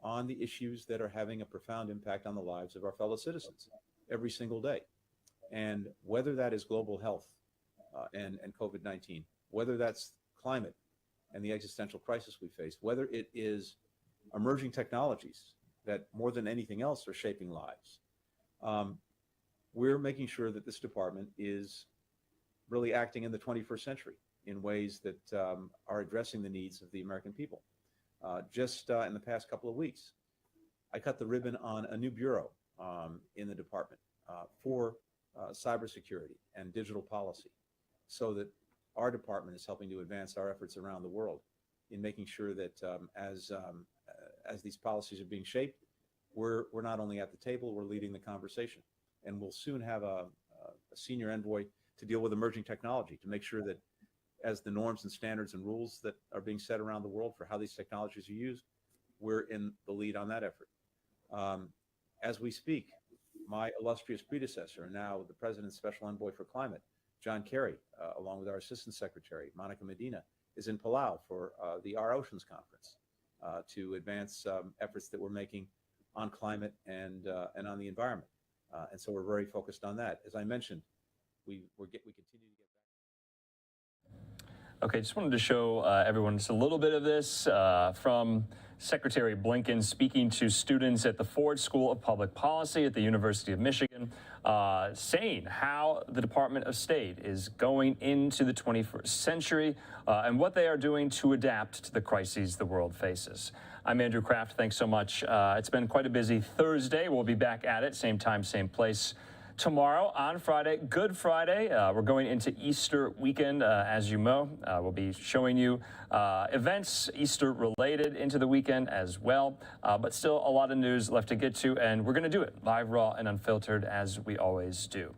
on the issues that are having a profound impact on the lives of our fellow citizens every single day. And whether that is global health and COVID-19, whether that's climate and the existential crisis we face, whether it is emerging technologies that more than anything else are shaping lives, we're making sure that this department is really acting in the 21st century in ways that are addressing the needs of the American people. Just in the past couple of weeks, I cut the ribbon on a new bureau in the department for cybersecurity and digital policy, so that our department is helping to advance our efforts around the world in making sure that as these policies are being shaped, we're not only at the table, we're leading the conversation. And we'll soon have a senior envoy to deal with emerging technology, to make sure that as the norms and standards and rules that are being set around the world for how these technologies are used, we're in the lead on that effort. As we speak, my illustrious predecessor, now the President's Special Envoy for Climate, John Kerry, along with our Assistant Secretary, Monica Medina, is in Palau for the Our Oceans Conference to advance efforts that we're making on climate and on the environment. And so we're very focused on that. As I mentioned, we continue to get back. Okay, just wanted to show everyone just a little bit of this from Secretary Blinken speaking to students at the Ford School of Public Policy at the University of Michigan, saying how the Department of State is going into the 21st century and what they are doing to adapt to the crises the world faces. I'm Andrew Kraft. Thanks so much. It's been quite a busy Thursday. We'll be back at it, same time, same place, tomorrow on Friday, Good Friday. We're going into Easter weekend, as you know. We'll be showing you events Easter related into the weekend as well, but still a lot of news left to get to, and we're going to do it live, raw, and unfiltered as we always do.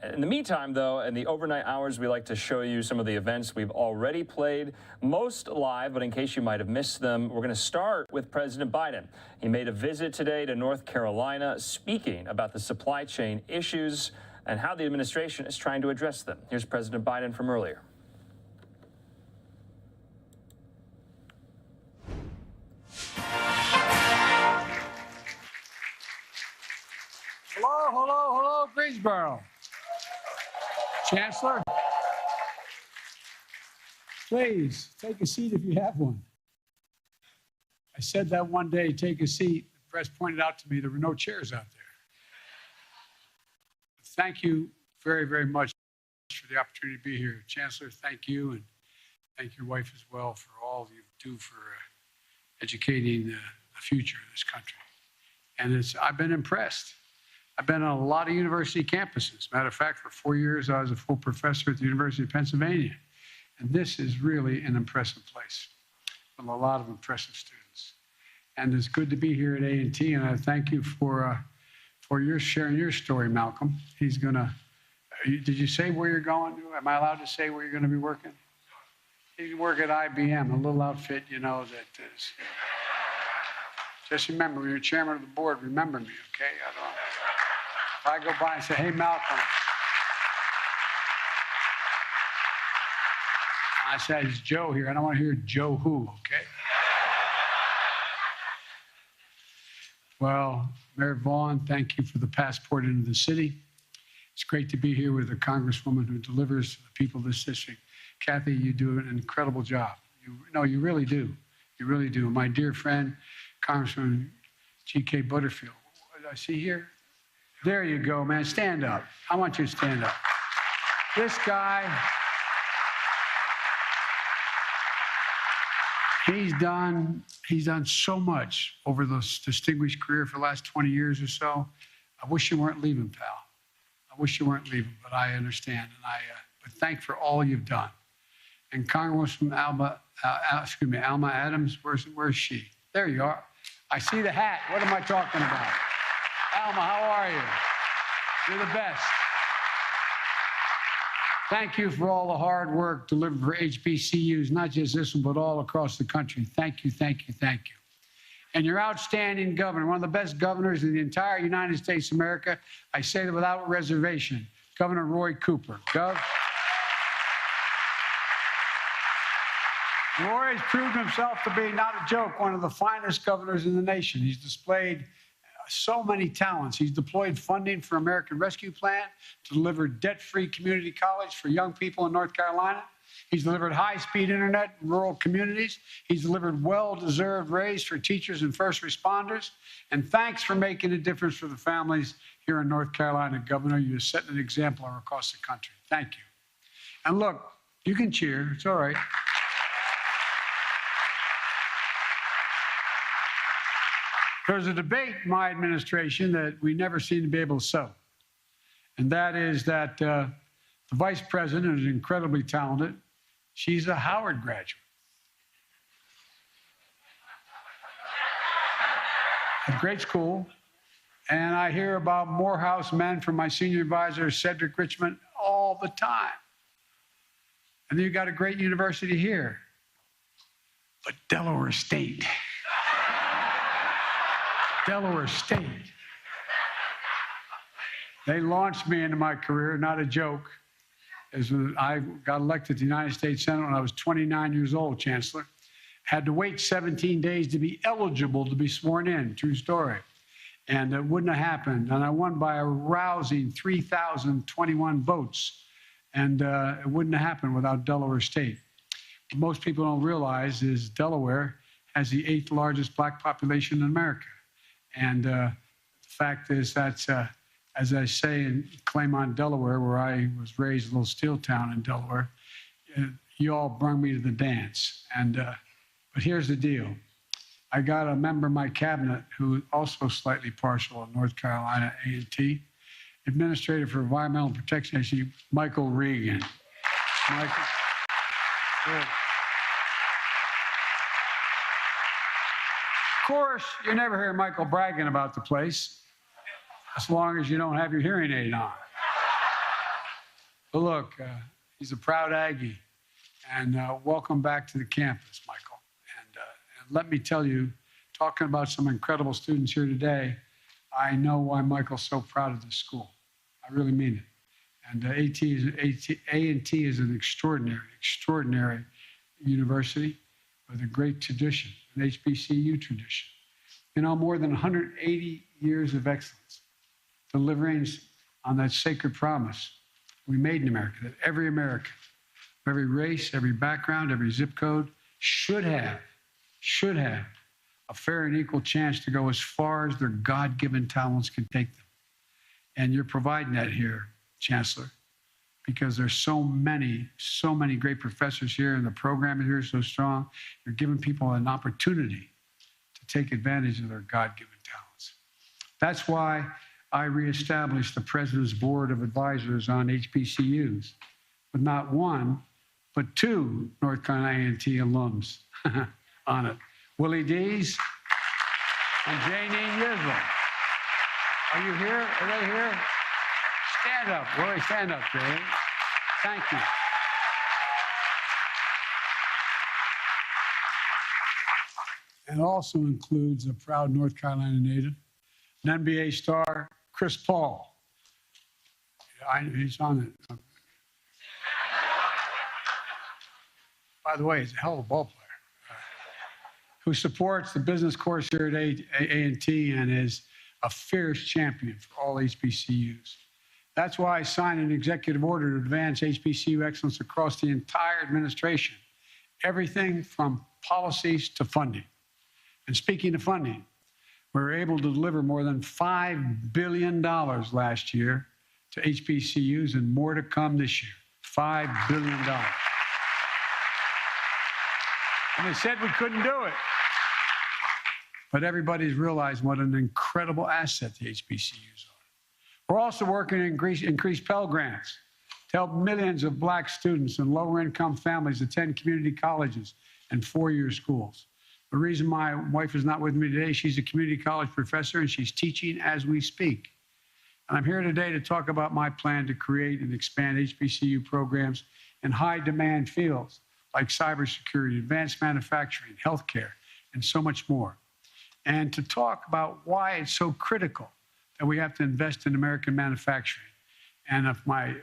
In the meantime, though, in the overnight hours, we like to show you some of the events we've already played, most live, but in case you might have missed them, we're going to start with President Biden. He made a visit today to North Carolina, speaking about the supply chain issues and how the administration is trying to address them. Here's President Biden from earlier. Hello, Greensboro. Chancellor, please take a seat if you have one. I said that one day, take a seat. The press pointed out to me there were no chairs out there. Thank you very, very much for the opportunity to be here. Chancellor, thank you, and thank your wife as well for all you do for educating the future of this country. And I've been impressed. I've been on a lot of university campuses. Matter of fact, for 4 years, I was a full professor at the University of Pennsylvania. And this is really an impressive place with a lot of impressive students. And it's good to be here at A&T, and I thank you for your sharing your story, Malcolm. He's gonna, did you say where you're going? Am I allowed to say where you're gonna be working? You work at IBM, a little outfit, you know, that is. Just remember, when you're chairman of the board, remember me, okay? If I go by and say, hey, Malcolm, I said, it's Joe here. I don't want to hear Joe who, okay? Well, Mayor Vaughn, thank you for the passport into the city. It's great to be here with a congresswoman who delivers to the people of this district. Kathy, you do an incredible job. You really do. You really do. My dear friend, Congressman G.K. Butterfield. What did I see here? There you go, man. Stand up. I want you to stand up. This guy, he's done so much over this distinguished career for the last 20 years or so. I wish you weren't leaving, pal. I wish you weren't leaving, but I understand. And but thank for all you've done. And Congresswoman Alma Adams, where's she? There you are. I see the hat. What am I talking about? Alma, how are you? You're the best. Thank you for all the hard work delivered for HBCUs, not just this one, but all across the country. Thank you, thank you, thank you. And your outstanding governor, one of the best governors in the entire United States of America, I say that without reservation, Governor Roy Cooper. Gov. Roy has proved himself to be, not a joke, one of the finest governors in the nation. He's displayed so many talents. He's deployed funding for American Rescue Plan to deliver debt-free community college for young people in North Carolina. He's delivered high-speed internet in rural communities. He's delivered well-deserved raise for teachers and first responders. And thanks for making a difference for the families here in North Carolina, Governor. You're setting an example across the country. Thank you. And look, you can cheer. It's all right. There's a debate in my administration that we never seem to be able to settle. And that is that the vice president is incredibly talented. She's a Howard graduate. A great school. And I hear about Morehouse men from my senior advisor, Cedric Richmond, all the time. And then you've got a great university here. But Delaware State. Delaware State. They launched me into my career, not a joke. As I got elected to the United States Senate when I was 29 years old, Chancellor. Had to wait 17 days to be eligible to be sworn in, true story. And it wouldn't have happened. And I won by a rousing 3,021 votes. And it wouldn't have happened without Delaware State. What most people don't realize is Delaware has the 8th largest black population in America. And the fact is that's, as I say in Claymont, Delaware, where I was raised, a little steel town in Delaware, you all brought me to the dance. And but here's the deal. I got a member of my cabinet who is also slightly partial in North Carolina A&T, Administrator for Environmental Protection Agency, Michael Regan. Michael. Good. Of course, you never hear Michael bragging about the place, as long as you don't have your hearing aid on. But look, he's a proud Aggie, and welcome back to the campus, Michael. And let me tell you, talking about some incredible students here today, I know why Michael's so proud of this school. I really mean it. And A&T is an extraordinary university with a great tradition, an HBCU tradition. You know, more than 180 years of excellence, delivering on that sacred promise we made in America, that every American, every race, every background, every zip code should have a fair and equal chance to go as far as their God-given talents can take them. And you're providing that here, Chancellor, because there's so many great professors here, and the program here is so strong. You're giving people an opportunity to take advantage of their God-given talents. That's why I reestablished the President's Board of Advisors on HBCUs, with not one, but 2 North Carolina A&T alums on it. Willie Dees and Janine Yisler. Are you here? Are they here? Stand up, Willie. Stand up, Jane. Thank you. And also includes a proud North Carolina native, an NBA star, Chris Paul. He's on it. By the way, he's a hell of a ball player. Who supports the business course here at A&T and is a fierce champion for all HBCUs. That's why I signed an executive order to advance HBCU excellence across the entire administration, everything from policies to funding. And speaking of funding, we were able to deliver more than $5 billion last year to HBCUs and more to come this year. $5 billion. And they said we couldn't do it. But everybody's realized what an incredible asset the HBCUs are. We're also working to increase Pell Grants to help millions of black students and lower income families attend community colleges and 4-year schools. The reason my wife is not with me today, she's a community college professor and she's teaching as we speak. And I'm here today to talk about my plan to create and expand HBCU programs in high demand fields like cybersecurity, advanced manufacturing, healthcare, and so much more. And to talk about why it's so critical that we have to invest in American manufacturing. And if my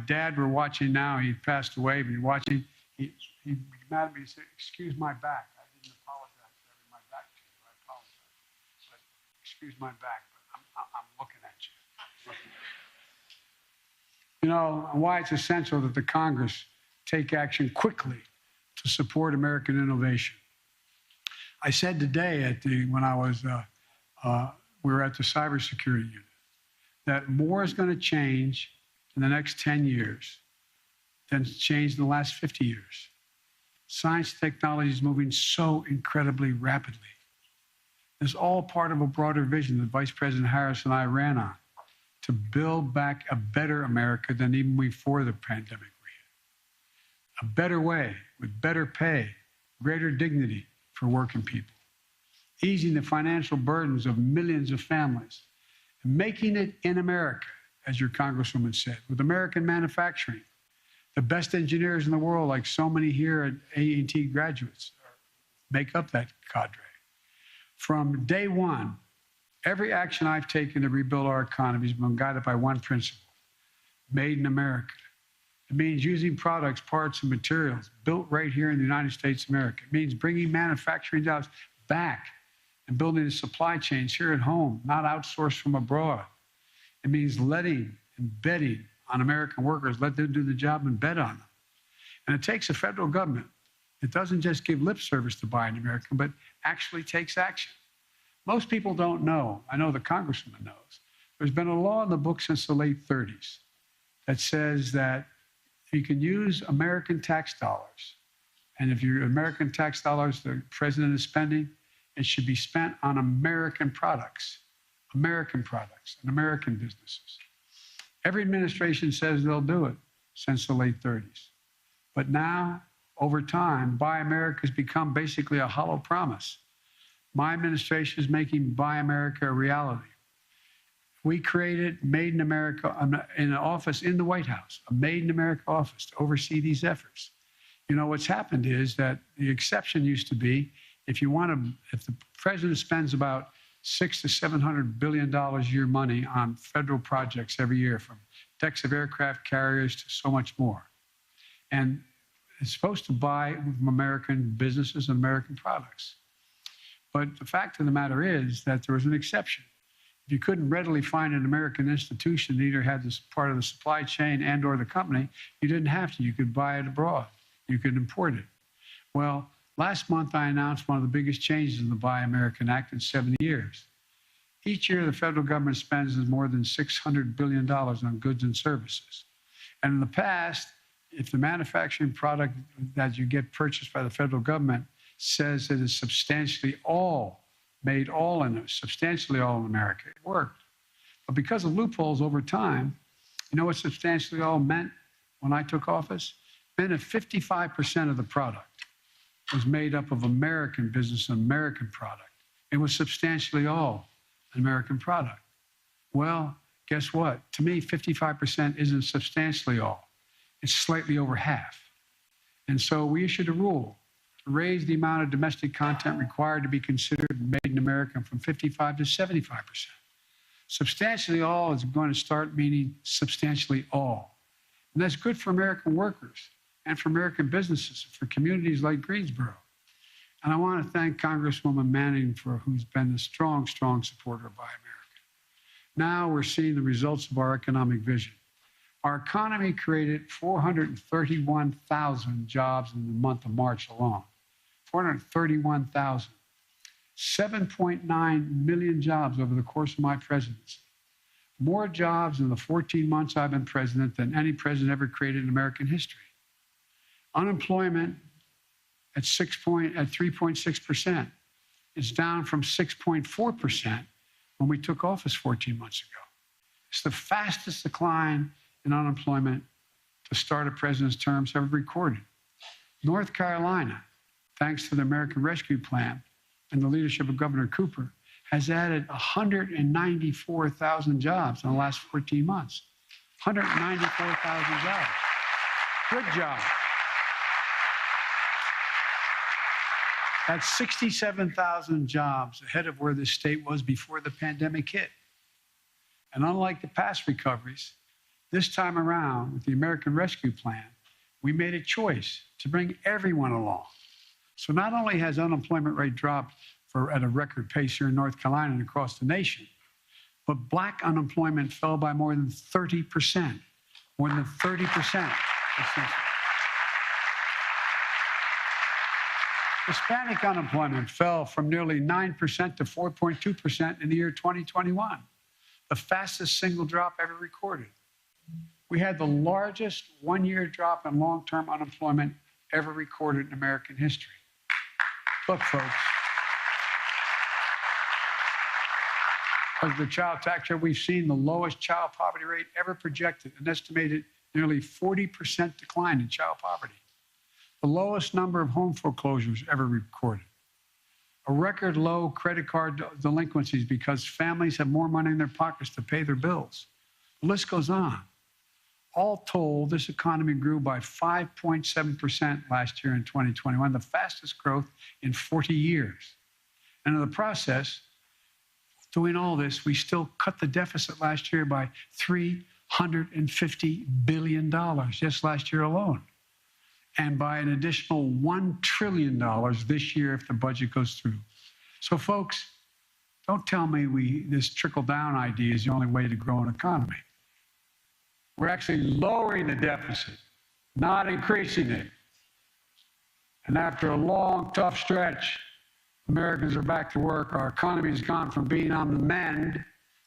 dad were watching now, he passed away, but he's watching, he mad at me and said, "Excuse my back. I didn't apologize for having my back to you. I apologize. But excuse my back, but I'm looking at you." You know, why it's essential that the Congress take action quickly to support American innovation. I said today when I was, we were at the cybersecurity unit, that more is going to change in the next 10 years than it's changed in the last 50 years. Science and technology is moving so incredibly rapidly. It's all part of a broader vision that Vice President Harris and I ran on to build back a better America than even before the pandemic we had. A better way with better pay, greater dignity for working people, easing the financial burdens of millions of families, and making it in America, as your Congresswoman said, with American manufacturing. The best engineers in the world, like so many here at A&T graduates, make up that cadre. From day one, every action I've taken to rebuild our economy has been guided by one principle: made in America. It means using products, parts, and materials built right here in the United States of America. It means bringing manufacturing jobs back and building the supply chains here at home, not outsourced from abroad. It means letting and betting on American workers, let them do the job and bet on them. And it takes a federal government that doesn't just give lip service to Buy America, but actually takes action. Most people don't know, I know the Congresswoman knows, there's been a law in the book since the late 30s that says that you can use American tax dollars. And if your American tax dollars the president is spending, it should be spent on American products, and American businesses. Every administration says they'll do it since the late 30s. But now, over time, Buy America has become basically a hollow promise. My administration is making Buy America a reality. We created Made in America in an office in the White House, a Made in America office to oversee these efforts. You know, what's happened is that the exception used to be if the president spends about $600 to $700 billion a year money on federal projects every year, from decks of aircraft carriers to so much more. And it's supposed to buy from American businesses and American products. But the fact of the matter is that there was an exception. If you couldn't readily find an American institution that either had this part of the supply chain and or the company, you didn't have to. You could buy it abroad. You could import it. Well, last month I announced one of the biggest changes in the Buy American Act in 70 years. Each year the federal government spends more than $600 billion on goods and services. And in the past, if the manufacturing product that you get purchased by the federal government says it is substantially all substantially all in America, it worked. But because of loopholes over time, you know what substantially all meant when I took office? It meant that 55% of the product was made up of American business and American product. It was substantially all an American product. Well, guess what? To me, 55% isn't substantially all. It's slightly over half. And so we issued a rule to raise the amount of domestic content required to be considered made in America from 55 to 75%. Substantially all is going to start meaning substantially all. And that's good for American workers and for American businesses, for communities like Greensboro. And I want to thank Congresswoman Manning who's been a strong, strong supporter of Buy America. Now we're seeing the results of our economic vision. Our economy created 431,000 jobs in the month of March alone. 431,000. 7.9 million jobs over the course of my presidency. More jobs in the 14 months I've been president than any president ever created in American history. Unemployment at 3.6%. It's down from 6.4% when we took office 14 months ago. It's the fastest decline in unemployment to start a president's terms ever recorded. North Carolina, thanks to the American Rescue Plan and the leadership of Governor Cooper, has added 194,000 jobs in the last 14 months. 194,000 jobs. Good job. That's 67,000 jobs ahead of where the state was before the pandemic hit. And unlike the past recoveries, this time around with the American Rescue Plan, we made a choice to bring everyone along. So not only has unemployment rate dropped at a record pace here in North Carolina and across the nation, but Black unemployment fell by more than 30%, more than 30%. Hispanic unemployment fell from nearly 9% to 4.2% in the year 2021, the fastest single drop ever recorded. We had the largest one-year drop in long-term unemployment ever recorded in American history. Look, folks, as the child tax rate, we've seen the lowest child poverty rate ever projected, an estimated nearly 40% decline in child poverty, the lowest number of home foreclosures ever recorded, a record low credit card delinquencies because families have more money in their pockets to pay their bills. The list goes on. All told, this economy grew by 5.7% last year in 2021, the fastest growth in 40 years. And in the process, doing all this, we still cut the deficit last year by $350 billion, just last year alone, and by an additional $1 trillion this year if the budget goes through. So, folks, don't tell me this trickle-down idea is the only way to grow an economy. We're actually lowering the deficit, not increasing it. And after a long, tough stretch, Americans are back to work. Our economy has gone from being on the mend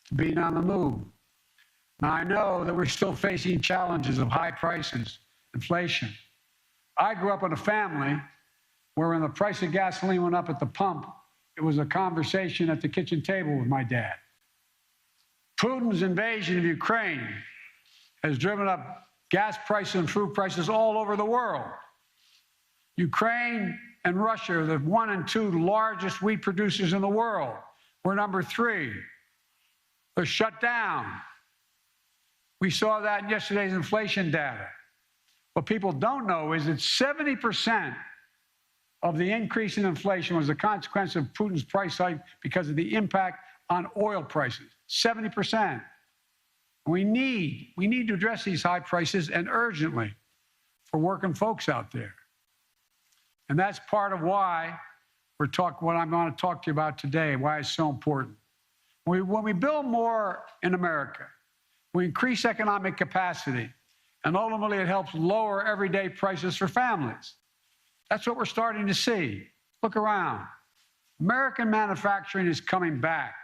to being on the move. Now, I know that we're still facing challenges of high prices, inflation. I grew up in a family where when the price of gasoline went up at the pump, it was a conversation at the kitchen table with my dad. Putin's invasion of Ukraine has driven up gas prices and food prices all over the world. Ukraine and Russia are the 1 and 2 largest wheat producers in the world. We're number 3. They're shut down. We saw that in yesterday's inflation data. What people don't know is that 70% of the increase in inflation was a consequence of Putin's price hike because of the impact on oil prices. 70%. We need to address these high prices, and urgently, for working folks out there. And that's part of why what I'm going to talk to you about today, why it's so important. When we build more in America, we increase economic capacity, and ultimately it helps lower everyday prices for families. That's what we're starting to see. Look around. American manufacturing is coming back.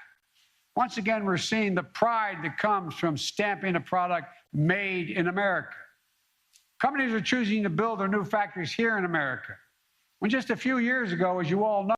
Once again, we're seeing the pride that comes from stamping a product made in America. Companies are choosing to build their new factories here in America, when just a few years ago, as you all know,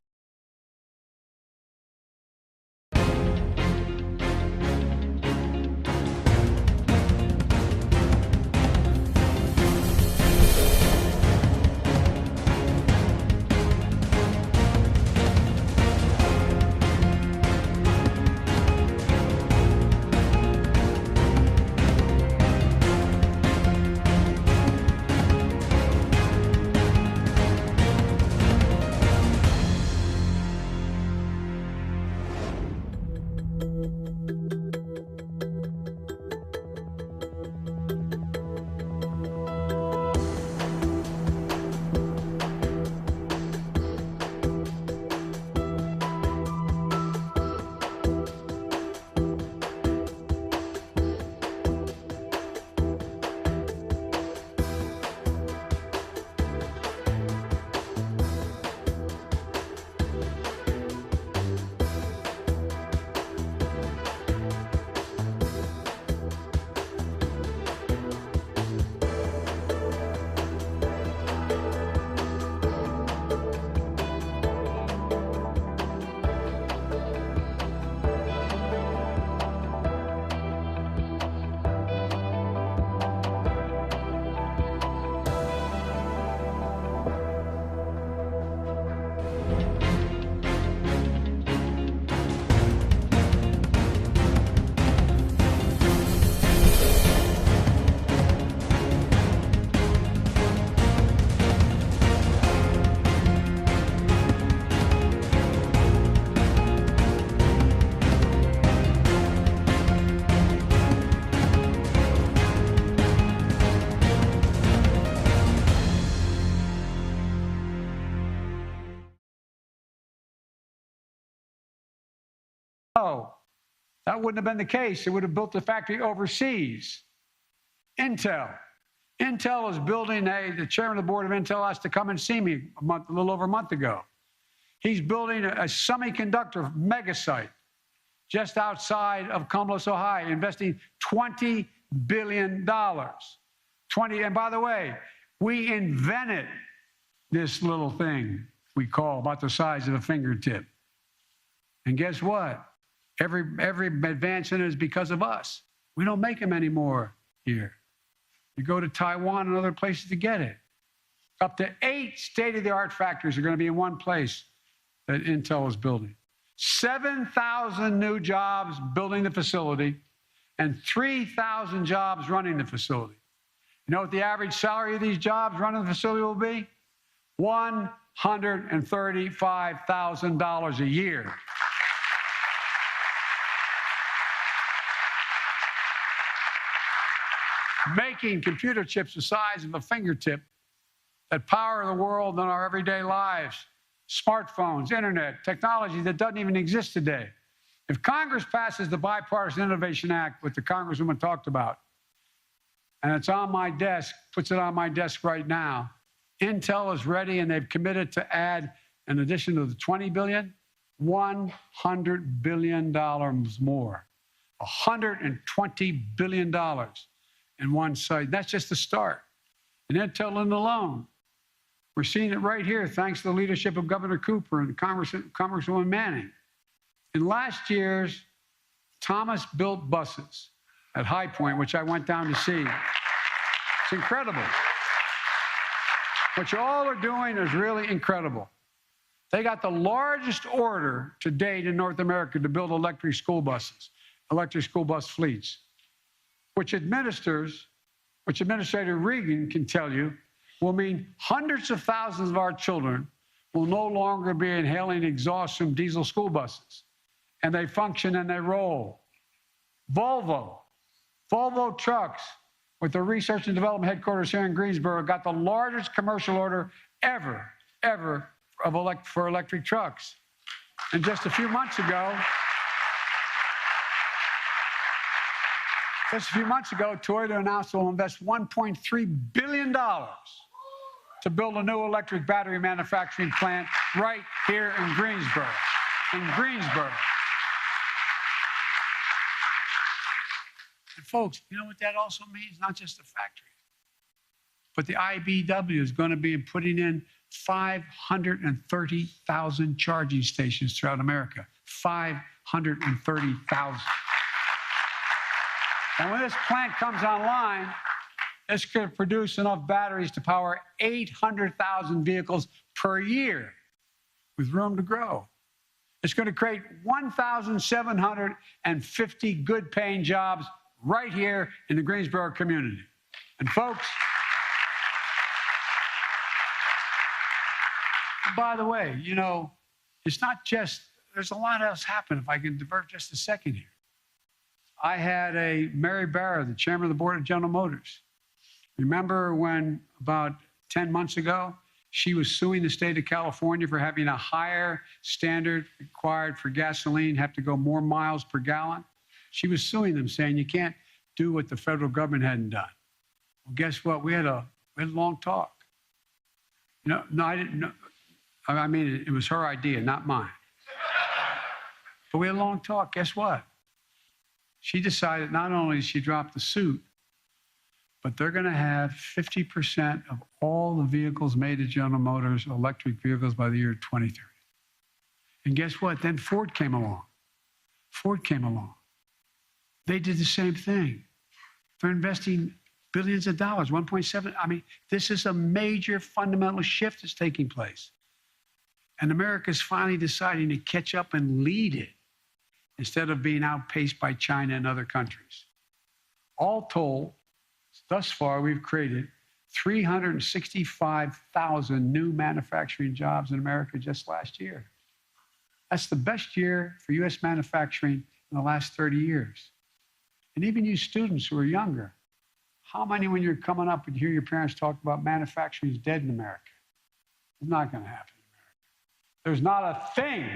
No, that wouldn't have been the case. They would have built the factory overseas. Intel. Intel is building the chairman of the board of Intel asked to come and see me a little over a month ago. He's building a semiconductor mega site just outside of Columbus, Ohio, investing $20 billion. And by the way, we invented this little thing we call about the size of a fingertip. And guess what? Every advance in it is because of us. We don't make them anymore here. You go to Taiwan and other places to get it. Up to 8 state-of-the-art factories are going to be in one place that Intel is building. 7,000 new jobs building the facility and 3,000 jobs running the facility. You know what the average salary of these jobs running the facility will be? $135,000 a year. Making computer chips the size of a fingertip that power the world in our everyday lives. Smartphones, internet, technology that doesn't even exist today. If Congress passes the Bipartisan Innovation Act, what the Congresswoman talked about, and it's on my desk, puts it on my desk right now, Intel is ready and they've committed to add, in addition to the $20 billion, $100 billion more. $120 billion in one site. That's just the start. And Intel alone, we're seeing it right here thanks to the leadership of Governor Cooper and Congresswoman Manning. In last year's Thomas built buses at High Point, which I went down to see. It's incredible. What you all are doing is really incredible. They got the largest order to date in North America to build electric school buses, electric school bus fleets, which Administrator Regan can tell you will mean hundreds of thousands of our children will no longer be inhaling exhaust from diesel school buses. And they function and they roll. Volvo Trucks, with the research and development headquarters here in Greensboro, got the largest commercial order ever for electric trucks. And just a few months ago, Toyota announced it will invest $1.3 billion to build a new electric battery manufacturing plant right here in Greensboro. And folks, you know what that also means? Not just the factory, but the IBEW is going to be putting in 530,000 charging stations throughout America. 530,000. And when this plant comes online, it's going to produce enough batteries to power 800,000 vehicles per year with room to grow. It's going to create 1,750 good-paying jobs right here in the Greensboro community. And folks, by the way, you know, it's not just, there's a lot else happened if I can divert just a second here. I had Mary Barra, the chairman of the board of General Motors. Remember when about 10 months ago, she was suing the state of California for having a higher standard required for gasoline, have to go more miles per gallon? She was suing them, saying you can't do what the federal government hadn't done. Well, guess what? We had a long talk. No, I didn't know. I mean, it was her idea, not mine. But we had a long talk. Guess what? She decided not only did she drop the suit, but they're going to have 50% of all the vehicles made at General Motors electric vehicles by the year 2030. And guess what? Then Ford came along. They did the same thing. They're investing billions of dollars, 1.7. I mean, this is a major fundamental shift that's taking place. And America's finally deciding to catch up and lead it instead of being outpaced by China and other countries. All told, thus far, we've created 365,000 new manufacturing jobs in America just last year. That's the best year for U.S. manufacturing in the last 30 years. And even you students who are younger, how many, when you're coming up and hear your parents talk about manufacturing is dead in America? It's not going to happen in America. There's not a thing,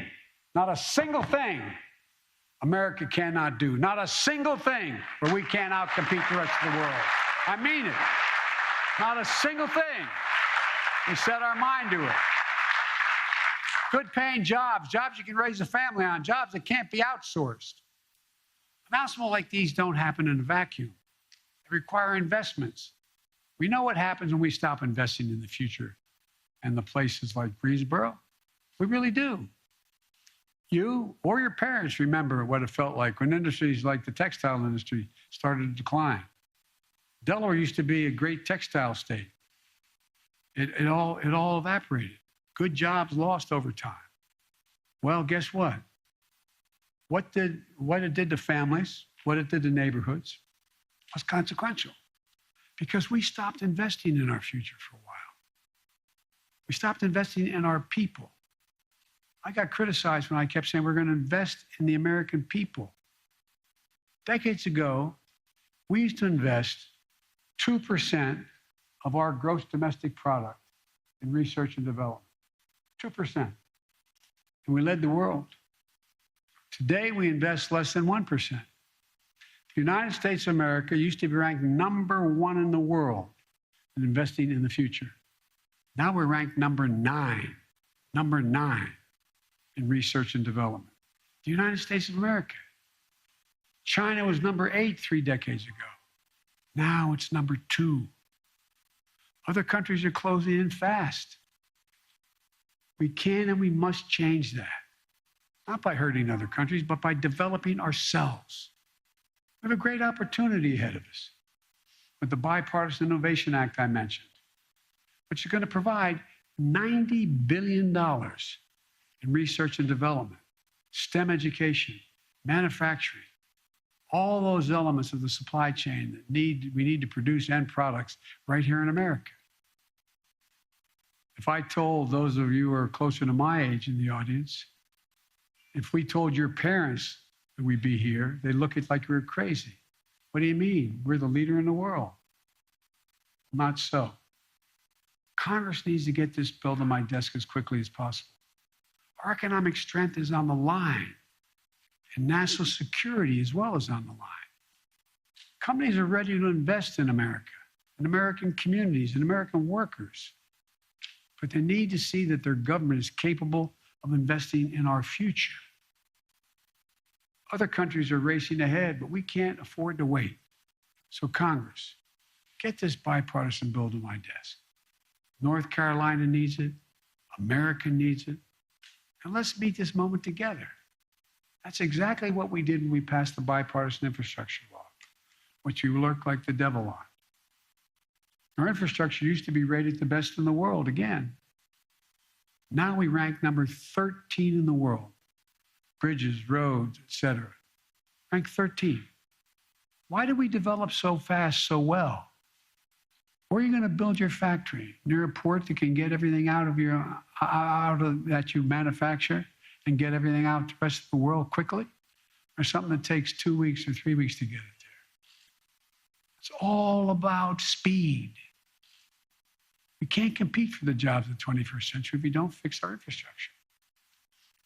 not a single thing America cannot do. Not a single thing where we can't outcompete the rest of the world. I mean it. Not a single thing. We set our mind to it. Good paying jobs, jobs you can raise a family on, jobs that can't be outsourced. Announcements like these don't happen in a vacuum. They require investments. We know what happens when we stop investing in the future and the places like Greensboro. We really do. You or your parents remember what it felt like when industries like the textile industry started to decline. Delaware used to be a great textile state. It all evaporated. Good jobs lost over time. Well, guess what? What it did to families, what it did to neighborhoods was consequential because we stopped investing in our future for a while. We stopped investing in our people. I got criticized when I kept saying we're going to invest in the American people. Decades ago, we used to invest 2% of our gross domestic product in research and development. 2%. And we led the world. Today, we invest less than 1%. The United States of America used to be ranked #1 in the world in investing in the future. Now we're ranked number 9 in research and development. The United States of America. China was number 8 3 decades ago. Now it's number 2. Other countries are closing in fast. We can and we must change that. Not by hurting other countries, but by developing ourselves. We have a great opportunity ahead of us with the Bipartisan Innovation Act I mentioned, which is going to provide $90 billion in research and development, STEM education, manufacturing, all those elements of the supply chain that we need to produce end products right here in America. If I told those of you who are closer to my age in the audience, if we told your parents that we'd be here, they'd look at like we were crazy. What do you mean? We're the leader in the world. Not so. Congress needs to get this bill to my desk as quickly as possible. Our economic strength is on the line, and national security as well is on the line. Companies are ready to invest in America, in American communities, in American workers, but they need to see that their government is capable of investing in our future. Other countries are racing ahead, but we can't afford to wait. So Congress, get this bipartisan bill to my desk. North Carolina needs it. America needs it. And let's meet this moment together. That's exactly what we did when we passed the bipartisan infrastructure law, which we worked like the devil on. Our infrastructure used to be rated the best in the world again. Now we rank number 13 in the world. Bridges, roads, etc. Rank 13. Why did we develop so fast, so well? Where are you going to build your factory? Near a port that can get everything out of that you manufacture and get everything out to the rest of the world quickly? Or something that takes 2 weeks or 3 weeks to get it there? It's all about speed. We can't compete for the jobs of the 21st century if we don't fix our infrastructure.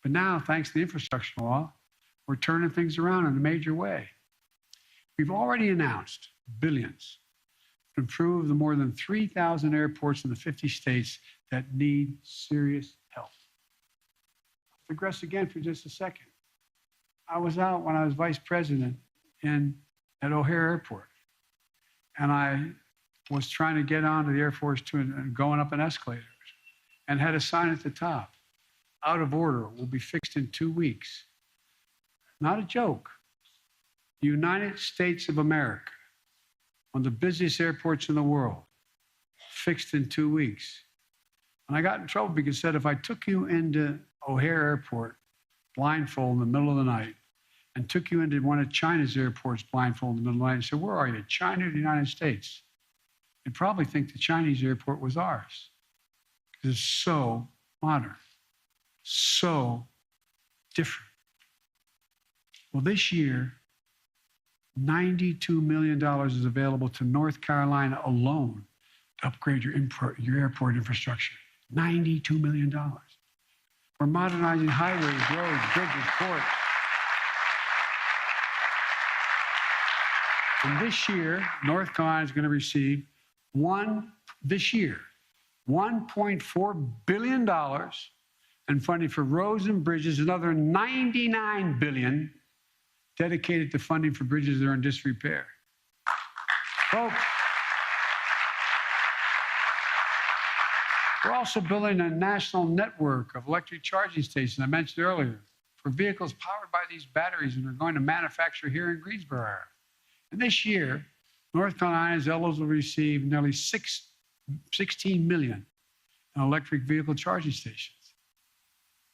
But now, thanks to the infrastructure law, we're turning things around in a major way. We've already announced billions to improve the more than 3,000 airports in the 50 states that need serious help. I'll digress again for just a second. I was out when I was vice president at O'Hare Airport, and I was trying to get onto the Air Force Two and going up an escalator, and had a sign at the top, out of order, will be fixed in 2 weeks. Not a joke. The United States of America, one of the busiest airports in the world, fixed in 2 weeks. And I got in trouble because it said, if I took you into O'Hare Airport blindfold in the middle of the night and took you into one of China's airports blindfold in the middle of the night and said, where are you, China or the United States? You'd probably think the Chinese airport was ours because it's so modern, so different. Well, this year, $92 million is available to North Carolina alone to upgrade your airport infrastructure. $92 million. We're modernizing highways, roads, bridges, ports. And this year, North Carolina is going to receive $1.4 billion in funding for roads and bridges, another $99 billion dedicated to funding for bridges that are in disrepair. Folks, we're also building a national network of electric charging stations I mentioned earlier for vehicles powered by these batteries, and we're going to manufacture here in Greensboro area. And this year, North Carolina is eligible to receive nearly $16 million in electric vehicle charging stations.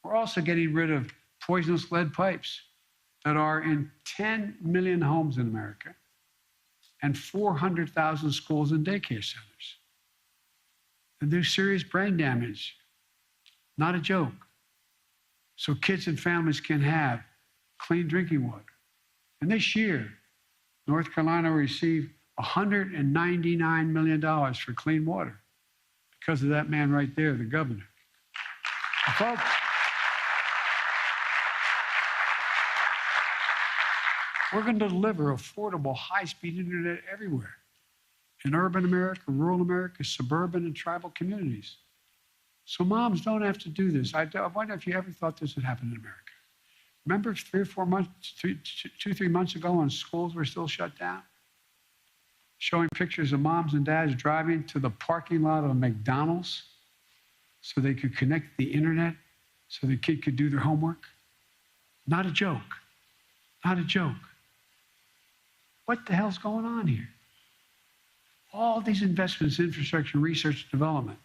We're also getting rid of poisonous lead pipes that are in 10 million homes in America and 400,000 schools and daycare centers. And there's serious brain damage, not a joke. So kids and families can have clean drinking water. And this year, North Carolina will receive $199 million for clean water because of that man right there, the governor. And folks, we're going to deliver affordable, high-speed internet everywhere in urban America, rural America, suburban and tribal communities. So moms don't have to do this. I wonder if you ever thought this would happen in America. Remember 3 months ago when schools were still shut down? Showing pictures of moms and dads driving to the parking lot of a McDonald's so they could connect the internet so the kid could do their homework? Not a joke. Not a joke. What the hell's going on here? All these investments in infrastructure, research, and development,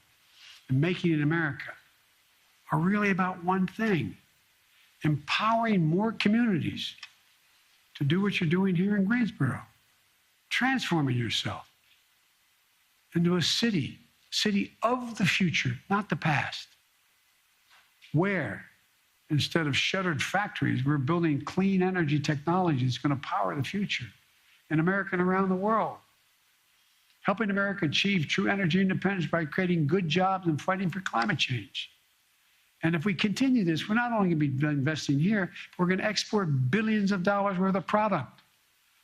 and making it America are really about one thing: empowering more communities to do what you're doing here in Greensboro, transforming yourself into a city of the future, not the past, where instead of shuttered factories, we're building clean energy technology that's going to power the future in America and around the world. Helping America achieve true energy independence by creating good jobs and fighting for climate change. And if we continue this, we're not only going to be investing here, we're going to export billions of dollars worth of product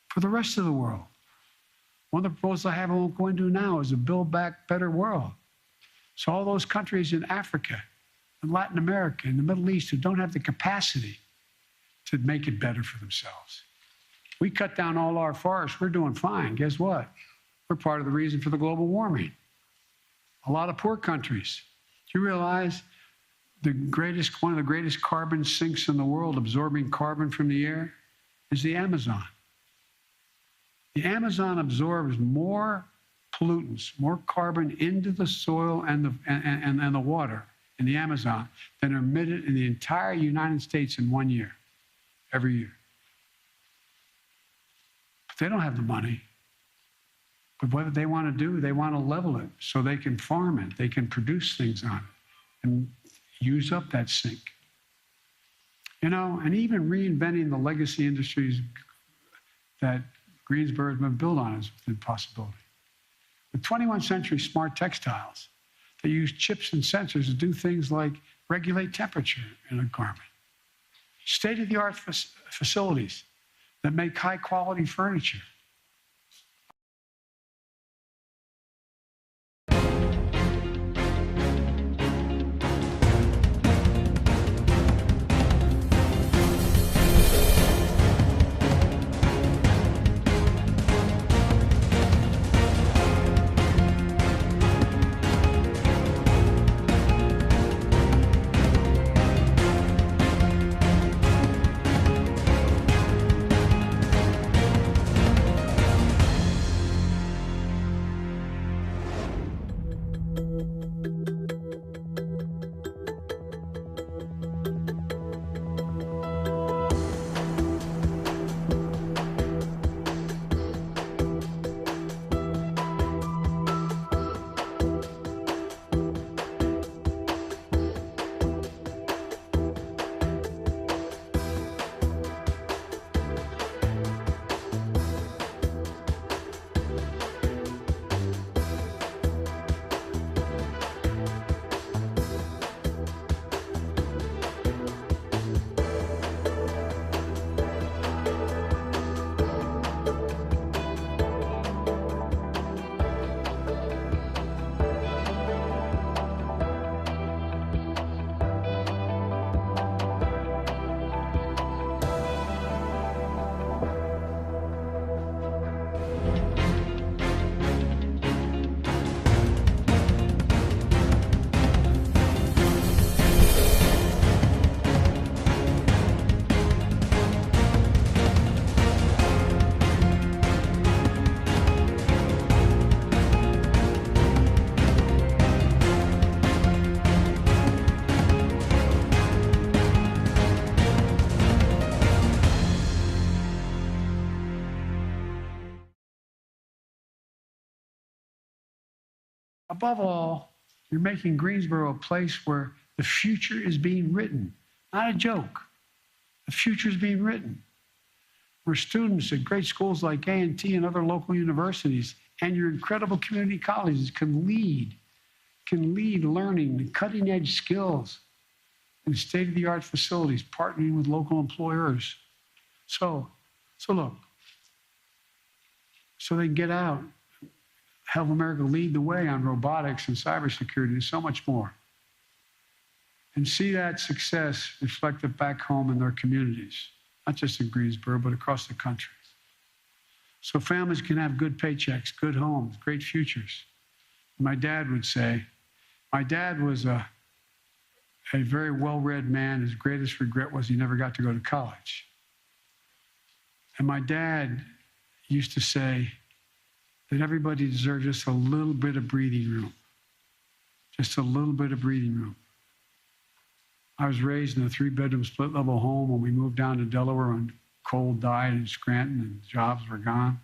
for the rest of the world. One of the proposals I have I won't go into now is a Build Back Better world. So all those countries in Africa and Latin America and the Middle East who don't have the capacity to make it better for themselves. We cut down all our forests, we're doing fine. Guess what? We're part of the reason for the global warming. A lot of poor countries. Do you realize one of the greatest carbon sinks in the world, absorbing carbon from the air, is the Amazon? The Amazon absorbs more pollutants, more carbon into the soil and the water in the Amazon than are emitted in the entire United States in 1 year, every year. But they don't have the money. But what they want to do, they want to level it so they can farm it, they can produce things on it and use up that sink. You know, and even reinventing the legacy industries that Greensboro has been built on is within possibility. With 21st century smart textiles, they use chips and sensors to do things like regulate temperature in a garment. State-of-the-art facilities that make high-quality furniture. Above all, you're making Greensboro a place where the future is being written, not a joke. The future is being written, where students at great schools like A&T and other local universities and your incredible community colleges can lead learning, the cutting-edge skills in state-of-the-art facilities, partnering with local employers. So look, so they can get out, help America lead the way on robotics and cybersecurity and so much more. And see that success reflected back home in their communities, not just in Greensboro, but across the country. So families can have good paychecks, good homes, great futures. My dad would say, my dad was a very well-read man. His greatest regret was he never got to go to college. And my dad used to say that everybody deserves just a little bit of breathing room. Just a little bit of breathing room. I was raised in a 3-bedroom split-level home when we moved down to Delaware when coal died in Scranton and jobs were gone.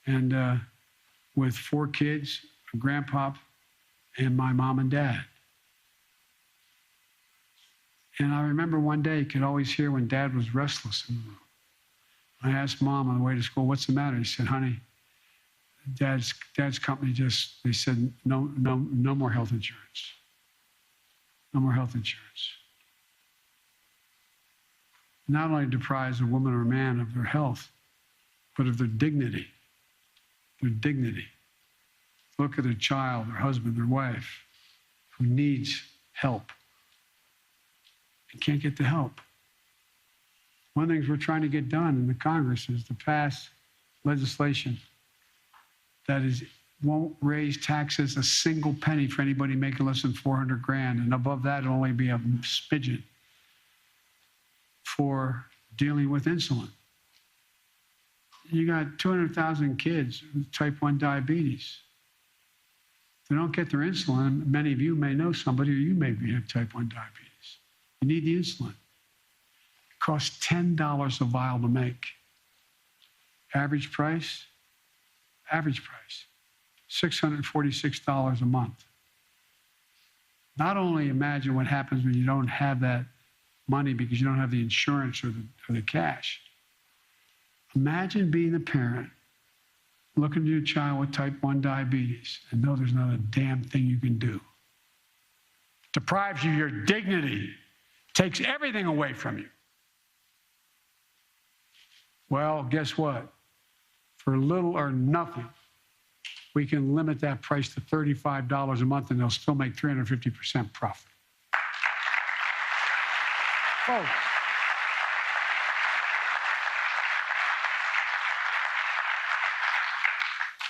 And with 4 kids, a grandpop, and my mom and dad. And I remember one day, you could always hear when Dad was restless in the room. I asked Mom on the way to school, what's the matter? He said, honey, Dad's company they said, no more health insurance. No more health insurance. Not only deprives a woman or a man of their health, but of their dignity. Their dignity. Look at their child, their husband, their wife, who needs help and can't get the help. One of the things we're trying to get done in the Congress is to pass legislation that won't raise taxes a single penny for anybody making less than $400,000, and above that it'll only be a smidgen for dealing with insulin. You got 200,000 kids with type 1 diabetes. If they don't get their insulin, many of you may know somebody, or you may have type 1 diabetes. You need the insulin. It costs $10 a vial to make. Average price, $646 a month. Not only imagine what happens when you don't have that money because you don't have the insurance or the cash. Imagine being a parent, looking at your child with type 1 diabetes and know there's not a damn thing you can do. Deprives you of your dignity, takes everything away from you. Well, guess what? For little or nothing, we can limit that price to $35 a month and they'll still make 350% profit. Folks,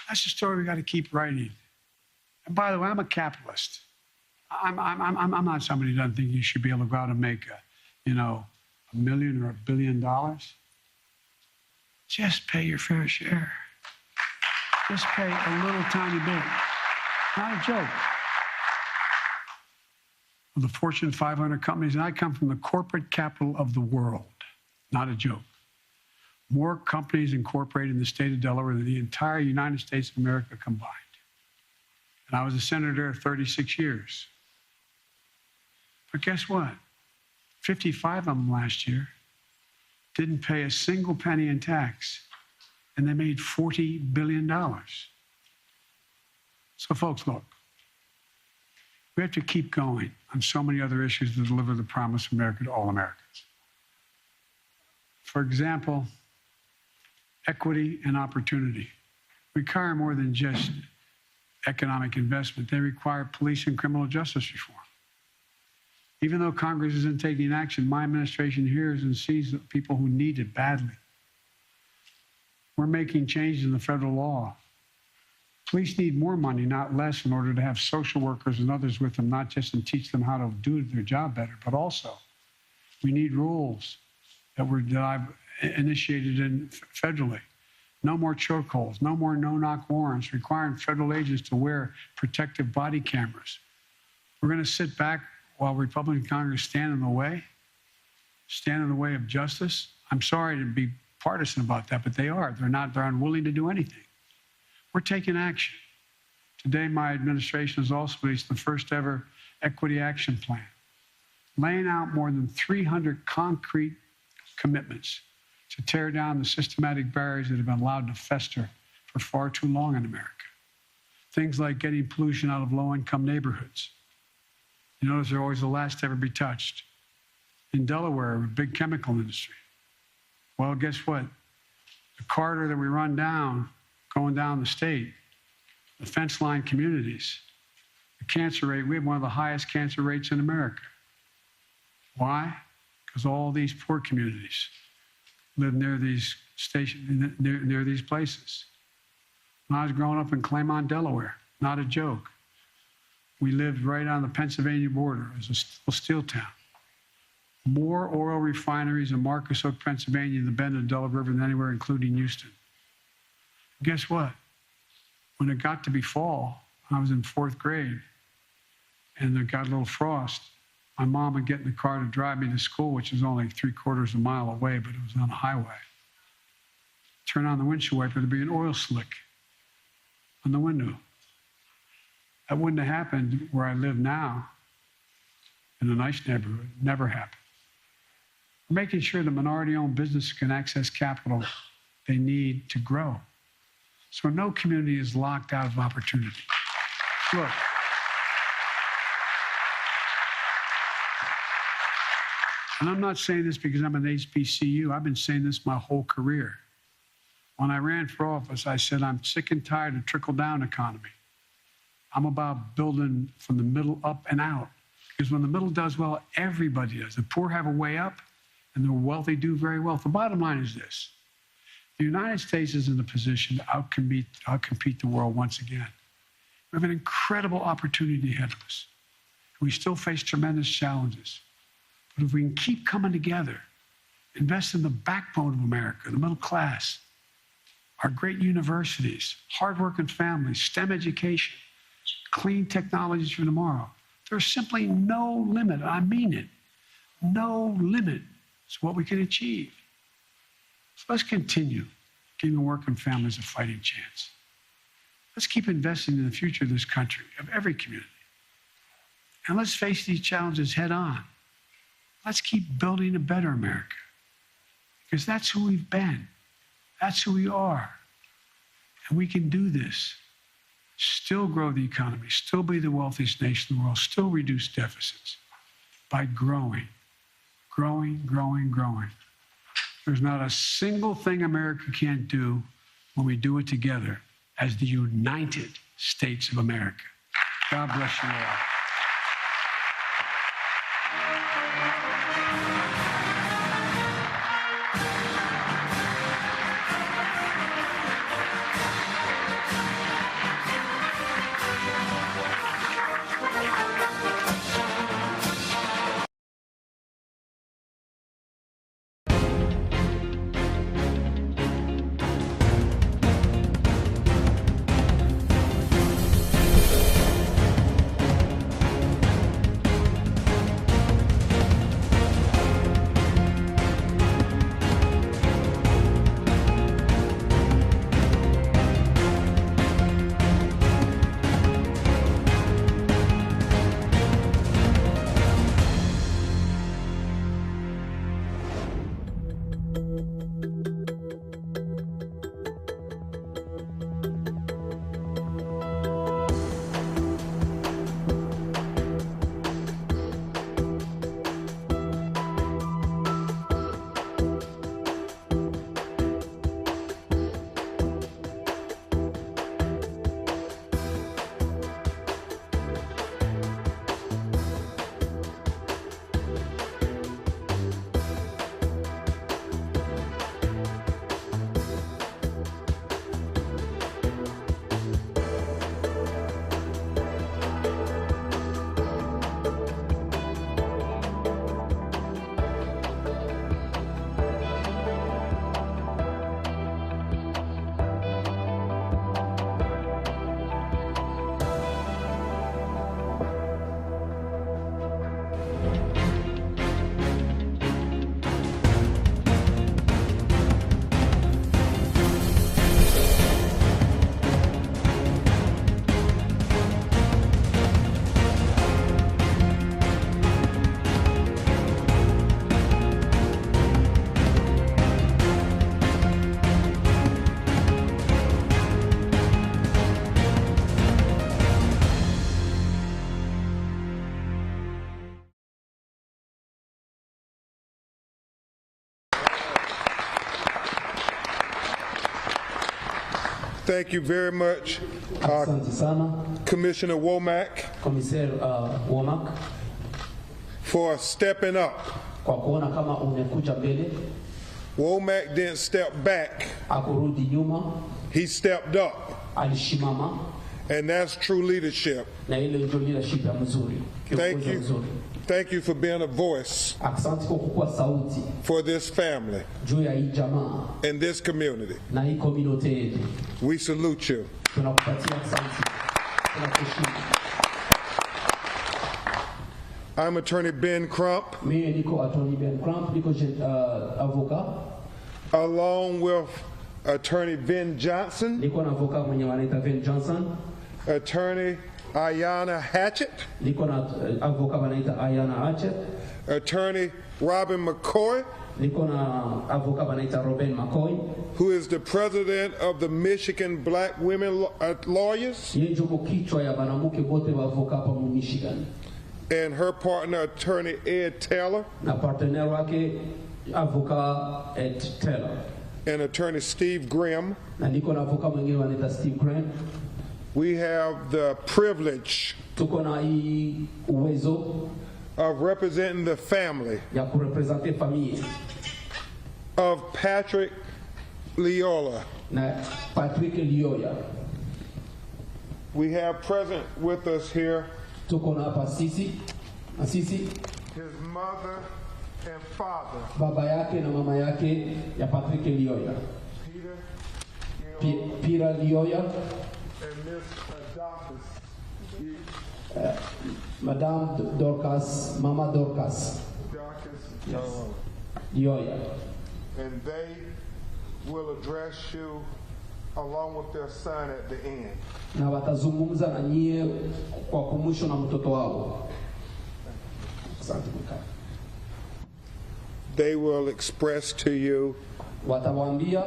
that's the story we got to keep writing. And by the way, I'm a capitalist. I'm not somebody who doesn't think you should be able to go out and make $1 million or $1 billion. Just pay your fair share. Just pay a little tiny bit. Not a joke. Of the Fortune 500 companies, and I come from the corporate capital of the world. Not a joke. More companies incorporated in the state of Delaware than the entire United States of America combined. And I was a senator 36 years. But guess what? 55 of them last year didn't pay a single penny in tax, and they made $40 billion. So folks, look, we have to keep going on so many other issues to deliver the promise of America to all Americans. For example, equity and opportunity require more than just economic investment. They require police and criminal justice reform. Even though Congress isn't taking action, my administration hears and sees the people who need it badly. We're making changes in the federal law. Police need more money, not less, in order to have social workers and others with them, not just to teach them how to do their job better, but also we need rules that I've initiated federally. No more chokeholds, no more no-knock warrants, requiring federal agents to wear protective body cameras. We're going to sit back while Republican Congress stand in the way of justice. I'm sorry to be partisan about that, but they are. They're unwilling to do anything. We're taking action. Today, my administration has also released the first ever Equity Action Plan, laying out more than 300 concrete commitments to tear down the systematic barriers that have been allowed to fester for far too long in America. Things like getting pollution out of low-income neighborhoods. You notice they're always the last to ever be touched. In Delaware, a big chemical industry. Well, guess what? The corridor that we run down, going down the state, the fence line communities, the cancer rate, we have one of the highest cancer rates in America. Why? Because all these poor communities live near these stations, near these places. When I was growing up in Claymont, Delaware, not a joke, we lived right on the Pennsylvania border. It was a steel town. More oil refineries in Marcus Hook, Pennsylvania, the bend of the Delaware River than anywhere, including Houston. Guess what? When it got to be fall, I was in 4th grade, and there got a little frost. My mom would get in the car to drive me to school, which is only 3/4 of a mile away, but it was on a highway. Turn on the windshield wiper, there'd be an oil slick on the window. That wouldn't have happened where I live now, in a nice neighborhood. Never happened. We're making sure the minority-owned businesses can access capital they need to grow. So no community is locked out of opportunity. Look, and I'm not saying this because I'm an HBCU. I've been saying this my whole career. When I ran for office, I said, I'm sick and tired of trickle-down economy. I'm about building from the middle up and out. Because when the middle does well, everybody does. The poor have a way up, and the wealthy do very well. The bottom line is this. The United States is in a position to outcompete the world once again. We have an incredible opportunity ahead of us. We still face tremendous challenges. But if we can keep coming together, invest in the backbone of America, the middle class, our great universities, hardworking families, STEM education, clean technologies for tomorrow, there's simply no limit. I mean it. No limit to what we can achieve. So let's continue giving working families a fighting chance. Let's keep investing in the future of this country, of every community. And let's face these challenges head on. Let's keep building a better America. Because that's who we've been. That's who we are. And we can do this. Still grow the economy, still be the wealthiest nation in the world, still reduce deficits by growing, growing, growing, growing. There's not a single thing America can't do when we do it together as the United States of America. God bless you all. Thank you very much, Asante sana Commissioner Womack, Commissaire Womack for stepping up. kwa kuona kama umekuja mbele, Womack didn't step back, akurudi nyuma, he stepped up, alishimama, and that's true leadership. na ile ndio leadership ya mzuri, Thank kiongozi you. mzuri. Thank you for being a voice Asante kwa kuwa sauti for this family juu ya hii jamaa and this community. na hii community yetu. We salute you. Tunakupatia asante, tunakuheshimu. I'm Attorney Ben Crump, Mimi niko Attorney Ben Crump, niko avoka, along with Attorney Ben Johnson, niko na avoka mwenye wanaita Ben Johnson, Attorney Ayanna Hatchett, niko na avoka wanaita Ayanna Hatchett, Attorney Robin McCoy, niko na avoka wanaita Robin McCoy, who is the president of the Michigan Black Women Lawyers, yeye ndio kichwa ya banamuke wote wa avoka hapa mu Michigan, and her partner, Attorney Ed Taylor, na partner wake avoka Ed Taylor, and Attorney Steve Grimm. na niko na avoka mwingine wanaita Steve Grant. We have the privilege Tuko na hii uwezo of representing the family ya kurepresente familia of Patrick Leola. na Patrick Lioya. We have present with us here Tuko na hapa sisi his mother and father, baba yake na mama yake ya Patrick Lioya, Peter Pira Lioya, and Miss Madame Dorcas, Mama Dorcas Lioya, and they will address you along with their son at the end. na watazungumza na nyie kwa kumwisho na mtoto wao. Asante mkaka. They will express to you Watawaambia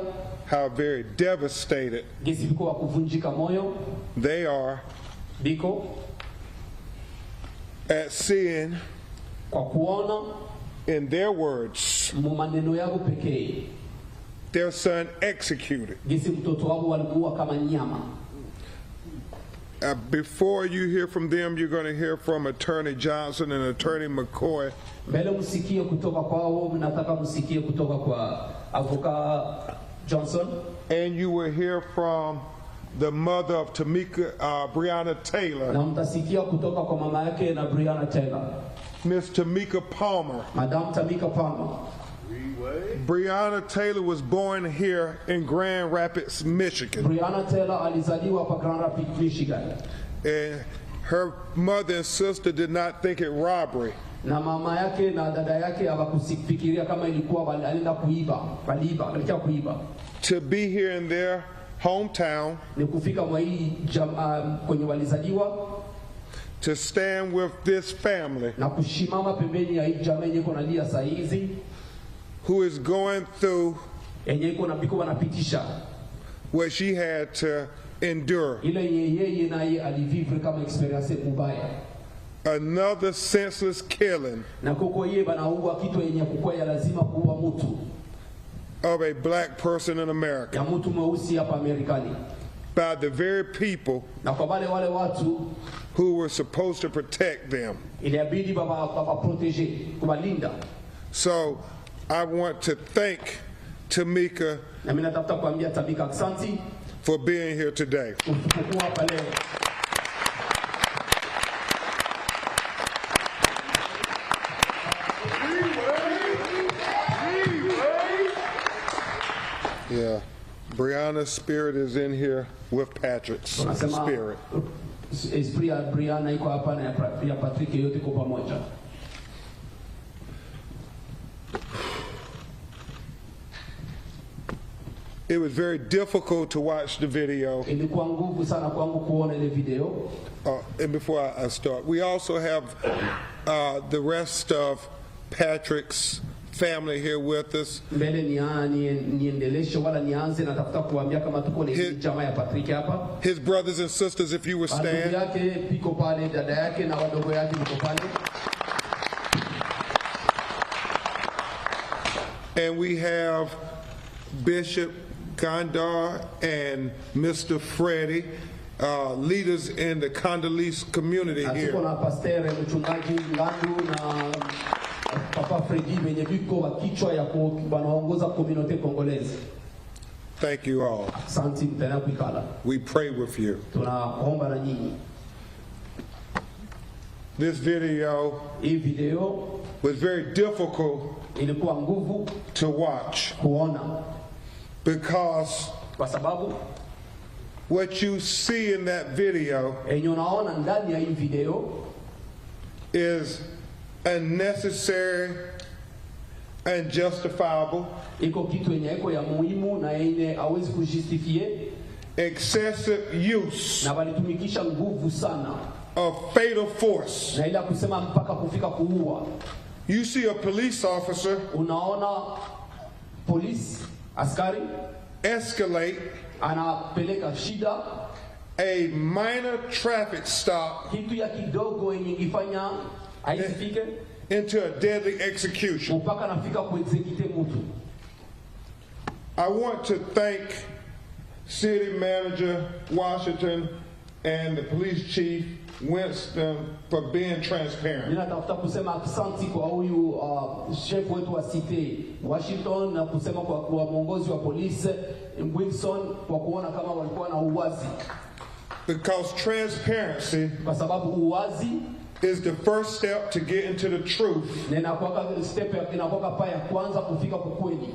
how very devastated gesi biko wa kuvunjika moyo they are biko at seeing, kwa kuona in their words, mu maneno yao pekee their son executed. gesi mtoto wao walimuua kama nyama. Before you hear from them, you're going to hear from Attorney Johnson and Attorney McCoy. Mbele msikie kutoka kwao, mnataka msikie kutoka kwa avoka Johnson, And you will hear from the mother of Breonna Taylor, na mtasikia kutoka kwa mama yake na Breonna Taylor, Miss Tamika Palmer. Madam Tamika Palmer. Breonna Taylor was born here in Grand Rapids, Michigan. Breonna Taylor alizaliwa hapa Grand Rapids, Michigan. And her mother and sister did not think it robbery Na mama yake na dada yake hawakufikiria kama ilikuwa walienda kuiba, walikia kuiba. to be here in their hometown, Ni kufika mwa hii kwenye walizaliwa to stand with this family na kushimama pembeni ya hii jamaa yenye iko nalia saa hizi, who is going through yenye iko na biko wanapitisha what she had to endure. ile yeye naye alivivre kama experience mubaya, Another senseless killing na kuko yeye banaua kitu yenye kukua ya lazima kuua mtu of a black person in America ya mtu mweusi hapa Marekani, by the very people na kwa wale watu who were supposed to protect them. iliabidi baba protege kubalinda. So I want to thank Tamika Na mimi natafuta kuambia Tamika asante for being here today. kuwa hapa leo. Yeah, Breonna's spirit is in here with Patrick's Tunasema spirit. esprit ya Brianna iko hapa na ya Patrick yote kwa pamoja. It was very difficult to watch the video. Ilikuwa nguvu sana kwangu kuona ile video. And before I start, we also have the rest of Patrick's family here with us. Mbele niendeleshe wala nianze, natafuta kuambia kama tuko na jamaa ya Patrick hapa. His brothers and sisters, if you would Ndugu stand. yake piko pale, dada yake na wadogo yake piko pale. And we have Bishop Gandar and Mr. Freddie, leaders in the Congolese community Tuko here. na pastor mchungaji Ngandu na Papa Freddy wenye viko wa kichwa ya wanaongoza community Congolese. Thank you all. Asante mtana kuikala. We pray with you. Tunaomba na nyinyi. This video Hii video was very difficult ilikuwa nguvu to watch kuona because kwa sababu what you see in that video yenye unaona ndani ya hii video is unnecessary and justifiable, iko kitu yenye iko ya muhimu na yenye hawezi kujustifie, excessive use na walitumikisha nguvu sana of fatal force. na ila kusema mpaka kufika kuua. You see a police officer Unaona polisi askari escalate anapeleka shida a minor traffic stop kitu ya kidogo yenye ifanya haisifike into a deadly execution. mpaka nafika kuexecute mtu. I want to thank City Manager Washington and the police chief Winston for being transparent. Ninatafuta kusema asante kwa huyu chef wetu wa city Washington na kusema kwa mwongozi wa polisi Wilson kwa kuona kama walikuwa na uwazi, Because transparency kwa sababu uwazi is the first step to get into the truth, na inakuwa step inakuwa pa ya kwanza kufika kwa kweli,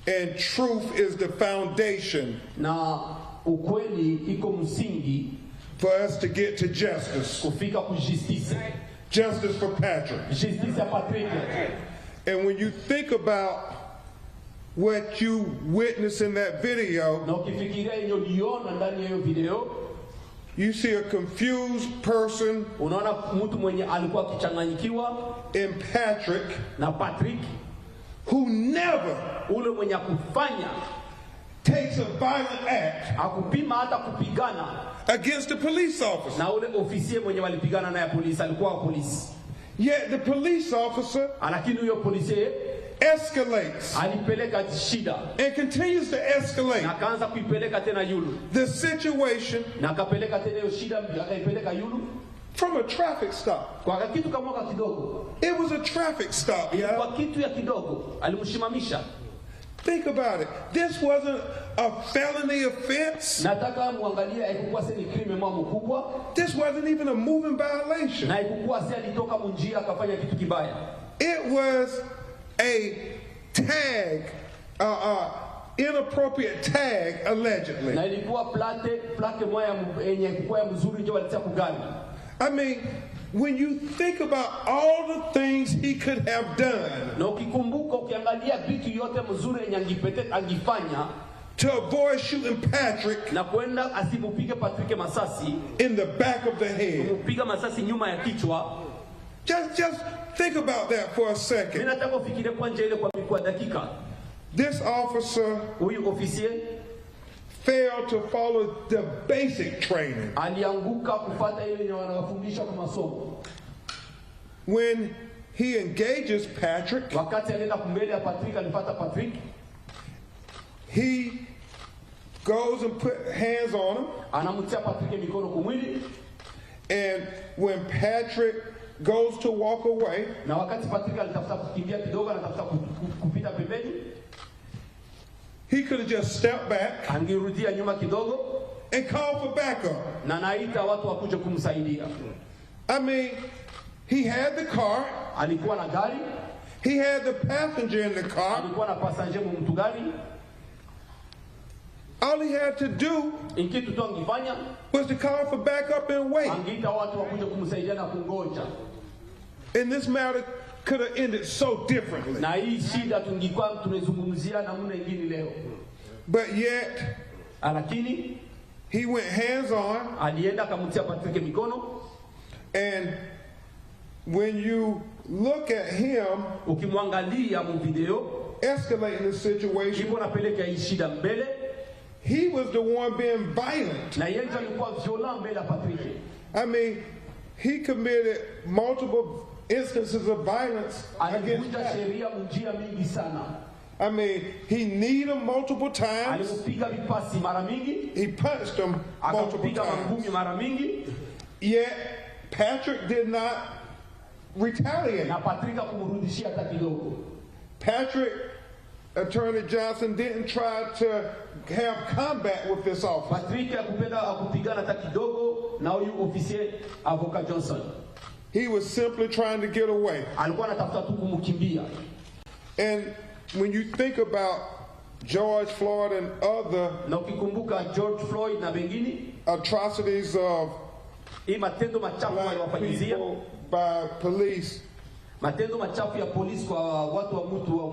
and truth is the foundation na ukweli iko msingi for us to get to justice. kufika ku justice. Justice for Patrick. Justice ya Patrick. And when you think about what you witnessed in that video, Na ukifikiria yenye uliona ndani ya hiyo video, you see a confused person unaona mtu mwenye alikuwa akichanganyikiwa in Patrick na Patrick, who never ule mwenye akufanya takes a violent act akupima hata kupigana against the police officer. na ule ofisier mwenye walipigana naye polisi, alikuwa wa polisi. Yet the police officer Lakini huyo polisi escalates alipeleka shida and continues to escalate na akaanza kuipeleka tena yulu, the situation na akapeleka tena hiyo shida akaipeleka yulu from a traffic stop. kwa kitu kama kidogo. It was a traffic stop, yeah. Kwa kitu ya kidogo alimshimamisha. Think about it. This wasn't a felony offense. Nataka muangalie, haikuwa sasa ni crime mkubwa. This wasn't even a moving violation. Na haikuwa sasa alitoka munjia akafanya kitu kibaya. It was a tag, inappropriate tag, allegedly. Na ilikuwa plate moja yenye kwa mzuri ndio walitia kugani. I mean, when you think about all the things he could have done Na ukikumbuka ukiangalia vitu yote mzuri yenye angifanya to avoid shooting Patrick na kwenda asimupige Patrick masasi in the back of the head. kumupiga masasi nyuma ya kichwa. Just think about that for a second. Mimi nataka ufikirie kwa nje ile kwa dakika. This officer Huyu ofisier failed to follow the basic training. alianguka kufuata ile yenye wanawafundisha kwa masomo. When he engages Patrick, Wakati alienda kumbele ya Patrick, alifuata Patrick, he goes and put hands on him. anamtia Patrick mikono kumwili, And when Patrick goes to walk away, na wakati Patrick alitafuta kukimbia kidogo, anatafuta kupita pembeni, he could have just stepped back angerudia nyuma kidogo and called for backup. na naita watu wakuje kumsaidia. I mean, he had the car, Alikuwa na gari, he had the passenger in the car. alikuwa na passenger mtu gari. All he had to do Ikitu tu angefanya, was to call for backup and wait. angeita watu wakuje kumsaidia na kungoja. And this matter could have ended so differently. Na hii shida tungikuwa tunazungumzia namna nyingine leo. But yet, Lakini he went hands on, alienda akamtia Patrick mikono. and when you look at him Ukimwangalia mu video, escalating the situation, ipo napeleka hii shida mbele, he was the one being violent. na yeye alikuwa violent mbele ya Patrick. I mean, he committed multiple instances of violence against Alivunja Patrick. sheria njia mingi sana. I mean, he kneed him multiple times. Alimupiga vipasi mara mingi. He punched him multiple Akamupiga mangumi times. mara mingi. Yet Patrick did not retaliate. Na Patrick hakumrudishia hata kidogo. Patrick, Attorney Johnson, didn't try to have combat with this officer. Patrick hakupenda kupigana hata kidogo na huyu ofisier Avocat Johnson. He was simply trying to get away. Alikuwa anatafuta tu kumkimbia. And when you think about George Floyd and other Na ukikumbuka George Floyd na wengine, atrocities of hii matendo machafu black waliwafanyizia, people by police, matendo machafu ya polisi kwa watu wa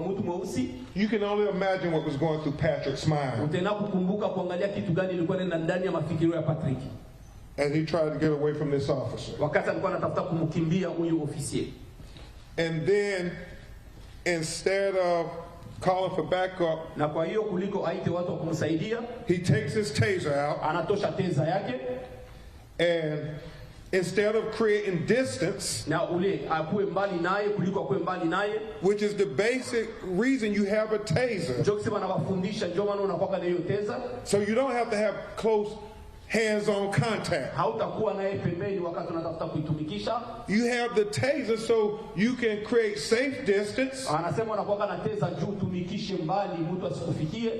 mtu mweusi, you can only imagine what was going through Patrick's mind utaenda kukumbuka kuangalia kitu gani ilikuwa nenda ndani ya mafikirio ya Patrick as he tried to get away from this officer. wakati alikuwa anatafuta kumkimbia huyu ofisier. And then, instead of calling for backup, Na kwa hiyo kuliko aite watu wa kumsaidia, he takes his taser out, anatosha teza yake, and instead of creating distance, na ule akuwe mbali naye kuliko akuwe mbali naye, which is the basic reason you have a taser, ndio kusema anawafundisha, ndio maana unakuwa na hiyo teza, so you don't have to have close hands-on contact. hautakuwa naye pembeni wakati unatafuta kuitumikisha. You have the taser so you can create safe distance Anasema unakuwa na teza juu tumikishe mbali mtu asikufikie,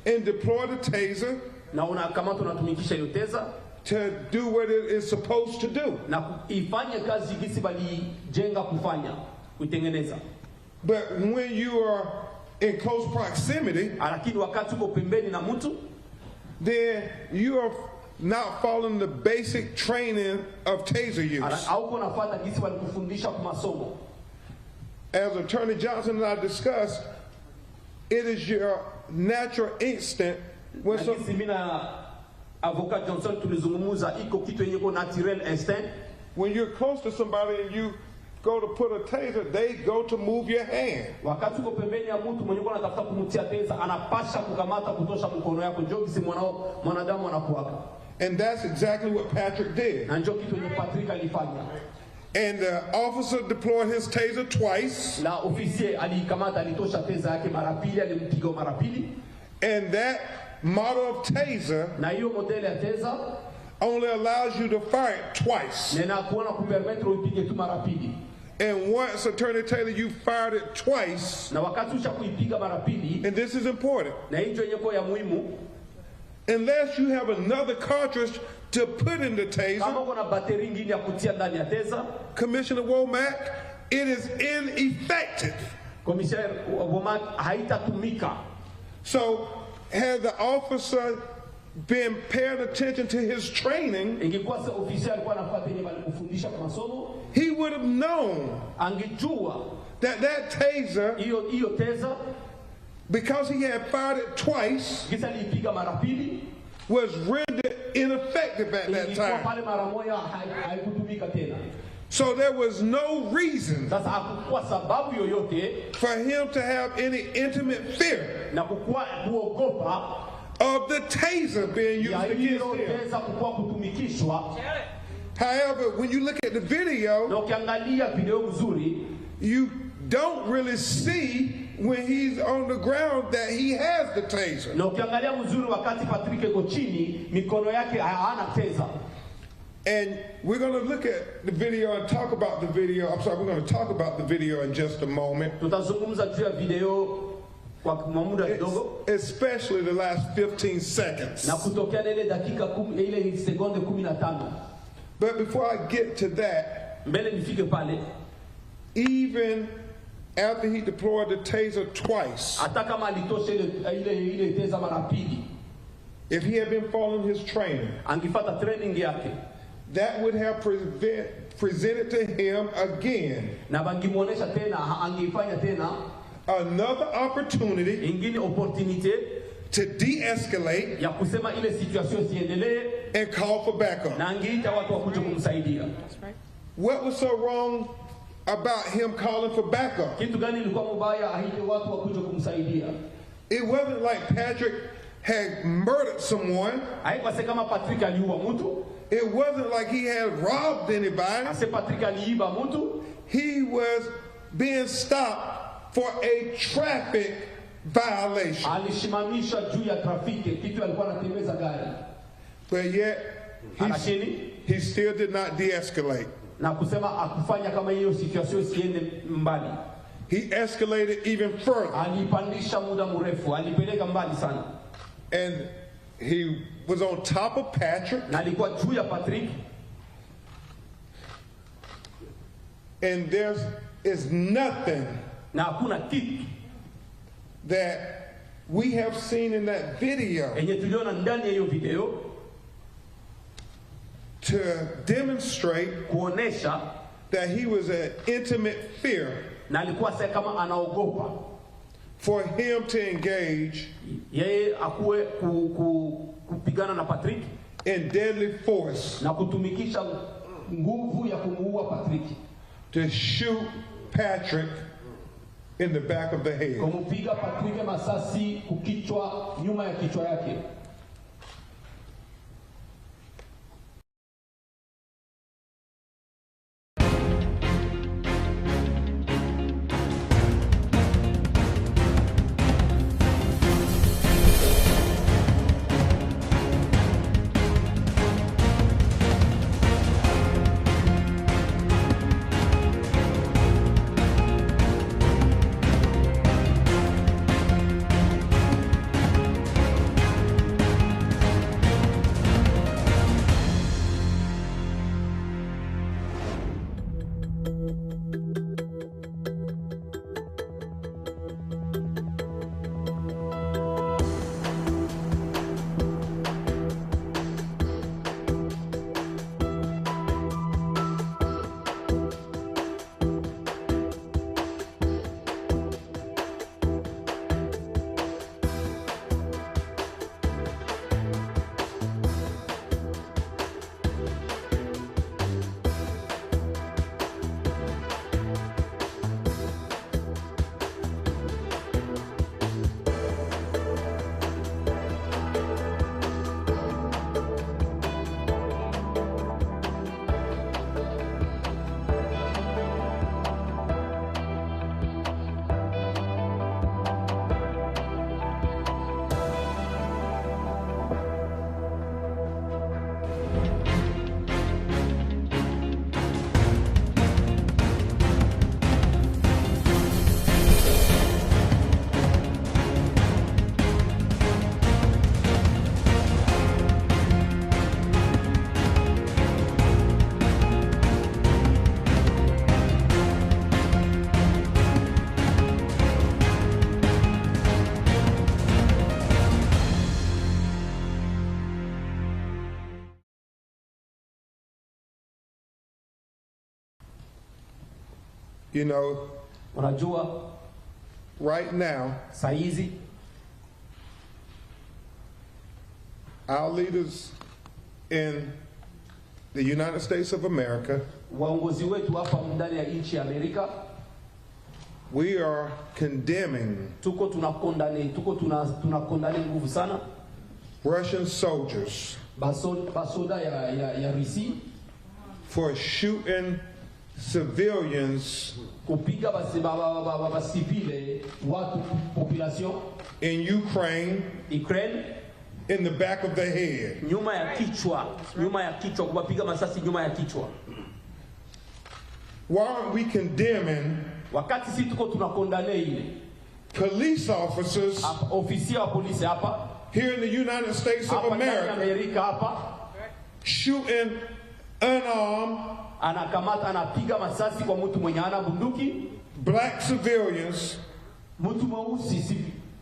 and deploy the taser na unakamata unatumikisha hiyo teza to do what it is supposed to do. na ifanye kazi gisi balijenga kufanya kuitengeneza. But when you are in close proximity, Lakini wakati uko pembeni na mtu, then you are not following the basic training of taser use. hauko unafuata gisi walikufundisha kwa masomo. As Attorney Johnson and I discussed, it is your natural instinct when Na some, gisi mimi na Avocat Johnson tulizungumza, iko kitu yenye kwa natural instinct. when you're close to somebody and you go to put a taser, they go to move your hand. Wakati uko pembeni ya mtu mwenye uko unatafuta kumtia teza, anapasha kukamata kutosha mkono yako, ndio gisi mwanadamu anakuwaka. And that's exactly what Patrick did. Na ndio kitu yenye Patrick alifanya. And the officer deployed his taser twice. Na ofisier alikamata, alitosha teza yake mara pili, alimpiga mara pili. And that model of taser Na hiyo modeli ya teza only allows you to fire it twice. nena kuona kupermettre upige tu mara pili. And once, Attorney Taylor, you fired it twice, Na wakati usha kuipiga mara pili, and this is important, na hiyo yenye kwa ya muhimu, unless you have another cartridge to put in the kama taser, uko na bateri nyingine ya kutia ndani ya teza, Commissioner Womack, it is ineffective. Commissioner Womack haitatumika. So, had the officer been paying attention to his training, Ingekuwa sasa ofisier alikuwa anafuata yenye walikufundisha kwa masomo, he would have known angejua that that taser, hiyo teza because he had fired it twice, kisa aliipiga mara pili, was rendered ineffective at that ilikuwa time. pale mara moja haikutumika tena. So there was no reason Sasa hakukuwa sababu yoyote for him to have any intimate fear na kukuwa kuogopa of the taser being ya used hiyo against him. teza kukuwa kutumikishwa. However, when you look at the video, Na ukiangalia video mzuri, you don't really see when he's on the ground that he has the taser. na ukiangalia mzuri wakati Patrick iko chini, mikono yake hana teza. And we're going to look at the video and talk about the video. I'm sorry, we're going to talk about the video in just a moment. Tutazungumza juu ya video kwa muda kidogo, Especially the last 15 seconds. na kutokea ile dakika ile sekunde 15. But before I get to that, Mbele nifike pale, even after he deployed the taser twice, hata kama alitosha ile teza mara pili, if he had been following his training, angefuata training yake, that would have presented to him again na bangimuonesha tena, angeifanya tena another opportunity ingine opportunity to de-escalate ya kusema ile situation siendelee, and call for backup. na angeita watu wakuje kumsaidia. What was so wrong about him calling for backup? Kitu gani ilikuwa mbaya aite watu wakuje kumsaidia? It wasn't like Patrick had murdered someone. Haikuwa kama Patrick aliua mtu, It wasn't like he had robbed anybody. ase Patrick aliiba mtu. He was being stopped for a traffic violation. Alishimamisha juu ya trafiki, kitu alikuwa anatembeza gari. But yet, Lakini he still did not de-escalate. na kusema akufanya kama hiyo situation isiende mbali. He escalated even further. Alipandisha muda mrefu, alipeleka mbali sana. And he was on top of Patrick. Na alikuwa juu ya Patrick. And there is nothing Na hakuna kitu that we have seen in that video yenye tuliona ndani ya hiyo video to demonstrate kuonesha that he was an intimate fear na alikuwa sasa kama anaogopa for him to engage yeye akuwe kupigana na Patrick in deadly force na kutumikisha nguvu ya kumuua Patrick, to shoot Patrick in the back of the head. kumupiga Patrick masasi kukichwa, nyuma ya kichwa yake. You know, Unajua right now, saizi our leaders in the United States of America, waongozi wetu hapa ndani ya nchi ya Amerika, we are condemning tuko tunakondane nguvu sana Russian soldiers basoda ya Rusi for shooting civilians kupiga basivile watu population in Ukraine in the back of the head. nyuma ya kichwa kuwapiga masasi nyuma ya kichwa. Why aren't we condemning Wakati sisi tuko tunakondane ile police officers ofisia wa polisi hapa here in the United States of America hapa shooting unarmed anakamata anapiga masasi kwa mtu mwenye ana bunduki, black civilians mtu mweusi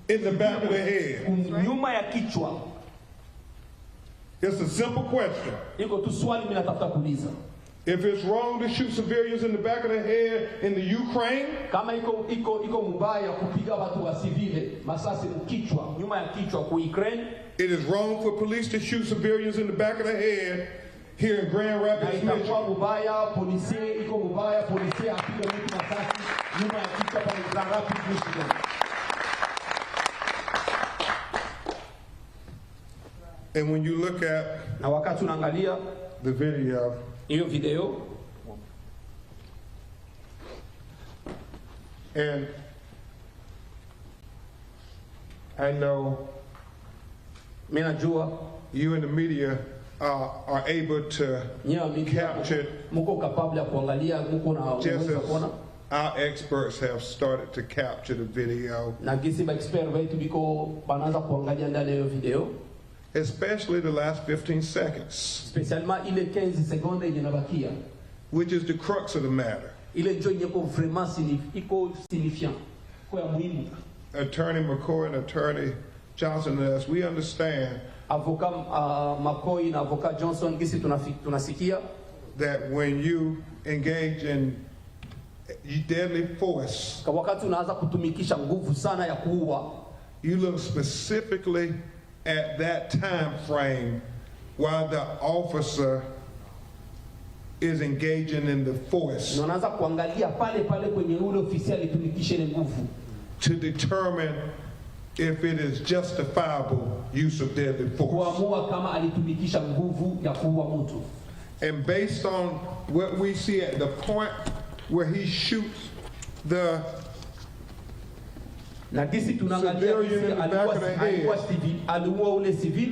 in the back of the head? nyuma ya kichwa. It's a simple question. Iko tu swali mimi natafuta kuuliza. If it's wrong to shoot civilians in the back of the head in the Ukraine, Kama iko mubaya kupiga watu wa civile masasi kichwa, nyuma ya kichwa ku Ukraine, it is wrong for police to shoot civilians in the back of the head here in Grand Rapids, itakuwa Michigan. mubaya polisi apige mtu masasi nyuma ya kichwa pale Grand Rapids, Michigan. And when you look at Na wakati unaangalia the video, hiyo video and I know Mimi najua you in the media are able to capture mko capable ya kuangalia, mko na just uwezo as kuona our experts have started to capture the video, na gisi ba expert wetu biko banaanza kuangalia ndani ya video, especially the last 15 seconds, spesialma ile 15 sekunde yenye inabakia, which is the crux of the matter. ile ndio iko vraiment significant kwa muhimu. Attorney McCoy and Attorney Johnson, as we understand, Avocat McCoy na Avocat Johnson gisi tunasikia that when you engage in deadly force, kwa wakati unaanza kutumikisha nguvu sana ya kuua, you look specifically at that time frame while the officer is engaging in the force, na unaanza kuangalia pale pale kwenye ule ofisi alitumikisha ile nguvu to determine if it is justifiable use of deadly force. kuamua kama alitumikisha nguvu ya kuua mtu. And based on what we see at the point where he shoots the Na gisi tunaangalia civilian in the back of the alikuwa head, civil, aliua ule civil,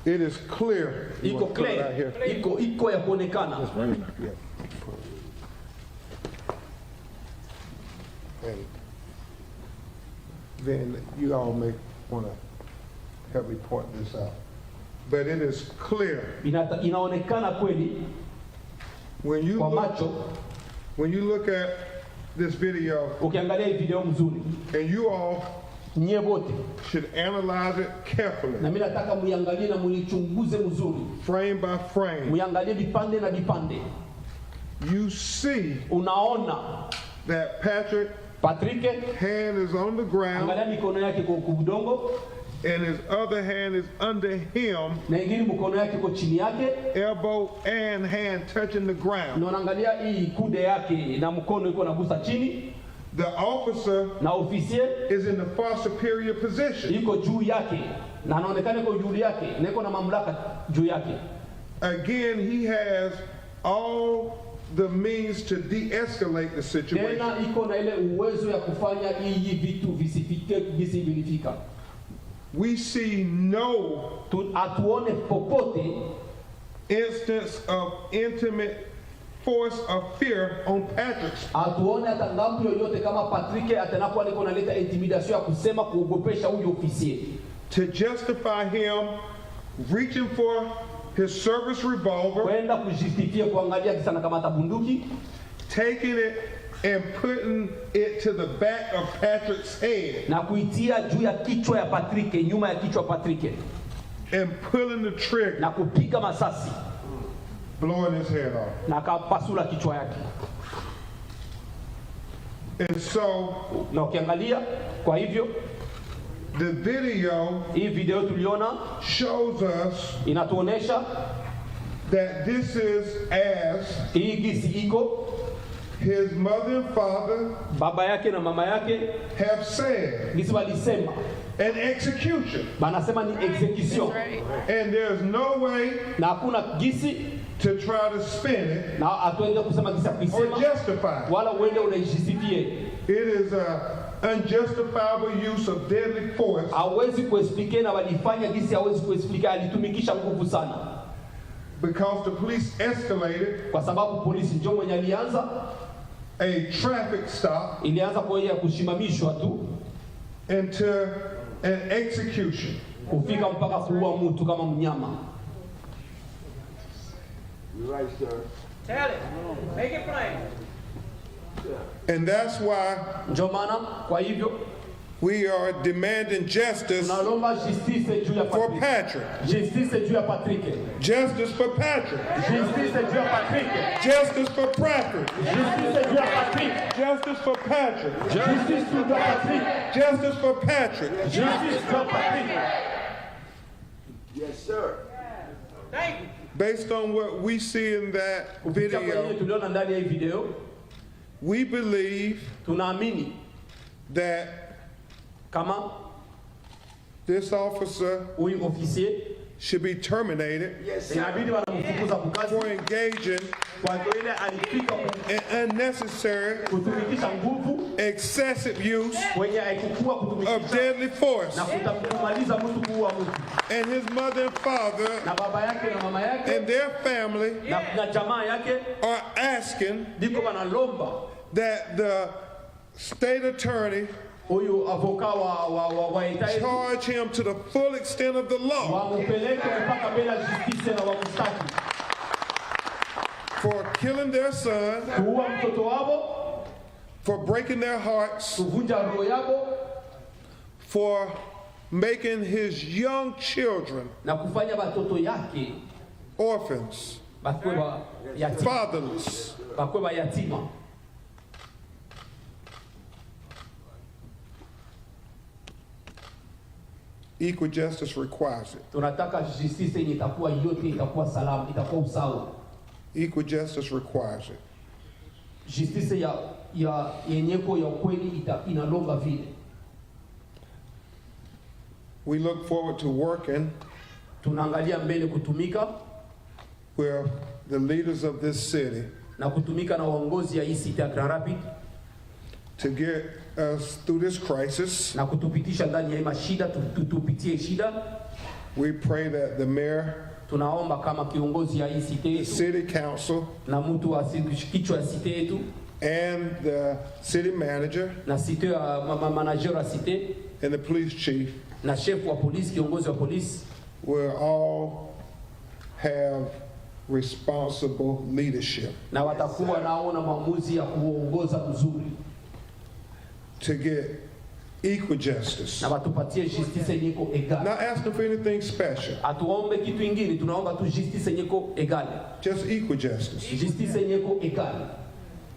it is clear. You iko wanna put it out clear, here? iko ya kuonekana. Yeah. And then you all may want to help me point this out. But it is clear Inaonekana kweli when you kwa look, macho, when you look at this video, ukiangalia hii video mzuri, and you all nyie wote, should analyze it carefully, na mimi nataka muiangalie na muichunguze mzuri, frame by frame. muiangalie vipande na vipande. You see Unaona that Patrick Patrick hand is on the ground angalia mikono yake kwa udongo, and his other hand is under him, na ingine mkono yake kwa chini yake, elbow and hand touching the ground. na unaangalia hii kude yake na mkono iko nagusa chini, The officer na ofisier is in the far superior position. iko juu yake, na anaonekana iko juu yake na iko na mamlaka juu yake. Again, he has all the means to de-escalate the situation. Tena iko na ile uwezo ya kufanya hii vitu visifike visivilifika. We see no Atuone popote instance of intimate force or fear on Patrick's. atuone hata ngambo yoyote kama Patrick atanakuwa niko naleta intimidation ya kusema kuogopesha huyo ofisier, To justify him reaching for his service revolver, kwenda kujustifia kuangalia kisa na kamata bunduki, taking it and putting it to the back of Patrick's head, na kuitia juu ya kichwa ya Patrick, nyuma ya kichwa ya Patrick, and pulling the trigger, na kupiga masasi blowing his head off. na kapasula kichwa yake. And so Na ukiangalia kwa hivyo the video hii video tuliona shows us inatuonesha that this is as hii gisi iko his mother and father baba yake na mama yake have said, gisi walisema, an execution. banasema ni execution, And there's no way na hakuna gisi to try to spin it na atuende kusema gisi ya or kuisema justify it. wala uende unaijustifie. It is an unjustifiable use of deadly force Hawezi kuexplike na walifanya gisi, hawezi kuexplike, alitumikisha nguvu sana, because the police escalated kwa sababu polisi ndio mwenye alianza, a traffic stop ilianza kwa ya kushimamishwa tu into an execution. kufika mpaka kuua mtu kama mnyama. You're right, sir. Tell it. Make it plain. And that's why Ndio maana kwa hivyo we are demanding justice tunalomba justice juu ya for Patrick, Patrick. justice juu ya Patrick, Justice for Patrick. justice juu ya Patrick, Justice for Patrick. justice juu ya Patrick, Justice for Patrick. justice juu ya Patrick, Justice for Patrick. justice juu ya Patrick. Yes, sir. Thank you. Based on what we see in that Kupitia kwenye video, tuliona ndani ya hii video, we believe tunaamini that kama this officer huyu ofisier should be terminated inabidi wanamfukuza kukazi for engaging kwa ile alifika in unnecessary, kutumikisha nguvu excessive use kwenye haikuwa of kutumikisha deadly force. na kutamaliza mtu kuua mtu And his mother and father na baba yake na mama yake and their family na jamaa yake are asking ndiko wanalomba that the state attorney huyu avoka wa itaji charge him to the full extent of the law wamupeleke mpaka mbele ya justice na wamstaki for killing their son, kuua mtoto wao, for breaking their hearts, kuvunja roho yao for making his young children na kufanya watoto yake orphans, bakwe yatima, fatherless. bakwe yatima. Equal justice requires it. Tunataka justice yenye itakuwa yote, itakuwa salama, itakuwa usawa. Equal justice requires it. Justice ya yenyeko ya ukweli inalomba vile. We look forward to working Tunaangalia mbele kutumika with the leaders of this city na kutumika na waongozi ya hii city ya Grand Rapids to get us through this crisis. na kutupitisha ndani ya hii mashida, tupitie shida. We pray that the mayor, Tunaomba kama kiongozi ya hii city the yetu city council, na mtu wa kichwa ya city yetu and the city manager na city ya manager wa city and the police chief na chef wa polisi, kiongozi wa polisi will all have responsible leadership na watakuwa naona maamuzi ya kuongoza mzuri to get equal justice. na watupatie justice yenye iko egal. Not asking for anything special, Atuombe kitu ingine, tunaomba tu justice yenye iko egal. just equal justice. Justice yenye iko egal.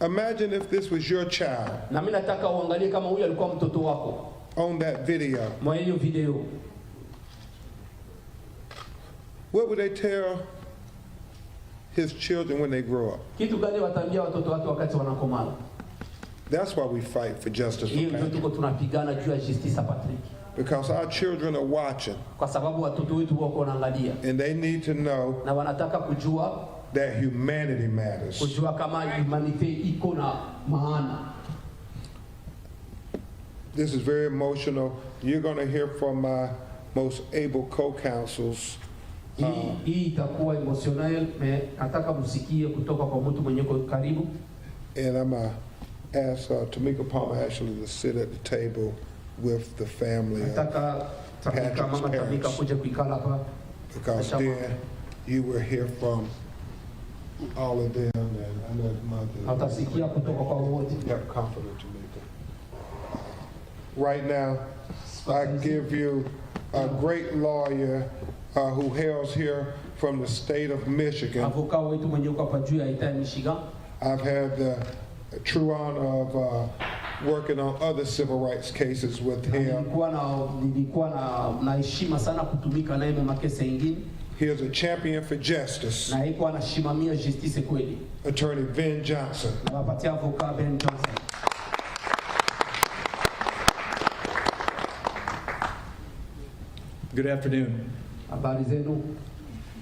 Imagine if this was your child Na mimi nataka uangalie kama huyu alikuwa mtoto wako on that video. mwa hiyo video. What would they tell his children when they grow up? Kitu gani wataambia watoto wake wakati wanakomana? That's why we fight for justice Hiyo for ndio Patrick. tuko tunapigana juu ya justice ya Patrick. Because our children are watching Kwa sababu watoto wetu wako wanaangalia and they need to know na wanataka kujua that humanity matters. kama humanity iko na maana. This is very emotional. You're going to hear from my most able co-counsels. Hii itakuwa emotional, nataka msikie kutoka kwa mtu mwenye uko karibu. And I'm going to ask Tamika Palmer actually to sit at the table with the family of Nataka Tamika, mama Tamika kuja kuikala hapa. because then you will hear from all of them, and I know the mother. Utasikia kutoka kwa wote. Yep, confident, Tamika. Right now, I give you a great lawyer who hails here from the state of Michigan. Avoka wetu mwenye uko hapa juu ya ita Michigan. I've had the true honor of working on other civil rights cases with him. Nilikuwa na heshima sana kutumika naye kwa makesi mengine. He is a champion for justice. Na yeye anashimamia justice kweli. Attorney Ben Johnson. Na wapatia avoka Ben Johnson. Good afternoon. Habari zenu?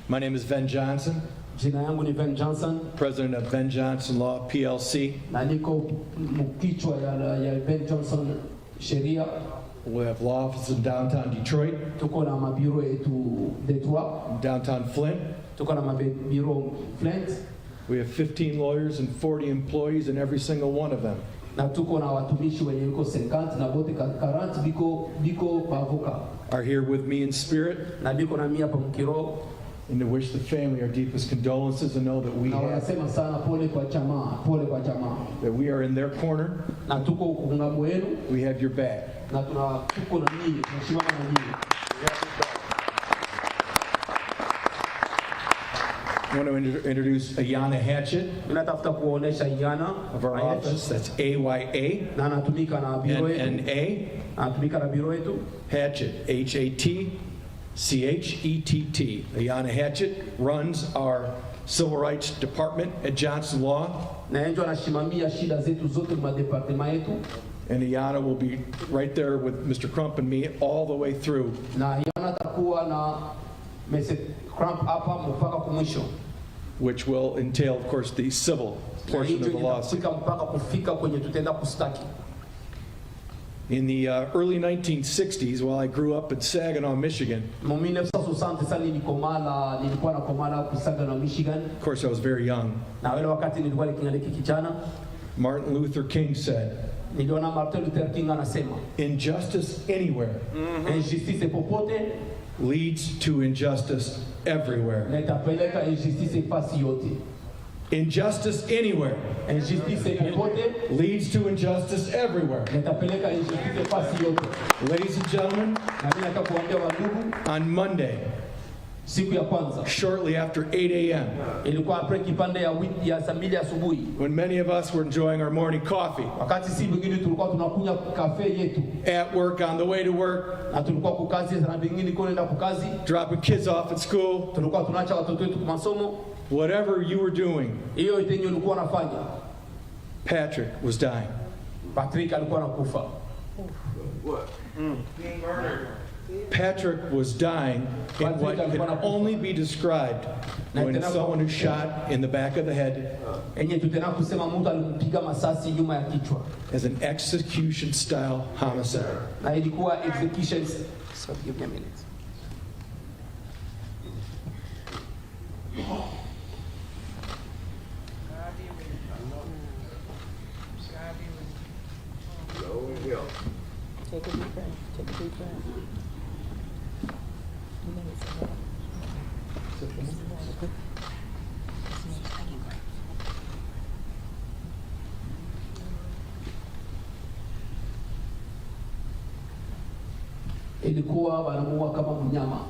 My name is Ven Johnson, Jina yangu ni Ben Johnson. president of Ven Johnson Law PLC. Na niko mkichwa ya Ben Johnson sheria. We have law offices in downtown Detroit, Tuko na mabiro yetu Detroit. downtown Flint. Tuko na mabiro Flint. We have 15 lawyers and 40 employees in every single one of them. Na tuko na watumishi wenye iko 50 na bote 40 biko bavuka. Are here with me in spirit Na biko na mimi hapa mkiroho. and to wish the family our deepest condolences and know that Na wanasema sana pole kwa jamaa. that we are in their corner. Na tuko kungambo yenu We have your back. na tuko na nyinyi, tunashimama na nyinyi. I want to introduce Ayana Hatchett Ninatafuta kuonesha Yana of our office. That's AYA na anatumika na biro yetu. NNA. Anatumika na biro yetu. Hatchett, Hatchett. Ayana Hatchett runs our Civil Rights Department at Johnson Law. Na yeye anashimamia shida zetu zote kwa department yetu. And Ayana will be right there with Mr. Crump and me all the way through. Na Yana atakuwa na cramp hapa mpaka kumwisho. which will entail, of course, the civil portion of the lawsuit. Mpaka kufika kwenye tutaenda kustaki. In the early 1960s, while I grew up in Saginaw, Michigan, Mu 1960 sasa nilikuwa nakomala kusaga na Michigan. of course I was very young, Na wale wakati nilikuwa nikingaliki kijana, Martin Luther King said, niliona Martin Luther King anasema, injustice anywhere injustice popote leads to injustice everywhere. na itapeleka injustice fasi yote. Injustice anywhere Injustice popote leads to injustice everywhere. na itapeleka injustice fasi yote. Ladies and gentlemen, Na mimi nataka kuambia wandugu, on Monday, siku ya kwanza shortly after 8 a.m., ilikuwa après kipande ya saa 2 asubuhi, when many of us were enjoying our morning coffee, wakati si wengine tulikuwa tunakunywa kafe yetu at work, on the way to work, na tulikuwa kukazi na wengine kwenda kukazi, dropping kids off at school, tulikuwa tunaacha watoto wetu kwa masomo. whatever you were doing, Hiyo itenyo ulikuwa unafanya, Patrick was dying. Patrick alikuwa anakufa. Patrick was dying in what can only be described when someone is shot in the back of the head Enye tutena kusema mtu alimpiga masasi nyuma ya kichwa, as an execution style homicide. na ilikuwa executions. So give me a minute. Take a deep breath. Take a deep breath. You know it's a lot. Ilikuwa wanamuua kama mnyama,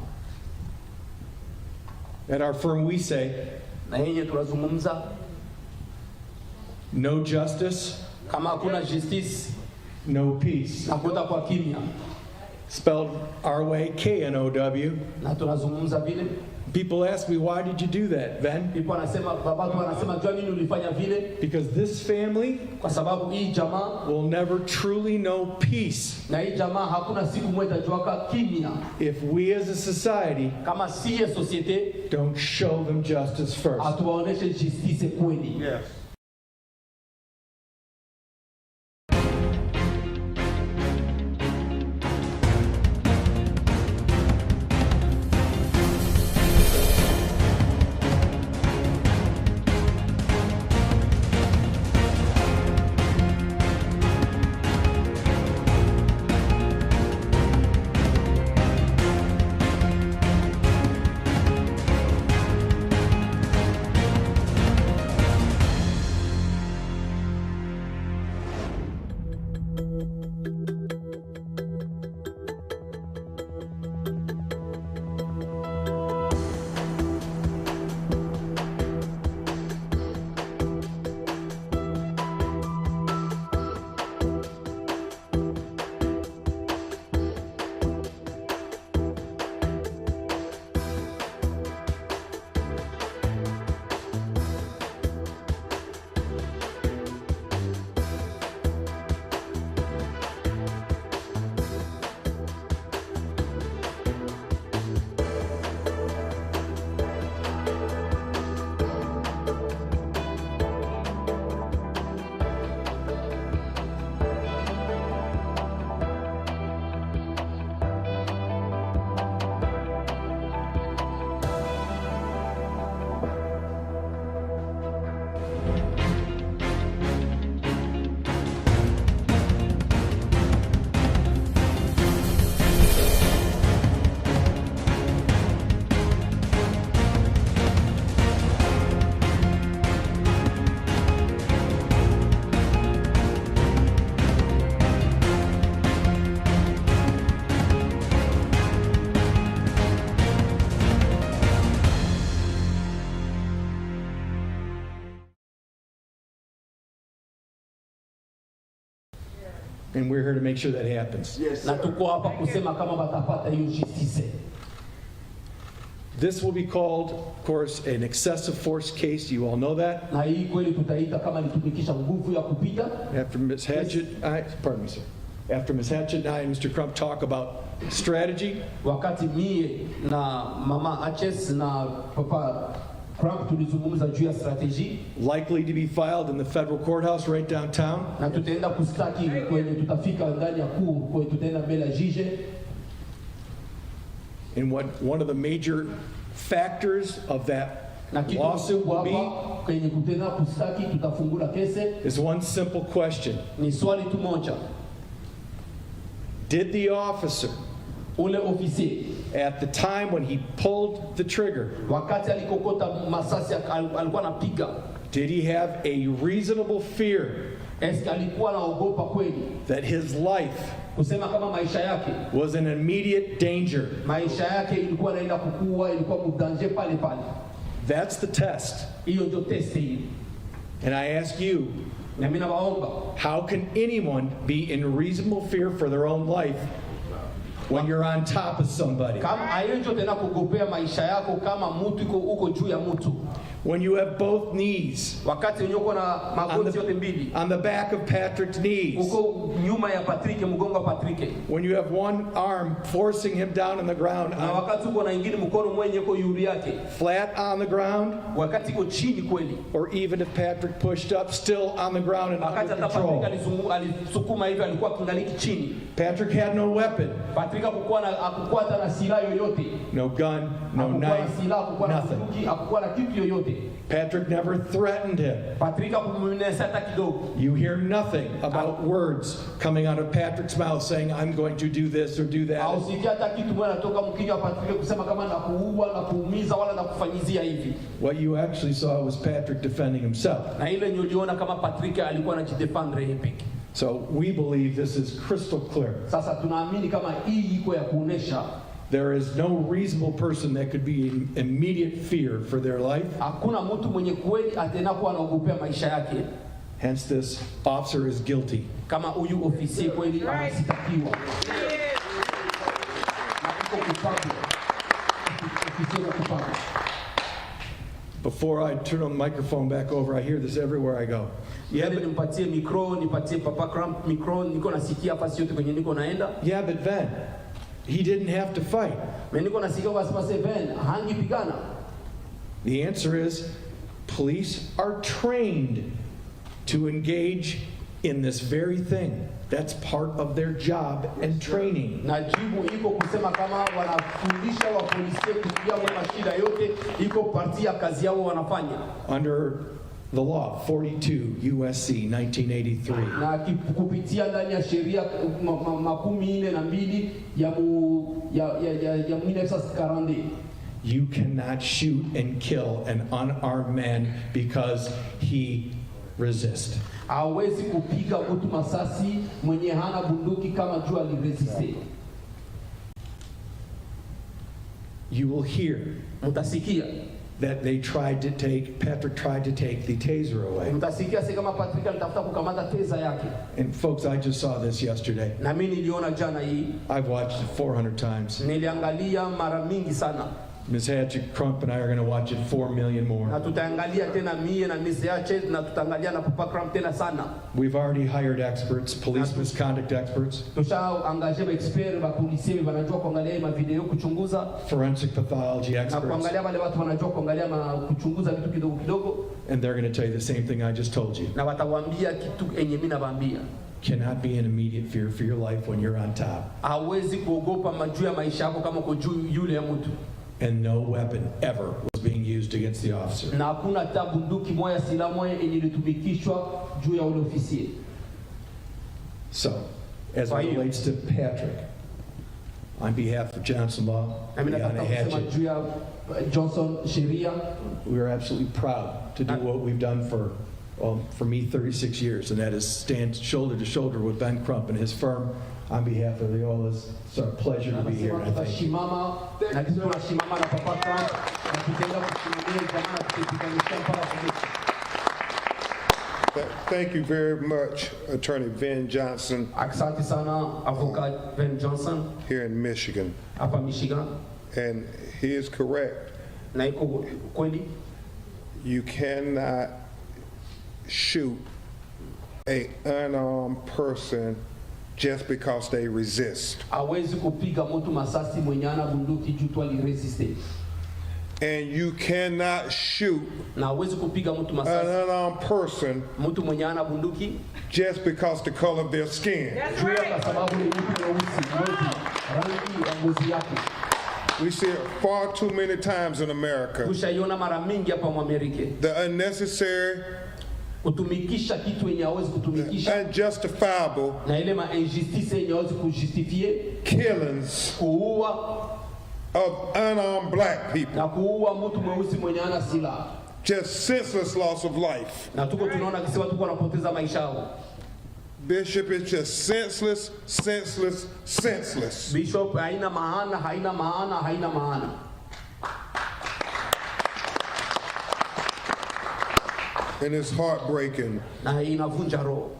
At our firm, we say, na yenye tunazungumza no justice, kama hakuna justice no peace. na kuenda kwa kimya, Spelled our way, K-N-O-W. na tunazungumza vile. People ask me, why did you do that, Ben? Ndipo anasema babatu wanasema jua nini ulifanya vile? Because this family Kwa sababu hii jamaa will never truly know peace na hii jamaa hakuna siku mweta juaka kimya if we as a society kama siye societe don't show them justice first. atuwaoneshe justice kweli. And we're here to make sure that happens. Na tuko hapa kusema kama batapata hiyo justice. This will be called, of course, an excessive force case. You all know that. Na hii kweli tutaita kama nitumikisha nguvu ya kupita. After Ms. Hadgett, pardon me, sir. after Ms. Hatchett and I and Mr. Crump talk about strategy, Wakati mie na mama Hatches na papa Crump tulizungumza juu ya strategy, likely to be filed in the federal courthouse right downtown. na tutaenda kustaki kwenye tutafika ndani ya kuu kwenye tutaenda mbele ya jije. And what one of the major factors of that Na kitu lawsuit will be hapa kwenye kutaenda kustaki tutafungula kese is one simple question. ni swali tu moja. Did the officer, Ule ofisier at the time when he pulled the trigger, wakati alikokota masasi alikuwa anapiga, did he have a reasonable fear eske alikuwa anaogopa kweli that his life kusema kama maisha yake was in immediate danger? maisha yake ilikuwa inaenda kukua, ilikuwa mudanje pale pale? That's the test. Hiyo ndio testi hii, And I ask you, na mimi nawaomba, how can anyone be in reasonable fear for their own life when you're on top of somebody? kama ayenjo tena kugopea maisha yako kama mtu uko juu ya mtu, When you have both knees wakati uko na on magoti yote mbili on the back of Patrick's knees, uko nyuma ya Patrick, mgongo wa Patrick, when you have one arm forcing him down on the ground, na wakati uko na ingine mkono mwenye uko yuri yake flat on the ground, wakati uko chini kweli, or even if Patrick pushed up, still on the ground and wakati under hata Patrick control. alisukuma hivi alikuwa kingaliki chini. Patrick had no weapon, Patrick hakukuwa hata na silaha yoyote, no gun, no hakukuwa na knife, silaha, hakukuwa na nothing. bunduki, hakukuwa na kitu yoyote. Patrick never threatened him. Patrick hakumnesa hata kidogo. You hear nothing about words coming out of Patrick's mouth saying, I'm going to do this or do that. Hausikia hata kitu mwana natoka mkinywa wa Patrick kusema kama na kuua na kuumiza wala na kufanyizia hivi. What you actually saw was Patrick defending himself. Na ile niliona kama Patrick alikuwa anajidefend yeye peke. So we believe this is crystal clear. Sasa tunaamini kama hii iko ya kuonesha There is no reasonable person that could be in immediate fear for their life. hakuna mtu mwenye kweli atena kuwa anaogopea maisha yake Hence, this officer is guilty. kama huyu ofisi kweli anasitakiwa. Na iko kupangwa. Ofisi wa kupangwa. Before I turn on the microphone back over, I hear this everywhere I go. Yeah, nimpatie mikro, nipatie Papa Crump mikro, niko nasikia hapa yote kwenye niko naenda. Yeah, but then, he didn't have to fight. Mimi niko nasikia kwa sababu seven hangipigana. The answer is, police are trained to engage in this very thing. That's part of their job and training. Na jibu iko kusema kama wanafundisha wa polisi kupiga kwa shida yote, iko parti ya kazi yao wanafanya. Under the law 42 USC 1983. Na kupitia ndani ya sheria makumi nne na mbili ya 1940. You cannot shoot and kill an unarmed man because he resists. Hawezi kupiga mtu masasi mwenye hana bunduki kama jua aliresiste. You will hear Mutasikia that Patrick tried to take the taser away. mutasikia si kama Patrick alitafuta kukamata teza yake. And folks, I just saw this yesterday. Na mimi niliona jana hii, I've watched it 400 times. niliangalia mara mingi sana. Ms. Hatchett, Crump, and I are going to watch it 4 million Na more. tutaangalia tena mie na Miss Hatchet na tutaangalia na Papa Crump tena sana. We've already hired experts, police misconduct experts, Tushaangaje expert wa polisi wanajua kuangalia ma video kuchunguza forensic pathology na experts, kuangalia wale watu wanajua kuangalia kuchunguza vitu kidogo kidogo, and they're going to tell you the same thing I just told you. na watawaambia kitu enye mimi nawaambia. Cannot be in immediate fear for your life when you're on top. Hawezi kuogopa majuu ya maisha yako kama uko juu yule ya mtu. And no weapon ever was being used against the officer. Na hakuna hata bunduki moja silaha moja yenye ilitumikishwa juu ya ule ofisi. So, as it relates to Patrick, on behalf of Johnson Law, Na mimi nataka kusema juu ya Johnson sheria, we are absolutely proud to do what we've done for me 36 years, and that is stand shoulder to shoulder with Ben Crump and his firm on behalf of the Olas. It's our pleasure to be here. And I thank you. tutashimama na sisi tunashimama na Papa Crump na tutaenda kusimamia jamaa tukipiganisha mpaka kumwisho. Thank you very much, Attorney Ben Johnson, Asante sana Avocat Ben Johnson here in Michigan. hapa Michigan, And he is correct. na iko kweli You cannot shoot an unarmed person just because they resist. Hawezi kupiga mtu masasi mwenye ana bunduki juu tu aliresiste. And you cannot shoot Na hawezi kupiga mtu an masasi unarmed person mtu mwenye ana bunduki just because the color of their skin. That's juu right. kwa sababu ni mtu mweusi, rangi ya ngozi yake. We see it far too many times in America. Tushaiona mara mingi hapa Mwamerika. The unnecessary, Kutumikisha kitu yenye hawezi kutumikisha unjustifiable na ile ma injustice yenye hawezi kujustifie, killings kuua of unarmed black people. na kuua mtu mweusi mwenye ana silaha. Just senseless loss of life. Na tunaona kisi watu wanapoteza maisha yao. Bishop, it's just senseless, senseless, senseless. Bishop, haina maana, haina maana, haina maana. And it's heartbreaking. Na inavunja roho.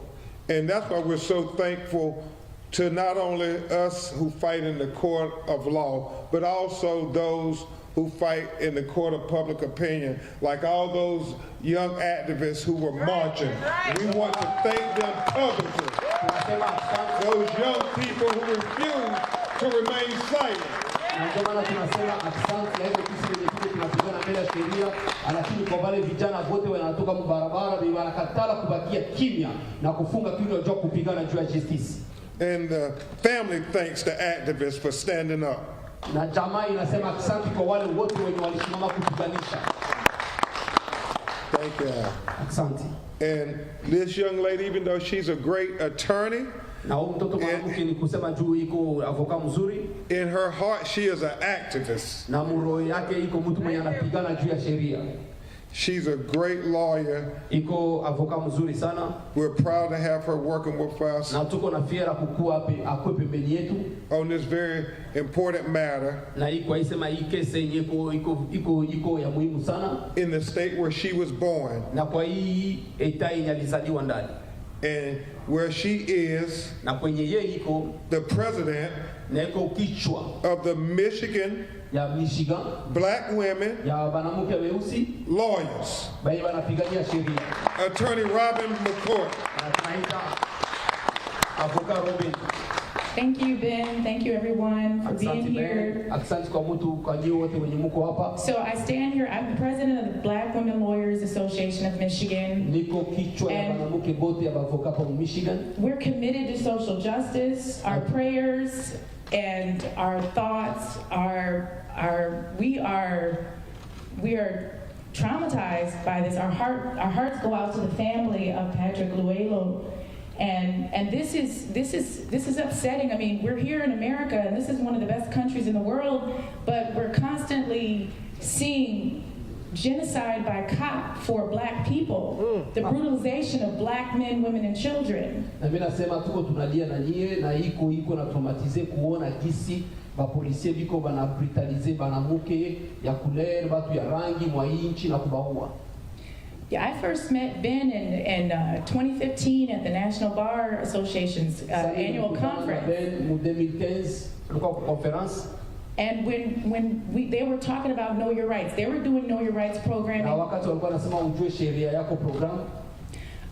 And that's why we're so thankful to not only us who fight in the court of law, but also those who fight in the court of public opinion, like all those young activists who were marching. We want to thank them publicly. Those young people who refuse to remain silent. Na ndio maana tunasema asante na hiyo kisi yenye tunapigana mbele ya sheria, lakini kwa wale vijana wote wanatoka barabara ni wanakatala kubakia kimya na kufunga kinywa juu kupigana juu ya justice. And the family thanks the activists for standing up. Na jamaa inasema asante kwa wale wote wenye walisimama kupiganisha. Thank you. Asante. And this young lady, even though she's a great attorney, Na huyu mtoto mwanamke ni kusema juu iko avoka mzuri, in her heart she is an activist. na roho yake iko mtu mwenye anapigana juu ya sheria. She's a great lawyer. Iko avoka mzuri sana. We're proud to have her working with us Na tuko na fiera kukua akwe pembeni yetu. on this very important matter Na iko aisema hii kesi yenye iko ya muhimu sana. in the state where she was born Na kwa hii eta yenye alizaliwa ndani. and where she is Na kwenye ye iko the president na iko kichwa of the Michigan ya Michigan Black Women ya banamuke weusi Lawyers, baye wanapigania sheria. Attorney Robin McCourt. Na tunaita avoka Robin. Thank you, Ben. Thank you, everyone, for being Asante here. Ben. Asante kwa mtu kwa nyinyi wote wenye mko hapa. So I stand here. I'm the president of the Black Women Lawyers Association of Michigan. Niko kichwa ya And- banamuke bote ya avoka kwa Michigan. We're committed to social justice. Our prayers and our thoughts we are traumatized by this. Our hearts go out to the family of Patrick Luelo. And this is upsetting. I mean, we're here in America, and this is one of the best countries in the world, but we're constantly seeing genocide by cop for black people, the brutalization of black men, women, and children. Na mimi nasema tuko tunalia na nyie na iko na traumatize kuona kisi bapolisie biko bana brutalize banamuke ya couleur batu ya rangi mwa inchi na kubaua. Yeah, I first met Ben in 2015 at the National Bar Association's annual conference. Mu 2015 tulikuwa kwa conference. And when they were talking about Know Your Rights, they were doing Know Your Rights Na programming. wakati walikuwa nasema ujue sheria yako program.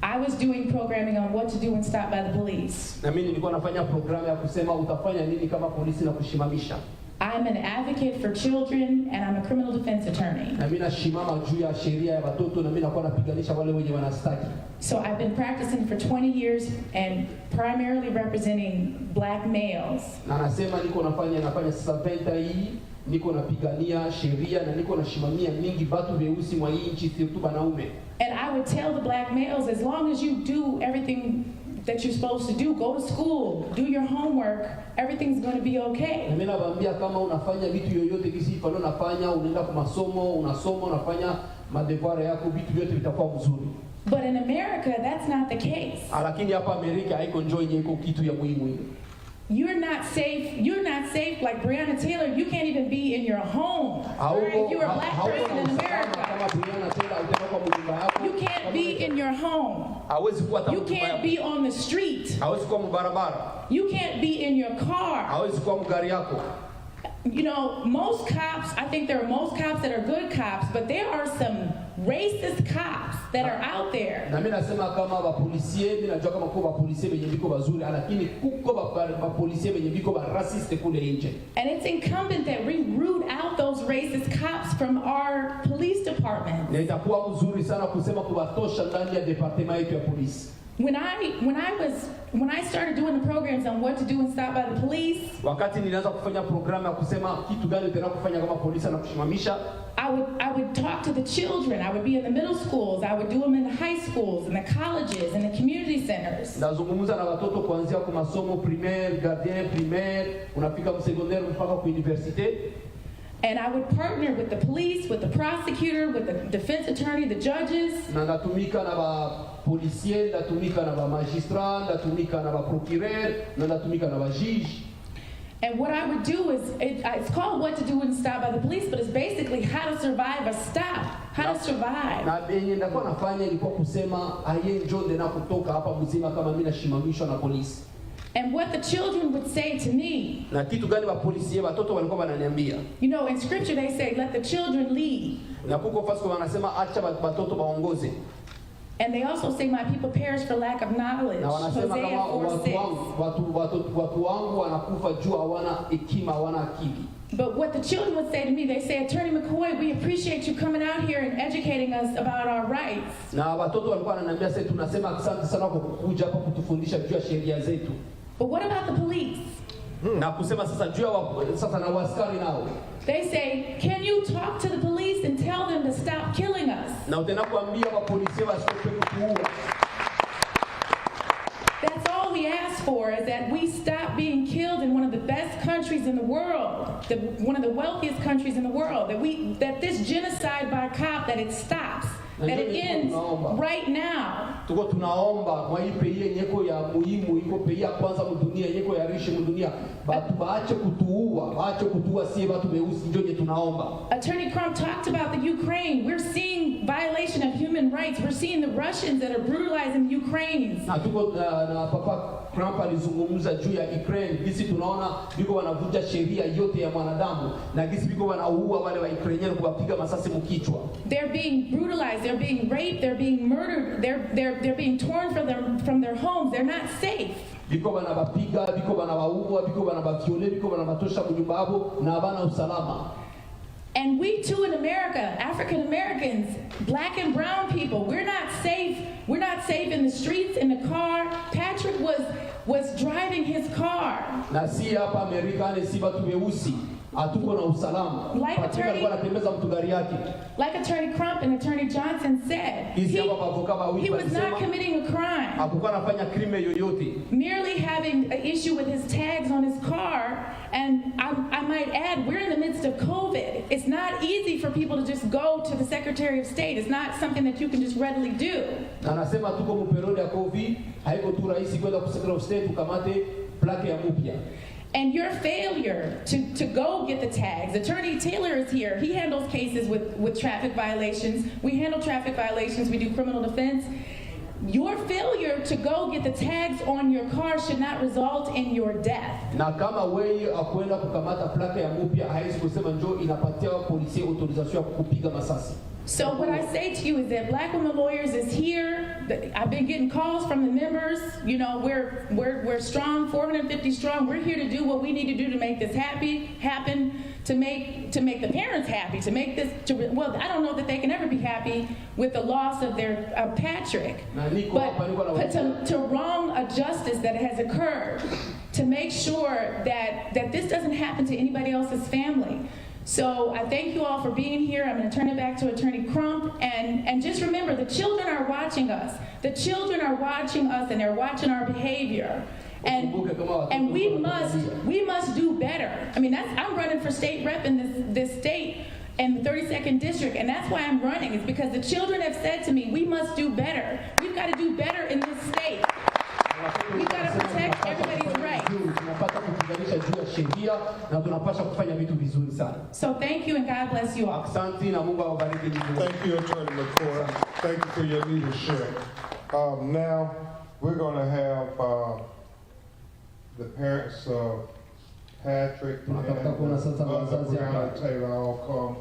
I was doing programming on what to do when stopped by the police. Na mimi nilikuwa nafanya programu ya kusema utafanya nini kama polisi na kushimamisha. I'm an advocate for children, and I'm a criminal defense attorney. Na mimi nashimama juu ya sheria ya watoto na mimi nakuwa napiganisha wale wenye wanastaki. So I've been practicing for 20 years and primarily representing black males. Na nasema niko nafanya sasa venta hii, niko napigania sheria na niko nashimamia mingi batu weusi mwa nchi sio banaume. And I would tell the black males, as long as you do everything that you're supposed to do, go to school, do your homework, everything's going to be okay. Na mimi nawaambia kama unafanya vitu yoyote kisi ifano unafanya, unaenda kwa masomo, unasoma, unafanya madevoir yako, vitu vyote vitakuwa mzuri. But in America, that's not the case. Lakini hapa Amerika haiko njoo yenye iko kitu ya muhimu hiyo. You're not safe like Breonna Taylor. You can't even be in your home. If you're a black person in America, you can't be in your home. You can't be on the street. You can't be in your car. you know, most cops, I think there are most cops that are good cops, but there are some racist cops that are out there. Na mimi nasema kama bapolisie, mimi najua kama kwa bapolisie wenye biko bazuri, lakini kuko bapolisie wenye biko ba racist kule nje. And it's incumbent that we root out those racist cops from our police department. Na itakuwa mzuri sana kusema kuwatosha ndani ya department yetu ya polisi. When I started doing the programs on what to do and stop by the police, wakati nilianza kufanya programu ya kusema kitu gani tena kufanya kama polisi na kushimamisha, I would talk to the children. I would be in the middle schools. I would do them in the high schools, in the colleges, in the community centers. Nazungumza na watoto kuanzia kwa masomo primaire, gardien primaire, unafika msecondaire mpaka kwa universite. And I would partner with the police, with the prosecutor, with the defense attorney, the judges. Na natumika na ba policier, natumika na ba magistrat, natumika na ba procureur, na natumika na ba juge. And what I would do is, it's called What to Do and Stop by the Police, but it's basically how to survive a stop, how to survive. Na benye ndakuwa nafanya ilikuwa kusema aye njoo na kutoka hapa mzima kama mimi nashimamishwa na polisi. And what the children would say to me, na kitu gani wa polisi watoto walikuwa wananiambia, you know, in scripture they say let the children lead. Na kuko fasi wanasema acha watoto waongoze. And they also say my people perish for lack of knowledge. Na wanasema kama watu wangu wanakufa juu hawana hekima, hawana akili. But what the children would say to me, they say, Attorney McCoy, we appreciate you coming out here and educating us about our rights. Na watoto walikuwa wananiambia sasa tunasema asante sana kwa kuja hapa kutufundisha juu ya sheria zetu. But what about the police? Na kusema sasa juu sasa na waskari nao. They say, can you talk to the police and tell them to stop killing us? Na utenda kuambia wa polisi wasitoke kutuua. That's all we ask for, is that we stop being killed in one of the best countries in the world, one of the wealthiest countries in the world, that this genocide by cop, that it stops, that it ends right now. Tuko tunaomba mwa hii pei yenyeko ya muhimu, iko pei ya kwanza mdunia, yenyeko ya rishi mdunia, batu baache kutuua sie batu beusi, ndio tunaomba. Attorney Crump talked about the Ukraine. We're seeing violation of human rights. We're seeing the Russians that are brutalizing Ukrainians. Na tuko na Papa Crump alizungumza juu ya Ukraine, gisi tunaona biko wanavunja sheria yote ya mwanadamu, na gisi biko wanaua wale wa Ukrainian kuwapiga masasi mkichwa. They're being brutalized, they're being raped, they're being murdered, they're being torn from their homes. They're not safe. Biko wanabapiga, biko wanawaua, biko wanabaviole, biko wanabatosha kunyumba hapo na habana usalama. And we too in America, African Americans, black and brown people, we're not safe. We're not safe in the streets, in the car. Patrick was driving his car. Na si hapa Amerika ni si watu weusi. Hatuko na usalama. Like Attorney Crump and Attorney Johnson said, he was not committing a crime. Merely having an issue with his tags on his car. And I might add, we're in the midst of COVID. It's not easy for people to just go to the Secretary of State. It's not something that you can just readily do. And your failure to go get the tags. Attorney Taylor is here. He handles cases with traffic violations. We handle traffic violations. We do criminal defense. Your failure to go get the tags on your car should not result in your death. Na kama wewe akwenda kukamata plaka ya mupya haiwezi kusema njoo inapatia polisi autorisation ya kukupiga masasi. So what I say to you is that Black Women Lawyers is here. I've been getting calls from the members. You know, we're strong, 450 strong. We're here to do what we need to do to make this happen, to make the parents happy, to make this. Well, I don't know that they can ever be happy with the loss of their Patrick, but to wrong a justice that has occurred, to make sure that this doesn't happen to anybody else's family. So I thank you all for being here. I'm going to turn it back to Attorney Crump. And just remember, the children are watching us. The children are watching us, and they're watching our behavior. And we must do better. I mean, I'm running for state rep in this state in the 32nd district, and that's why I'm running. It's because the children have said to me, we must do better. We've got to do better in this state. We've got to protect everybody's rights. So thank you and God bless you all. Thank you, Attorney McCoy. Thank you for your leadership. Now we're going to have the parents Patrick, and Tunatafuta kuona sasa Mother wazazi Breonna hapa. Taylor all come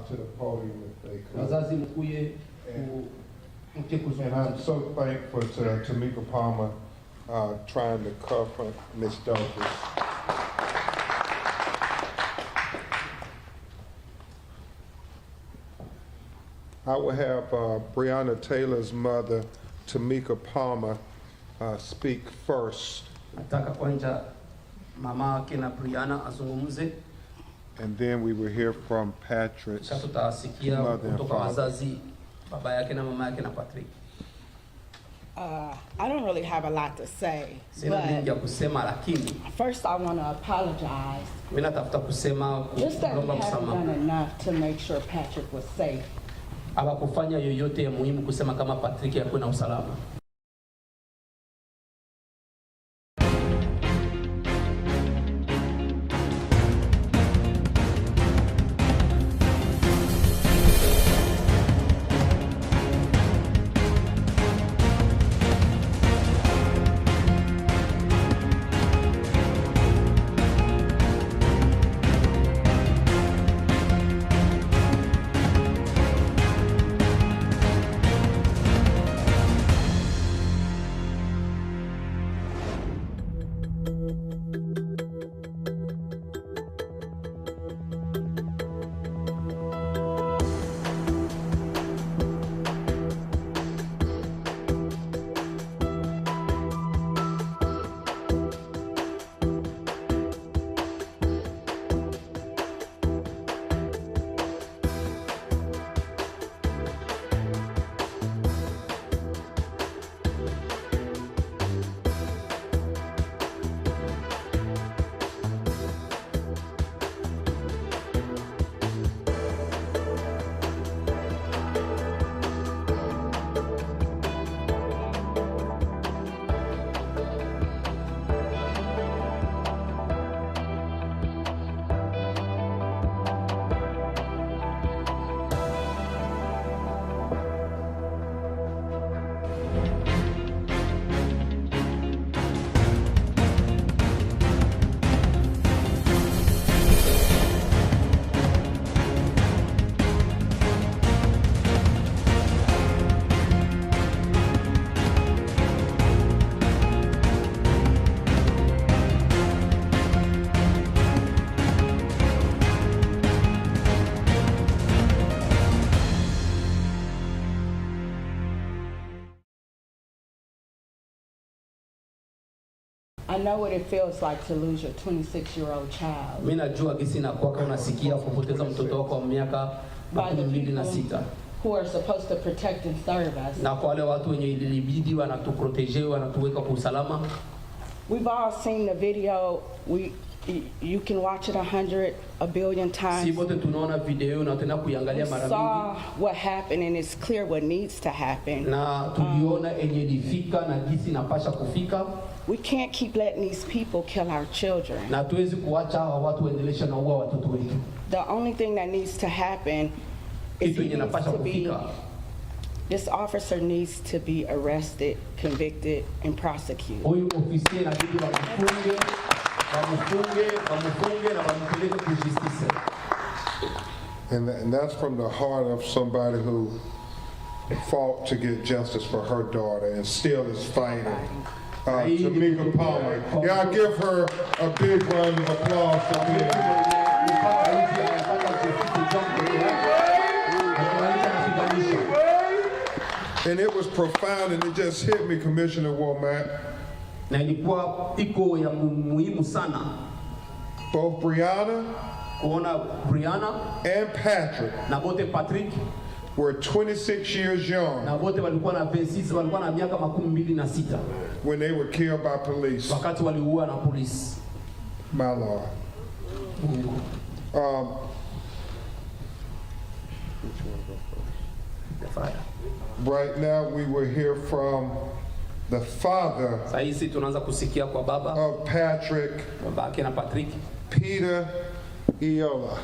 to the podium if they could. Wazazi mkuye mke And kuzungumza. I'm so thankful to Tamika Palmer trying to cover Ms. Douglas. I will have Breonna Taylor's mother, Tamika Palmer, speak first, Nataka kwanza mama yake na Brianna azungumze, and then we will hear from Patrick's kisha tutasikia mother and kutoka father. wazazi, baba yake na mama yake na Patrick. I don't really have a lot to say, Sina mengi ya but kusema, lakini first I want to apologize. mimi natafuta kusema Just that we kuomba haven't done msamaha. enough to make sure Patrick was safe. Hawakufanya yoyote ya muhimu kusema kama Patrick yakuwe na usalama. I know what it feels like to lose your 26-year-old child. Mimi najua gisi inakuwa kama unasikia kupoteza mtoto wako wa miaka By the 26. people who are supposed to protect and serve us. Na kwa wale watu wenye ilibidi wanatuprotege, wanatuweka kwa usalama. We've all seen the video. You can watch it 100, a billion times. Si wote tunaona video na tena kuiangalia We mara saw mingi. what happened, and it's clear what needs to happen. Na tuliona enye ilifika na gisi inapasha kufika. We can't keep letting these people kill our children. Na tuwezi kuacha hawa watu waendelesha na uwa watoto wetu. The only thing that needs to happen is Kitu yenye inapasha kufika. this officer needs to be arrested, convicted, and prosecuted. Huyu ofisi inabidi wamfunge na wampeleke kwa justice. And that's from the heart of somebody who fought to get justice for her daughter and still is fighting. Tamika Palmer. Y'all give her a big round of applause for being And it was profound, and it just hit me, Commissioner Womack. Na ilikuwa iko ya muhimu sana. Both Breonna kuona Brianna and Patrick na bote Patrick were 26 years young na bote walikuwa na 26, walikuwa na miaka 26 when they were killed by police. wakati waliuawa na polisi. My Lord. The father. Right now, we will hear from the father Sasa hizi tunaanza kusikia kwa baba of Patrick, babake na Patrick, Peter Iola.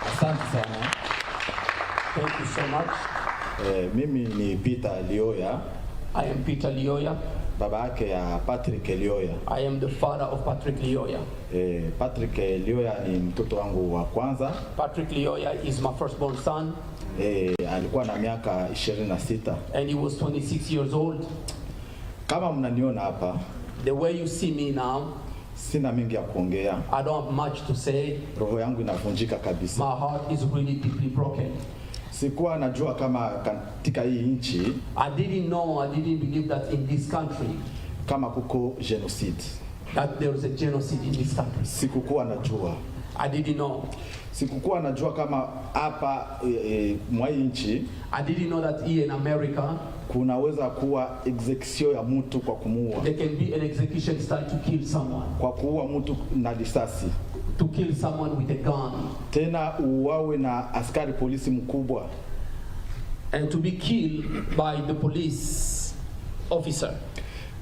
Asante sana. Thank you so much. Mimi ni Peter Lioya. I am Peter Lioya. baba yake ya Patrick Lioya. I am the father of Patrick Lioya. Patrick Lioya ni mtoto wangu wa kwanza. Patrick Lioya is my firstborn son. Alikuwa na miaka 26. And he was 26 years old. Kama mnaniona hapa, the way you see me now, sina mingi ya kuongea. I don't have much to say. Roho yangu inavunjika kabisa. My heart is really deeply broken. Sikuwa najua kama katika hii nchi, I didn't believe that in this country, kama kuko genocide. That there was a genocide in this country. Sikukuwa najua. I didn't know. Sikukuwa najua kama hapa mwa nchi, I didn't know that here in America, kunaweza kuwa execution ya mtu kwa kumuua. There can be an execution style to kill someone. Kwa kuua mtu na risasi. To kill someone with a gun. Tena uwawe na askari polisi mkubwa. And to be killed by the police officer.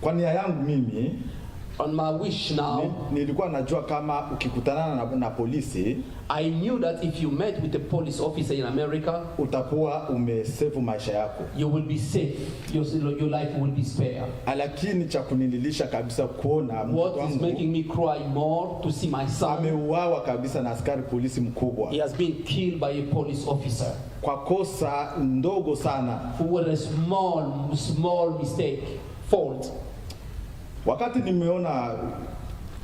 Kwa nia yangu mimi, on my wish now, nilikuwa najua kama ukikutana na polisi, I knew that if you met with a police officer in America, utakuwa umesave maisha yako. You will be safe. Your life will be spared. Lakini cha kunililisha kabisa kuona mtoto wangu, what is making me cry more to see my son ameuawa kabisa na askari polisi mkubwa. He has been killed by a police officer. Kwa kosa ndogo sana. For a small mistake, fault. Wakati nimeona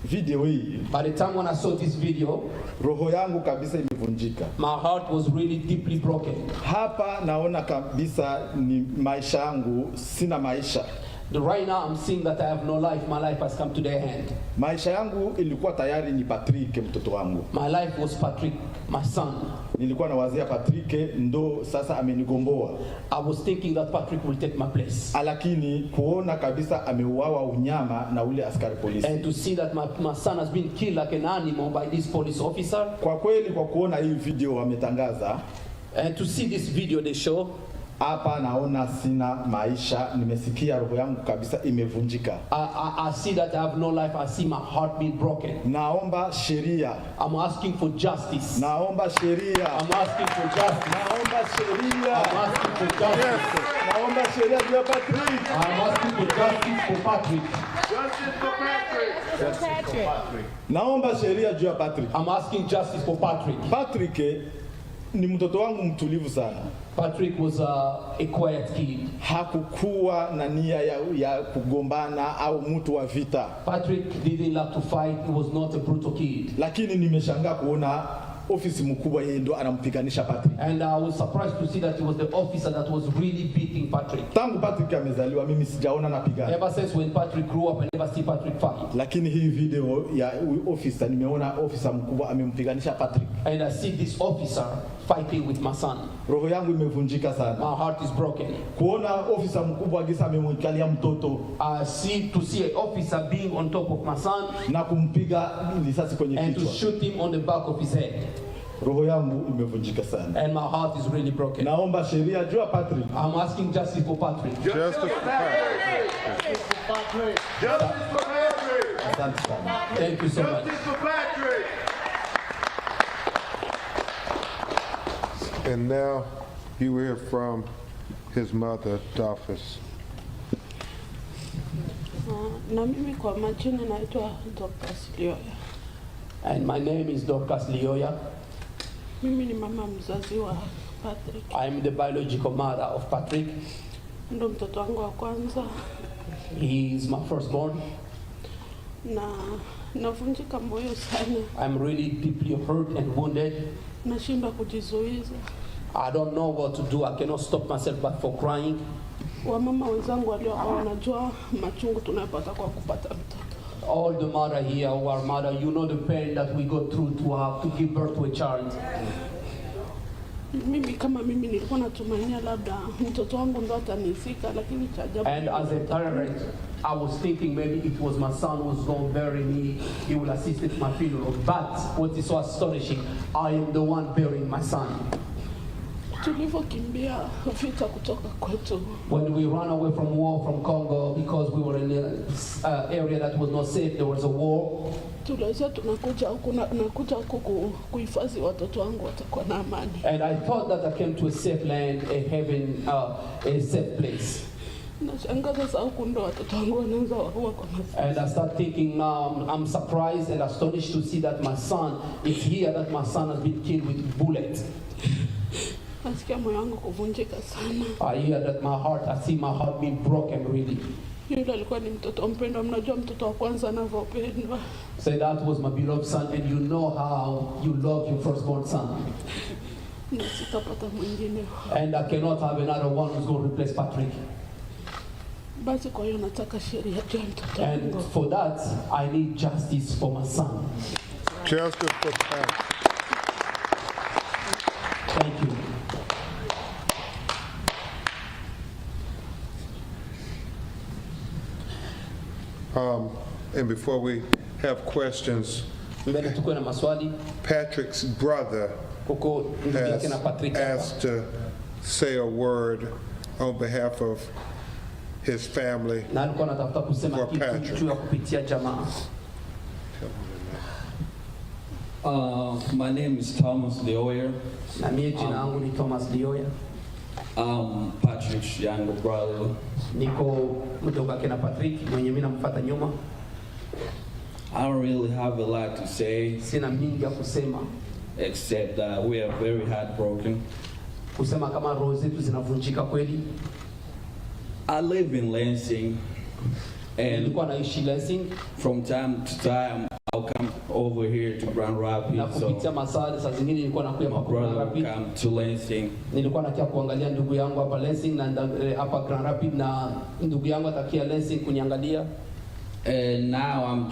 video hii, by the time when I saw this video, roho yangu kabisa imevunjika. My heart was really deeply broken. Hapa naona kabisa ni maisha yangu, sina maisha. Right now I'm seeing that I have no life. My life has come to their hand. Maisha yangu ilikuwa tayari ni Patrick mtoto wangu. My life was Patrick, my son. Nilikuwa nawazia Patrick ndo sasa amenigomboa. I was thinking that Patrick will take my place. Lakini kuona kabisa ameuawa unyama na ule askari polisi. And to see that my son has been killed like an animal by this police officer. Kwa kweli kwa kuona hii video wametangaza. And to see this video they show. Hapa naona sina maisha, nimesikia roho yangu kabisa imevunjika. I see that I have no life. I see my heart being broken. Naomba sheria. I'm asking for justice. Naomba sheria. I'm asking for justice. Naomba sheria. I'm asking for justice. Naomba sheria juu ya Patrick. I'm asking for justice for Patrick. Justice for Patrick. Justice for Patrick. Naomba sheria juu ya Patrick. I'm asking justice for Patrick. Patrick ni mtoto wangu mtulivu sana. Patrick was a quiet kid. Hakukuwa na nia ya kugombana au mtu wa vita. Patrick didn't like to fight. He was not a brutal kid. Lakini nimeshangaa kuona ofisi mkubwa yeye ndo anampiganisha Patrick. And I was surprised to see that it was the officer that was really beating Patrick. Tangu Patrick amezaliwa mimi sijaona napigana. Ever since when Patrick grew up, I never see Patrick fight. Lakini hii video ya officer nimeona officer mkubwa amempiganisha Patrick. And I see this officer fighting with my son. Roho yangu imevunjika sana. My heart is broken. Kuona officer mkubwa agisa amemwikalia mtoto. I see an officer being on top of my son. Na kumpiga risasi kwenye kichwa. And to shoot him on the back of his head. Roho yangu imevunjika sana. And my heart is really broken. Naomba sheria juu ya Patrick. I'm asking justice for Patrick. Justice for Patrick. Justice for Patrick. Justice for Patrick. Asante sana. Thank you so much. Justice for Patrick. And now you hear from his mother, Dolphus. Na mimi kwa majina naitwa Dr. Lioya. And my name is Dr. Lioya. Mimi ni mama mzazi wa Patrick. I'm the biological mother of Patrick. Ndo mtoto wangu wa kwanza. He is my firstborn. Na navunjika moyo sana. I'm really deeply hurt and wounded. Nashindwa kujizuiza. I don't know what to do. I cannot stop myself but for crying. Wamama wenzangu waliokuwa wanajua machungu tunayopata kwa kupata mtoto. All the mother here, our mother, you know the pain that we go through to give birth to a child. Mimi kama mimi nilikuwa natumainia labda mtoto wangu ndo atanizika, lakini cha ajabu. And as a parent, I was thinking maybe it was my son who was going to bury me. He will assist at my funeral. But what is so astonishing, I am the one burying my son. Tulivyokimbia vita kutoka kwetu. When we ran away from war from Congo because we were in an area that was not safe, there was a war. Tulizia tunakuja huku kuhifadhi watoto wangu watakuwa na amani. And I thought that I came to a safe land, a heaven, a safe place. And I start thinking now, I'm surprised and astonished to see that my son is here, that my son has been killed with bullets. I hear that my heart, I see my heart being broken really. Say that was my beloved son, and you know how you love your firstborn son. And I cannot have another one who's going to replace Patrick. And for that, I need justice for my son. Justice for Patrick. Thank you. And before we have questions, Patrick's brother has asked to say a word on behalf of his family for Patrick. My name is Thomas Lioyer. I'm Patrick's younger brother. I don't really have a lot to say, except that we are very heartbroken. I live in Lansing, and from time to time I'll come over here to Grand Rapids, so my brother will come to Lansing. And now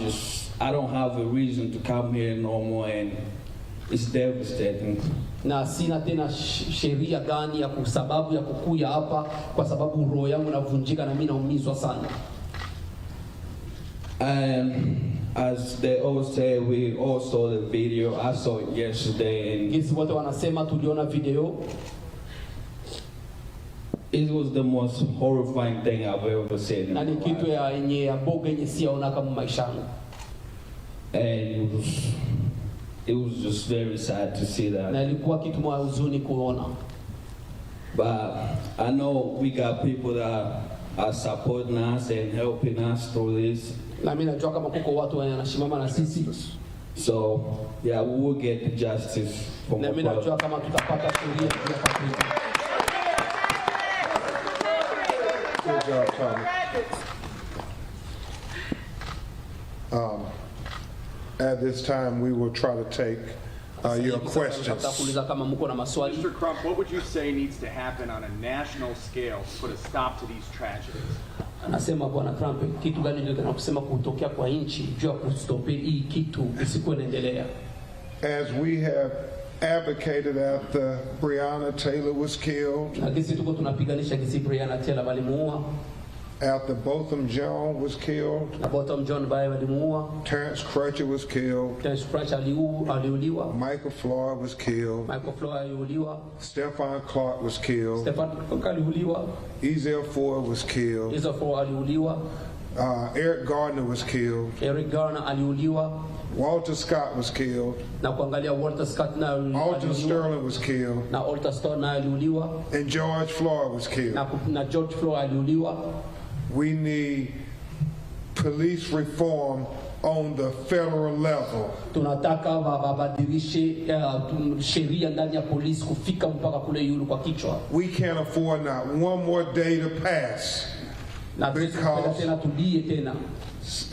I don't have a reason to come here no more, and it's devastating. Na sina tena sheria gani ya sababu ya kukuja hapa kwa sababu roho yangu inavunjika na mimi naumizwa sana. As they all say, we all saw the video. I saw it yesterday, and jinsi wote wanasema tuliona video. It was the most horrifying thing I've ever seen. Na ni kitu yenye boga yenye siona kama maisha yangu. And it was just very sad to see that. Na ilikuwa kitu mwa huzuni kuona. But I know we got people that are supporting us and helping us through this. Na mimi najua kama kuko watu wanashimama na sisi. So yeah, we will get the justice for my brother. Na mimi najua kama tutapata sheria ya Patrick. Good job, Tommy. At this time, we will try to take your questions. Mr. Crump, what would you say needs to happen on a national scale to put a stop to these tragedies? Anasema Bwana Trump, kitu gani ndio tunasema kutokea kwa nchi juu ya kustope hii kitu isikuwe inaendelea. As we have advocated after Breonna Taylor was killed, after Botham Jean was killed, Terrence Crutcher was killed, Michael Floyd was killed, Stephon Clark was killed, Ezell Ford was killed, Eric Gardner was killed, Walter Scott was killed, Alton Sterling was killed, and George Floyd was killed. We need police reform on the federal level. We can't afford not one more day to pass, because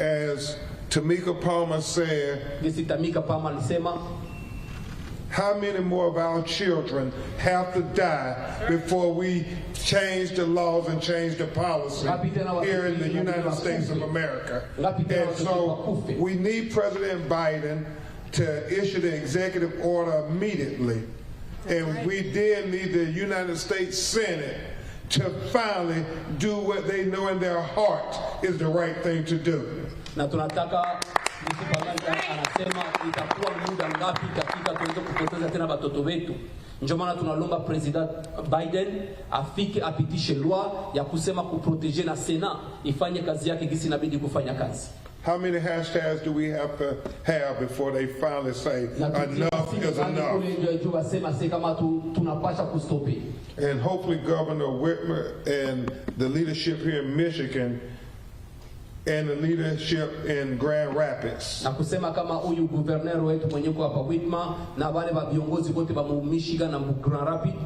as Tamika Palmer said, how many more of our children have to die before we change the laws and change the policy here in the United States of America? And so we need President Biden to issue the executive order immediately. And we did need the United States Senate to finally do what they know in their heart is the right thing to do. Anasema itakuwa muda ngapi katika tuweze kupoteza tena watoto wetu. Ndio maana tunalomba President Biden afike apitishe law ya kusema kuproteger na Senate ifanye kazi yake gisi inabidi kufanya kazi. How many hashtags do we have to have before they finally say enough is enough? And hopefully Governor Whitmer and the leadership here in Michigan and the leadership in Grand Rapids na kusema kama huyu governor wetu mwenye kwa hapa Whitmer na wale wa viongozi wote wa Michigan na Grand Rapids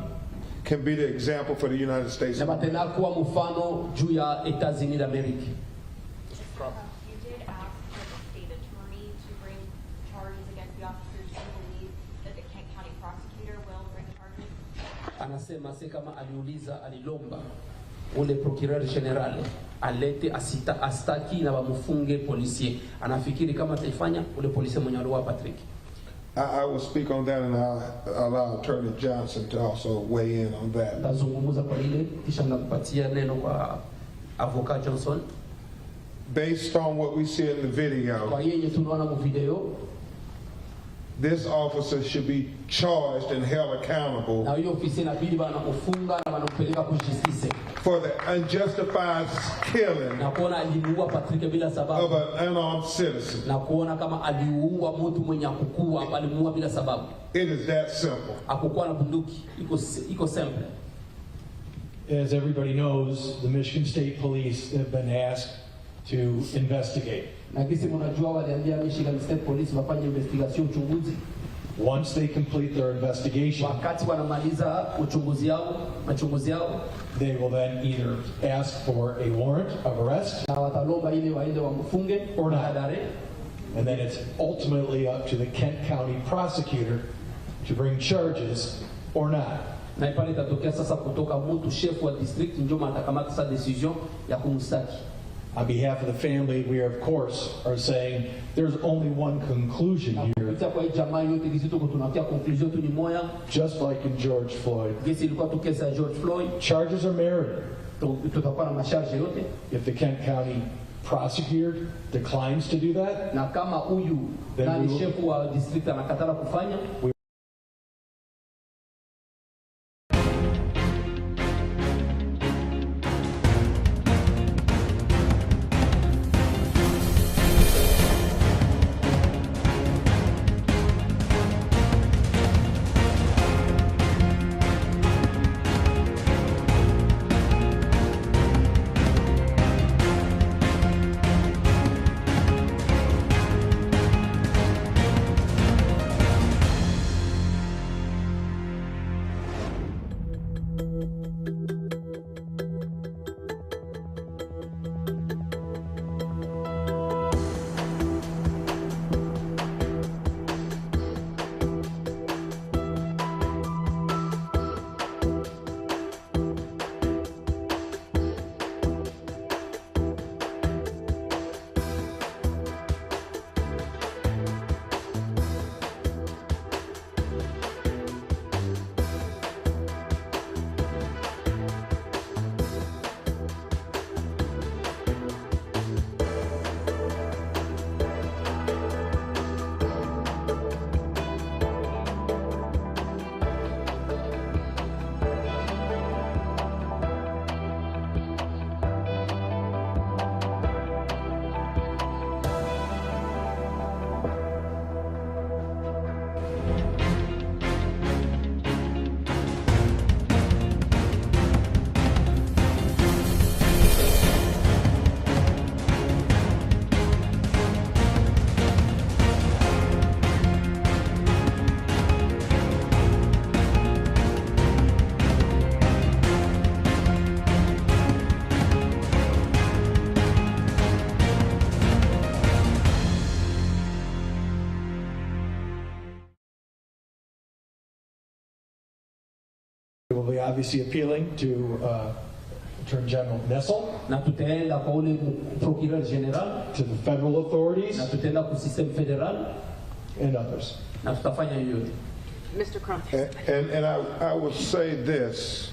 can be the example for the United States. Na batena kuwa mfano juu ya Etats-Unis d'Amérique. Anasema kama aliuliza alilomba ule procureur general alete astaki na wamufunge policier. Anafikiri kama taifanya ule policier mwenye aliwa Patrick. I will speak on that and I'll allow Attorney Johnson to also weigh in on that. Tazungumza kwa ile kisha nakupatia neno kwa Avocat Johnson. Based on what we see in the video, kwa yenye tunaona mu video, this officer should be charged and held accountable for the unjustified killing of an unarmed citizen. It is that simple. As everybody knows, the Michigan State Police have been asked to investigate. Once they complete their investigation, they will then either ask for a warrant of arrest or not. And then it's ultimately up to the Kent County prosecutor to bring charges or not. On behalf of the family, we of course are saying there's only one conclusion here. Just like in George Floyd. Charges are merited. If the Kent County prosecutor declines to do that, then we will be obviously appealing to Attorney General Nessel, to the federal authorities, and others. Mr. Crump. And I will say this.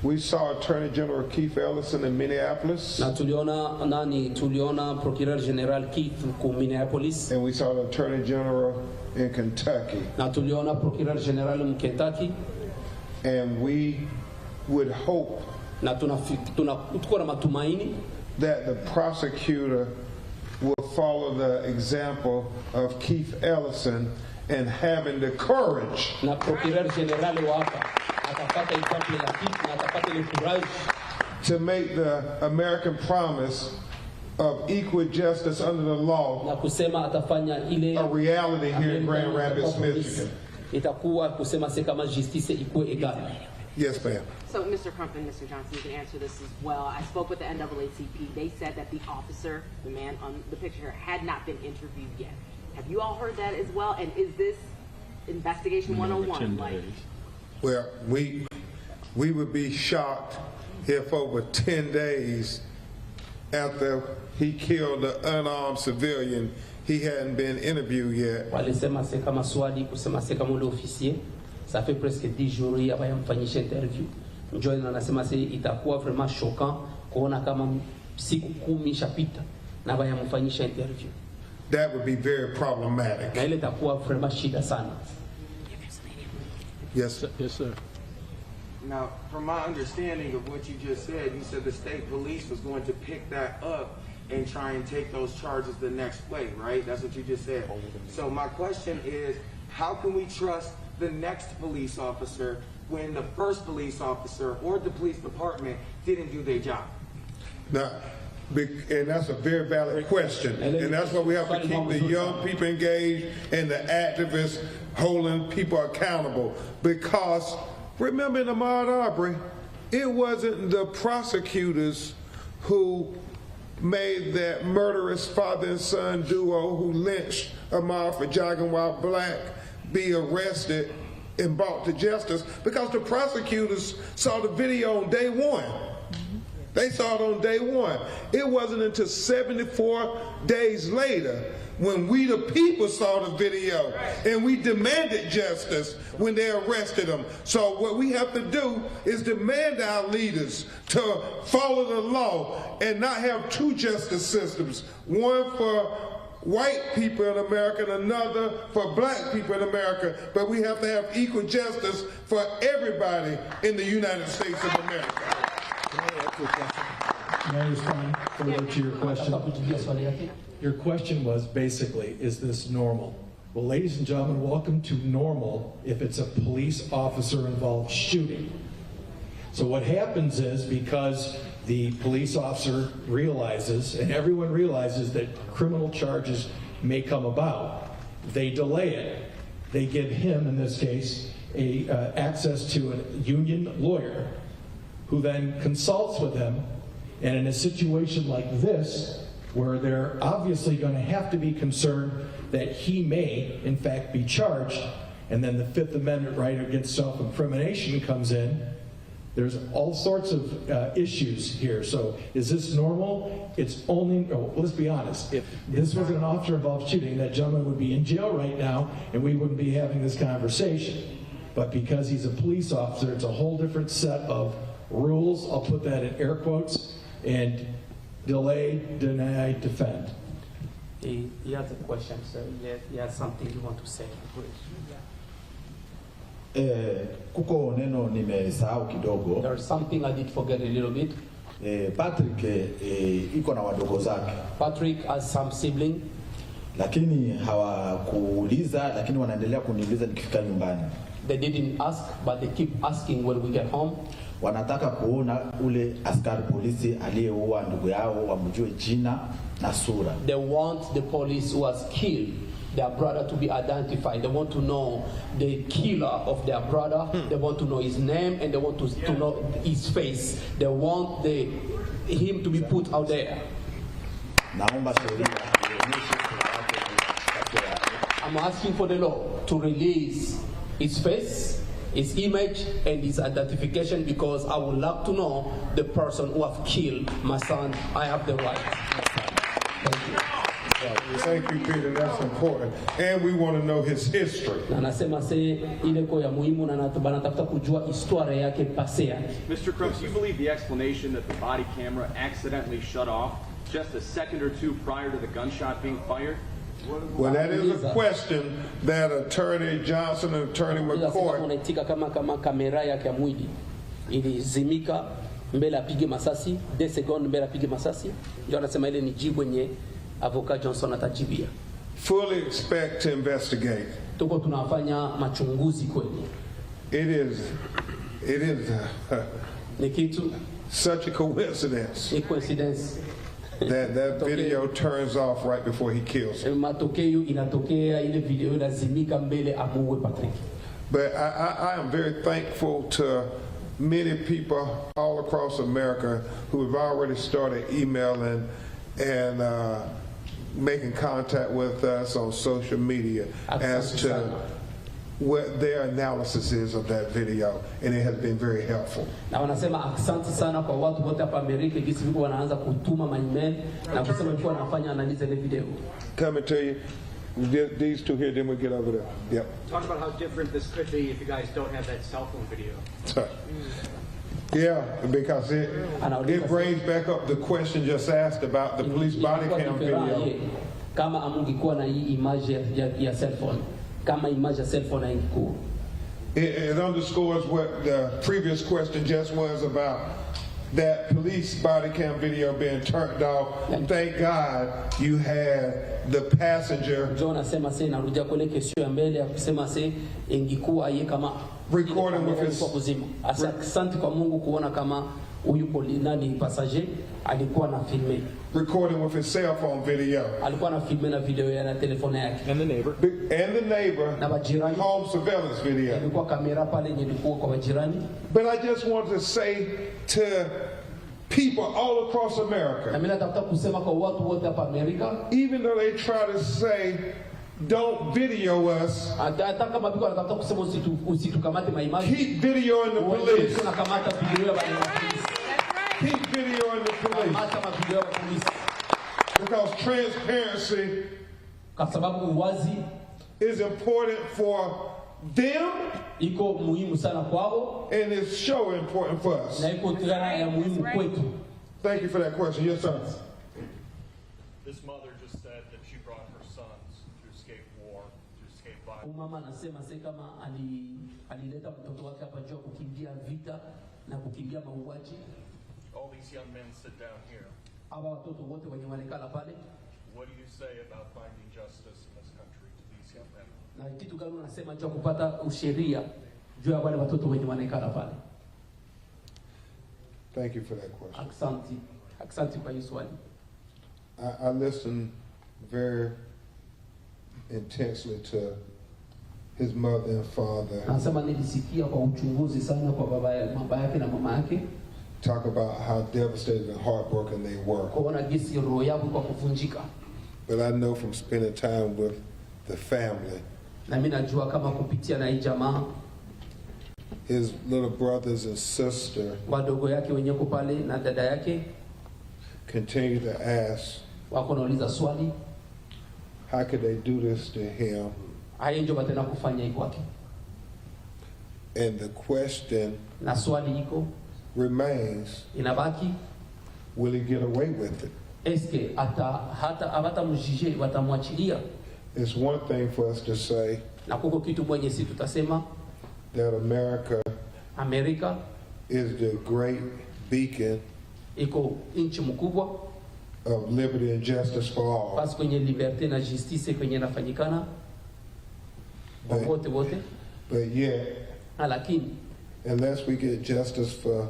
We saw Attorney General Keith Ellison in Minneapolis. Na tuliona Procureur General Keith ku Minneapolis. And we saw the Attorney General in Kentucky. Na tuliona Procureur General in Kentucky. And we would hope na tuko na matumaini that the prosecutor will follow the example of Keith Ellison and having the courage na procureur general wa hapa atapata exemple ya Keith na atapata ile courage to make the American promise of equal justice under the law na kusema atafanya ile a reality here in Grand Rapids, Michigan. Itakuwa kusema se kama justice ikuwe egal. Yes, ma'am. So, Mr. Crump and Mr. Johnson, you can answer this as well. I spoke with the NAACP. They said that the officer, the man on the picture, had not been interviewed yet. Have you all heard that as well? And is this investigation 101? Like, Well, we would be shocked if over 10 days after he killed the unarmed civilian, he hadn't been interviewed yet. Walisema se kama swali kusema se kama ule officier, ça fait presque 10 jours hapa yamfanyisha interview. Njoo na anasema se itakuwa vraiment choquant kuona kama siku 10 ishapita na bayamfanyisha interview. That would be very problematic. Na ile itakuwa vraiment shida sana. Yes, yes, sir. Now, from my understanding of what you just said, you said the state police was going to pick that up and try and take those charges the next way, right? That's what you just said. So my question is, how can we trust the next police officer when the first police officer or the police department didn't do their job? now, and that's a very valid question. And that's why we have to keep the young people engaged and the activists holding people accountable. Because remember in Ahmaud Arbery, it wasn't the prosecutors who made that murderous father and son duo who lynched Ahmaud for jogging while black be arrested and brought to justice, because the prosecutors saw the video on day one. They saw it on day one. It wasn't until 74 days later when we the people saw the video and we demanded justice when they arrested them. So what we have to do is demand our leaders to follow the law and not have two justice systems, one for white people in America and another for black people in America. But we have to have equal justice for everybody in the United States of America. Can I respond further to your question? Your question was basically, is this normal? Well, ladies and gentlemen, welcome to normal if it's a police officer involved shooting. So what happens is, because the police officer realizes, and everyone realizes, that criminal charges may come about, they delay it. They give him, in this case, access to a union lawyer who then consults with him. And in a situation like this, where they're obviously going to have to be concerned that he may, in fact, be charged, and then the Fifth Amendment right against self-incrimination comes in, there's all sorts of issues here. So is this normal? It's only, let's be honest, if this was an officer-involved shooting, that gentleman would be in jail right now, and we wouldn't be having this conversation. But because he's a police officer, it's a whole different set of rules, I'll put that in air quotes, and delay, deny, defend. He has a question, sir. He has something you want to say. Kuko neno nimesahau kidogo. There's something I did forget a little bit. Patrick iko na wadogo zake. Patrick has some sibling. Lakini hawakuuliza, lakini wanaendelea kuniuliza nikifika nyumbani. They didn't ask, but they keep asking when we get home. Wanataka kuona ule askari polisi aliyeua ndugu yao, wamjue jina na sura. They want the police who has killed their brother to be identified. They want to know the killer of their brother. They want to know his name, and they want to know his face. They want him to be put out there. I'm asking for the law to release his face, his image, and his identification, because I would like to know the person who have killed my son. I have the right. Thank you. Thank you, Peter. That's important. And we want to know his history. Mr. Crump, do you believe the explanation that the body camera accidentally shut off just a second or two prior to the gunshot being fired? Well, that is a question that Attorney Johnson and Attorney McCoy. Kamera yake ya mwili ilizimika mbele apige masasi, 2 seconds mbele apige masasi. Ndio anasema ile ni jibu yenye Avocat Johnson atajibia. Fully expect to investigate. Tuko tunafanya machunguzi kweli. It is ni kitu such a coincidence. Ni coincidence. That video turns off right before he kills him. Matokeo inatokea ile video lazimika mbele amuue Patrick. But I am very thankful to many people all across America who have already started emailing and making contact with us on social media as to what their analysis is of that video, and it has been very helpful. Na wanasema asante sana kwa watu wote hapa Amerika jinsi wiko wanaanza kutuma ma-email na kusema wiko wanafanya analyze ile video. Coming to you, these two here, then we get over there. Yep. Talk about how different this could be if you guys don't have that cell phone video. Yeah, because it brings back up the question just asked about the police body cam video. Kama amungikuwa na hii image ya cell phone, kama image ya cell phone haingekuwa. It underscores what the previous question just was about, that police body cam video being turned off. Thank God you had the passenger recording with his recording with his cell phone video. And the neighbor home surveillance video. But I just want to say to people all across America, even though they try to say don't video us, keep videoing the police. Keep videoing the police. Because transparency is important for them, and it's so important for us. Thank you for that question. Yes, sir. This mother just said that she brought her sons to escape war, to escape violence. All these young men sit down here. What do you say about finding justice in this country to these young men? Thank you for that question. I listened very intensely to his mother and father talk about how devastated and heartbroken they were. But I know from spending time with the family, his little brothers and sister continue to ask, how could they do this to him? And the question remains, will he get away with it? It's one thing for us to say that America is the great beacon of liberty and justice for all. But yet, unless we get justice for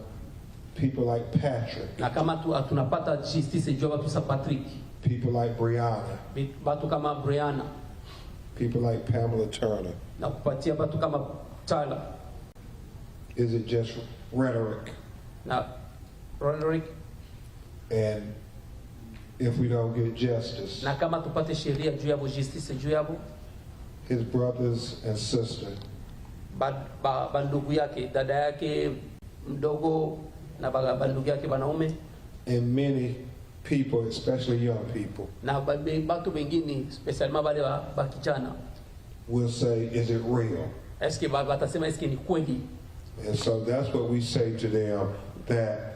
people like Patrick, people like Brianna, people like Pamela Turner, is it just rhetoric? And if we don't get justice, his brothers and sisters, and many people, especially young people, will say, is it real? And so that's what we say to them, that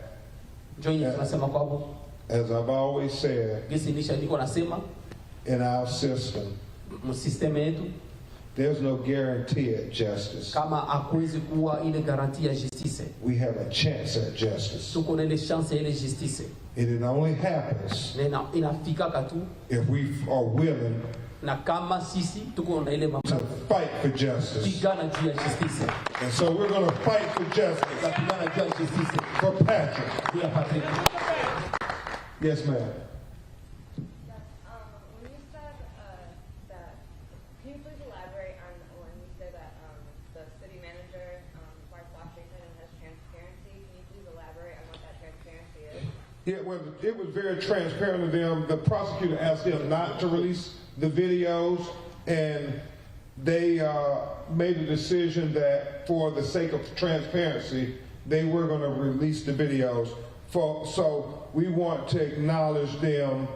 as I've always said, in our system, there's no guarantee at justice. Kama hakuwezi kuwa ile garanti ya justice. We have a chance at justice. Tuko na ile chance ya ile justice. And it only happens inafika katu if we are willing na kama sisi tuko na ile mamlaka to fight for justice. Pigana juu ya justice. And so we're going to fight for justice. Pigana juu ya justice. For Patrick. Yeah, Patrick. Yes, ma'am. Yeah, well, it was very transparent to them. The prosecutor asked them not to release the videos, and they made a decision that for the sake of transparency, they were going to release the videos. So we want to acknowledge them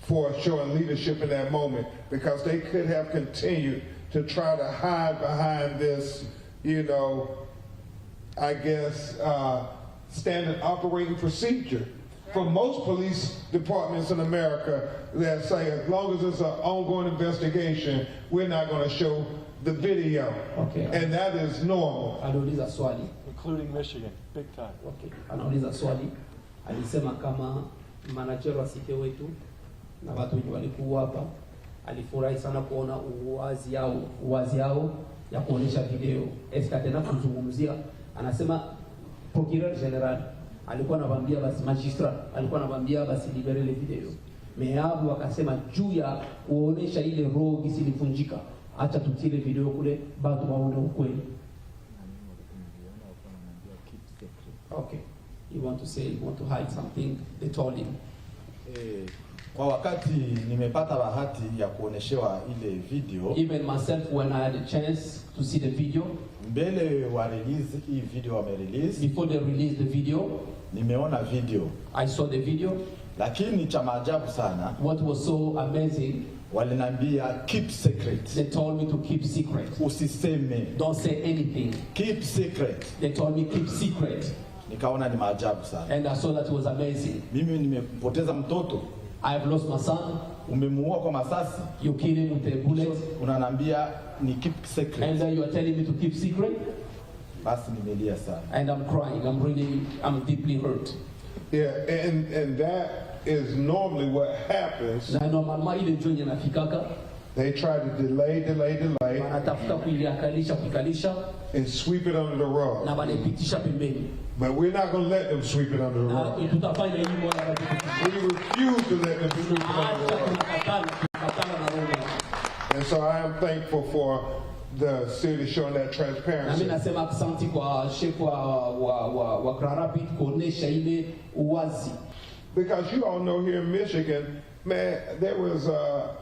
for showing leadership in that moment, because they could have continued to try to hide behind this, you know, I guess, standard operating procedure. For most police departments in America, that say as long as it's an ongoing investigation, we're not going to show the video. Okay. And that is normal. Anauliza swali. Including Michigan, big time. Okay. Anauliza swali. Alisema kama manager wa site wetu na watu wenye walikuwa hapa, alifurahi sana kuona uwazi yao ya kuonesha video. Tena kuzungumzia, anasema Procureur General alikuwa anabambia basi magistrat alikuwa anabambia basi libere ile video. Meabu akasema juu ya kuonesha ile roho isilifunjika, acha tutile video kule bado waone ukweli. Okay. You want to say, you want to hide something, they told him. Kwa wakati nimepata bahati ya kuoneshewa ile video. Even myself, when I had a chance to see the video. Mbele wa release hii video wame release. Before they release the video. Nimeona video. I saw the video. Lakini cha maajabu sana. What was so amazing. Walinambia keep secret. They told me to keep secret. Usiseme. Don't say anything. Keep secret. They told me keep secret. Nikaona ni maajabu sana. And I saw that it was amazing. Mimi nimepoteza mtoto. I have lost my son. Umemuua kwa masasi. You kill him with a bullet. Unanambia ni keep secret. And then you are telling me to keep secret. Basi nimelia sana. And I'm crying. I'm deeply hurt. Yeah, and that is normally what happens. Na normalement ile ndio inafikaka. They try to delay. Wanatafuta kuikalisha. And sweep it under the rug. Na wanapitisha pembeni. But we're not going to let them sweep it under the rug. We refuse to let them sweep it under the rug. And so I am thankful for the city showing that transparency. Na mimi nasema asante kwa shefu wa Grand Rapids kuonesha ile uwazi. Because you all know here in Michigan, man, there was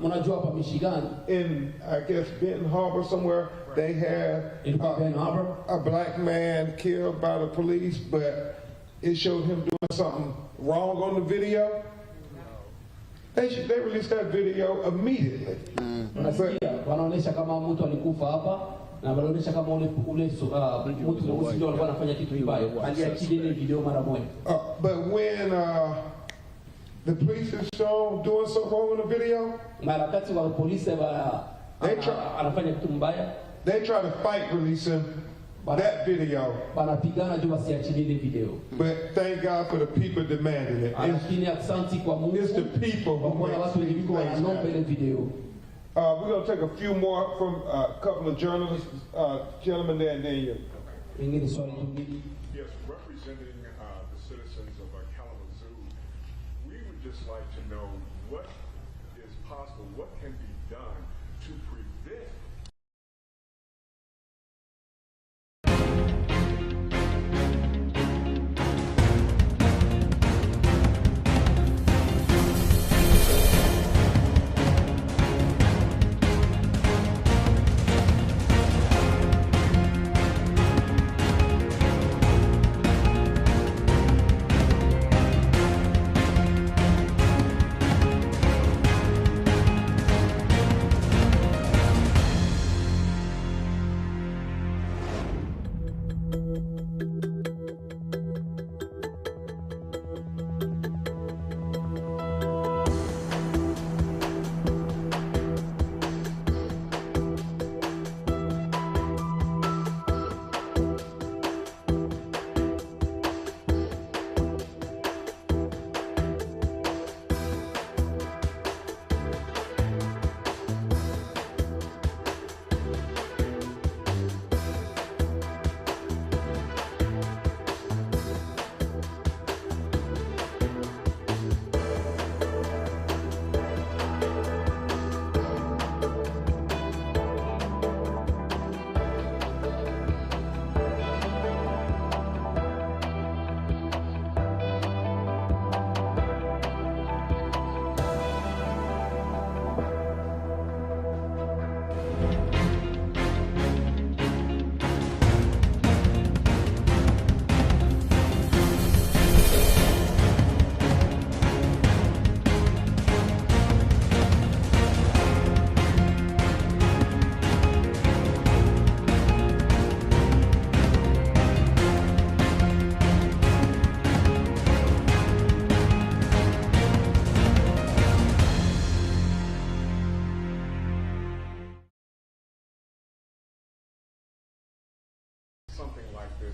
unajua hapa Michigan in I guess Benton Harbor somewhere, they had a black man killed by the police, but it showed him doing something wrong on the video. They released that video immediately. Wanaonesha kama mtu alikufa hapa na wanaonesha kama ule mtu mweusi ndio alikuwa anafanya kitu kibaya. Aliachilia ile video mara moja. But when the police is shown doing something wrong in the video, mara kati wa polisi anafanya kitu mbaya. They try to fight releasing that video. Wanapigana juu wasiachilie ile video. But thank God for the people demanding it. It's the people who make the video. We're going to take a few more from a couple of journalists, gentlemen there, and then you. Yes, representing the citizens of Kalamazoo, we would just like to know what is possible, what can be done to prevent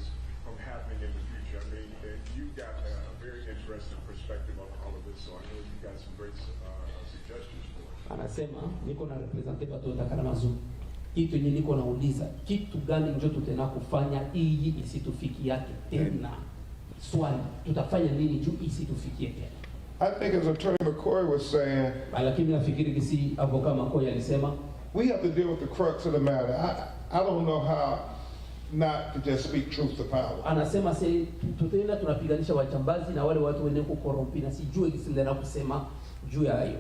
this from happening in the future? I mean, you've got a very interesting perspective on all of this, so I know you've got some great suggestions for us. Anasema niko na representative watu watakana mazuri. Kitu yenye niko nauliza, kitu gani ndio tutena kufanya ili isitufikiake tena? Swali, tutafanya nini juu isitufikie tena? I think as Attorney McCoy was saying, lakini nafikiri kisi avoka McCoy alisema, we have to deal with the crux of the matter. I don't know how not to just speak truth to power. Anasema tutaenda tunapiganisha wajambazi na wale watu wenye kukorompi na sijue kisinda kusema juu ya hiyo.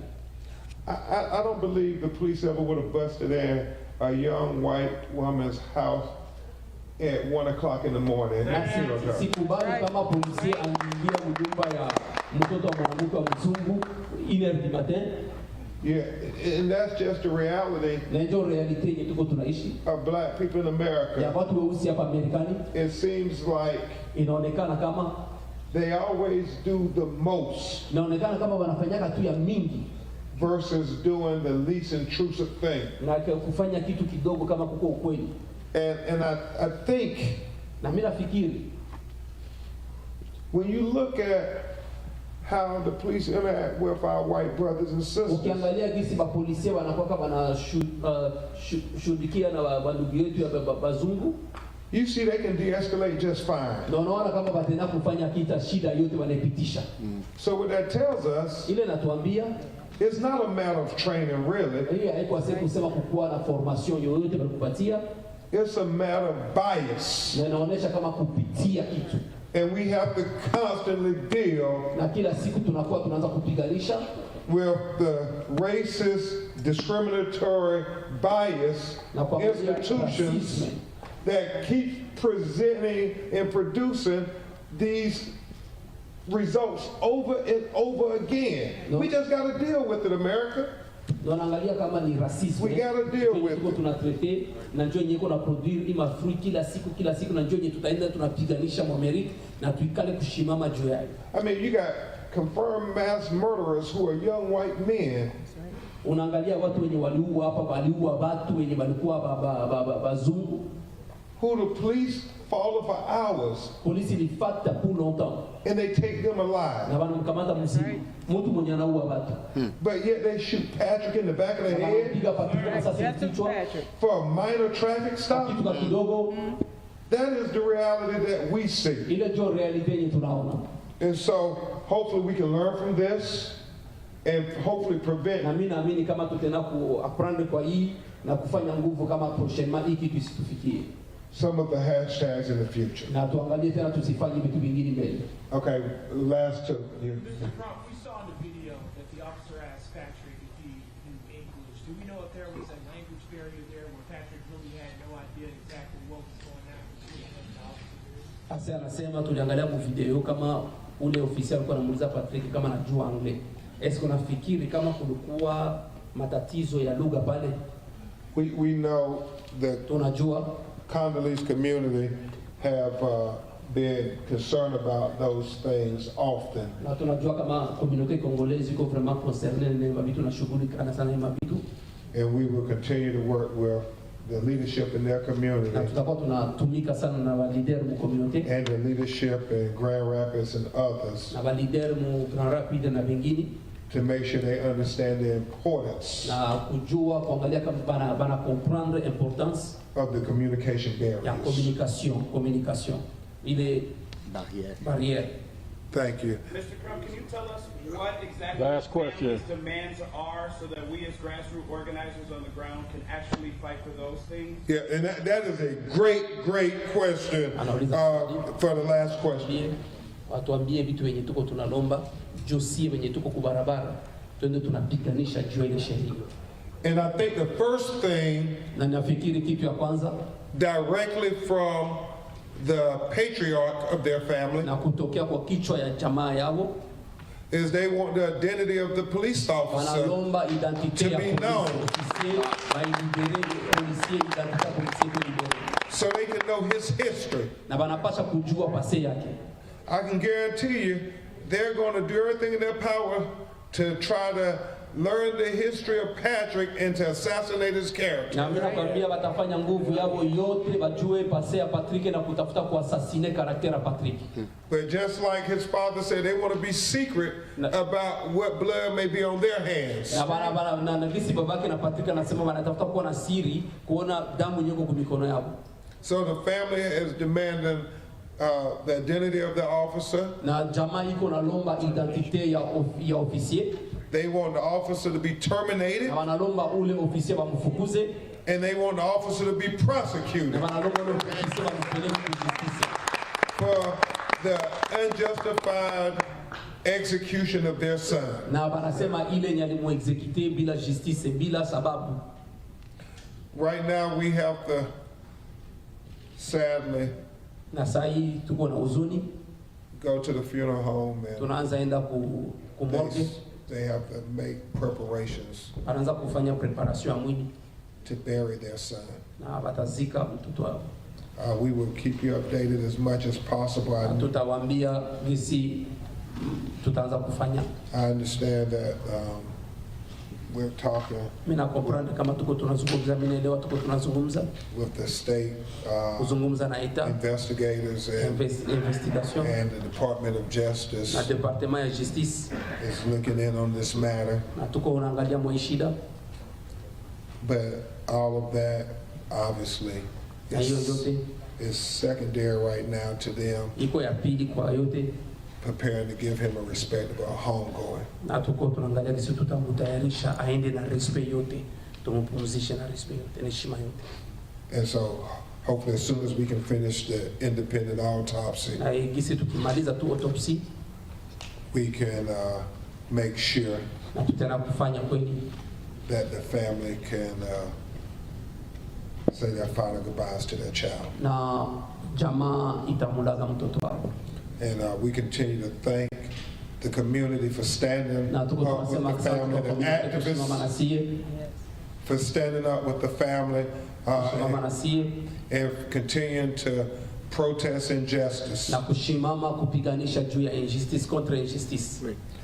I don't believe the police ever would have busted in a young white woman's house at 1 o'clock in the morning. Sikubali kama polisi anaingia nyumba ya mtoto wa mwanamke wa mzungu 1h du matin. Yeah, and that's just the reality of black people in America. It seems like they always do the most versus doing the least intrusive thing. And I think when you look at how the police interact with our white brothers and sisters, you see they can de-escalate just fine. So what that tells us, it's not a matter of training really. It's a matter of bias. And we have to constantly deal with the racist, discriminatory, bias institutions that keep presenting and producing these results over and over again. We just got to deal with it, America. We got to deal with it. I mean, you got confirmed mass murderers who are young white men. Who the police follow for hours. And they take them alive. But yet they shoot Patrick in the back of the head for a minor traffic stop. That is the reality that we see. And so hopefully we can learn from this and hopefully prevent. Some of the hashtags in the future. Okay, last two. Mr. Crump, we saw in the video that the officer asked Patrick if he knew English. Do we know if there was a language barrier there where Patrick really had no idea exactly what was going on between him and the officer? Asa anasema tuliangalia mu video kama ule ofisa alikuwa anamuuliza Patrick kama anajua Anglais. Est-ce unafikiri kama kulikuwa matatizo ya lugha pale? We know that Congolese community have been concerned about those things often. Na tunajua kama community congolaise iko vraiment concernée na mabitu na shughuli kana sana mabitu. And we will continue to work with the leadership in their community. Na tutakuwa tunatumika sana na wa leader mu community. And the leadership in Grand Rapids and others. Na wa leader mu Grand Rapids na wengine. To make sure they understand the importance of the communication barriers. Communication. Barrière. Thank you. Mr. Crump, can you tell us what exactly these demands are so that we as grassroots organizers on the ground can actually fight for those things? Yeah, and that is a great question for the last question. Watuambie vitu wenye tuko tunalomba josie wenye tuko kubarabara twende tunapiganisha juu ile sheria. And I think the first thing, na nafikiri kitu ya kwanza directly from the patriarch of their family, na kutokea kwa kichwa ya jamaa yao, is they want the identity of the police officer to be known, so they can know his history. Na banapasha kujua pase yake. I can guarantee you they're going to do everything in their power to try to learn the history of Patrick and to assassinate his character. Na mimi nakwambia watafanya nguvu yao yote bajue pase ya Patrick na kutafuta kuassassine karaktera Patrick. But just like his father said, they want to be secret about what blood may be on their hands. Na visi babake na Patrick anasema wanatafuta kuwa na siri kuona damu nyingi kwa mikono yao. So the family is demanding the identity of the officer. Na jamaa iko na lomba identite ya officier. They want the officer to be terminated. Na wanalomba ule officier bamfukuze. And they want the officer to be prosecuted. Na wanalomba ule officier bampeleke justice. For the unjustified execution of their son. Na wanasema ile nyalimu execute bila justice bila sababu. Right now we have to sadly na sai tuko na huzuni, go to the funeral home and tunaanza enda ku morgue. They have to make preparations anaanza kufanya preparation ya mwili to bury their son. Na batazika mtoto wao. We will keep you updated as much as possible. Tutawaambia gisi tutaanza kufanya. I understand that we're talking mimi na comprendre kama tuko tunazungumza, mimi naelewa tuko tunazungumza with the state kuzungumza na ETA investigators and investigation and the Department of Justice na departement ya justice is looking in on this matter. Na tuko unaangalia mwa shida. But all of that obviously is secondary right now to them. Iko ya pili kwa yote. Preparing to give him a respectable homegoing. Na tuko tunaangalia kisi tutamtayarisha aende na respect yote, tumpumzishe na respect yote, heshima yote. And so hopefully as soon as we can finish the independent autopsy, na gisi tukimaliza tu autopsy, we can make sure na tutana kufanya kweli that the family can say their final goodbyes to their child. Na jamaa itamulaga mtoto wao. And we continue to thank the community for standing up with the family, the activists for standing up with the family and continuing to protest injustice. Na kushimama kupiganisha juu ya injustice kontra injustice.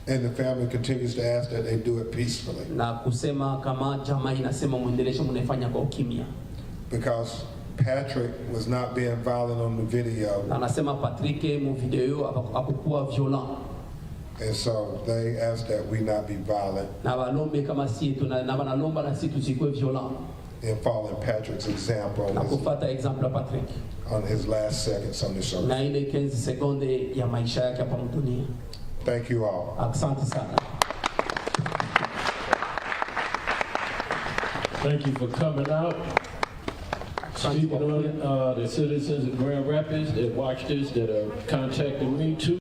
And the family continues to ask that they do it peacefully. Na kusema kama jamaa inasema muendeleshe mnafanya kwa ukimya. Because Patrick was not being violent on the video. Anasema Patrick mu video hakukuwa violent. And so they asked that we not be violent. Na balombe kama si na banalomba na si tusikwe violent. And following Patrick's example. Na kufuata example Patrick. On his last seconds on this earth. Na ile 15 sekunde ya maisha yake hapa dunia. Thank you all. Asante sana. Thank you for coming out. Speaking on the citizens of Grand Rapids that watch this, that are contacting me too.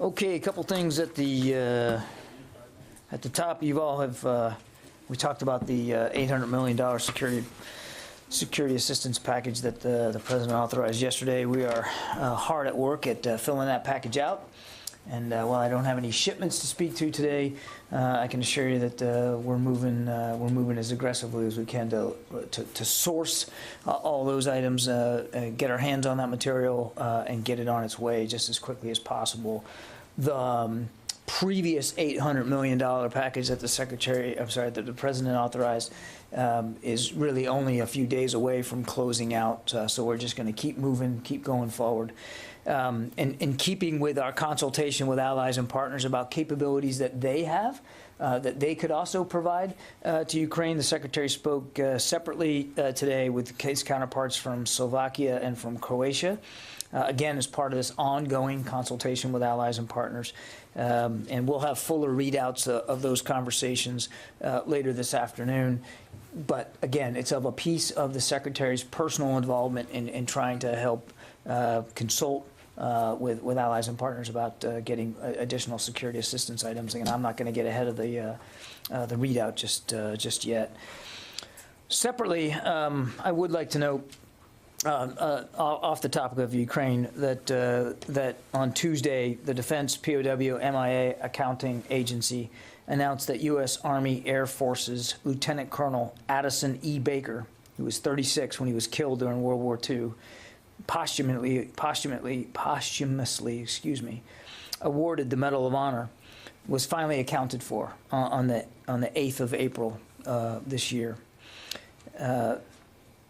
Okay, a couple things at the top. You all have, we talked about the $800 million security assistance package that the President authorized yesterday. We are hard at work at filling that package out. And while I don't have any shipments to speak to today, I can assure you that we're moving as aggressively as we can to source all those items, get our hands on that material, and get it on its way just as quickly as possible. The previous $800 million package that that the President authorized is really only a few days away from closing out. So we're just going to keep moving, keep going forward. In keeping with our consultation with allies and partners about capabilities that they have, that they could also provide to Ukraine, the Secretary spoke separately today with his counterparts from Slovakia and from Croatia, again, as part of this ongoing consultation with allies and partners. And we'll have fuller readouts of those conversations later this afternoon. But again, it's of a piece of the Secretary's personal involvement in trying to help consult with allies and partners about getting additional security assistance items. And I'm not going to get ahead of the readout just yet. Separately, I would like to note, off the topic of Ukraine, that on Tuesday, the Defense POW MIA Accounting Agency announced that U.S. Army Air Force's Lieutenant Colonel Addison E. Baker, who was 36 when he was killed during World War II, posthumously, awarded the Medal of Honor, was finally accounted for on the 8th of April this year.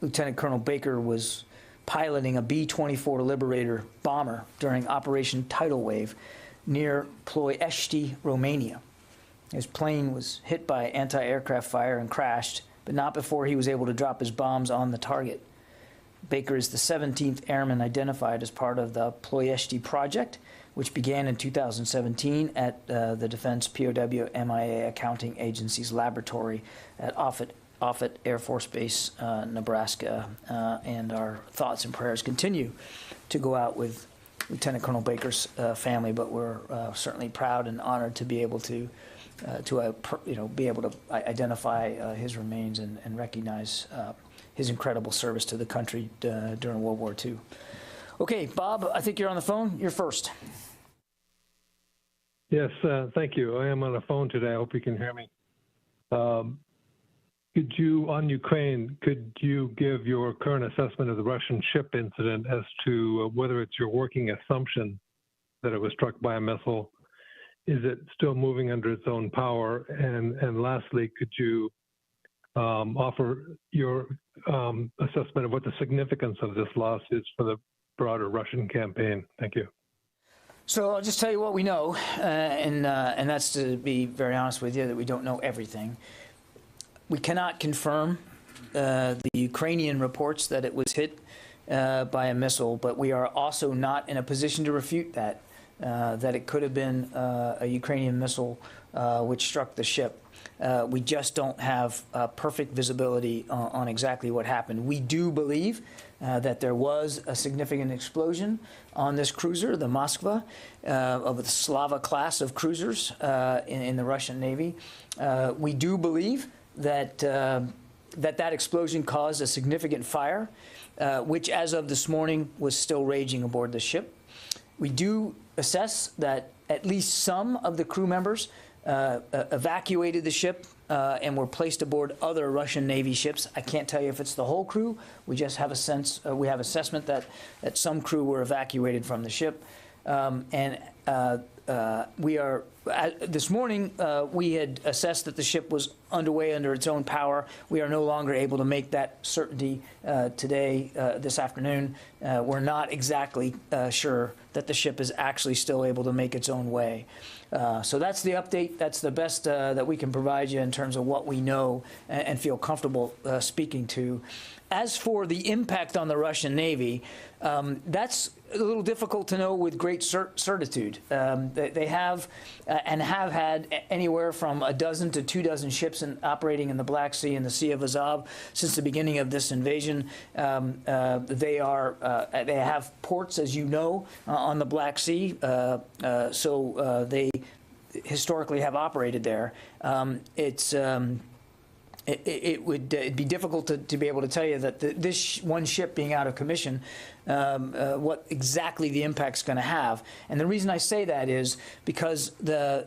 Lieutenant Colonel Baker was piloting a B-24 Liberator bomber during Operation Tidal Wave near Ploiești, Romania. His plane was hit by anti-aircraft fire and crashed, but not before he was able to drop his bombs on the target. Baker is the 17th airman identified as part of the Ploiești project, which began in 2017 at the Defense POW MIA Accounting Agency's laboratory at Offutt Air Force Base, Nebraska. And our thoughts and prayers continue to go out with Lieutenant Colonel Baker's family, but we're certainly proud and honored to be able to identify his remains and recognize his incredible service to the country during World War II. Okay, Bob, I think you're on the phone. You're first. Yes, thank you. I am on the phone today. I hope you can hear me. Could you give your current assessment of the Russian ship incident as to whether it's your working assumption that it was struck by a missile? Is it still moving under its own power? And lastly, could you offer your assessment of what the significance of this loss is for the broader Russian campaign? Thank you. So I'll just tell you what we know, and that's, to be very honest with you, that we don't know everything. We cannot confirm the Ukrainian reports that it was hit by a missile, but we are also not in a position to refute that it could have been a Ukrainian missile which struck the ship. We just don't have perfect visibility on exactly what happened. We do believe that there was a significant explosion on this cruiser, the Moskva, of the Slava class of cruisers in the Russian Navy. We do believe that that explosion caused a significant fire, which as of this morning was still raging aboard the ship. We do assess that at least some of the crew members evacuated the ship and were placed aboard other Russian Navy ships. I can't tell you if it's the whole crew. We just have a sense, we have assessment that some crew were evacuated from the ship. We are, this morning, we had assessed that the ship was underway under its own power. We are no longer able to make that certainty today, this afternoon. We're not exactly sure that the ship is actually still able to make its own way. So that's the update. That's the best that we can provide you in terms of what we know and feel comfortable speaking to. As for the impact on the Russian Navy, that's a little difficult to know with great certitude. They have, and have had anywhere from a dozen to 24 ships operating in the Black Sea and the Sea of Azov since the beginning of this invasion. They have ports, as you know, on the Black Sea, so they historically have operated there. It'd be difficult to be able to tell you that this one ship being out of commission, what exactly the impact's going to have. And the reason I say that is because their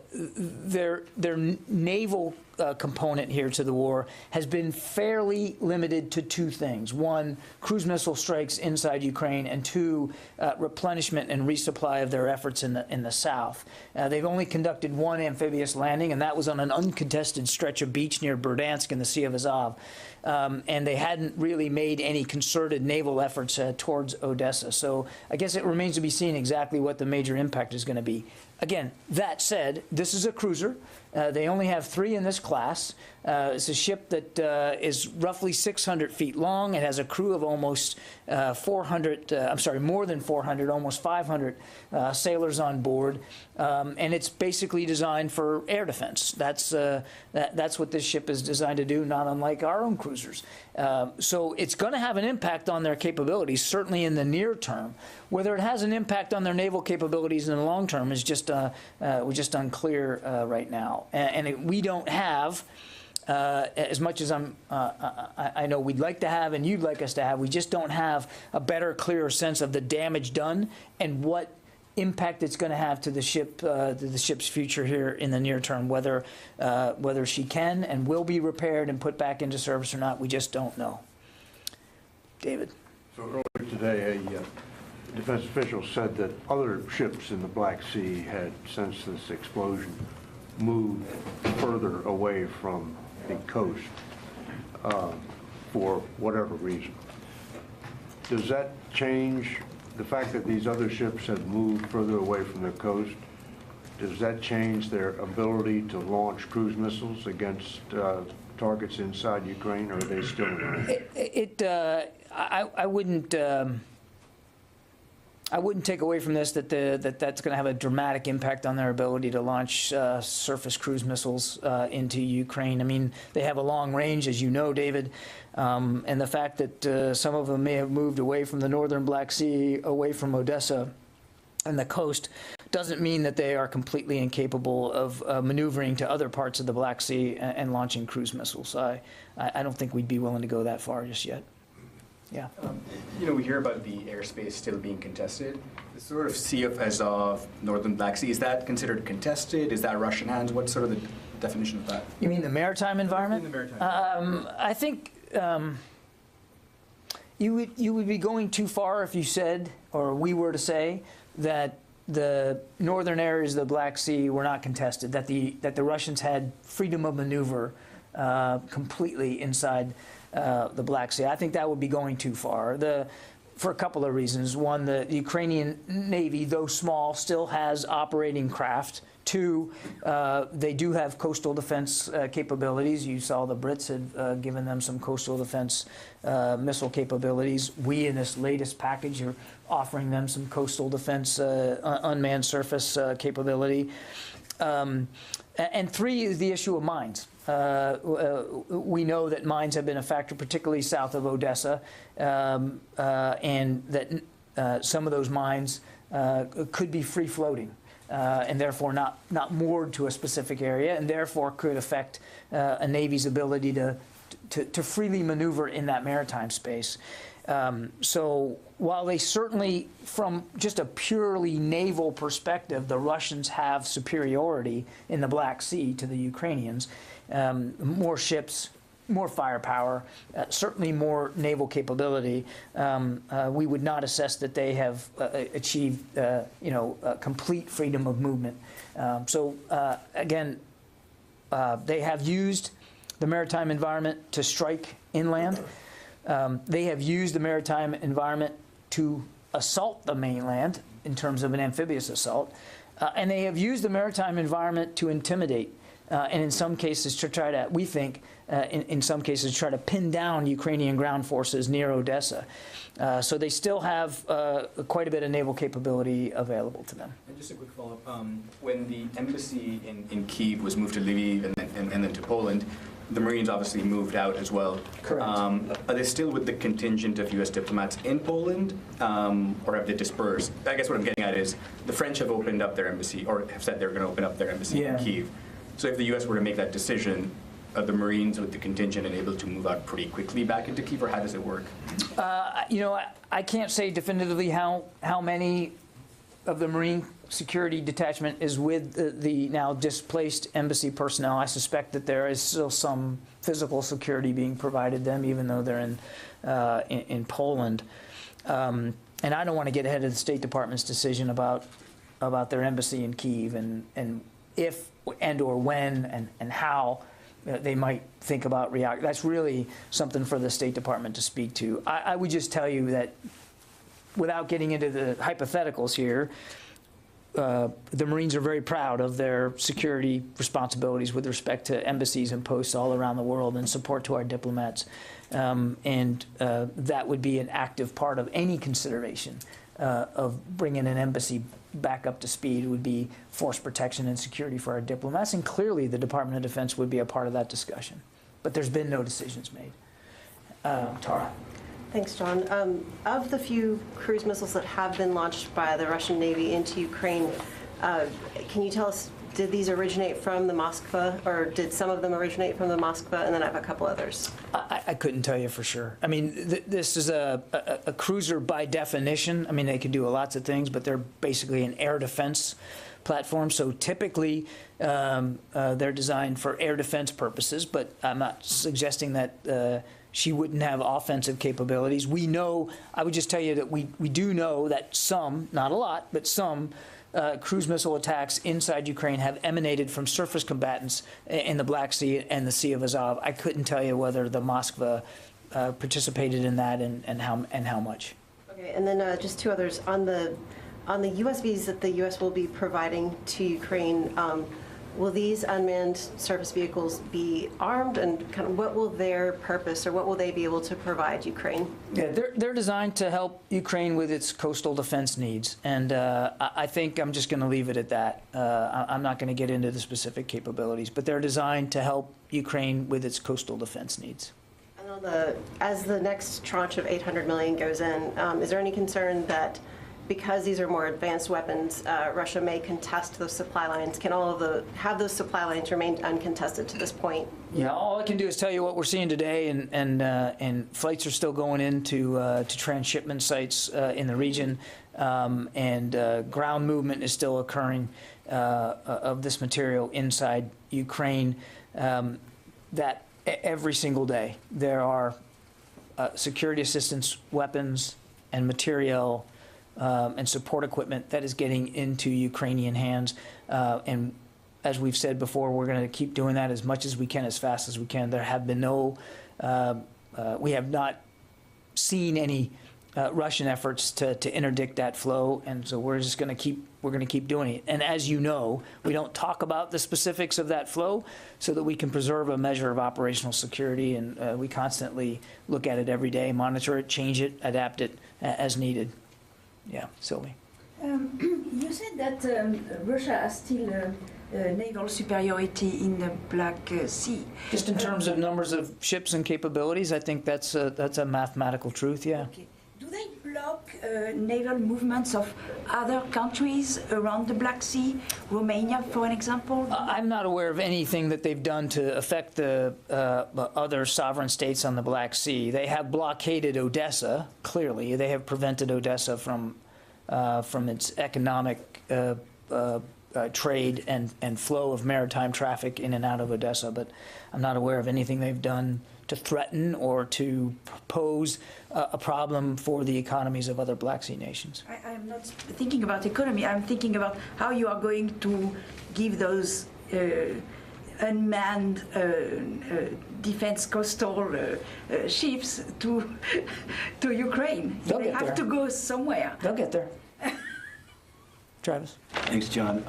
naval component here to the war has been fairly limited to two things. One, cruise missile strikes inside Ukraine, and two, replenishment and resupply of their efforts in the south. They've only conducted one amphibious landing, and that was on an uncontested stretch of beach near Berdansk in the Sea of Azov. And they hadn't really made any concerted naval efforts towards Odessa. So I guess it remains to be seen exactly what the major impact is going to be. Again, that said, this is a cruiser. They only have 3 in this class. It's a ship that is roughly 600 feet long. It has a crew of almost 400, more than 400, almost 500 sailors on board. And it's basically designed for air defense. That's what this ship is designed to do, not unlike our own cruisers. So it's going to have an impact on their capabilities, certainly in the near term. Whether it has an impact on their naval capabilities in the long term is just unclear right now. And we don't have, as much as I know we'd like to have and you'd like us to have, we just don't have a better, clearer sense of the damage done and what impact it's going to have to the ship's future here in the near term. Whether she can and will be repaired and put back into service or not, we just don't know. David. So earlier today, a defense official said that other ships in the Black Sea had, since this explosion, moved further away from the coast for whatever reason. Does that change the fact that these other ships have moved further away from the coast? Does that change their ability to launch cruise missiles against targets inside Ukraine, or are they still in? I wouldn't take away from this that that's going to have a dramatic impact on their ability to launch surface cruise missiles into Ukraine. I mean, they have a long range, as you know, David, and the fact that some of them may have moved away from the northern Black Sea, away from Odessa and the coast, doesn't mean that they are completely incapable of maneuvering to other parts of the Black Sea and launching cruise missiles. I don't think we'd be willing to go that far just yet. Yeah. We hear about the airspace still being contested. The sort of Sea of Azov, northern Black Sea, is that considered contested? Is that Russian hands? What's sort of the definition of that? You mean the maritime environment? In the maritime. I think you would be going too far if you said, or we were to say, that the northern areas of the Black Sea were not contested, that the Russians had freedom of maneuver completely inside the Black Sea. I think that would be going too far. For a couple of reasons. One, the Ukrainian Navy, though small, still has operating craft. Two, they do have coastal defense capabilities. You saw the Brits had given them some coastal defense missile capabilities. We, in this latest package, are offering them some coastal defense unmanned surface capability. And three is the issue of mines. We know that mines have been a factor, particularly south of Odessa, and that some of those mines could be free-floating and therefore not moored to a specific area, and therefore could affect a Navy's ability to freely maneuver in that maritime space. So while they certainly, from just a purely naval perspective, the Russians have superiority in the Black Sea to the Ukrainians, more ships, more firepower, certainly more naval capability, we would not assess that they have achieved, complete freedom of movement. Again, they have used the maritime environment to strike inland. They have used the maritime environment to assault the mainland in terms of an amphibious assault, and they have used the maritime environment to intimidate and in some cases to try to, we think, in some cases, try to pin down Ukrainian ground forces near Odessa. So they still have quite a bit of naval capability available to them. And just a quick follow-up. When the embassy in Kyiv was moved to Lviv and then to Poland, the Marines obviously moved out as well. Correct. Are they still with the contingent of U.S. diplomats in Poland, or have they dispersed? I guess what I'm getting at is the French have opened up their embassy, or have said they're going to open up their embassy in Kyiv. So if the U.S. were to make that decision, are the Marines with the contingent and able to move out pretty quickly back into Kyiv, or how does it work? You know, I can't say definitively how many of the Marine security detachment is with the now displaced embassy personnel. I suspect that there is still some physical security being provided them, even though they're in Poland. And I don't want to get ahead of the State Department's decision about their embassy in Kyiv and if and or when and how they might think about react. That's really something for the State Department to speak to. I would just tell you that, without getting into the hypotheticals here, the Marines are very proud of their security responsibilities with respect to embassies and posts all around the world and support to our diplomats. And that would be an active part of any consideration of bringing an embassy back up to speed. Would be force protection and security for our diplomats. And clearly the Department of Defense would be a part of that discussion. But there's been no decisions made. Tara. Thanks, John. Of the few cruise missiles that have been launched by the Russian Navy into Ukraine, can you tell us, did these originate from the Moskva, or did some of them originate from the Moskva? And then I have a couple others. I couldn't tell you for sure. I mean, this is a cruiser by definition. I mean, they can do lots of things, but they're basically an air defense platform. So typically, they're designed for air defense purposes, but I'm not suggesting that she wouldn't have offensive capabilities. We know, I would just tell you that we do know that some, not a lot, but some cruise missile attacks inside Ukraine have emanated from surface combatants in the Black Sea and the Sea of Azov. I couldn't tell you whether the Moskva participated in that and how much. Okay, and then just two others. On the USVs that the U.S. will be providing to Ukraine, will these unmanned surface vehicles be armed, and kind of what will their purpose, or what will they be able to provide Ukraine? Yeah, they're designed to help Ukraine with its coastal defense needs, and I think I'm just going to leave it at that. I'm not going to get into the specific capabilities, but they're designed to help Ukraine with its coastal defense needs. And as the next tranche of $800 million goes in, is there any concern that, because these are more advanced weapons, Russia may contest those supply lines? Can have those supply lines remain uncontested to this point? Yeah, all I can do is tell you what we're seeing today, and flights are still going into to transshipment sites in the region, and ground movement is still occurring of this material inside Ukraine. That every single day there are security assistance weapons and material and support equipment that is getting into Ukrainian hands. And as we've said before, we're going to keep doing that as much as we can, as fast as we can. There have been we have not seen any Russian efforts to interdict that flow, and so we're just going to keep doing it. And as you know, we don't talk about the specifics of that flow so that we can preserve a measure of operational security, and we constantly look at it every day, monitor it, change it, adapt it as needed. Yeah, Sylvie. You said that Russia has still naval superiority in the Black Sea. Just in terms of numbers of ships and capabilities, I think that's a mathematical truth, yeah. Okay. Do they block naval movements of other countries around the Black Sea, Romania, for an example? I'm not aware of anything that they've done to affect the other sovereign states on the Black Sea. They have blockaded Odessa, clearly. They have prevented Odessa from its economic trade and flow of maritime traffic in and out of Odessa, but I'm not aware of anything they've done to threaten or to pose a problem for the economies of other Black Sea nations. I'm not thinking about economy. I'm thinking about how you are going to give those unmanned defense coastal ships to Ukraine. They have to go somewhere. They'll get there. Travis. Thanks, John.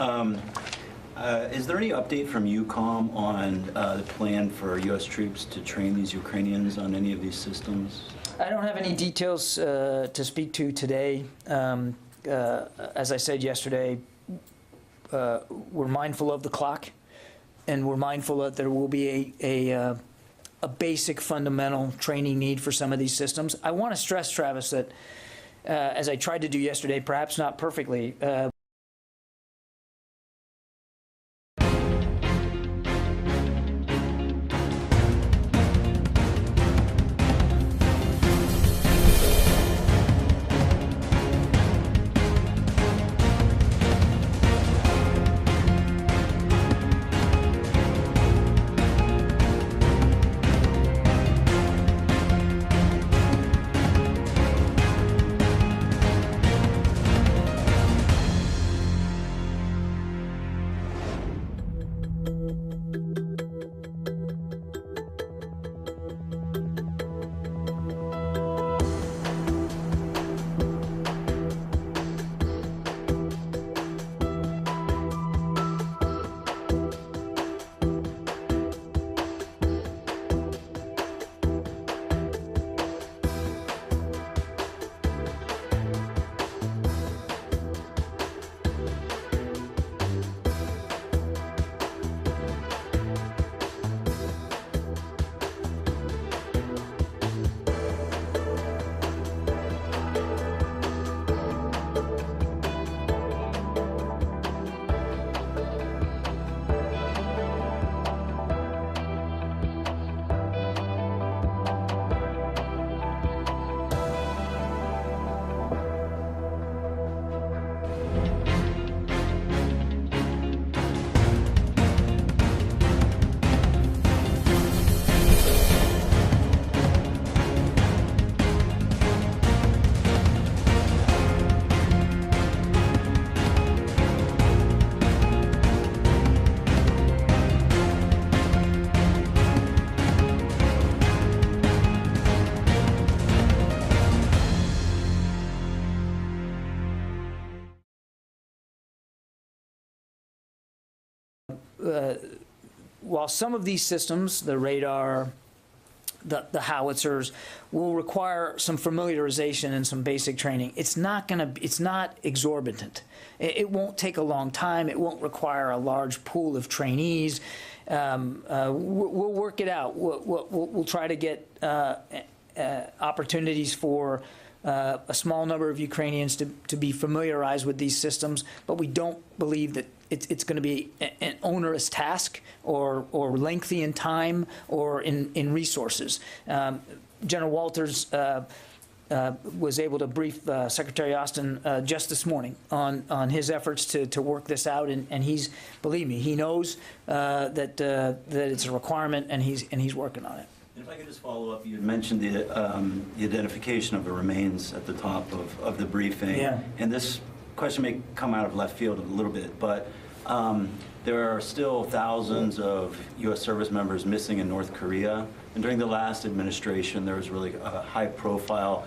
Is there any update from UCOM on the plan for U.S. troops to train these Ukrainians on any of these systems? I don't have any details to speak to today. As I said yesterday, we're mindful of the clock, and we're mindful that there will be a basic fundamental training need for some of these systems. I want to stress, Travis, that as I tried to do yesterday, perhaps not perfectly, while some of these systems, the radar, the howitzers, will require some familiarization and some basic training, it's not exorbitant. It won't take a long time. It won't require a large pool of trainees. We'll work it out. We'll try to get opportunities for a small number of Ukrainians to be familiarized with these systems, but we don't believe that it's going to be an onerous task or lengthy in time or in resources. General Walters was able to brief Secretary Austin just this morning on his efforts to work this out, and he's, believe me, he knows that it's a requirement, and he's working on it. If I could just follow up, you had mentioned the identification of the remains at the top of the briefing. Yeah. And this question may come out of left field a little bit, but there are still thousands of U.S. service members missing in North Korea. And during the last administration, there was really a high-profile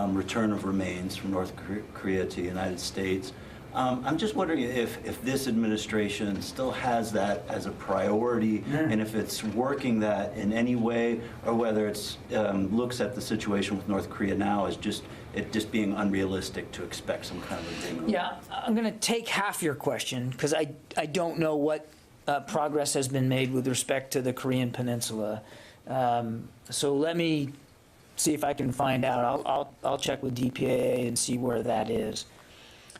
return of remains from North Korea to the United States. I'm just wondering if this administration still has that as a priority, and if it's working that in any way, or whether it's looks at the situation with North Korea now as just being unrealistic to expect some kind of agreement. Yeah, I'm going to take half your question because I don't know what progress has been made with respect to the Korean Peninsula. So let me see if I can find out. I'll check with DPAA and see where that is.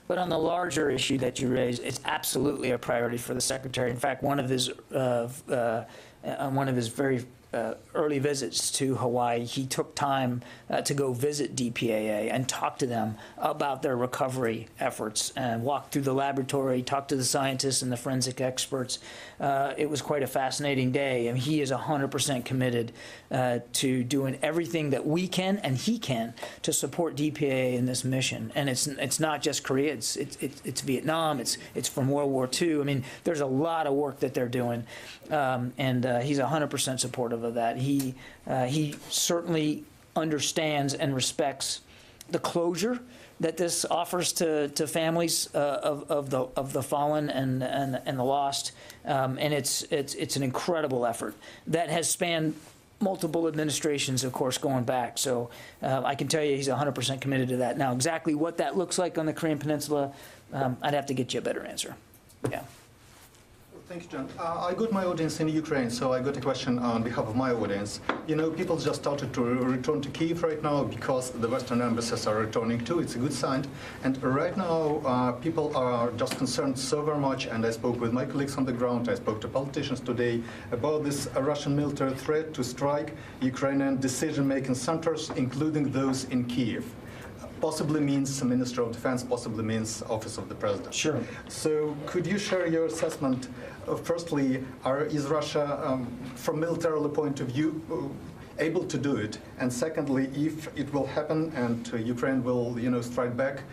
But on the larger issue that you raised, it's absolutely a priority for the Secretary. In fact, one of his very early visits to Hawaii, he took time to go visit DPAA and talk to them about their recovery efforts and walk through the laboratory, talk to the scientists and the forensic experts. It was quite a fascinating day, and he is 100% committed to doing everything that we can and he can to support DPAA in this mission. And it's not just Korea, it's Vietnam, it's from World War II. I mean, there's a lot of work that they're doing, and he's 100% supportive of that. He certainly understands and respects the closure that this offers to families of the fallen and the lost, and it's an incredible effort that has spanned multiple administrations, of course, going back. So I can tell you he's 100% committed to that. Now, exactly what that looks like on the Korean Peninsula, I'd have to get you a better answer. Yeah. Thank you, John. I got my audience in Ukraine, so I got a question on behalf of my audience. You know, people just started to return to Kyiv right now because the Western embassies are returning too. It's a good sign. And right now, people are just concerned so very much, and I spoke with my colleagues on the ground, I spoke to politicians today about this Russian military threat to strike Ukrainian decision-making centers, including those in Kyiv. Possibly means Minister of Defense, possibly means Office of the President. Sure. So could you share your assessment? Firstly, is Russia, from military point of view, able to do it? And secondly, if it will happen and Ukraine will, strike back,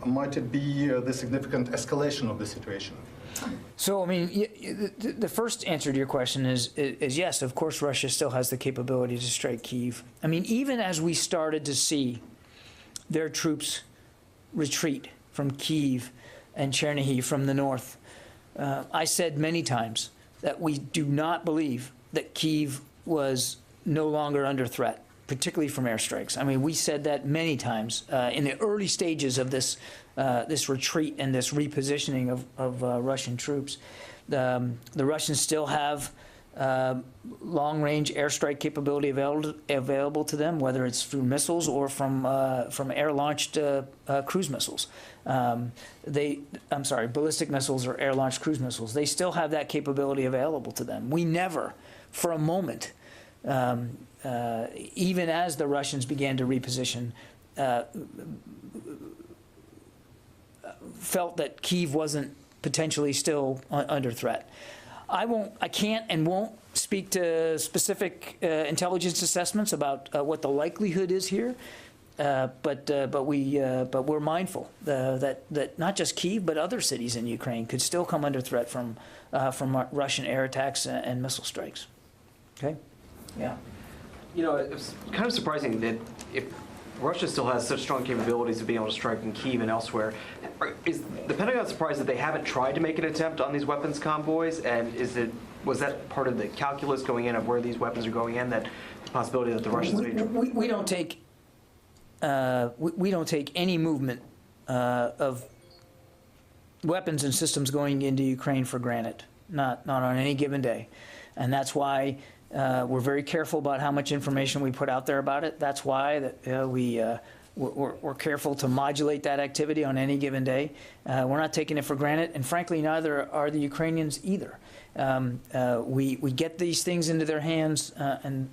might it be the significant escalation of the situation? So, I mean, the first answer to your question is yes, of course, Russia still has the capability to strike Kyiv. I mean, even as we started to see their troops retreat from Kyiv and Chernihiv from the north, I said many times that we do not believe that Kyiv was no longer under threat, particularly from airstrikes. I mean, we said that many times in the early stages of this retreat and this repositioning of Russian troops. The Russians still have long-range airstrike capability available to them, whether it's through missiles or from air-launched cruise missiles. Ballistic missiles or air-launched cruise missiles. They still have that capability available to them. We never, for a moment, even as the Russians began to reposition, felt that Kyiv wasn't potentially still under threat. I can't and won't speak to specific intelligence assessments about what the likelihood is here, but we're mindful that not just Kyiv but other cities in Ukraine could still come under threat from Russian air attacks and missile strikes. Okay, yeah. You know, it's kind of surprising that if Russia still has such strong capabilities of being able to strike in Kyiv and elsewhere, is the Pentagon surprised that they haven't tried to make an attempt on these weapons convoys? And was that part of the calculus going in of where these weapons are going in, that the possibility that the Russians we don't take any movement of weapons and systems going into Ukraine for granted, not on any given day, and that's why we're very careful about how much information we put out there about it. That's why we're careful to modulate that activity on any given day. We're not taking it for granted, and frankly, neither are the Ukrainians either. We get these things into their hands, and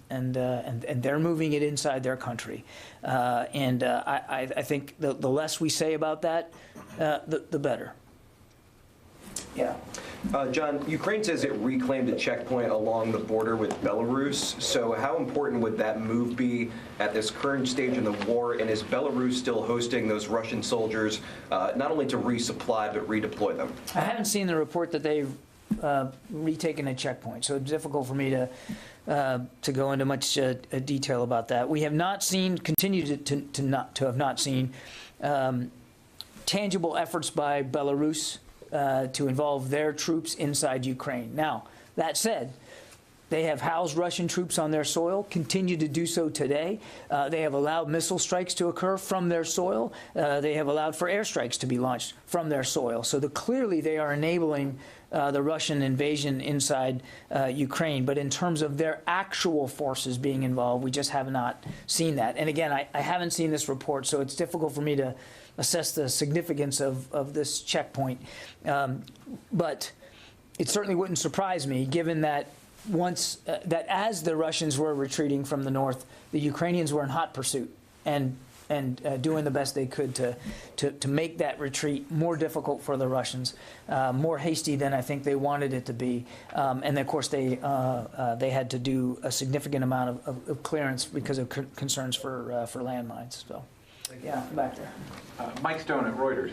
they're moving it inside their country. I think the less we say about that, the better. Yeah. John, Ukraine says it reclaimed a checkpoint along the border with Belarus. So how important would that move be at this current stage in the war? And is Belarus still hosting those Russian soldiers, not only to resupply, but redeploy them? I haven't seen the report that they've retaken a checkpoint, so it's difficult for me to go into much detail about that. We have not seen, continue to have not seen tangible efforts by Belarus to involve their troops inside Ukraine. Now, that said, they have housed Russian troops on their soil, continue to do so today. They have allowed missile strikes to occur from their soil. They have allowed for airstrikes to be launched from their soil. So clearly they are enabling the Russian invasion inside Ukraine. But in terms of their actual forces being involved, we just have not seen that. And again, I haven't seen this report, so it's difficult for me to assess the significance of this checkpoint. But it certainly wouldn't surprise me, given that that as the Russians were retreating from the north, the Ukrainians were in hot pursuit and doing the best they could to make that retreat more difficult for the Russians, more hasty than I think they wanted it to be. And of course, they had to do a significant amount of clearance because of concerns for landmines. So, yeah, back there. Mike Stone at Reuters.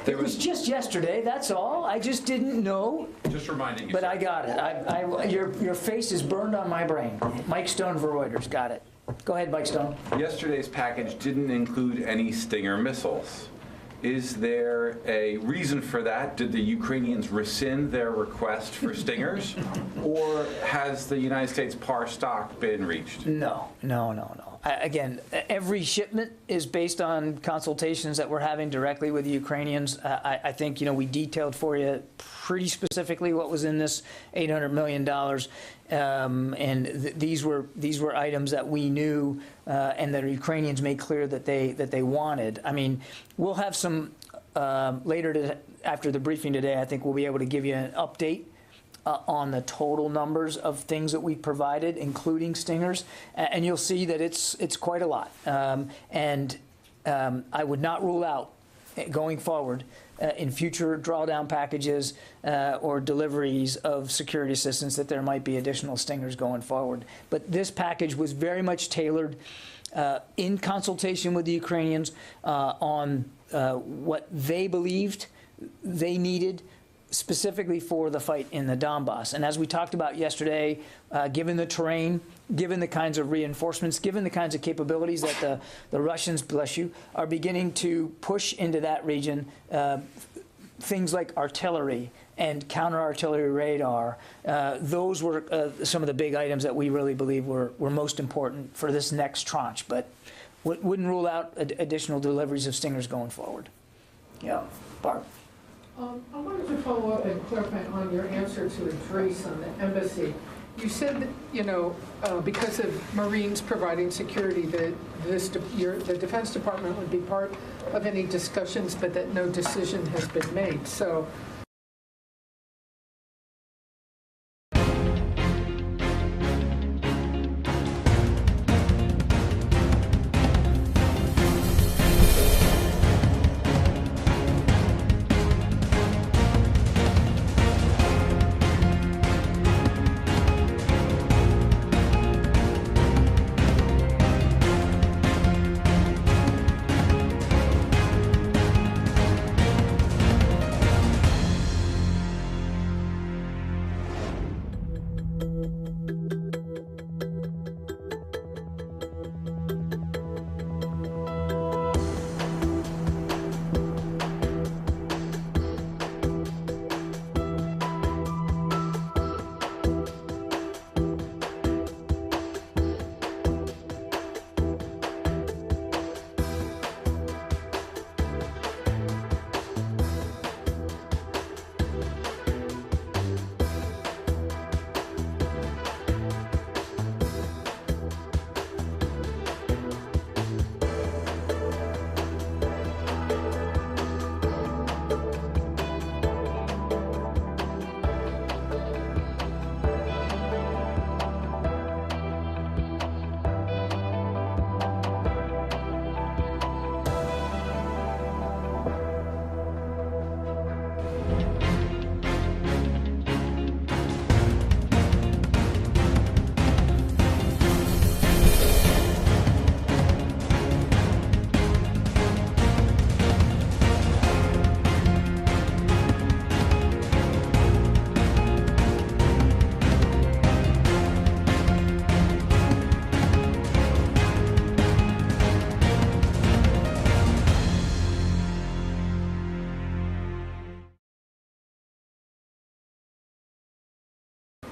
It was just yesterday, that's all. I just didn't know. Just reminding you. But I got it. Your face is burned on my brain. Mike Stone for Reuters, got it. Go ahead, Mike Stone. Yesterday's package didn't include any Stinger missiles. Is there a reason for that? Did the Ukrainians rescind their request for Stingers? Or has the United States par stock been reached? No. Again, every shipment is based on consultations that we're having directly with the Ukrainians. I think, we detailed for you pretty specifically what was in this $800 million. These were items that we knew and that the Ukrainians made clear that they wanted. I mean, we'll have some later after the briefing today. I think we'll be able to give you an update on the total numbers of things that we provided, including Stingers, and you'll see that it's quite a lot. I would not rule out going forward in future drawdown packages or deliveries of security assistance that there might be additional Stingers going forward. But this package was very much tailored in consultation with the Ukrainians on what they believed they needed specifically for the fight in the Donbass. And as we talked about yesterday, given the terrain, given the kinds of reinforcements, given the kinds of capabilities that the Russians, bless you, are beginning to push into that region, things like artillery and counter-artillery radar, those were some of the big items that we really believe were most important for this next tranche, but wouldn't rule out additional deliveries of Stingers going forward. Yeah, Barb. I wanted to follow up and clarify on your answer to Idris on the embassy. You said that, because of Marines providing security, that the Defense Department would be part of any discussions, but that no decision has been made. So.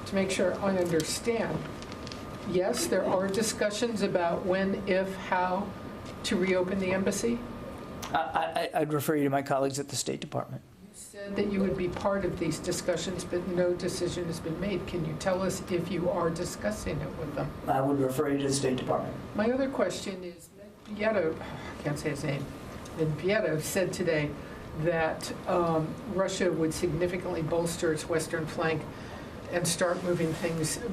To make sure I understand, yes, there are discussions about when, if, how to reopen the embassy? I'd refer you to my colleagues at the State Department. You said that you would be part of these discussions, but no decision has been made. Can you tell us if you are discussing it with them? I would refer you to the State Department. My other question is, Medvedev, I can't say his name, Medvedev said today that Russia would significantly bolster its western flank and start moving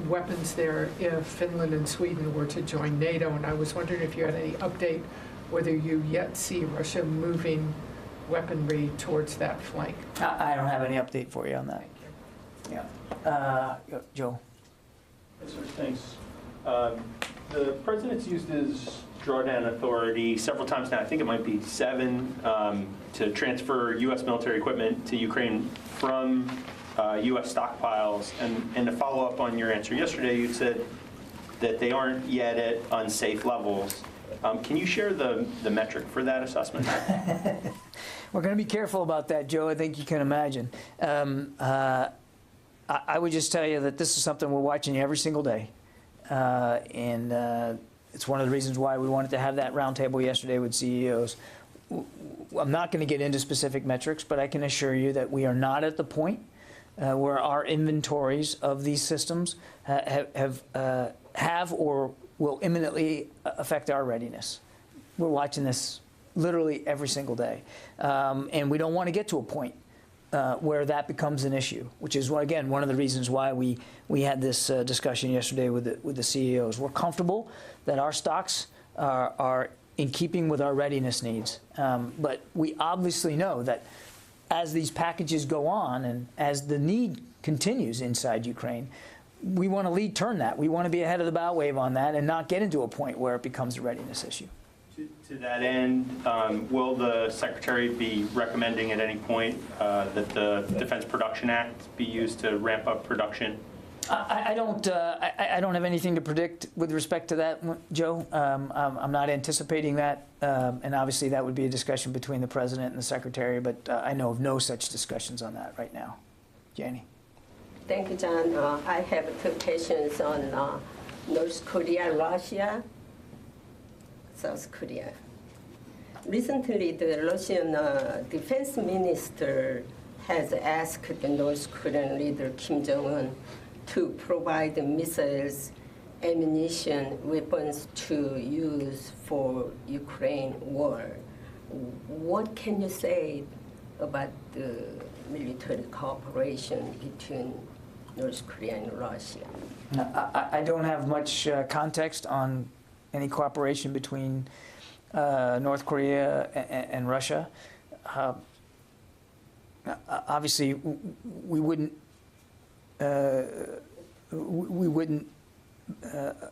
weapons there if Finland and Sweden were to join NATO. And I was wondering if you had any update whether you yet see Russia moving weaponry towards that flank. I don't have any update for you on that. Yeah. Joe. Yes, sir. Thanks. The president's used his drawdown authority several times now. I think it might be 7 to transfer U.S. military equipment to Ukraine from U.S. stockpiles. And to follow up on your answer yesterday, you said that they aren't yet at unsafe levels. Can you share the metric for that assessment? We're going to be careful about that, Joe. I think you can imagine. I would just tell you that this is something we're watching every single day. And it's one of the reasons why we wanted to have that roundtable yesterday with CEOs. I'm not going to get into specific metrics, but I can assure you that we are not at the point where our inventories of these systems have or will imminently affect our readiness. We're watching this literally every single day. And we don't want to get to a point where that becomes an issue, which is, again, one of the reasons why we had this discussion yesterday with the CEOs. We're comfortable that our stocks are in keeping with our readiness needs. But we obviously know that as these packages go on and as the need continues inside Ukraine, we want to lead turn that. We want to be ahead of the bow wave on that and not get into a point where it becomes a readiness issue. To that end, will the Secretary be recommending at any point that the Defense Production Act be used to ramp up production? I don't have anything to predict with respect to that, Joe. I'm not anticipating that, and obviously that would be a discussion between the President and the Secretary, but I know of no such discussions on that right now. Janie. Thank you, John. I have two questions on North Korea, Russia, South Korea. Recently, the Russian defense minister has asked the North Korean leader Kim Jong-un to provide missiles, ammunition, weapons to use for Ukraine war. What can you say about the military cooperation between North Korea and Russia? I don't have much context on any cooperation between North Korea and Russia. Obviously, we wouldn't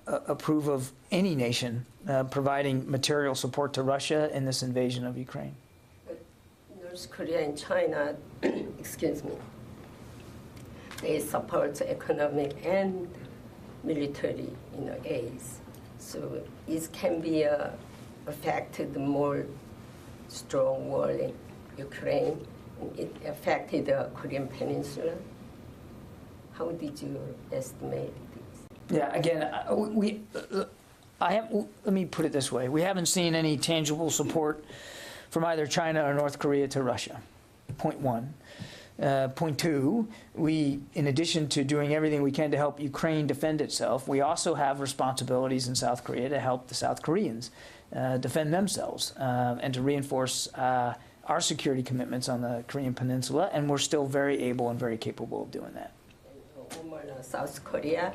approve of any nation providing material support to Russia in this invasion of Ukraine. North Korea and China, excuse me, they support economic and military, aids. So it can be affected more strong war in Ukraine. It affected the Korean Peninsula. How did you estimate this? Yeah, again, let me put it this way. We haven't seen any tangible support from either China or North Korea to Russia, point one. Point two, in addition to doing everything we can to help Ukraine defend itself, we also have responsibilities in South Korea to help the South Koreans defend themselves and to reinforce our security commitments on the Korean Peninsula, and we're still very able and very capable of doing that. South Korea,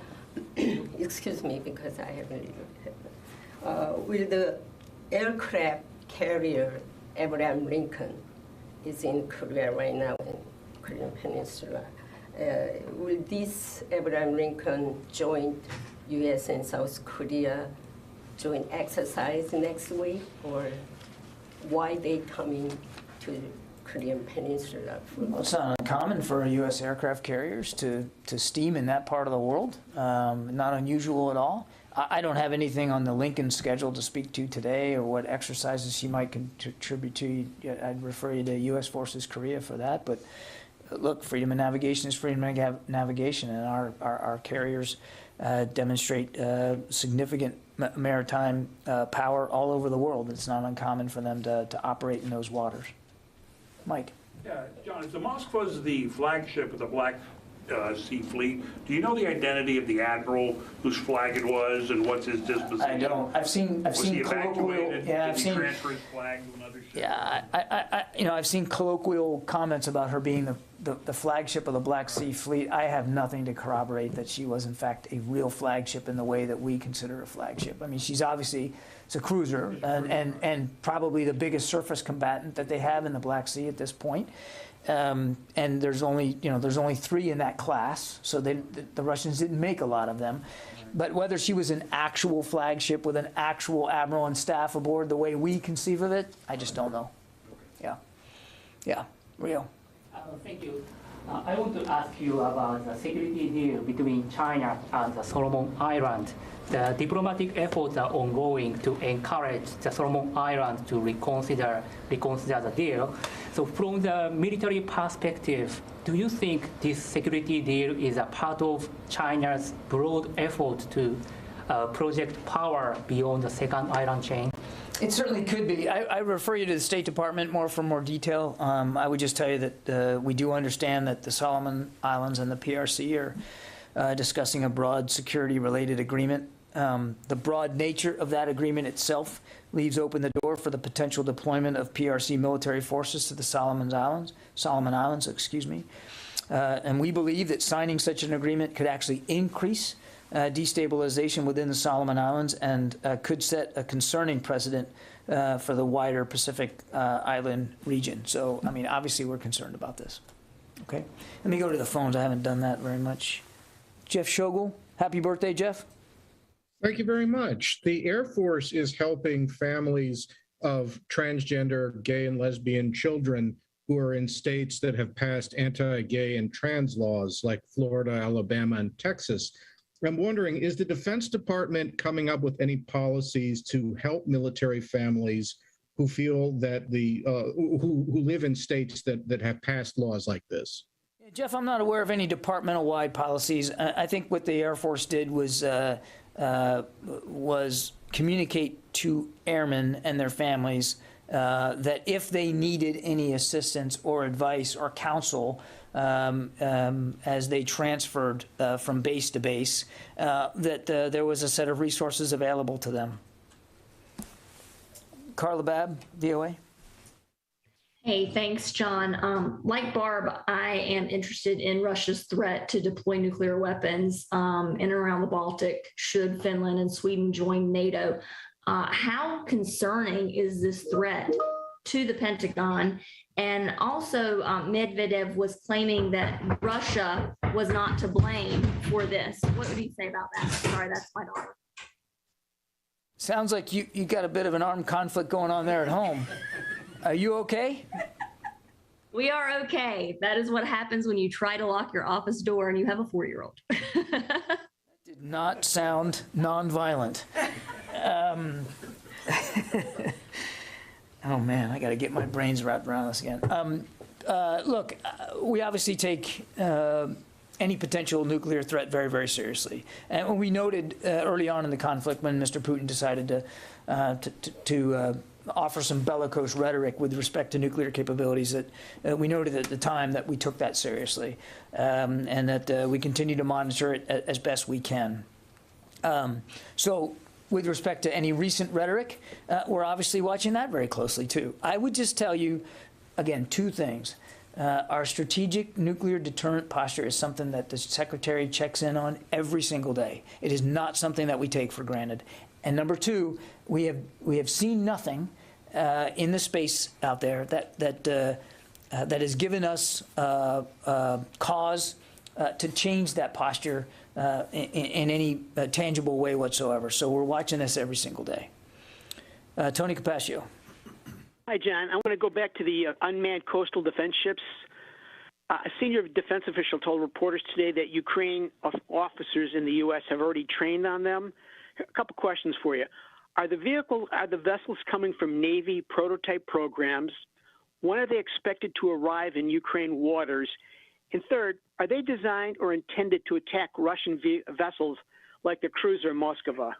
excuse me, because I have a little will the aircraft carrier Abraham Lincoln is in Korea right now, in Korean Peninsula. Will this Abraham Lincoln joint U.S. and South Korea joint exercise next week, or why they coming to Korean Peninsula? Well, it's not uncommon for U.S. aircraft carriers to steam in that part of the world. Not unusual at all. I don't have anything on the Lincoln schedule to speak to today or what exercises she might contribute to. I'd refer you to U.S. Forces Korea for that. But look, freedom of navigation is freedom of navigation, and our carriers demonstrate significant maritime power all over the world. It's not uncommon for them to operate in those waters. Mike. Yeah, John, if the Moskva is the flagship of the Black Sea Fleet, do you know the identity of the admiral whose flag it was and what's his disposition? I don't. I've seen colloquial. Yeah, Did he transfer his flag to another ship? Yeah, I've seen colloquial comments about her being the flagship of the Black Sea Fleet. I have nothing to corroborate that she was in fact a real flagship in the way that we consider a flagship. I mean, she's obviously. It's a cruiser and probably the biggest surface combatant that they have in the Black Sea at this point. And there's only 3 in that class, so the Russians didn't make a lot of them. But whether she was an actual flagship with an actual admiral and staff aboard the way we conceive of it, I just don't know. Yeah. Rio. Thank you. I want to ask you about the security deal between China and the Solomon Islands. The diplomatic efforts are ongoing to encourage the Solomon Islands to reconsider the deal. So from the military perspective, do you think this security deal is a part of China's broad effort to project power beyond the second island chain? It certainly could be. I refer you to the State Department for more detail. I would just tell you that we do understand that the Solomon Islands and the PRC are discussing a broad security-related agreement. The broad nature of that agreement itself leaves open the door for the potential deployment of PRC military forces to the Solomon Islands, excuse me. And we believe that signing such an agreement could actually increase destabilization within the Solomon Islands and could set a concerning precedent for the wider Pacific Island region. So, I mean, obviously we're concerned about this. Okay, let me go to the phones. I haven't done that very much. Jeff Shogel, happy birthday, Jeff. Thank you very much. The Air Force is helping families of transgender, gay, and lesbian children who are in states that have passed anti-gay and trans laws like Florida, Alabama, and Texas. I'm wondering, is the Defense Department coming up with any policies to help military families who feel that who live in states that have passed laws like this? Jeff, I'm not aware of any departmental-wide policies. I think what the Air Force did was communicate to airmen and their families that if they needed any assistance or advice or counsel as they transferred from base to base, that there was a set of resources available to them. Carla Babb, VOA. Hey, thanks, John. Like Barb, I am interested in Russia's threat to deploy nuclear weapons in and around the Baltic should Finland and Sweden join NATO. How concerning is this threat to the Pentagon? And also, Medvedev was claiming that Russia was not to blame for this. What would you say about that? Sorry, that's my daughter. Sounds like you got a bit of an armed conflict going on there at home. Are you okay? We are okay. That is what happens when you try to lock your office door and you have a 4-year-old. That did not sound nonviolent. Oh man, I got to get my brains wrapped around this again. Look, we obviously take any potential nuclear threat very, very seriously. And we noted early on in the conflict when Mr. Putin decided to offer some bellicose rhetoric with respect to nuclear capabilities, that we noted at the time that we took that seriously, and that we continue to monitor it as best we can. So with respect to any recent rhetoric, we're obviously watching that very closely too. I would just tell you, again, two things. Our strategic nuclear deterrent posture is something that the Secretary checks in on every single day. It is not something that we take for granted. And number two, we have seen nothing in the space out there that has given us cause to change that posture in any tangible way whatsoever. So we're watching this every single day. Tony Capaccio. Hi, John. I want to go back to the unmanned coastal defense ships. A senior defense official told reporters today that Ukraine officers in the U.S. have already trained on them. A couple questions for you. Are the vessels coming from Navy prototype programs? When are they expected to arrive in Ukraine waters? And third, are they designed or intended to attack Russian vessels like the cruiser Moskva?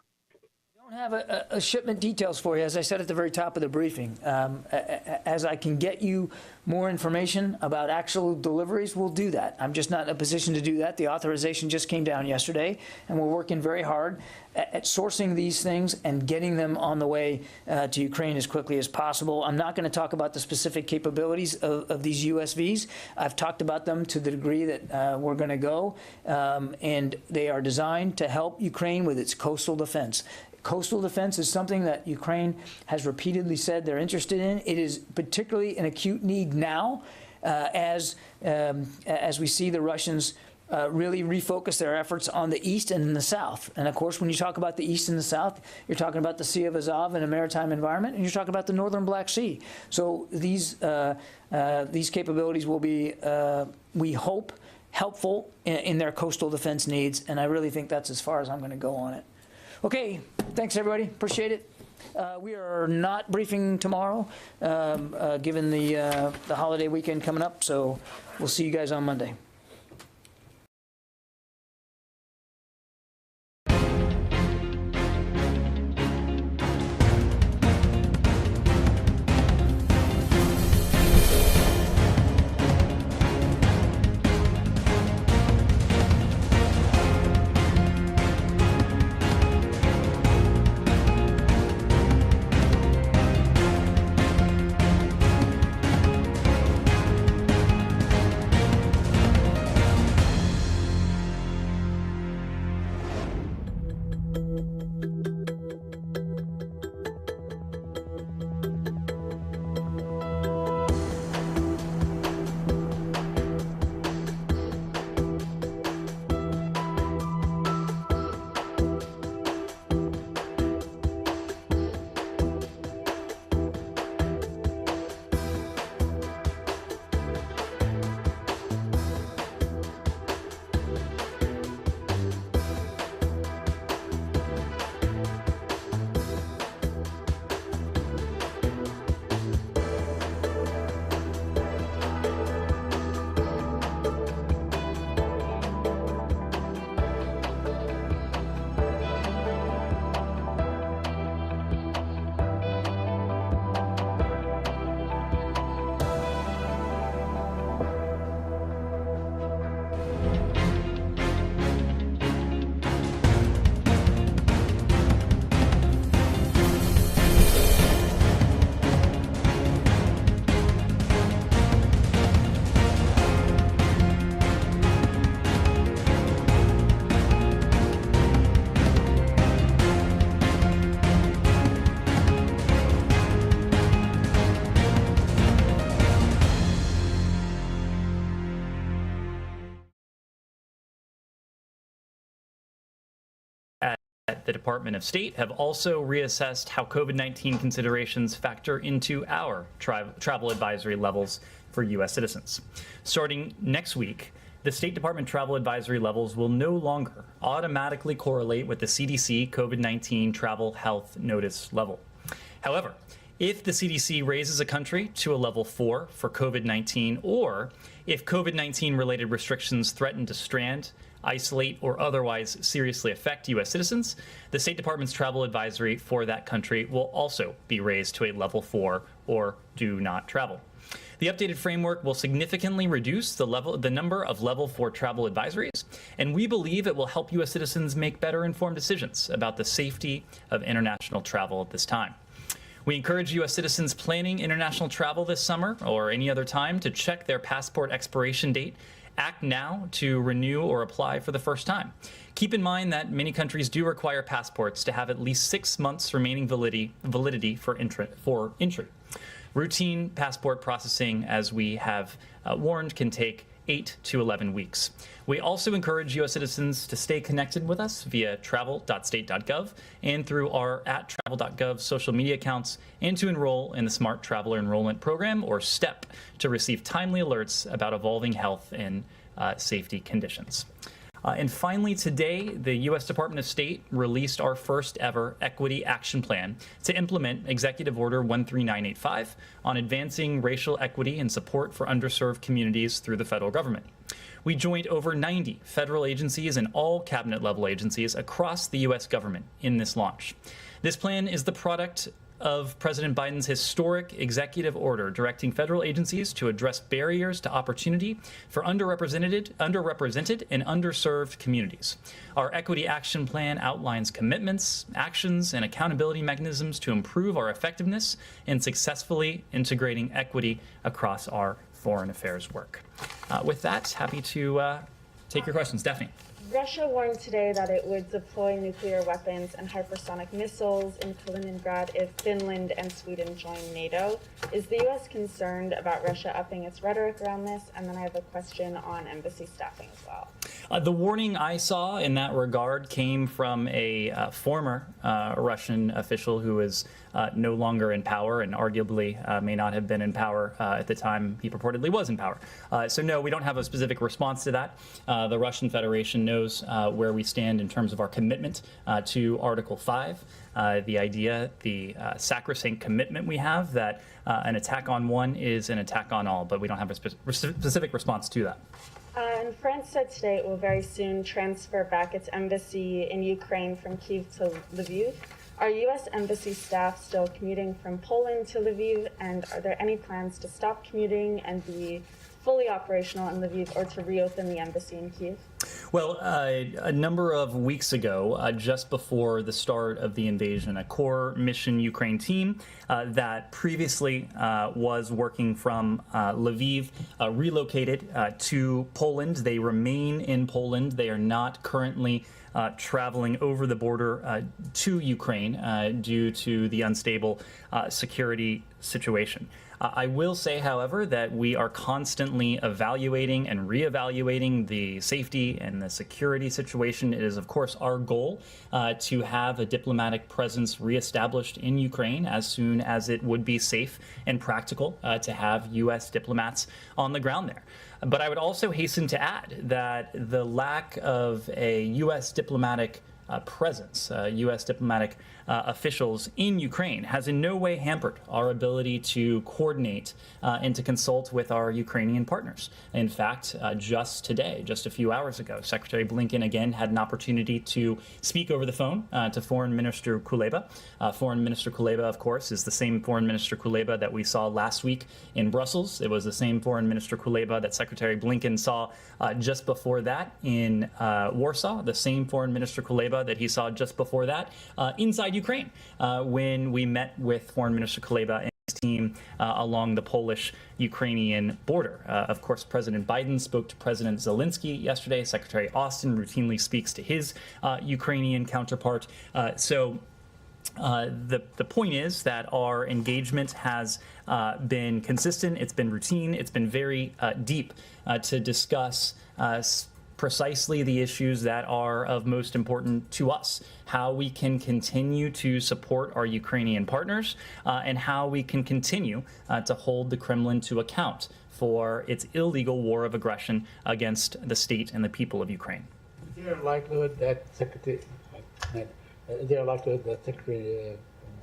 I don't have a shipment details for you, as I said at the very top of the briefing. As I can get you more information about actual deliveries, we'll do that. I'm just not in a position to do that. The authorization just came down yesterday, and we're working very hard at sourcing these things and getting them on the way to Ukraine as quickly as possible. I'm not going to talk about the specific capabilities of these USVs. I've talked about them to the degree that we're going to go, and they are designed to help Ukraine with its coastal defense. Coastal defense is something that Ukraine has repeatedly said they're interested in. It is particularly an acute need now as we see the Russians really refocus their efforts on the East and the South. And of course, when you talk about the East and the South, you're talking about the Sea of Azov and a maritime environment, and you're talking about the Northern Black Sea. So these capabilities will be, we hope, helpful in their coastal defense needs, and I really think that's as far as I'm going to go on it. Okay, thanks everybody, appreciate it. We are not briefing tomorrow, given the holiday weekend coming up, so we'll see you guys on Monday. At the Department of State have also reassessed how COVID-19 considerations factor into our travel advisory levels for U.S. citizens. Starting next week, the State Department travel advisory levels will no longer automatically correlate with the CDC COVID-19 travel health notice level. However, if the CDC raises a country to a level 4 for COVID-19, or if COVID-19 related restrictions threaten to strand, isolate, or otherwise seriously affect U.S. citizens, the State Department's travel advisory for that country will also be raised to a level 4 or do not travel. The updated framework will significantly reduce the number of level 4 travel advisories, and we believe it will help U.S. citizens make better informed decisions about the safety of international travel at this time. We encourage U.S. citizens planning international travel this summer or any other time to check their passport expiration date. Act now to renew or apply for the first time. Keep in mind that many countries do require passports to have at least 6 months remaining validity for entry. Routine passport processing, as we have warned, can take 8 to 11 weeks. We also encourage U.S. citizens to stay connected with us via travel.state.gov and through our @travel.gov social media accounts, and to enroll in the Smart Traveler Enrollment Program, or STEP, to receive timely alerts about evolving health and safety conditions. And finally, today, the U.S. Department of State released our first ever equity action plan to implement Executive Order 13985 on advancing racial equity and support for underserved communities through the federal government. We joined over 90 federal agencies and all cabinet-level agencies across the U.S. government in this launch. This plan is the product of President Biden's historic executive order directing federal agencies to address barriers to opportunity for underrepresented and underserved communities. Our Equity Action Plan outlines commitments, actions, and accountability mechanisms to improve our effectiveness in successfully integrating equity across our foreign affairs work. With that, happy to take your questions. Daphne. Russia warned today that it would deploy nuclear weapons and hypersonic missiles in Kaliningrad if Finland and Sweden join NATO. Is the U.S. concerned about Russia upping its rhetoric around this? And then I have a question on embassy staffing as well. The warning I saw in that regard came from a former Russian official who is no longer in power and arguably may not have been in power at the time he purportedly was in power. So no, we don't have a specific response to that. The Russian Federation knows where we stand in terms of our commitment to Article 5. The idea, the sacrosanct commitment we have that an attack on one is an attack on all, but we don't have a specific response to that. And France said today it will very soon transfer back its embassy in Ukraine from Kyiv to Lviv. Are U.S. embassy staff still commuting from Poland to Lviv? And are there any plans to stop commuting and be fully operational in Lviv or to reopen the embassy in Kyiv? Well, a number of weeks ago, just before the start of the invasion, a core mission Ukraine team that previously was working from Lviv relocated to Poland. They remain in Poland. They are not currently traveling over the border to Ukraine due to the unstable security situation. I will say, however, that we are constantly evaluating and reevaluating the safety and the security situation. It is, of course, our goal to have a diplomatic presence reestablished in Ukraine as soon as it would be safe and practical to have U.S. diplomats on the ground there. But I would also hasten to add that the lack of a U.S. diplomatic presence, U.S. diplomatic officials in Ukraine has in no way hampered our ability to coordinate and to consult with our Ukrainian partners. In fact, just today, just a few hours ago, Secretary Blinken again had an opportunity to speak over the phone to Foreign Minister Kuleba. Foreign Minister Kuleba, of course, is the same Foreign Minister Kuleba that we saw last week in Brussels. It was the same Foreign Minister Kuleba that Secretary Blinken saw just before that in Warsaw, the same Foreign Minister Kuleba that he saw just before that inside Ukraine when we met with Foreign Minister Kuleba and his team along the Polish-Ukrainian border. Of course, President Biden spoke to President Zelensky yesterday. Secretary Austin routinely speaks to his Ukrainian counterpart. So the point is that our engagement has been consistent, it's been routine, it's been very deep to discuss precisely the issues that are of most important to us, how we can continue to support our Ukrainian partners, and how we can continue to hold the Kremlin to account for its illegal war of aggression against the state and the people of Ukraine. Is there a likelihood that Secretary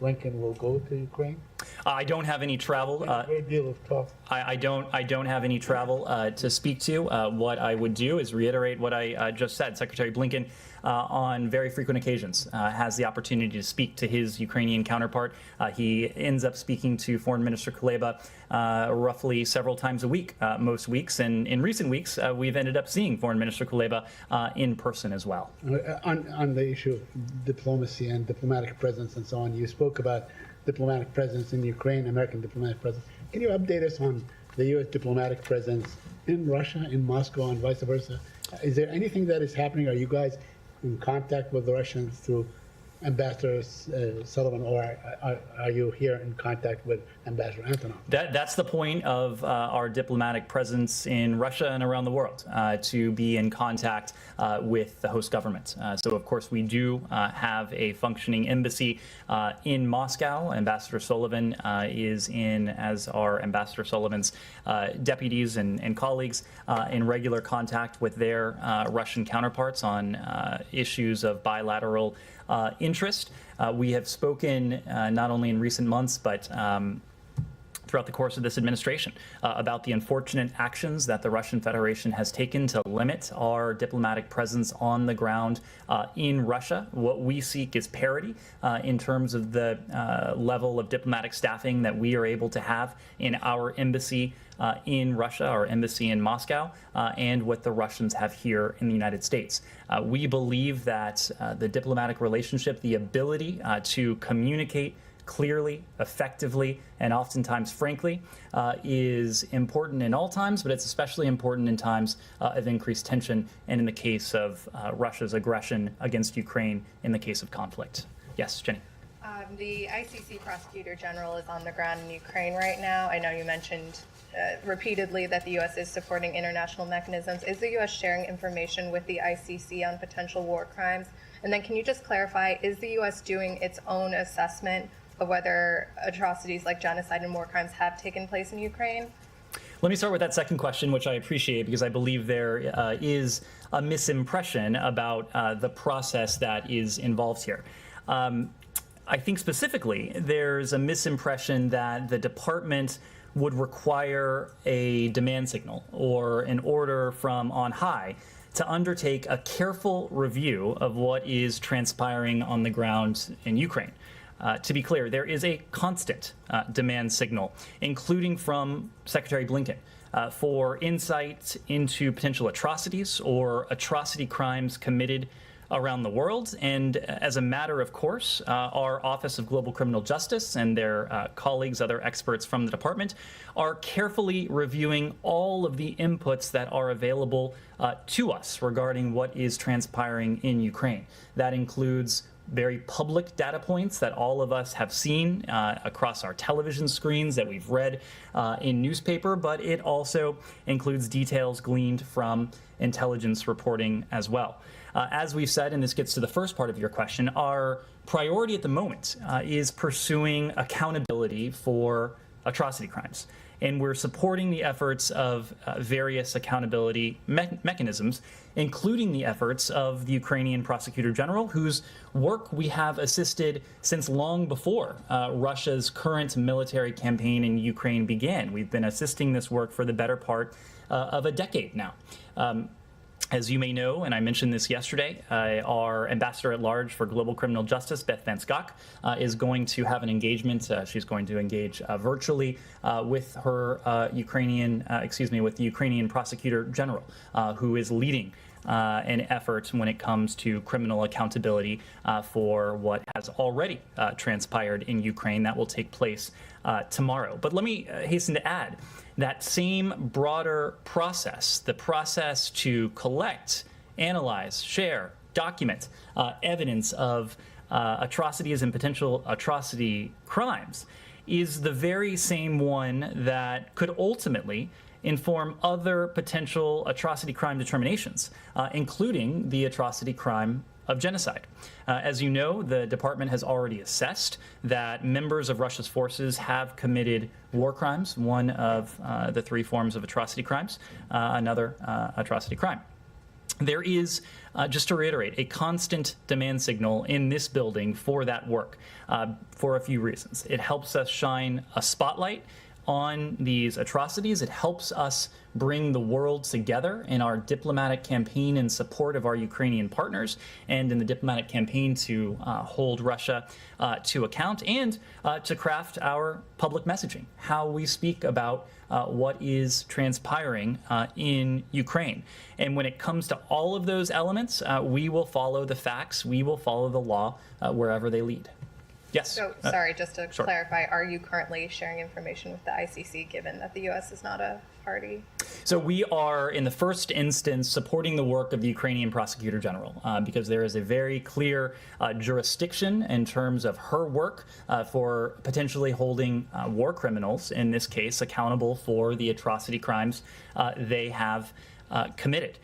Blinken will go to Ukraine? I don't have any travel. A great deal of talk. I don't have any travel to speak to. What I would do is reiterate what I just said. Secretary Blinken, on very frequent occasions, has the opportunity to speak to his Ukrainian counterpart. He ends up speaking to Foreign Minister Kuleba roughly several times a week, most weeks. And in recent weeks, we've ended up seeing Foreign Minister Kuleba in person as well. On the issue of diplomacy and diplomatic presence and so on, you spoke about diplomatic presence in Ukraine, American diplomatic presence. Can you update us on the U.S. diplomatic presence in Russia, in Moscow, and vice versa? Is there anything that is happening? Are you guys in contact with the Russians through Ambassador Sullivan, or are you here in contact with Ambassador Antonov? That's the point of our diplomatic presence in Russia and around the world, to be in contact with the host government. So, of course, we do have a functioning embassy in Moscow. Ambassador Sullivan is in, as are Ambassador Sullivan's deputies and colleagues, in regular contact with their Russian counterparts on issues of bilateral interest. We have spoken not only in recent months, but throughout the course of this administration about the unfortunate actions that the Russian Federation has taken to limit our diplomatic presence on the ground in Russia. What we seek is parity in terms of the level of diplomatic staffing that we are able to have in our embassy in Russia, our embassy in Moscow, and what the Russians have here in the United States. We believe that the diplomatic relationship, the ability to communicate clearly, effectively, and oftentimes frankly is important in all times, but it's especially important in times of increased tension and in the case of Russia's aggression against Ukraine in the case of conflict. Yes, Jenny. The ICC Prosecutor General is on the ground in Ukraine right now. I know you mentioned repeatedly that the U.S. is supporting international mechanisms. Is the U.S. sharing information with the ICC on potential war crimes? And then can you just clarify, is the U.S. doing its own assessment of whether atrocities like genocide and war crimes have taken place in Ukraine? Let me start with that second question, which I appreciate because I believe there is a misimpression about the process that is involved here. I think specifically there's a misimpression that the department would require a demand signal or an order from on high to undertake a careful review of what is transpiring on the ground in Ukraine. To be clear, there is a constant demand signal, including from Secretary Blinken, for insight into potential atrocities or atrocity crimes committed around the world. And as a matter of course, our Office of Global Criminal Justice and their colleagues, other experts from the department, are carefully reviewing all of the inputs that are available to us regarding what is transpiring in Ukraine. That includes very public data points that all of us have seen across our television screens, that we've read in newspaper, but it also includes details gleaned from intelligence reporting as well. As we've said, and this gets to the first part of your question, our priority at the moment is pursuing accountability for atrocity crimes. And we're supporting the efforts of various accountability mechanisms, including the efforts of the Ukrainian Prosecutor General, whose work we have assisted since long before Russia's current military campaign in Ukraine began. We've been assisting this work for the better part of a decade now. As you may know, and I mentioned this yesterday, our Ambassador at Large for Global Criminal Justice, Beth Van Schok, is going to have an engagement. She's going to engage virtually with her with the Ukrainian Prosecutor General, who is leading an effort when it comes to criminal accountability for what has already transpired in Ukraine. That will take place tomorrow. But let me hasten to add that same broader process, the process to collect, analyze, share, document evidence of atrocities and potential atrocity crimes, is the very same one that could ultimately inform other potential atrocity crime determinations, including the atrocity crime of genocide. As you know, the department has already assessed that members of Russia's forces have committed war crimes, one of the three forms of atrocity crimes, another atrocity crime. There is, just to reiterate, a constant demand signal in this building for that work for a few reasons. It helps us shine a spotlight on these atrocities. It helps us bring the world together in our diplomatic campaign in support of our Ukrainian partners and in the diplomatic campaign to hold Russia to account and to craft our public messaging, how we speak about what is transpiring in Ukraine. And when it comes to all of those elements, we will follow the facts, we will follow the law wherever they lead. Yes. So, sorry, just to sure. clarify, are you currently sharing information with the ICC given that the U.S. is not a party? So we are, in the first instance, supporting the work of the Ukrainian Prosecutor General because there is a very clear jurisdiction in terms of her work for potentially holding war criminals, in this case, accountable for the atrocity crimes they have committed.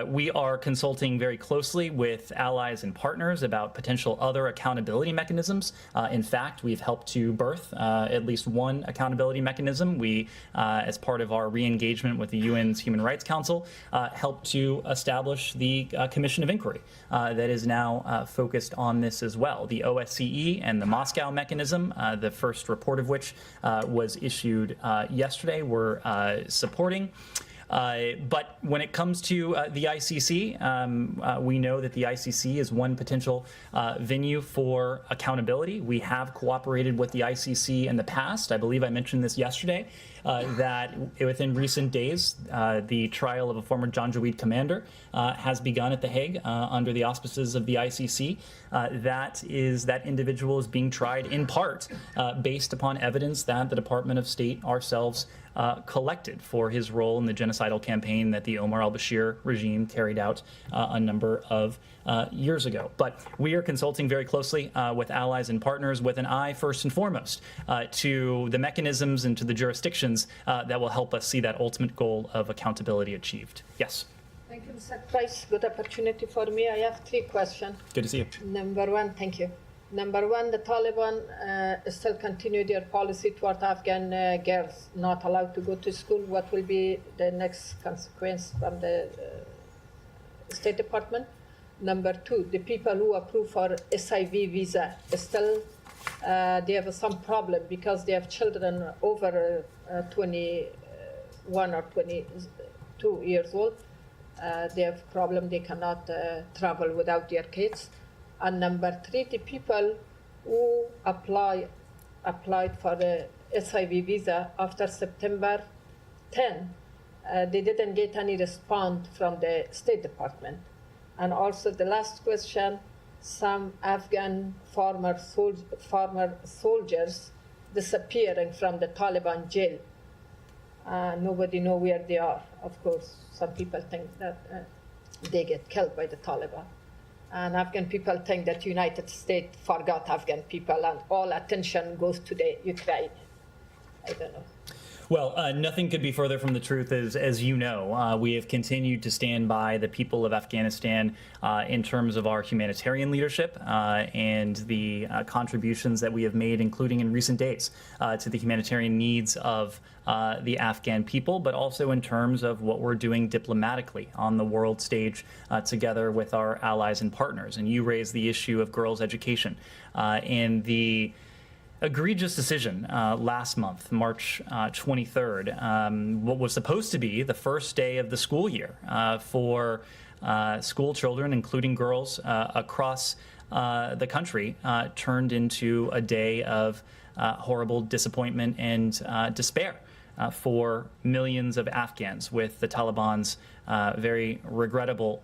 We are consulting very closely with allies and partners about potential other accountability mechanisms. In fact, we've helped to birth at least one accountability mechanism. We, as part of our re-engagement with the UN's Human Rights Council, helped to establish the Commission of Inquiry that is now focused on this as well. The OSCE and the Moscow mechanism, the first report of which was issued yesterday, we're supporting. But when it comes to the ICC, we know that the ICC is one potential venue for accountability. We have cooperated with the ICC in the past. I believe I mentioned this yesterday, that within recent days, the trial of a former Janjaweed commander has begun at The Hague under the auspices of the ICC. That individual is being tried in part based upon evidence that the Department of State ourselves collected for his role in the genocidal campaign that the Omar al-Bashir regime carried out a number of years ago. But we are consulting very closely with allies and partners with an eye, first and foremost, to the mechanisms and to the jurisdictions that will help us see that ultimate goal of accountability achieved. Yes. Thank you, Mr. Price. Good opportunity for me. I have 3 questions. Good to see you. Number one, thank you. Number one, the Taliban still continue their policy toward Afghan girls not allowed to go to school. What will be the next consequence from the State Department? Number 2, the people who approve for SIV visa still they have some problem because they have children over 21 or 22 years old. They have problem, they cannot travel without their kids. And number 3, the people who applied for the SIV visa after September 10, they didn't get any response from the State Department. And also the last question, some Afghan former soldiers disappearing from the Taliban jail. Nobody knows where they are. Of course, some people think that they get killed by the Taliban. And Afghan people think that United States forgot Afghan people and all attention goes to the Ukraine. I don't know. Well, nothing could be further from the truth. As you know, we have continued to stand by the people of Afghanistan in terms of our humanitarian leadership and the contributions that we have made, including in recent days, to the humanitarian needs of the Afghan people, but also in terms of what we're doing diplomatically on the world stage together with our allies and partners. And you raised the issue of girls' education and the egregious decision last month, March 23rd, what was supposed to be the first day of the school year for school children, including girls across the country, turned into a day of horrible disappointment and despair for millions of Afghans, with the Taliban's very regrettable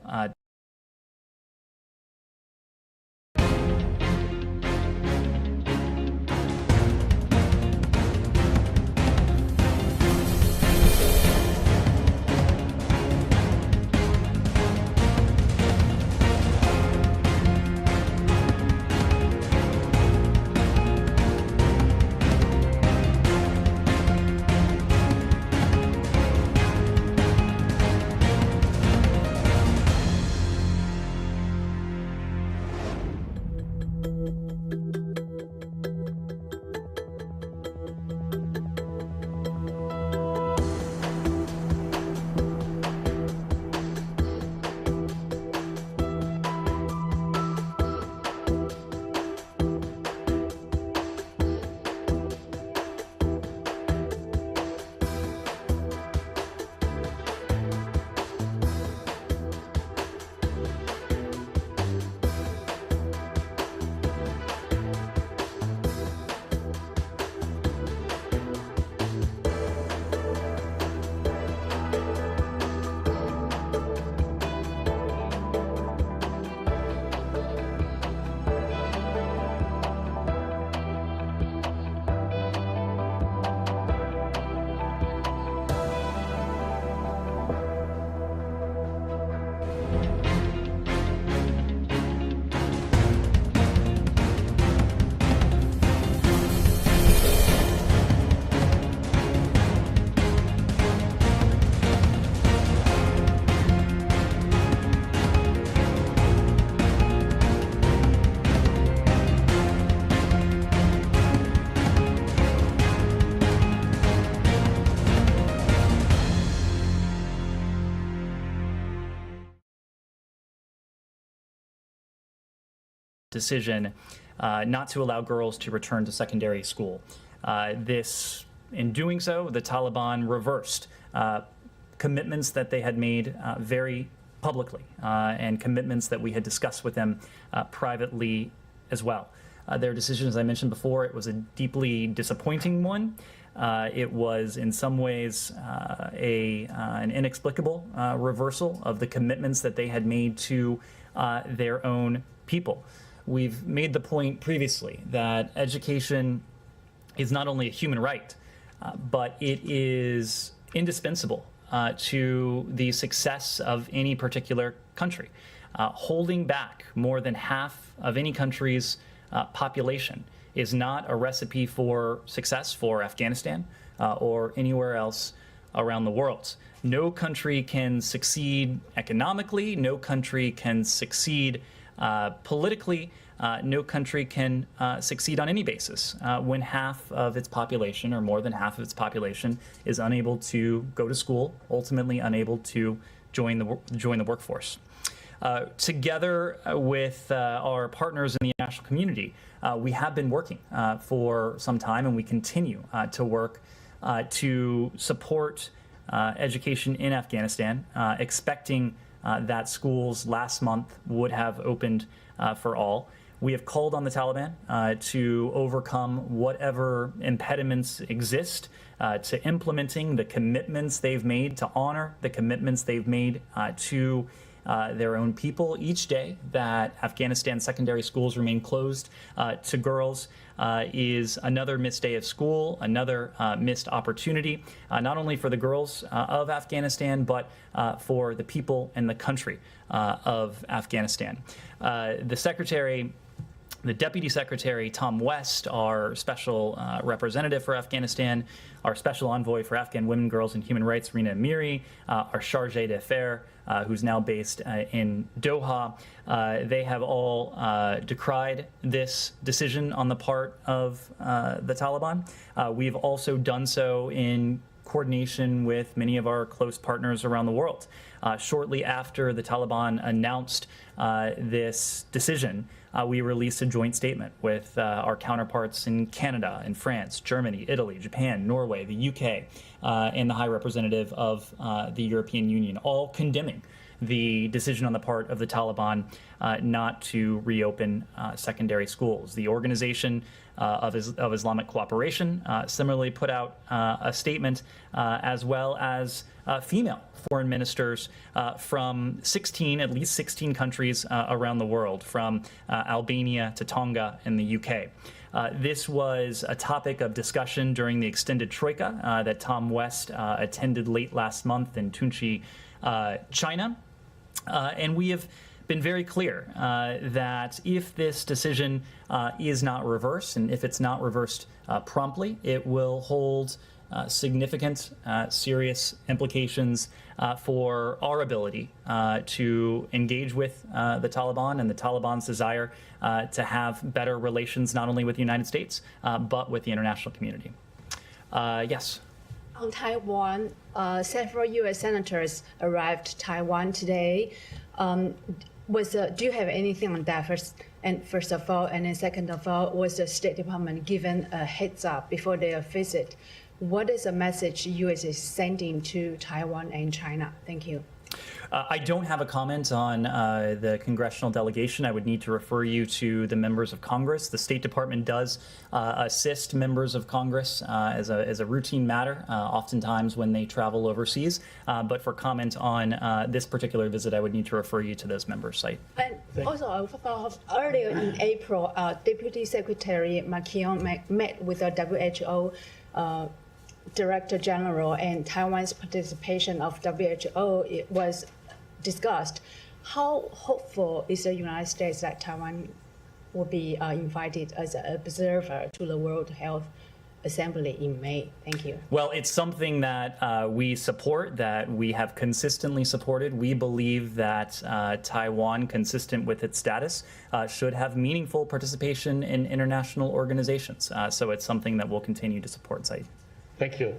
decision not to allow girls to return to secondary school. In doing so, the Taliban reversed commitments that they had made very publicly and commitments that we had discussed with them privately as well. Their decision, as I mentioned before, it was a deeply disappointing one. It was in some ways an inexplicable reversal of the commitments that they had made to their own people. We've made the point previously that education is not only a human right, but it is indispensable to the success of any particular country. Holding back more than half of any country's population is not a recipe for success for Afghanistan or anywhere else around the world. No country can succeed economically, no country can succeed politically, no country can succeed on any basis when half of its population or more than half of its population is unable to go to school, ultimately unable to join the workforce. Together with our partners in the international community, we have been working for some time, and we continue to work to support education in Afghanistan, expecting that schools last month would have opened for all. We have called on the Taliban to overcome whatever impediments exist to implementing the commitments they've made, to honor the commitments they've made to their own people. Each day that Afghanistan secondary schools remain closed to girls is another missed day of school, another missed opportunity, not only for the girls of Afghanistan, but for the people and the country of Afghanistan. The Deputy Secretary, Tom West, our special representative for Afghanistan, our special envoy for Afghan women, girls, and human rights, Rina Amiri, our chargé d'affaires, who's now based in Doha, they have all decried this decision on the part of the Taliban. We've also done so in coordination with many of our close partners around the world. Shortly after the Taliban announced this decision, we released a joint statement with our counterparts in Canada, in France, Germany, Italy, Japan, Norway, the UK, and the High Representative of the European Union, all condemning the decision on the part of the Taliban not to reopen secondary schools. The Organization of Islamic Cooperation similarly put out a statement, as well as female foreign ministers from at least 16 countries around the world, from Albania to Tonga in the UK. This was a topic of discussion during the extended troika that Tom West attended late last month in Tunchi, China. And we have been very clear that if this decision is not reversed, and if it's not reversed promptly, it will hold significant, serious implications for our ability to engage with the Taliban and the Taliban's desire to have better relations not only with the United States, but with the international community. Yes. On Taiwan, several U.S. senators arrived to Taiwan today. Do you have anything on that first of all, and then second of all, was the State Department given a heads up before their visit? What is the message the U.S. is sending to Taiwan and China? Thank you. I don't have a comment on the congressional delegation. I would need to refer you to the members of Congress. The State Department does assist members of Congress as a routine matter, oftentimes when they travel overseas. But for comment on this particular visit, I would need to refer you to those members' site. And also, earlier in April, Deputy Secretary McKeon met with the WHO Director General, and Taiwan's participation of WHO was discussed. How hopeful is the United States that Taiwan will be invited as an observer to the World Health Assembly in May? Thank you. Well, it's something that we support, that we have consistently supported. We believe that Taiwan, consistent with its status, should have meaningful participation in international organizations. So it's something that we'll continue to support, Saeed. Thank you.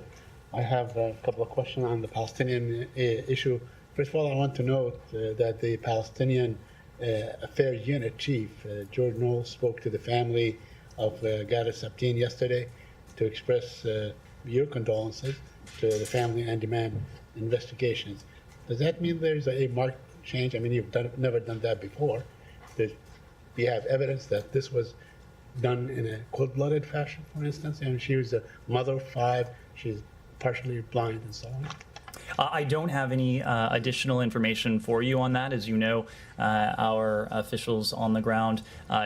I have a couple of questions on the Palestinian issue. First of all, I want to note that the Palestinian Affairs Unit Chief, George Knowles, spoke to the family of Ghadah Sabtin yesterday to express your condolences to the family and demand investigations. Does that mean there's a marked change? I mean, you've never done that before. Do you have evidence that this was done in a cold-blooded fashion, for instance? And she was a mother of 5, she's partially blind and so on. I don't have any additional information for you on that. As you know, our officials on the ground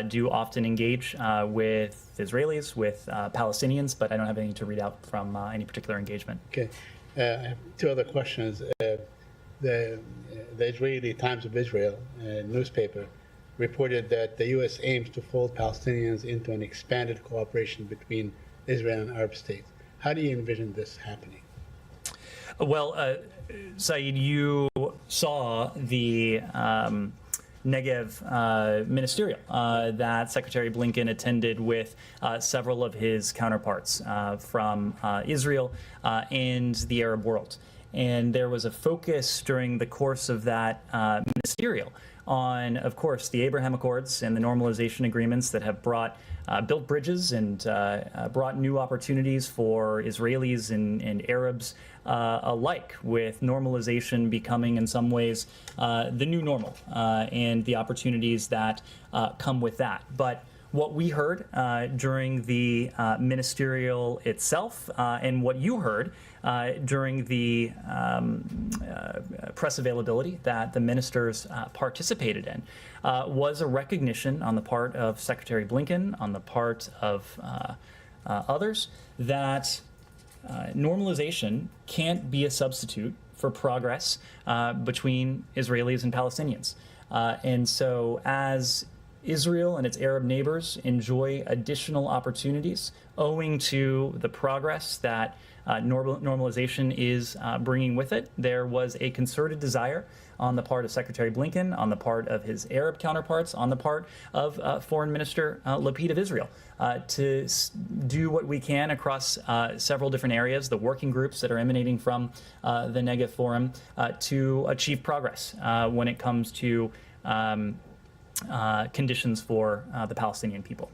do often engage with Israelis, with Palestinians, but I don't have anything to read out from any particular engagement. Okay. I have 2 other questions. The Israeli Times of Israel newspaper reported that the U.S. aims to fold Palestinians into an expanded cooperation between Israel and Arab states. How do you envision this happening? Well, Saeed, you saw the Negev ministerial that Secretary Blinken attended with several of his counterparts from Israel and the Arab world. And there was a focus during the course of that ministerial on, of course, the Abraham Accords and the normalization agreements that have built bridges and brought new opportunities for Israelis and Arabs alike, with normalization becoming in some ways the new normal and the opportunities that come with that. But what we heard during the ministerial itself and what you heard during the press availability that the ministers participated in was a recognition on the part of Secretary Blinken, on the part of others, that normalization can't be a substitute for progress between Israelis and Palestinians. And so as Israel and its Arab neighbors enjoy additional opportunities owing to the progress that normalization is bringing with it, there was a concerted desire on the part of Secretary Blinken, on the part of his Arab counterparts, on the part of Foreign Minister Lapid of Israel, to do what we can across several different areas, the working groups that are emanating from the Negev Forum, to achieve progress when it comes to conditions for the Palestinian people.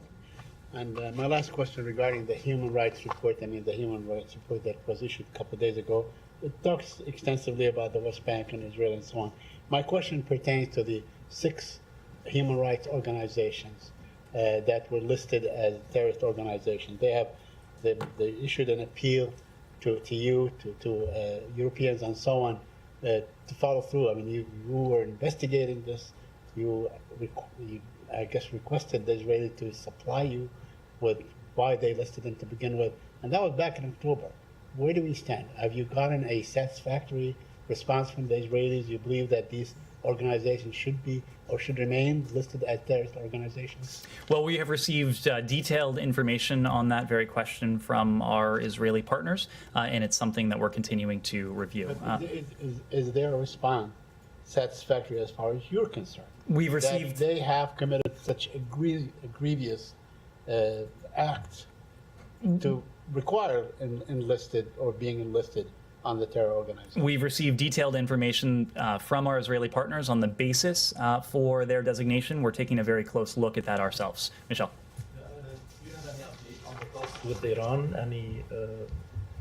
And my last question regarding the human rights report, the human rights report that was issued a couple of days ago, it talks extensively about the West Bank and Israel and so on. My question pertains to the 6 human rights organizations that were listed as terrorist organizations. They issued an appeal to you, to Europeans and so on, to follow through. I mean, you were investigating this. You, I guess, requested the Israeli to supply you with why they listed them to begin with, and that was back in October. Where do we stand? Have you gotten a satisfactory response from the Israelis? You believe that these organizations should be or should remain listed as terrorist organizations? Well, we have received detailed information on that very question from our Israeli partners, and it's something that we're continuing to review. Is their response satisfactory as far as you're concerned? We've received... That they have committed such a grievous act to require enlisted or being enlisted on the terror organization. We've received detailed information from our Israeli partners on the basis for their designation. We're taking a very close look at that ourselves. Michelle. Do you have any update on the talks with Iran?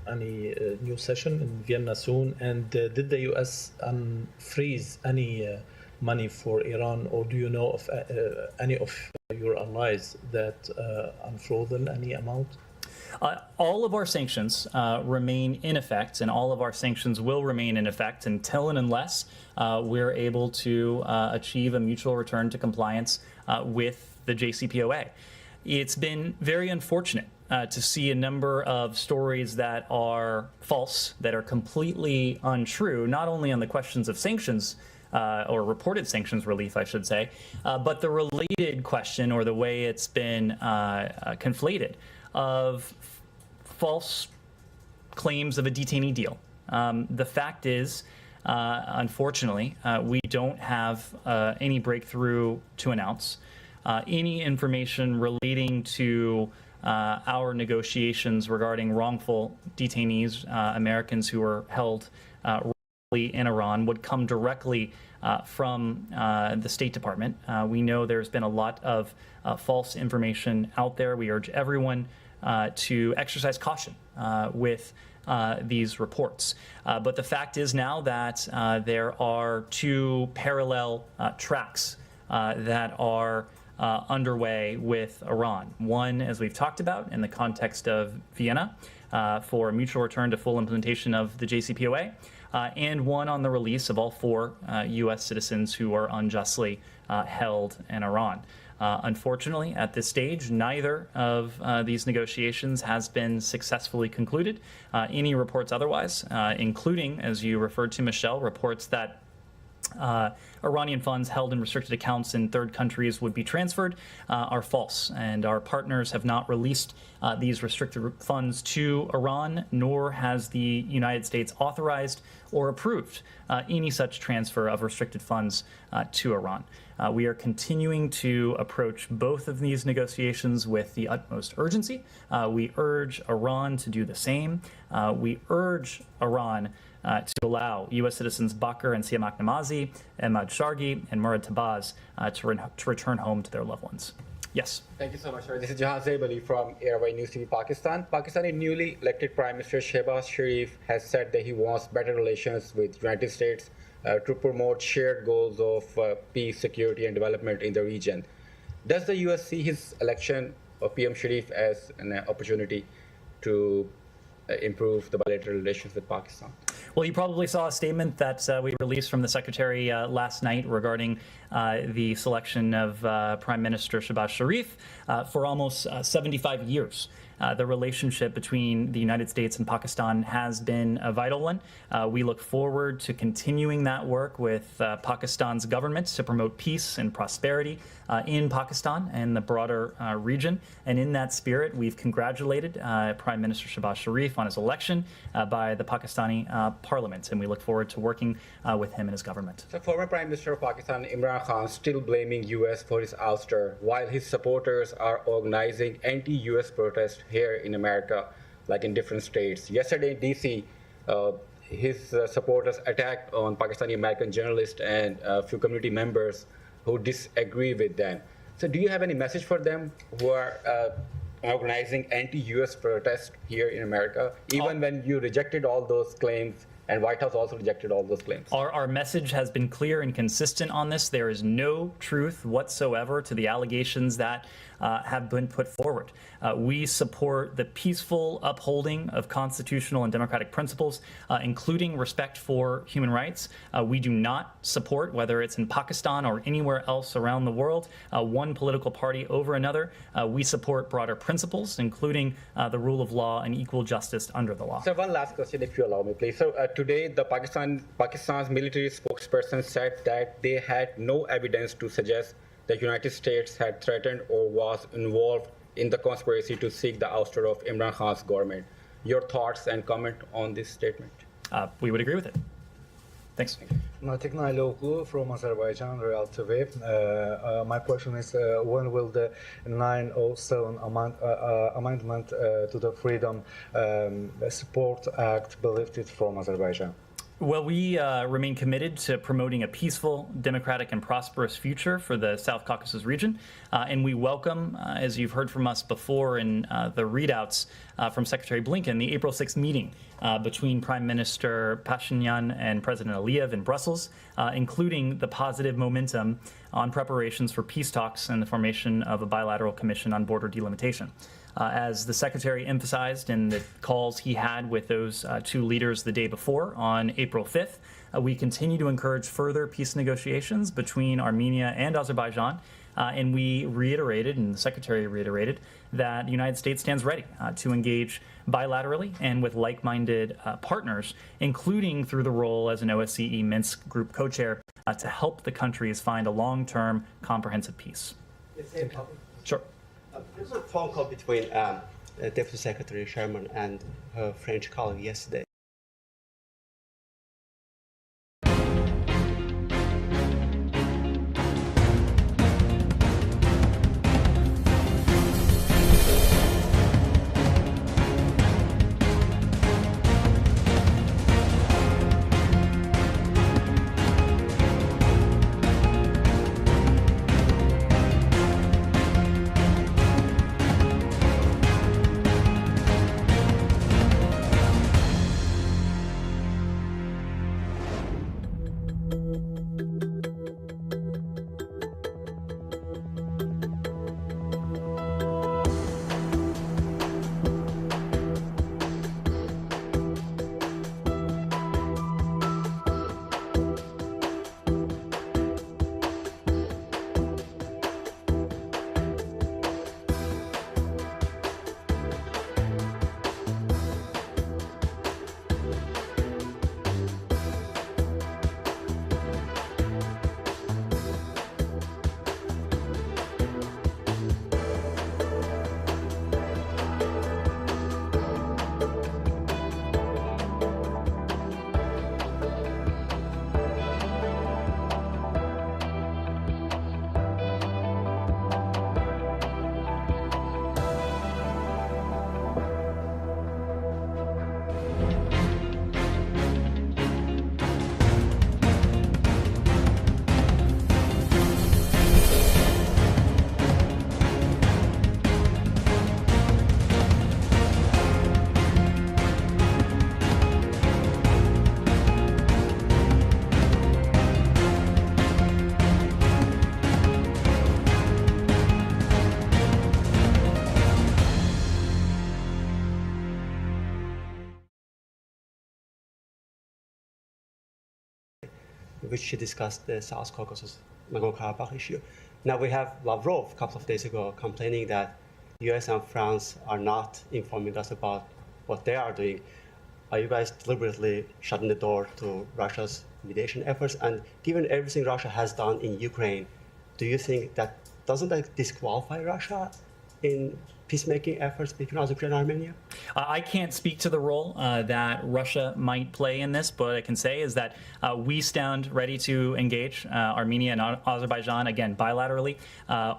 Any new session in Vienna soon? And did the U.S. freeze any money for Iran, or do you know of any of your allies that unfrozen any amount? All of our sanctions remain in effect, and all of our sanctions will remain in effect until and unless we're able to achieve a mutual return to compliance with the JCPOA. It's been very unfortunate to see a number of stories that are false, that are completely untrue, not only on the questions of sanctions, or reported sanctions relief, I should say, but the related question, or the way it's been conflated, of false claims of a detainee deal. The fact is, unfortunately, we don't have any breakthrough to announce. Any information relating to our negotiations regarding wrongful detainees, Americans who are held wrongfully in Iran, would come directly from the State Department. We know there's been a lot of false information out there. We urge everyone to exercise caution with these reports. But the fact is now that there are two parallel tracks that are underway with Iran. One, as we've talked about, in the context of Vienna for a mutual return to full implementation of the JCPOA, and one on the release of all 4 U.S. citizens who are unjustly held in Iran. Unfortunately, at this stage, neither of these negotiations has been successfully concluded. Any reports otherwise, including, as you referred to, Michelle, reports that Iranian funds held in restricted accounts in third countries would be transferred, are false. And our partners have not released these restricted funds to Iran, nor has the United States authorized or approved any such transfer of restricted funds to Iran. We are continuing to approach both of these negotiations with the utmost urgency. We urge Iran to do the same. We urge Iran to allow U.S. citizens Bakr and Siamak Namazi, Ahmad Shargi, and Murad Tabaz to return home to their loved ones. Yes. Thank you so much, sir. This is Jahan Zaib Ali from Airway News TV Pakistan. Pakistani newly elected Prime Minister Shehbaz Sharif has said that he wants better relations with United States to promote shared goals of peace, security, and development in the region. Does the U.S. see his election of PM Sharif as an opportunity to improve the bilateral relations with Pakistan? Well, you probably saw a statement that we released from the Secretary last night regarding the selection of Prime Minister Shehbaz Sharif. For almost 75 years, the relationship between the United States and Pakistan has been a vital one. We look forward to continuing that work with Pakistan's government to promote peace and prosperity in Pakistan and the broader region. And in that spirit, we've congratulated Prime Minister Shehbaz Sharif on his election by the Pakistani parliament, and we look forward to working with him and his government. So former Prime Minister of Pakistan, Imran Khan, still blaming U.S. for his ouster, while his supporters are organizing anti-U.S. protests here in America, like in different states. Yesterday in D.C., his supporters attacked on Pakistani-American journalists and a few community members who disagree with them. So do you have any message for them who are organizing anti-U.S. protests here in America, even when you rejected all those claims and White House also rejected all those claims? Our message has been clear and consistent on this. There is no truth whatsoever to the allegations that have been put forward. We support the peaceful upholding of constitutional and democratic principles, including respect for human rights. We do not support, whether it's in Pakistan or anywhere else around the world, one political party over another. We support broader principles, including the rule of law and equal justice under the law. So one last question, if you allow me, please. So today, the Pakistan's military spokesperson said that they had no evidence to suggest the United States had threatened or was involved in the conspiracy to seek the ouster of Imran Khan's government. Your thoughts and comment on this statement? We would agree with it. Thanks. Natik Nailoglu from Azerbaijan, Real TV. My question is, when will the 907 amendment to the Freedom Support Act be lifted from Azerbaijan? Well, we remain committed to promoting a peaceful, democratic, and prosperous future for the South Caucasus region. And we welcome, as you've heard from us before in the readouts from Secretary Blinken, the April 6th meeting between Prime Minister Pashinyan and President Aliyev in Brussels, including the positive momentum on preparations for peace talks and the formation of a bilateral commission on border delimitation. As the Secretary emphasized in the calls he had with those two leaders the day before on April 5th, we continue to encourage further peace negotiations between Armenia and Azerbaijan. And we reiterated, and the Secretary reiterated, that the United States stands ready to engage bilaterally and with like-minded partners, including through the role as an OSCE Minsk Group co-chair to help the countries find a long-term comprehensive peace. Sure. There was a phone call between Deputy Secretary Sherman and her French colleague yesterday. which she discussed the South Caucasus Nagorno-Karabakh issue. Now we have Lavrov a couple of days ago complaining that US and France are not informing us about what they are doing. Are you guys deliberately shutting the door to Russia's mediation efforts? And given everything Russia has done in Ukraine, do you think that doesn't that disqualify Russia in peacemaking efforts between Azerbaijan and Armenia? I can't speak to the role that Russia might play in this, but what I can say is that we stand ready to engage Armenia and Azerbaijan, again, bilaterally,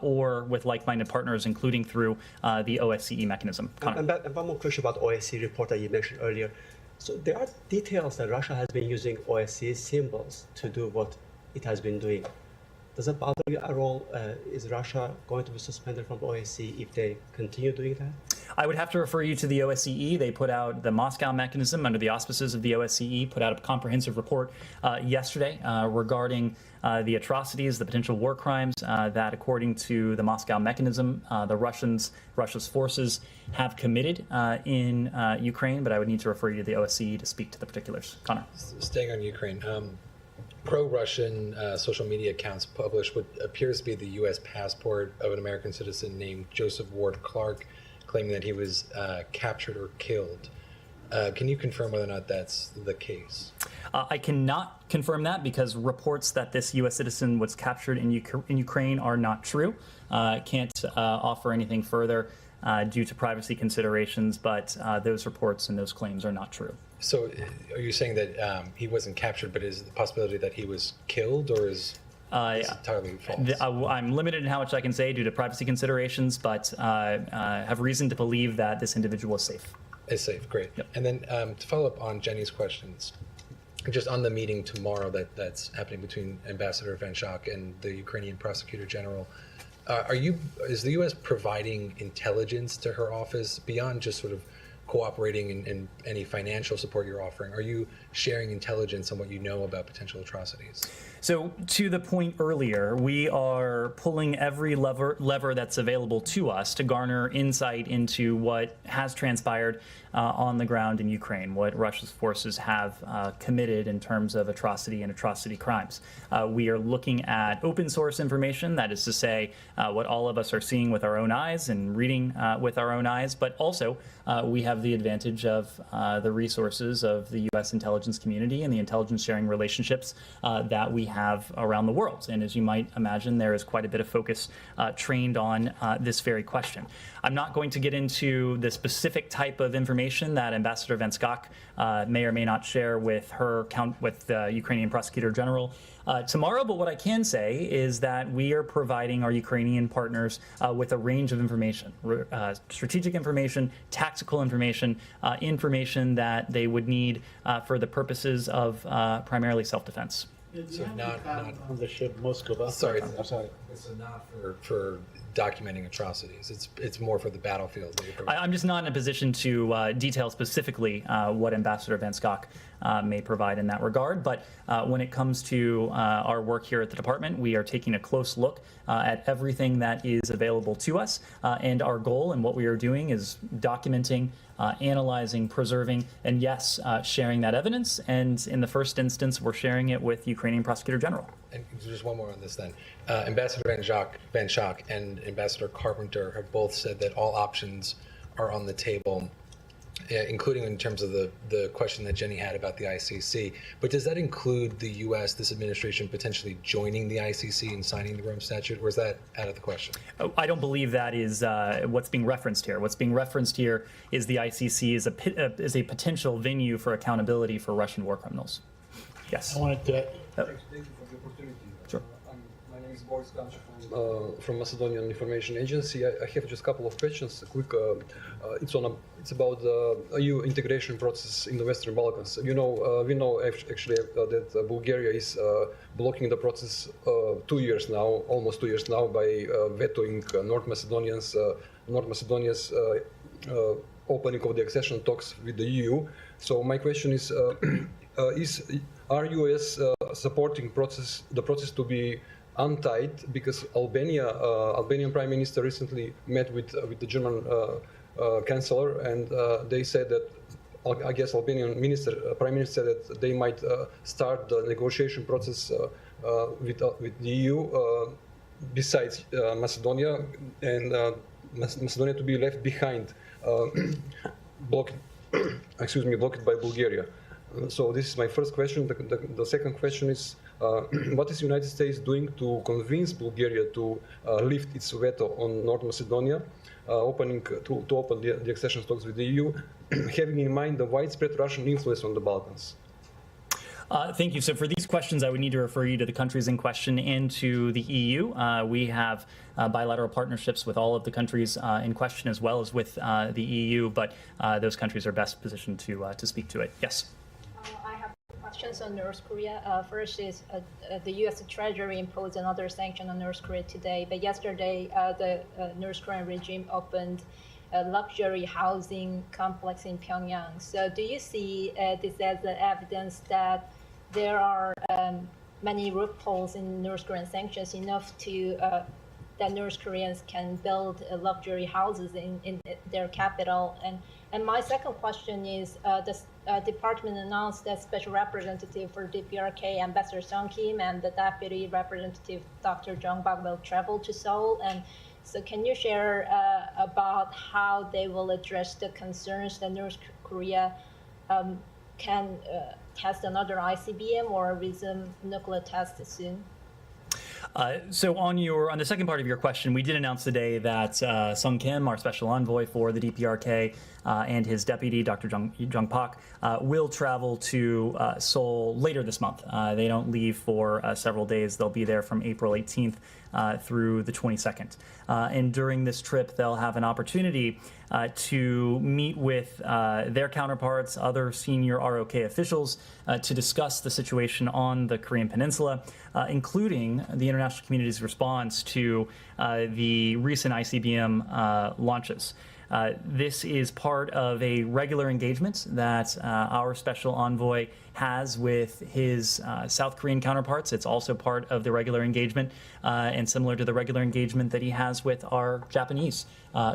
or with like-minded partners, including through the OSCE mechanism. And one more question about OSCE report that you mentioned earlier. So there are details that Russia has been using OSCE symbols to do what it has been doing. Does it bother you at all? Is Russia going to be suspended from OSCE if they continue doing that? I would have to refer you to the OSCE. They put out the Moscow mechanism under the auspices of the OSCE, put out a comprehensive report yesterday regarding the atrocities, the potential war crimes that, according to the Moscow mechanism, Russia's forces have committed in Ukraine. But I would need to refer you to the OSCE to speak to the particulars. Connor. Staying on Ukraine. Pro-Russian social media accounts published what appears to be the U.S. passport of an American citizen named Joseph Ward Clark, claiming that he was captured or killed. Can you confirm whether or not that's the case? I cannot confirm that because reports that this U.S. citizen was captured in Ukraine are not true. Can't offer anything further due to privacy considerations, but those reports and those claims are not true. So are you saying that he wasn't captured, but is the possibility that he was killed, or is this entirely false? I'm limited in how much I can say due to privacy considerations, but have reason to believe that this individual is safe. Is safe, great. Yep. And then to follow up on Jenny's questions, just on the meeting tomorrow that's happening between Ambassador Van Schaak and the Ukrainian Prosecutor General, is the U.S. providing intelligence to her office beyond just sort of cooperating in any financial support you're offering? Are you sharing intelligence on what you know about potential atrocities? So to the point earlier, we are pulling every lever that's available to us to garner insight into what has transpired on the ground in Ukraine, what Russia's forces have committed in terms of atrocity and atrocity crimes. We are looking at open source information, that is to say, what all of us are seeing with our own eyes and reading with our own eyes, but also we have the advantage of the resources of the U.S. intelligence community and the intelligence sharing relationships that we have around the world. And as you might imagine, there is quite a bit of focus trained on this very question. I'm not going to get into the specific type of information that Ambassador Van Schaak may or may not share with the Ukrainian Prosecutor General tomorrow, but what I can say is that we are providing our Ukrainian partners with a range of information, strategic information, tactical information, information that they would need for the purposes of primarily self-defense. So not on the ship Moscow. Sorry, I'm sorry. It's not for documenting atrocities. It's more for the battlefield. I'm just not in a position to detail specifically what Ambassador Van Schaak may provide in that regard. But when it comes to our work here at the department, we are taking a close look at everything that is available to us. And our goal and what we are doing is documenting, analyzing, preserving, and yes, sharing that evidence. And in the first instance, we're sharing it with Ukrainian Prosecutor General. And just one more on this then. Ambassador Van Schaak and Ambassador Carpenter have both said that all options are on the table, including in terms of the question that Jenny had about the ICC. But does that include the U.S., this administration, potentially joining the ICC and signing the Rome Statute, or is that out of the question? I don't believe that is what's being referenced here. What's being referenced here is the ICC is a potential venue for accountability for Russian war criminals. Yes. I wanted to... Thank you for the opportunity. Sure. My name is Boris Kanchev from Macedonian Information Agency. I have just a couple of questions. Quick, it's about the EU integration process in the Western Balkans. You know, we know actually that Bulgaria is blocking the process 2 years now, almost 2 years now, by vetoing North Macedonia's opening of the accession talks with the EU. So my question is are US supporting the process to be untied, because Albanian Prime Minister recently met with the German Chancellor, and they said that I guess Albanian prime minister that they might start the negotiation process with the EU, besides Macedonia, and Macedonia to be left behind, blocked by Bulgaria. So this is my first question. The second question is, what is the United States doing to convince Bulgaria to lift its veto on North Macedonia, to open the accession talks with the EU, having in mind the widespread Russian influence on the Balkans? Thank you. So for these questions, I would need to refer you to the countries in question and to the EU. We have bilateral partnerships with all of the countries in question, as well as with the EU, but those countries are best positioned to speak to it. Yes. I have questions on North Korea. First is the U.S. Treasury imposed another sanction on North Korea today, but yesterday the North Korean regime opened a luxury housing complex in Pyongyang. So do you see this as evidence that there are many loopholes in North Korean sanctions enough to that North Koreans can build luxury houses in their capital? And my second question is, the department announced that special representative for DPRK, Ambassador Sung Kim, and the deputy representative, Dr. Jung Bak, will travel to Seoul. And so can you share about how they will address the concerns that North Korea can test another ICBM or resume nuclear tests soon? So on the second part of your question, we did announce today that Sung Kim, our special envoy for the DPRK, and his deputy, Dr. Jung Pak, will travel to Seoul later this month. They don't leave for several days. They'll be there from April 18th through the 22nd. And during this trip, they'll have an opportunity to meet with their counterparts, other senior ROK officials, to discuss the situation on the Korean Peninsula, including the international community's response to the recent ICBM launches. This is part of a regular engagement that our special envoy has with his South Korean counterparts. It's also part of the regular engagement and similar to the regular engagement that he has with our Japanese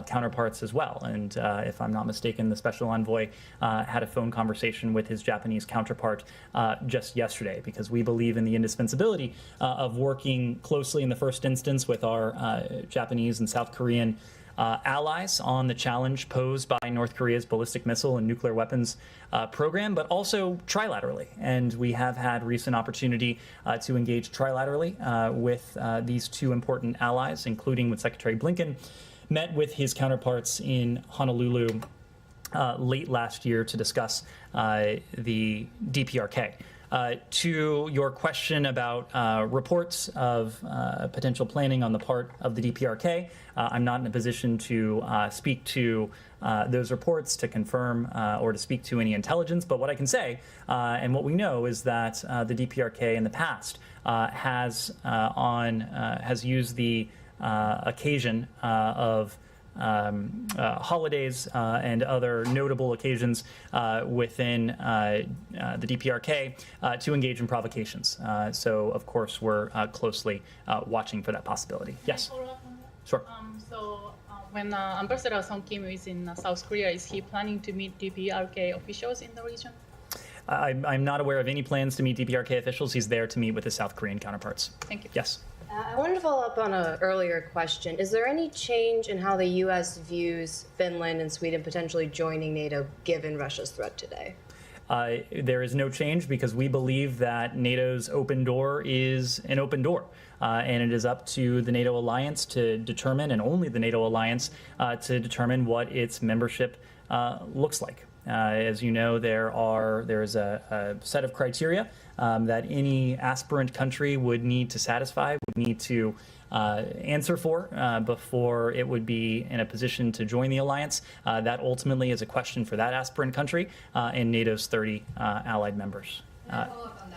counterparts as well. And if I'm not mistaken, the special envoy had a phone conversation with his Japanese counterpart just yesterday, because we believe in the indispensability of working closely in the first instance with our Japanese and South Korean allies on the challenge posed by North Korea's ballistic missile and nuclear weapons program, but also trilaterally. And we have had recent opportunity to engage trilaterally with these two important allies, including with Secretary Blinken, met with his counterparts in Honolulu late last year to discuss the DPRK. To your question about reports of potential planning on the part of the DPRK, I'm not in a position to speak to those reports, to confirm or to speak to any intelligence. But what I can say, and what we know, is that the DPRK in the past has used the occasion of holidays and other notable occasions within the DPRK to engage in provocations. So, of course, we're closely watching for that possibility. Yes? Sure. When Ambassador Sung Kim is in South Korea, is he planning to meet DPRK officials in the region? I'm not aware of any plans to meet DPRK officials. He's there to meet with his South Korean counterparts. Thank you. Yes? I wanted to follow up on an earlier question. Is there any change in how the U.S. views Finland and Sweden potentially joining NATO given Russia's threat today? There is no change, because we believe that NATO's open door is an open door. And it is up to the NATO alliance to determine, and only the NATO alliance, to determine what its membership looks like. As you know, there is a set of criteria that any aspirant country would need to satisfy, would need to answer for before it would be in a position to join the alliance. That ultimately is a question for that aspirant country and NATO's 30 allied members.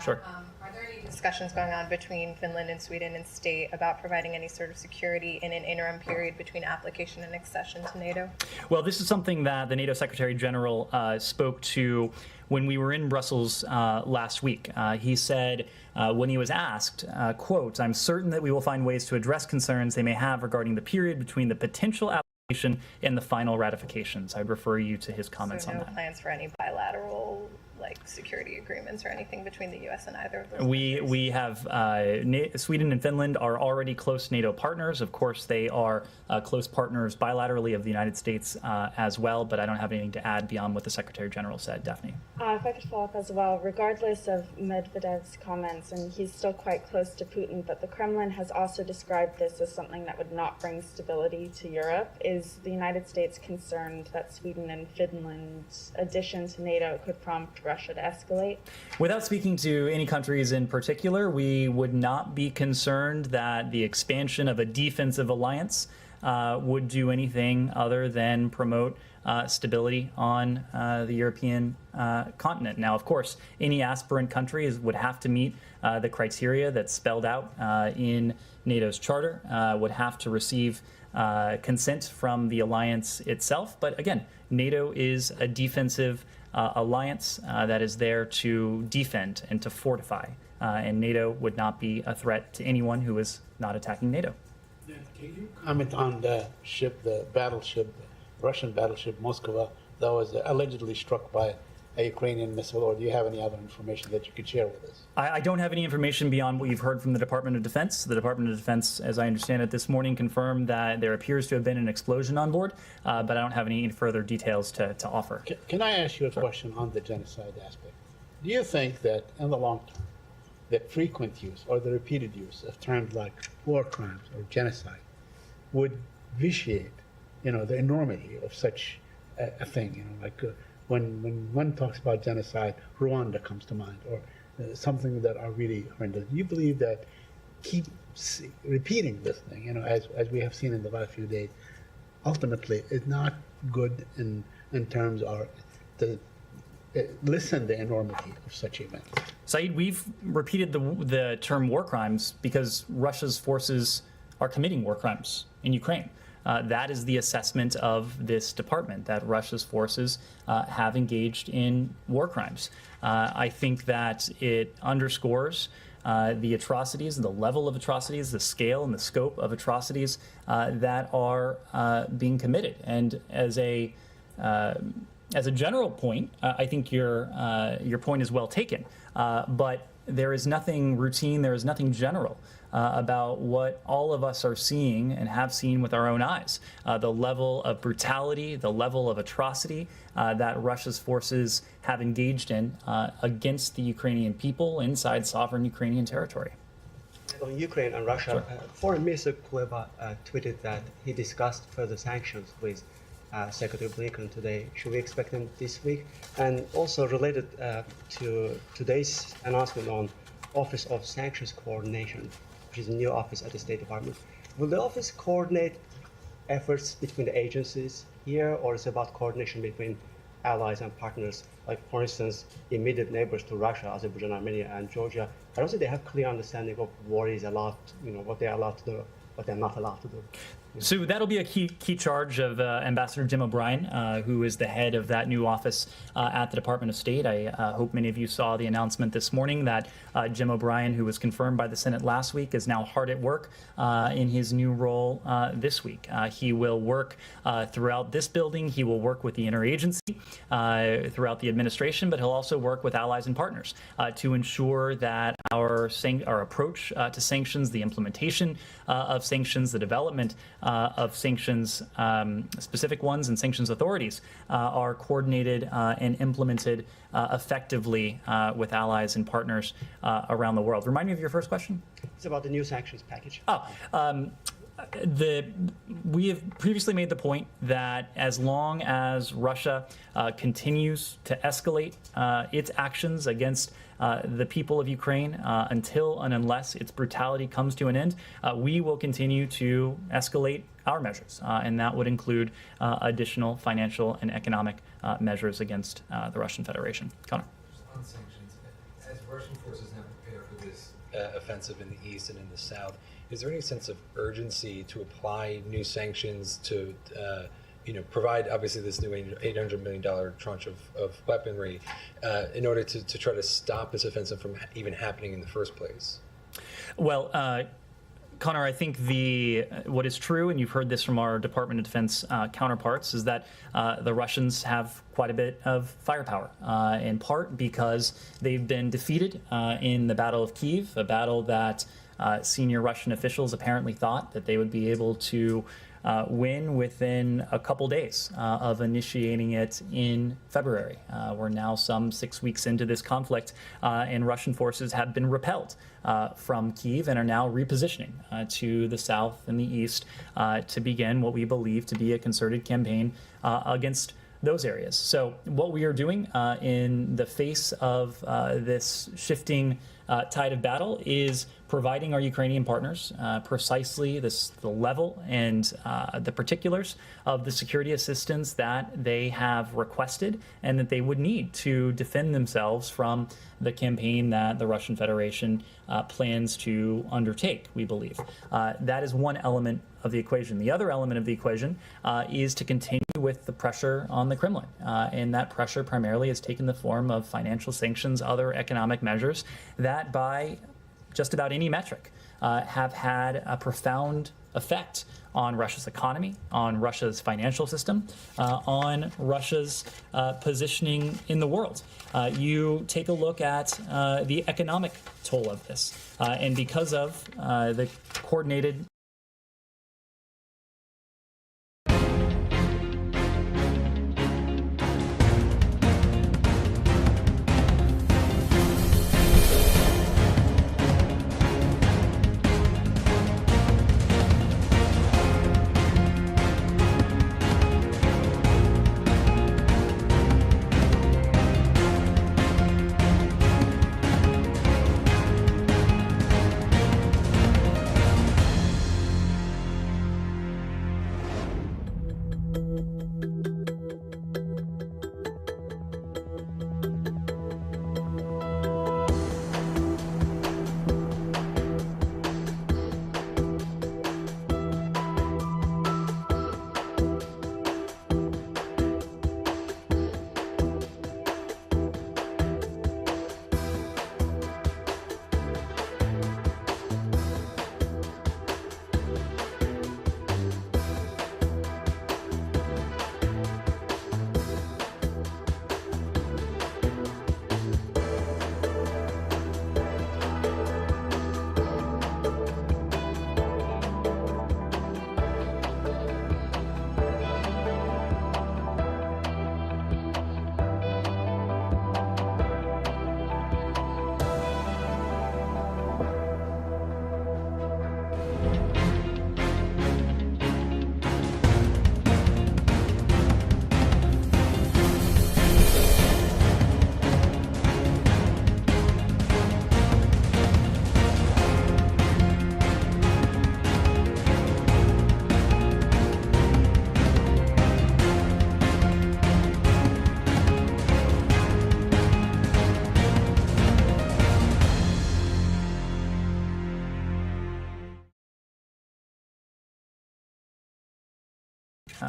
Sure. Are there any discussions going on between Finland and Sweden and state about providing any sort of security in an interim period between application and accession to NATO? Well, this is something that the NATO Secretary General spoke to when we were in Brussels last week. He said, when he was asked, quote, "I'm certain that we will find ways to address concerns they may have regarding the period between the potential application in the final ratifications. I'd refer you to his comments So on no that. plans for any bilateral security agreements or anything between the U.S. and either of those? We have Sweden and Finland are already close NATO partners. Of course, they are close partners bilaterally of the United States as well, but I don't have anything to add beyond what the Secretary General said. Daphne. If I could follow up as well, regardless of Medvedev's comments, and he's still quite close to Putin, but the Kremlin has also described this as something that would not bring stability to Europe. Is the United States concerned that Sweden and Finland's addition to NATO could prompt Russia to escalate? Without speaking to any countries in particular, we would not be concerned that the expansion of a defensive alliance would do anything other than promote stability on the European continent. Now, of course, any aspirant country would have to meet the criteria that's spelled out in NATO's charter, would have to receive consent from the alliance itself. But again, NATO is a defensive alliance that is there to defend and to fortify. And NATO would not be a threat to anyone who is not attacking NATO. Can you comment on the ship, the battleship, the Russian battleship Moskva, that was allegedly struck by a Ukrainian missile, or do you have any other information that you could share with us? I don't have any information beyond what you've heard from the Department of Defense. The Department of Defense, as I understand it this morning, confirmed that there appears to have been an explosion on board, but I don't have any further details to offer. Can I ask you a question on the genocide aspect? Do you think that in the long term, the frequent use or the repeated use of terms like war crimes or genocide would vitiate, the enormity of such a thing? When one talks about genocide, Rwanda comes to mind, or something that are really horrendous. Do you believe that keep repeating this thing, as we have seen in the last few days, ultimately is not good in terms of the lessen the enormity of such events? Saeed, we've repeated the term war crimes because Russia's forces are committing war crimes in Ukraine. That is the assessment of this department, that Russia's forces have engaged in war crimes. I think that it underscores the atrocities, the level of atrocities, the scale and the scope of atrocities that are being committed. And as a general point, I think your point is well taken. But there is nothing routine, there is nothing general about what all of us are seeing and have seen with our own eyes. The level of brutality, the level of atrocity that Russia's forces have engaged in against the Ukrainian people inside sovereign Ukrainian territory. On Ukraine and Russia, Foreign Minister Kuleba tweeted that he discussed further sanctions with Secretary Blinken today. Should we expect them this week? And also related to today's announcement on Office of Sanctions Coordination, which is a new office at the State Department. Will the office coordinate efforts between the agencies here, or is it about coordination between allies and partners? Like, for instance, immediate neighbors to Russia, Azerbaijan, Armenia, and Georgia. I don't think they have clear understanding of what is allowed, what they are allowed to do, what they're not allowed to do. So that'll be a key charge of Ambassador Jim O'Brien, who is the head of that new office at the Department of State. I hope many of you saw the announcement this morning that Jim O'Brien, who was confirmed by the Senate last week, is now hard at work in his new role this week. He will work throughout this building. He will work with the interagency throughout the administration, but he'll also work with allies and partners to ensure that our approach to sanctions, the implementation of sanctions, the development of sanctions, specific ones and sanctions authorities are coordinated and implemented effectively with allies and partners around the world. Remind me of your first question. It's about the new sanctions package. We have previously made the point that as long as Russia continues to escalate its actions against the people of Ukraine until and unless its brutality comes to an end, we will continue to escalate our measures, and that would include additional financial and economic measures against the Russian Federation. Connor. On sanctions, as Russian forces now prepare for this offensive in the east and in the south, is there any sense of urgency to apply new sanctions to provide obviously this new $800 million tranche of weaponry in order to try to stop this offensive from even happening in the first place? Well, Connor, I think what is true, and you've heard this from our Department of Defense counterparts, is that the Russians have quite a bit of firepower, in part because they've been defeated in the Battle of Kyiv, a battle that senior Russian officials apparently thought that they would be able to win within a couple days of initiating it in February. We're now some 6 weeks into this conflict, and Russian forces have been repelled from Kyiv and are now repositioning to the south and the east to begin what we believe to be a concerted campaign against those areas. So what we are doing in the face of this shifting tide of battle is providing our Ukrainian partners precisely the level and the particulars of the security assistance that they have requested and that they would need to defend themselves from the campaign that the Russian Federation plans to undertake, we believe. That is one element of the equation. The other element of the equation is to continue with the pressure on the Kremlin. And that pressure primarily has taken the form of financial sanctions, other economic measures that by just about any metric have had a profound effect on Russia's economy, on Russia's financial system, on Russia's positioning in the world. You take a look at the economic toll of this. And because of the coordinated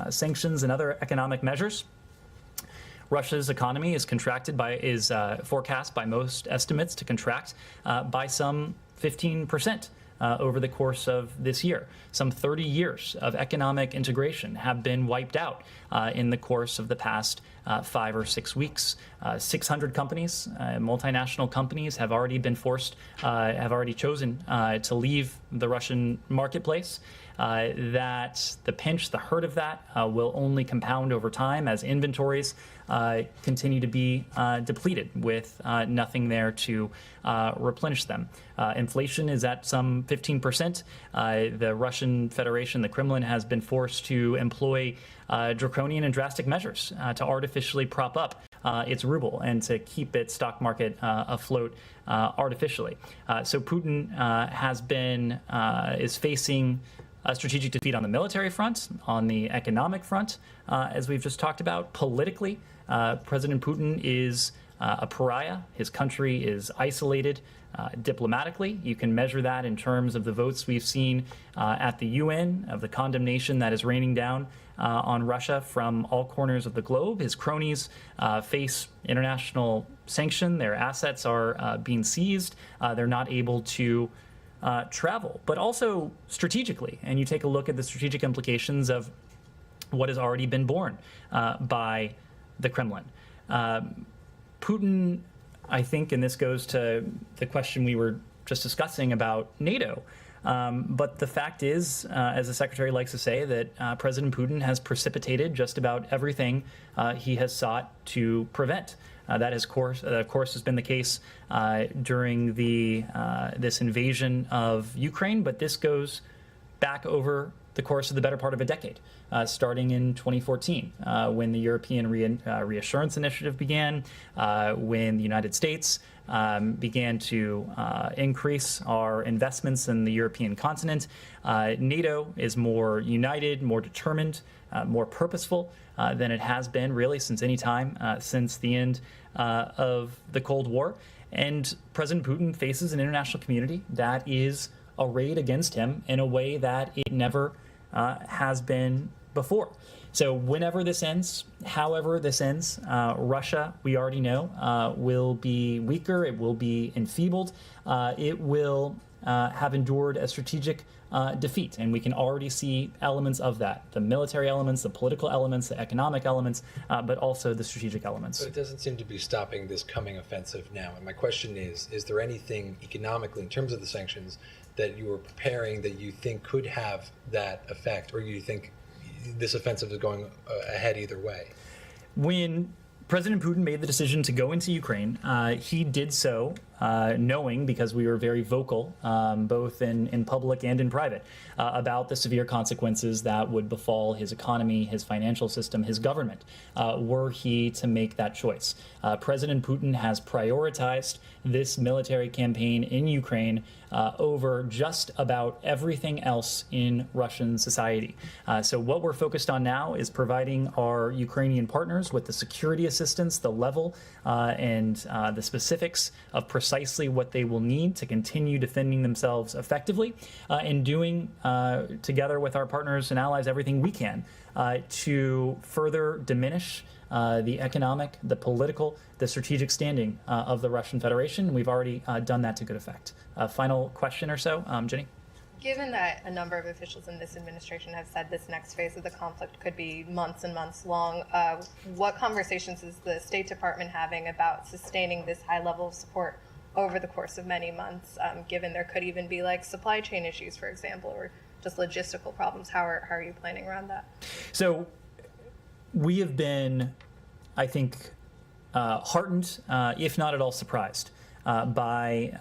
sanctions and other economic measures, Russia's economy is forecast by most estimates to contract by some 15% over the course of this year. Some 30 years of economic integration have been wiped out in the course of the past 5 or 6 weeks. 600 companies, multinational companies, have already chosen to leave the Russian marketplace. That the pinch, the hurt of that will only compound over time as inventories continue to be depleted with nothing there to replenish them. Inflation is at some 15%. The Russian Federation, the Kremlin, has been forced to employ draconian and drastic measures to artificially prop up its ruble and to keep its stock market afloat artificially. So Putin is facing a strategic defeat on the military front, on the economic front, as we've just talked about. Politically, President Putin is a pariah. His country is isolated. Diplomatically, you can measure that in terms of the votes we've seen at the UN, of the condemnation that is raining down on Russia from all corners of the globe. His cronies face international sanction. Their assets are being seized. They're not able to travel, but also strategically. And you take a look at the strategic implications of what has already been borne by the Kremlin. Putin, I think, and this goes to the question we were just discussing about NATO, but the fact is, as the Secretary likes to say, that President Putin has precipitated just about everything he has sought to prevent. That, of course, has been the case during this invasion of Ukraine, but this goes back over the course of the better part of a decade, starting in 2014, when the European Reassurance Initiative began, when the United States began to increase our investments in the European continent. NATO is more united, more determined, more purposeful than it has been really since any time since the end of the Cold War. And President Putin faces an international community that is arrayed against him in a way that it never has been before. So whenever this ends, however this ends, Russia, we already know, will be weaker, it will be enfeebled, it will have endured a strategic defeat. And we can already see elements of that, the military elements, the political elements, the economic elements, but also the strategic elements. But it doesn't seem to be stopping this coming offensive now. And my question is there anything economically in terms of the sanctions that you were preparing that you think could have that effect, or you think this offensive is going ahead either way? When President Putin made the decision to go into Ukraine, he did so knowing, because we were very vocal, both in public and in private, about the severe consequences that would befall his economy, his financial system, his government, were he to make that choice. President Putin has prioritized this military campaign in Ukraine over just about everything else in Russian society. So what we're focused on now is providing our Ukrainian partners with the security assistance, the level, and the specifics of precisely what they will need to continue defending themselves effectively, and doing, together with our partners and allies, everything we can to further diminish the economic, the political, the strategic standing of the Russian Federation. We've already done that to good effect. Final question or so, Jenny? Given that a number of officials in this administration have said this next phase of the conflict could be months and months long, what conversations is the State Department having about sustaining this high level of support over the course of many months, given there could even be like supply chain issues, for example, or just logistical problems? How are you planning around that? So we have been, I think, heartened, if not at all surprised, by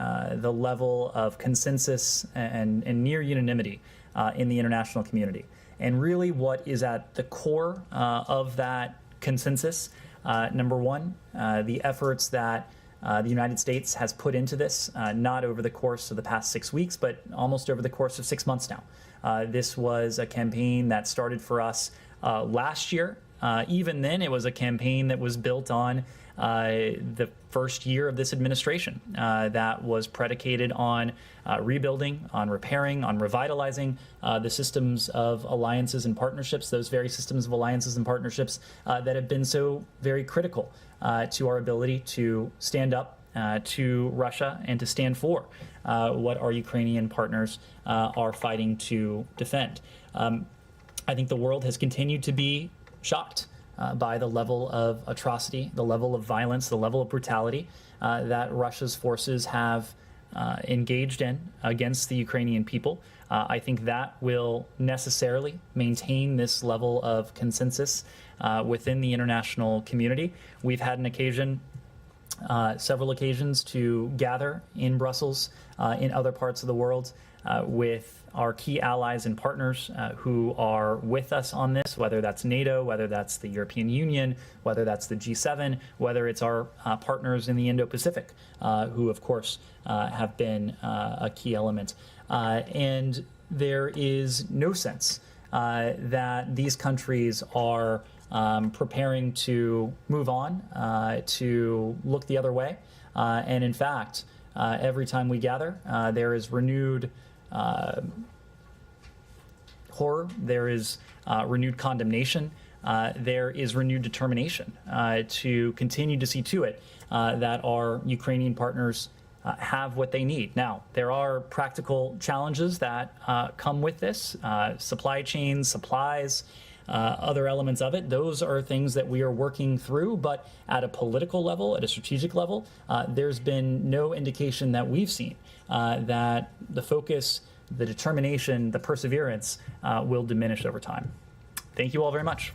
the level of consensus and near unanimity in the international community. And really what is at the core of that consensus, number one, the efforts that the United States has put into this, not over the course of the past 6 weeks, but almost over the course of 6 months now. This was a campaign that started for us last year. Even then, it was a campaign that was built on the first year of this administration, that was predicated on rebuilding, on repairing, on revitalizing the systems of alliances and partnerships, those very systems of alliances and partnerships that have been so very critical to our ability to stand up to Russia and to stand for what our Ukrainian partners are fighting to defend. I think the world has continued to be shocked by the level of atrocity, the level of violence, the level of brutality that Russia's forces have engaged in against the Ukrainian people. I think that will necessarily maintain this level of consensus within the international community. We've had an occasion, several occasions, to gather in Brussels, in other parts of the world, with our key allies and partners who are with us on this, whether that's NATO, whether that's the European Union, whether that's the G7, whether it's our partners in the Indo-Pacific, who of course have been a key element. And there is no sense that these countries are preparing to move on, to look the other way. And in fact, every time we gather, there is renewed horror, there is renewed condemnation, there is renewed determination to continue to see to it that our Ukrainian partners have what they need. Now, there are practical challenges that come with this, supply chains, supplies, other elements of it. Those are things that we are working through, but at a political level, at a strategic level, there's been no indication that we've seen that the focus, the determination, the perseverance will diminish over time. Thank you all very much.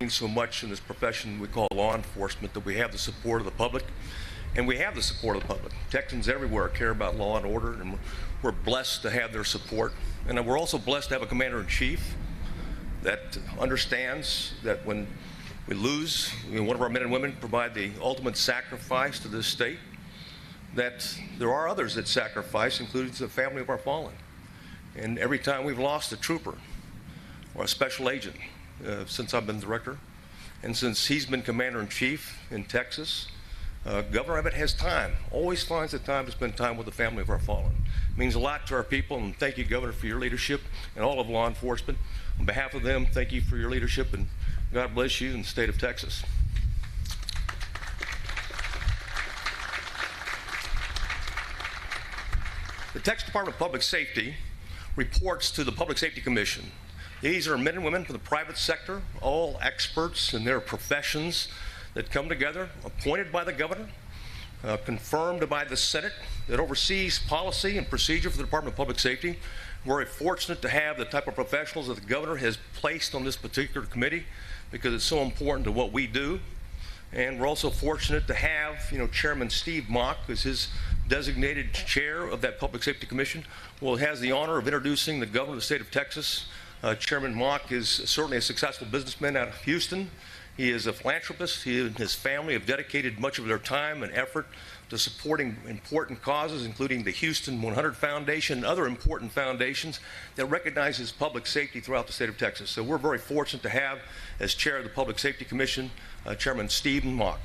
So much in this profession we call law enforcement that we have the support of the public, and we have the support of the public. Texans everywhere care about law and order, and we're blessed to have their support. And we're also blessed to have a commander-in-chief that understands that when we lose, one of our men and women provide the ultimate sacrifice to this state, that there are others that sacrifice, including the family of our fallen. And every time we've lost a trooper or a special agent, since I've been director, and since he's been commander-in-chief in Texas, Governor Abbott has time, always finds the time to spend time with the family of our fallen. It means a lot to our people, and thank you, Governor, for your leadership and all of law enforcement. On behalf of them, thank you for your leadership, and God bless you in the state of Texas. The Texas Department of Public Safety reports to the Public Safety Commission. These are men and women from the private sector, all experts in their professions that come together, appointed by the governor, confirmed by the Senate, that oversees policy and procedure for the Department of Public Safety. We're very fortunate to have the type of professionals that the governor has placed on this particular committee because it's so important to what we do. And we're also fortunate to have, Chairman Steve Mock as his designated chair of that Public Safety Commission. Well, has the honor of introducing the governor of the state of Texas. Chairman Mock is certainly a successful businessman out of Houston. He is a philanthropist. He and his family have dedicated much of their time and effort to supporting important causes, including the Houston 100 Foundation and other important foundations that recognizes public safety throughout the state of Texas. So we're very fortunate to have, as chair of the Public Safety Commission, Chairman Stephen Mock.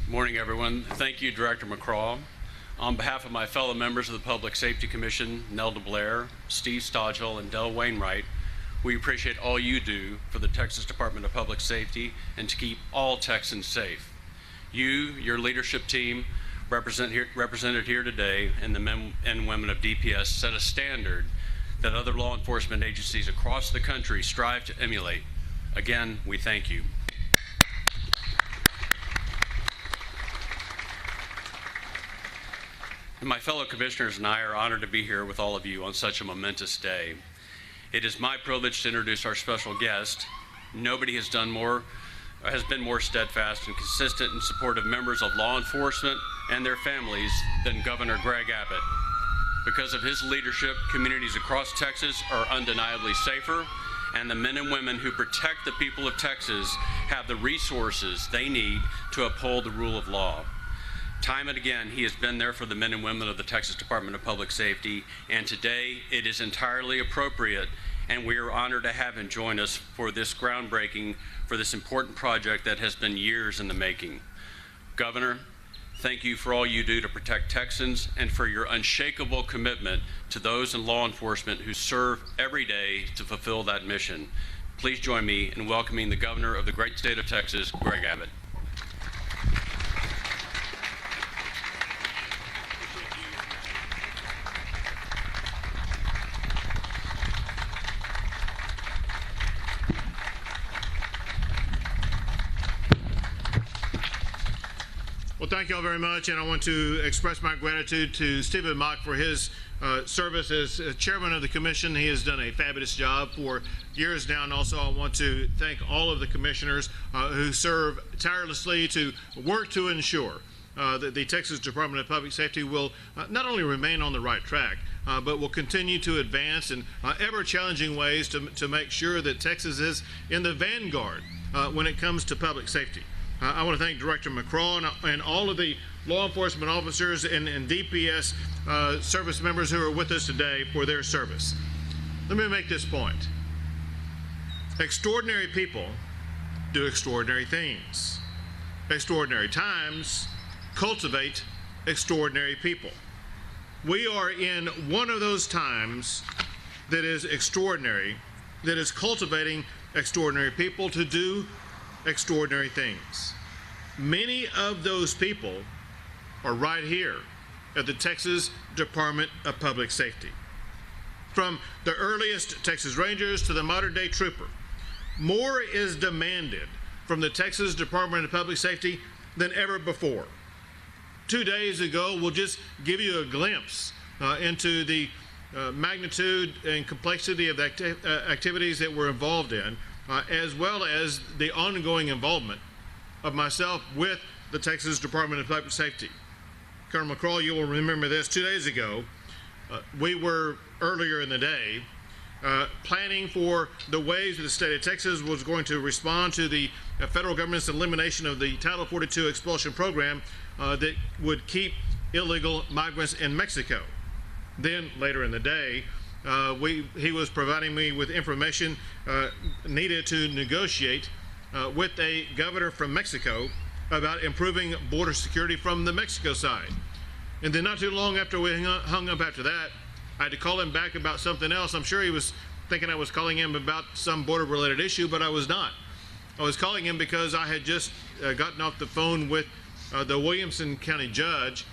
Morning, everyone. Thank you, Director McCraw. On behalf of my fellow members of the Public Safety Commission, Nelda Blair, Steve Stodgill, and Del Wainwright, we appreciate all you do for the Texas Department of Public Safety and to keep all Texans safe. You, your leadership team, represented here today, and the men and women of DPS set a standard that other law enforcement agencies across the country strive to emulate. Again, we thank you. And my fellow commissioners and I are honored to be here with all of you on such a momentous day. It is my privilege to introduce our special guest. Nobody has been more steadfast and consistent in support of members of law enforcement and their families than Governor Greg Abbott. Because of his leadership, communities across Texas are undeniably safer, and the men and women who protect the people of Texas have the resources they need to uphold the rule of law. Time and again, he has been there for the men and women of the Texas Department of Public Safety, and today it is entirely appropriate, and we are honored to have him join us for this groundbreaking, for this important project that has been years in the making. Governor, thank you for all you do to protect Texans and for your unshakable commitment to those in law enforcement who serve every day to fulfill that mission. Please join me in welcoming the Governor of the great state of Texas, Greg Abbott. Well, thank you all very much, and I want to express my gratitude to Stephen Mock for his service as chairman of the commission. He has done a fabulous job for years now, and also I want to thank all of the commissioners who serve tirelessly to work to ensure that the Texas Department of Public Safety will not only remain on the right track, but will continue to advance in ever-challenging ways to make sure that Texas is in the vanguard when it comes to public safety. I want to thank Director McCraw and all of the law enforcement officers and DPS service members who are with us today for their service. Let me make this point. Extraordinary people do extraordinary things. Extraordinary times cultivate extraordinary people. We are in one of those times that is extraordinary, that is cultivating extraordinary people to do extraordinary things. Many of those people are right here at the Texas Department of Public Safety. From the earliest Texas Rangers to the modern day trooper, more is demanded from the Texas Department of Public Safety than ever before. 2 days ago, we'll just give you a glimpse into the magnitude and complexity of the activities that we're involved in, as well as the ongoing involvement of myself with the Texas Department of Public Safety. Colonel McCraw, you will remember this. 2 days ago, we were earlier in the day planning for the ways that the state of Texas was going to respond to the federal government's elimination of the Title 42 expulsion program that would keep illegal migrants in Mexico. Then later in the day, he was providing me with information needed to negotiate with a governor from Mexico about improving border security from the Mexico side. And then not too long after we hung up after that, I had to call him back about something else. I'm sure he was thinking I was calling him about some border-related issue, but I was not. I was calling him because I had just gotten off the phone with the Williamson County judge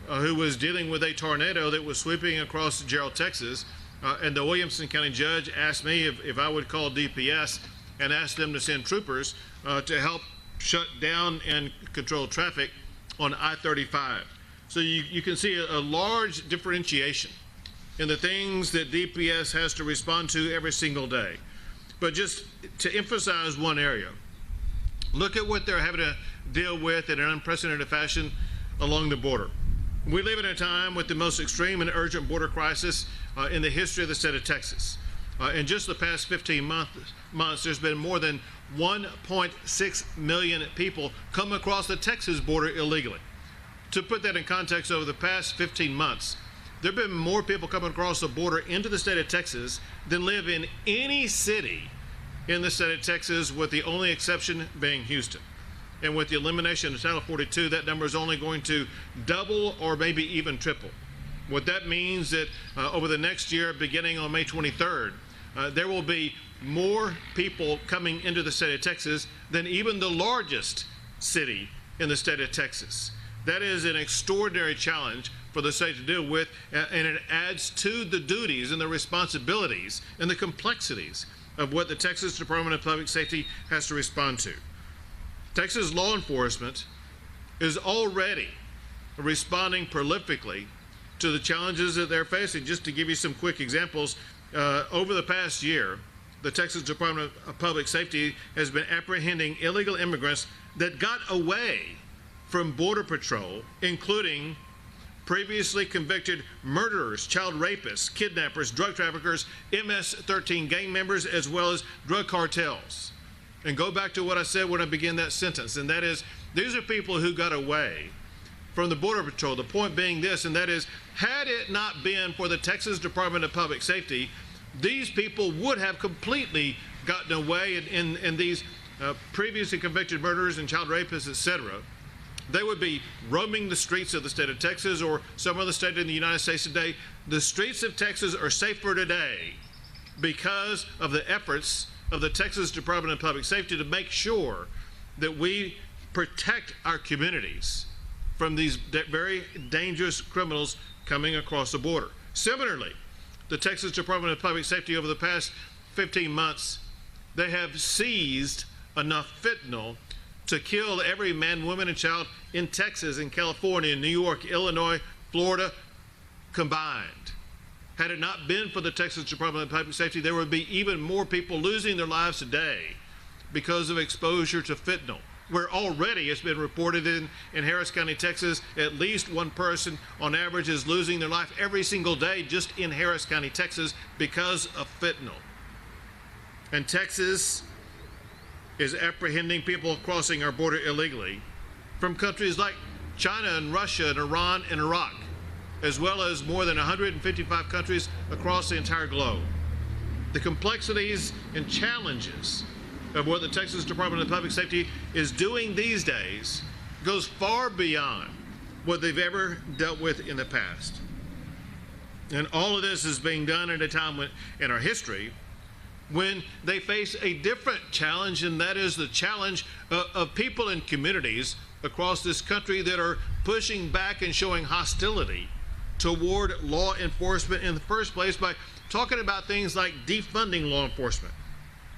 who was dealing with a tornado that was sweeping across Gerald, Texas. And the Williamson County judge asked me if I would call DPS and ask them to send troopers to help shut down and control traffic on I-35. So you can see a large differentiation in the things that DPS has to respond to every single day. But just to emphasize one area, look at what they're having to deal with in an unprecedented fashion along the border. We live in a time with the most extreme and urgent border crisis in the history of the state of Texas. In just the past 15 months, there's been more than 1.6 million people come across the Texas border illegally. To put that in context, over the past 15 months, there have been more people coming across the border into the state of Texas than live in any city in the state of Texas, with the only exception being Houston. And with the elimination of Title 42, that number is only going to double or maybe even triple. What that means that over the next year, beginning on May 23rd, there will be more people coming into the state of Texas than even the largest city in the state of Texas. That is an extraordinary challenge for the state to deal with, and it adds to the duties and the responsibilities and the complexities of what the Texas Department of Public Safety has to respond to. Texas law enforcement is already responding prolifically to the challenges that they're facing. Just to give you some quick examples, over the past year, the Texas Department of Public Safety has been apprehending illegal immigrants that got away from Border Patrol, including previously convicted murderers, child rapists, kidnappers, drug traffickers, MS-13 gang members, as well as drug cartels. And go back to what I said when I began that sentence, and that is, these are people who got away from the Border Patrol. The point being this, and that is, had it not been for the Texas Department of Public Safety, these people would have completely gotten away in these previously convicted murderers and child rapists, etc. They would be roaming the streets of the state of Texas or some other state in the United States today. The streets of Texas are safer today because of the efforts of the Texas Department of Public Safety to make sure that we protect our communities from these very dangerous criminals coming across the border. Similarly, the Texas Department of Public Safety over the past 15 months, they have seized enough fentanyl to kill every man, woman, and child in Texas, in California, New York, Illinois, Florida combined. Had it not been for the Texas Department of Public Safety, there would be even more people losing their lives today because of exposure to fentanyl, where already it's been reported in Harris County, Texas, at least one person on average is losing their life every single day just in Harris County, Texas, because of fentanyl. And Texas is apprehending people crossing our border illegally from countries like China and Russia and Iran and Iraq, as well as more than 155 countries across the entire globe. The complexities and challenges of what the Texas Department of Public Safety is doing these days goes far beyond what they've ever dealt with in the past. And all of this is being done at a time when, in our history, when they face a different challenge, and that is the challenge of people and communities across this country that are pushing back and showing hostility toward law enforcement in the first place by talking about things like defunding law enforcement.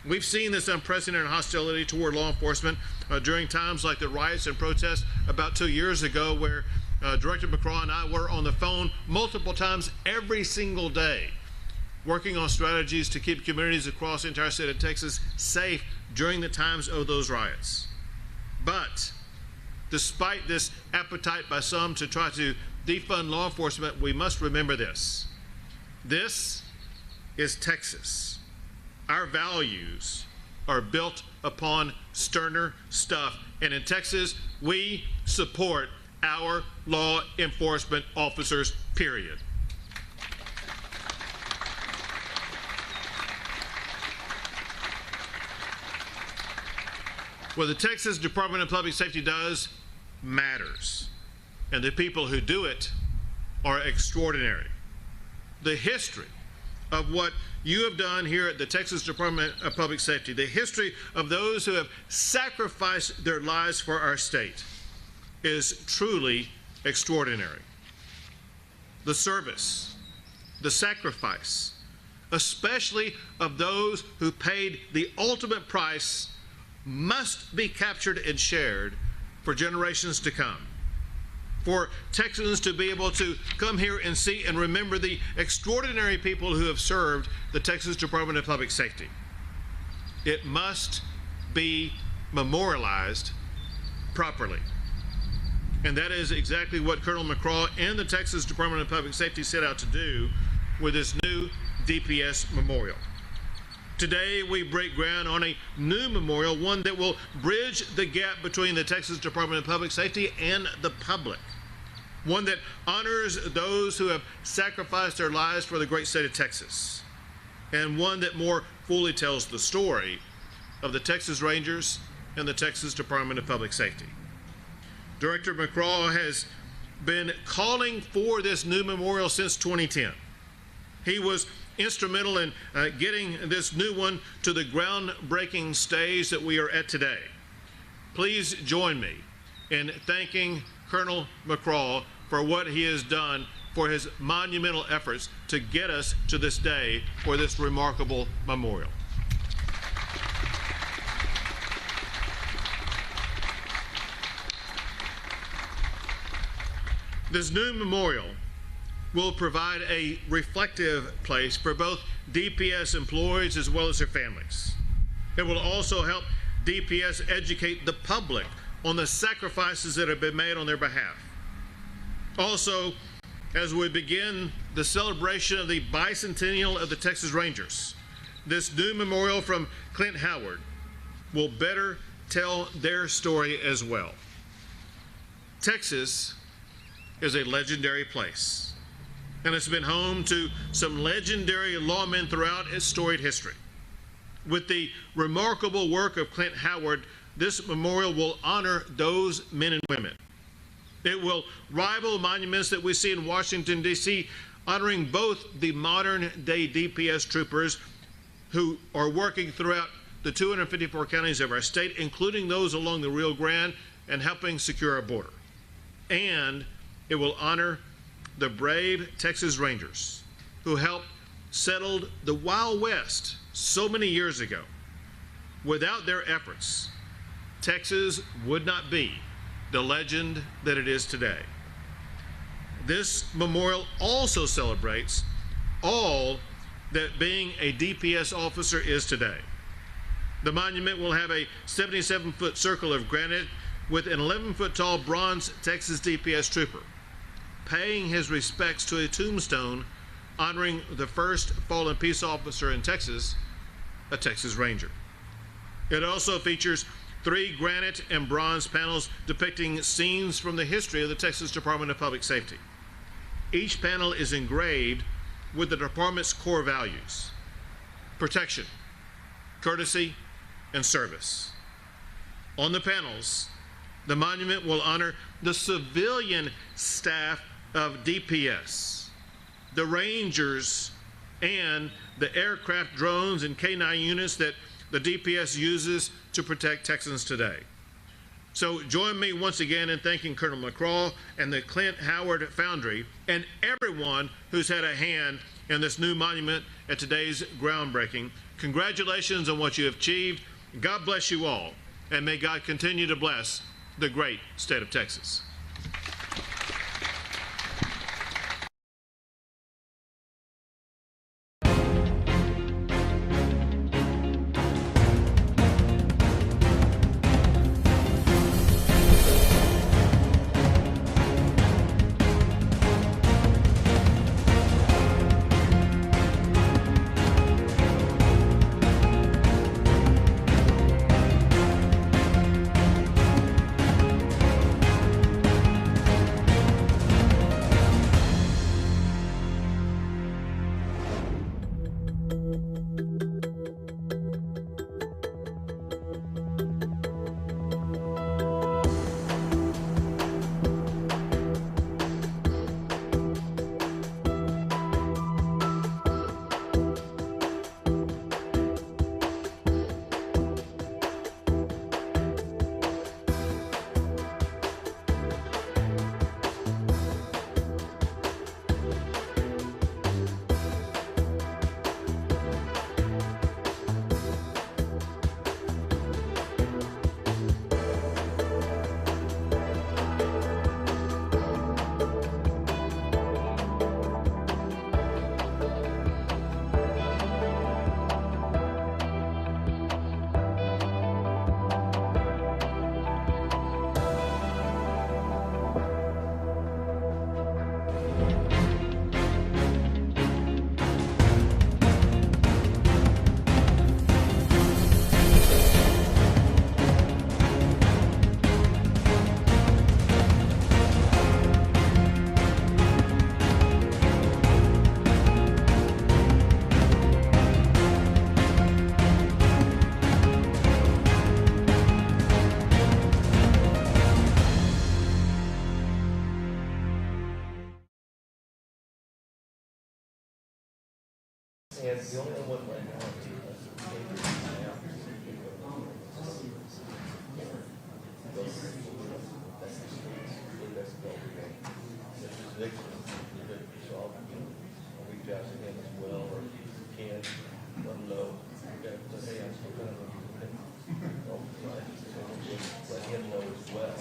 We've seen this unprecedented hostility toward law enforcement during times like the riots and protests about 2 years ago, where Director McCraw and I were on the phone multiple times every single day working on strategies to keep communities across the entire state of Texas safe during the times of those riots. But despite this appetite by some to try to defund law enforcement, we must remember this. This is Texas. Our values are built upon sterner stuff, and in Texas, we support our law enforcement officers, period. What the Texas Department of Public Safety does matters, and the people who do it are extraordinary. The history of what you have done here at the Texas Department of Public Safety, the history of those who have sacrificed their lives for our state, is truly extraordinary. The service, the sacrifice, especially of those who paid the ultimate price, must be captured and shared for generations to come. For Texans to be able to come here and see and remember the extraordinary people who have served the Texas Department of Public Safety. It must be memorialized properly. And that is exactly what Colonel McCraw and the Texas Department of Public Safety set out to do with this new DPS memorial. Today, we break ground on a new memorial, one that will bridge the gap between the Texas Department of Public Safety and the public, one that honors those who have sacrificed their lives for the great state of Texas, and one that more fully tells the story of the Texas Rangers and the Texas Department of Public Safety. Director McCraw has been calling for this new memorial since 2010. He was instrumental in getting this new one to the groundbreaking stage that we are at today. Please join me in thanking Colonel McCraw for what he has done, for his monumental efforts to get us to this day for this remarkable memorial. This new memorial will provide a reflective place for both DPS employees as well as their families. It will also help DPS educate the public on the sacrifices that have been made on their behalf. Also, as we begin the celebration of the bicentennial of the Texas Rangers, this new memorial from Clint Howard will better tell their story as well. Texas is a legendary place, and it's been home to some legendary lawmen throughout its storied history. With the remarkable work of Clint Howard, this memorial will honor those men and women. It will rival monuments that we see in Washington, D.C., honoring both the modern-day DPS troopers who are working throughout the 254 counties of our state, including those along the Rio Grande, and helping secure our border. And it will honor the brave Texas Rangers who helped settle the Wild West so many years ago. Without their efforts, Texas would not be the legend that it is today. This memorial also celebrates all that being a DPS officer is today. The monument will have a 77-foot circle of granite with an 11-foot tall bronze Texas DPS trooper, paying his respects to a tombstone honoring the first fallen peace officer in Texas, a Texas Ranger. It also features 3 granite and bronze panels depicting scenes from the history of the Texas Department of Public Safety. Each panel is engraved with the department's core values: protection, courtesy, and service. On the panels, the monument will honor the civilian staff of DPS, the Rangers, and the aircraft, drones, and K-9 units that the DPS uses to protect Texans today. So join me once again in thanking Colonel McCraw and the Clint Howard Foundry and everyone who's had a hand in this new monument at today's groundbreaking. Congratulations on what you have achieved. God bless you all, and may God continue to bless the great state of Texas. So I'll reach out to him as well, or can let him know. Okay, so hey, I'm still kind of let him know as well.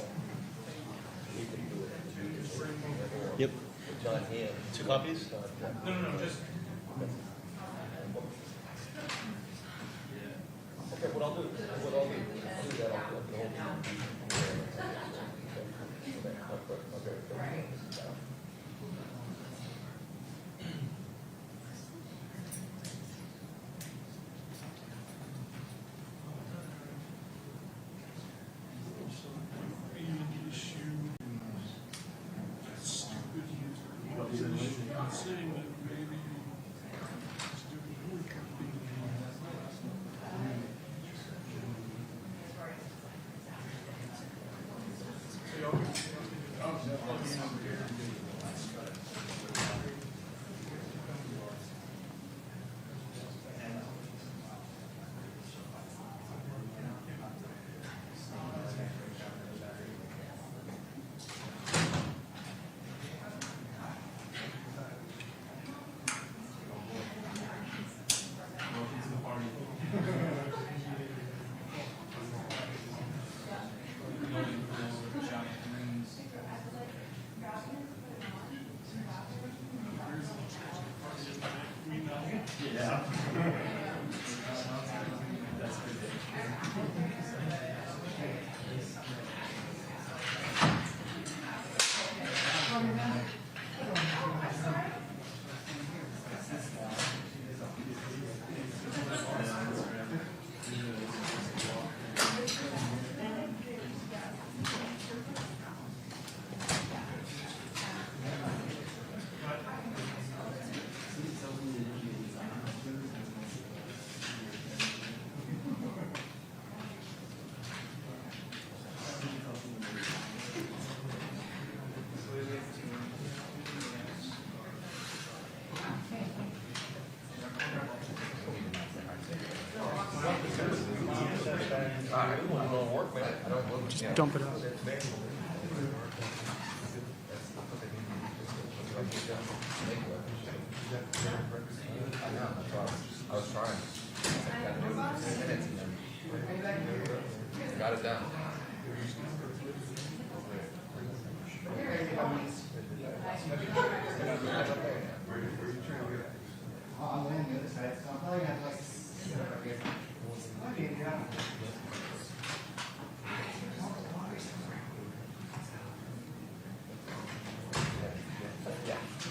He can do it. Yep. It's not him. 2 copies? No, just. Okay, what I'll do that, I'll get hold of you. Just dump it out. I was trying. Got it down.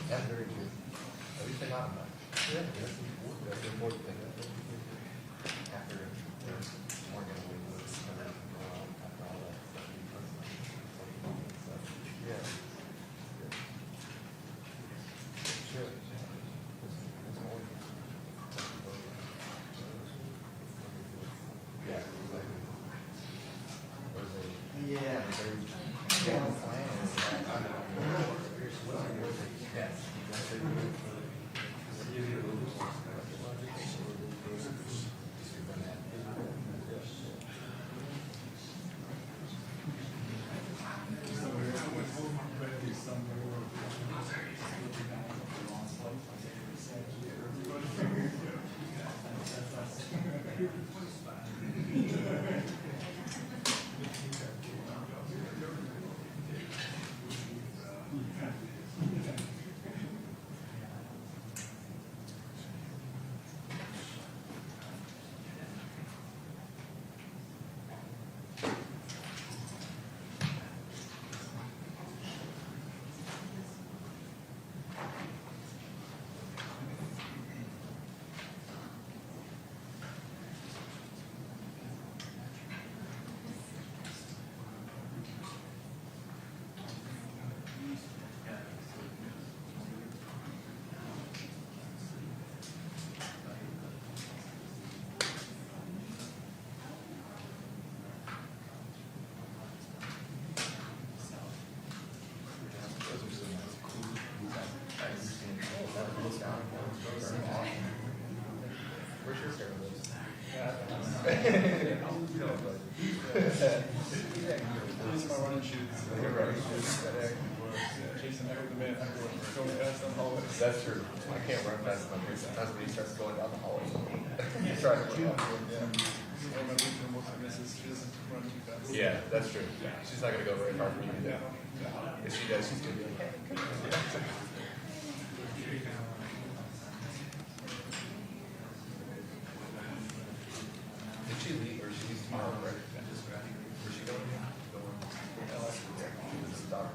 That's very true. At least they got enough. Yeah, that's the important thing. After more getaway after all that stuff. Yeah. Sure. Yeah, exactly. Yeah, Chasing after the man, going fast on the hallway. That's true. I can't run fast enough here. Sometimes when he starts going down the hallway, he's trying to run. Yeah, that's true. She's not gonna go very far from you. If she does, she's gonna be okay. Did she leave or she leaves tomorrow, right? Where's she going? This is dark.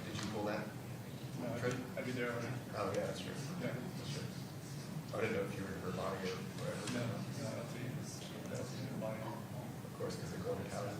Did you pull that trip? I'd be there already. Oh, yeah, that's true. Yeah. That's true. I didn't know if you were her body or whatever. No, that's the body. Of course, because they're going to house.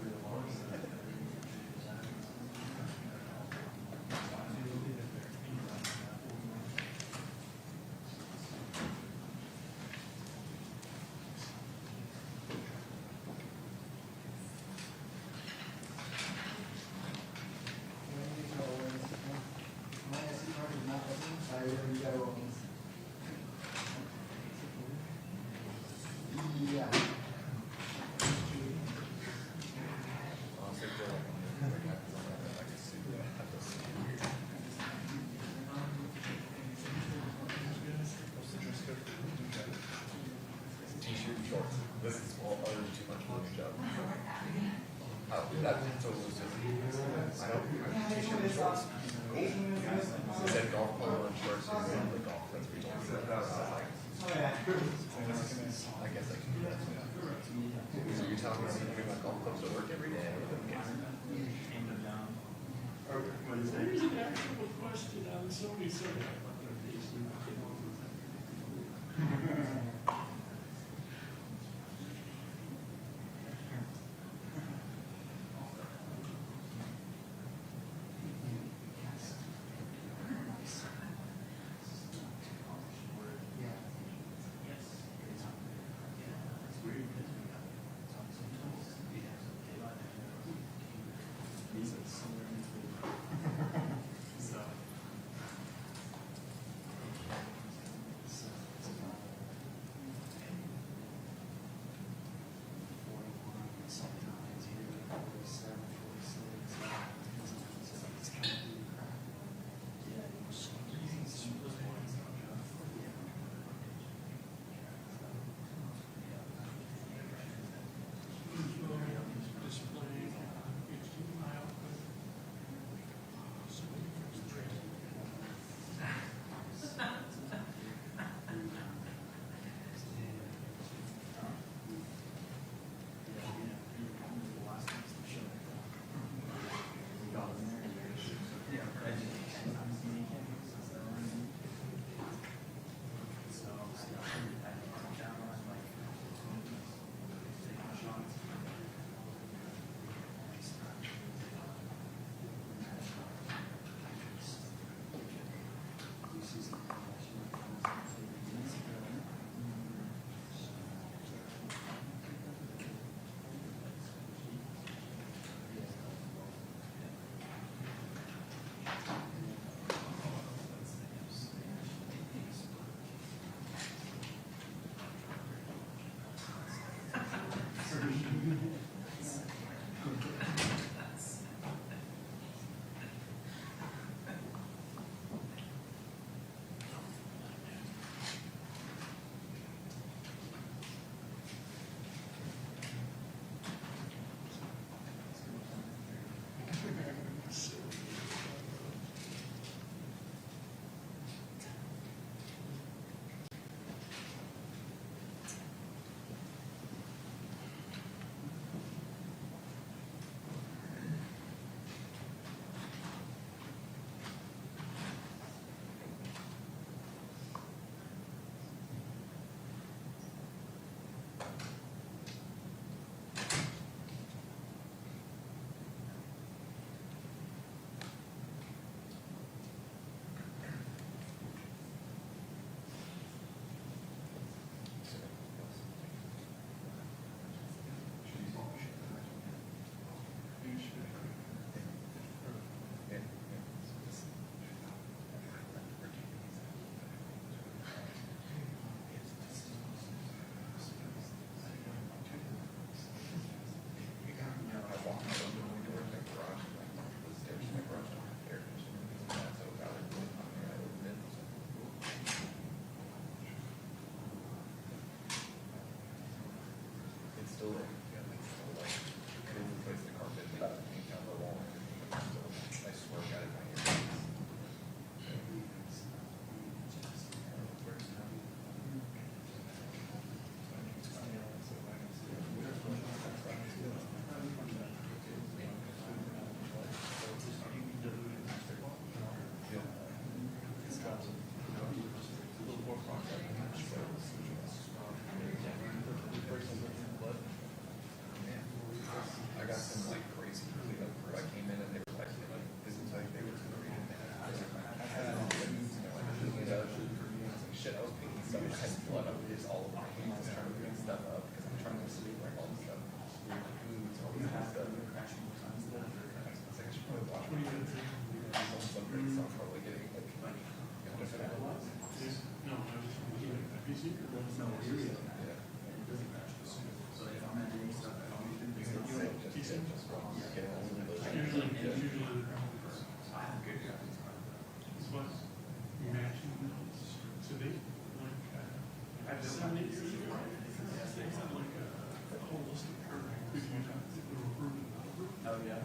T-shirt, shorts. This is all already too much for your job. Oh, that's so loose. I don't. T-shirt and shorts. Cool. Is that golf polo and shorts? Or is that the golf? That's what you're talking about. I guess I can do that. So you're telling me I'm bring my golf clubs to work every day? There's an actual question on Sony Circuit. probably getting like money. No, I was secret. No, yeah.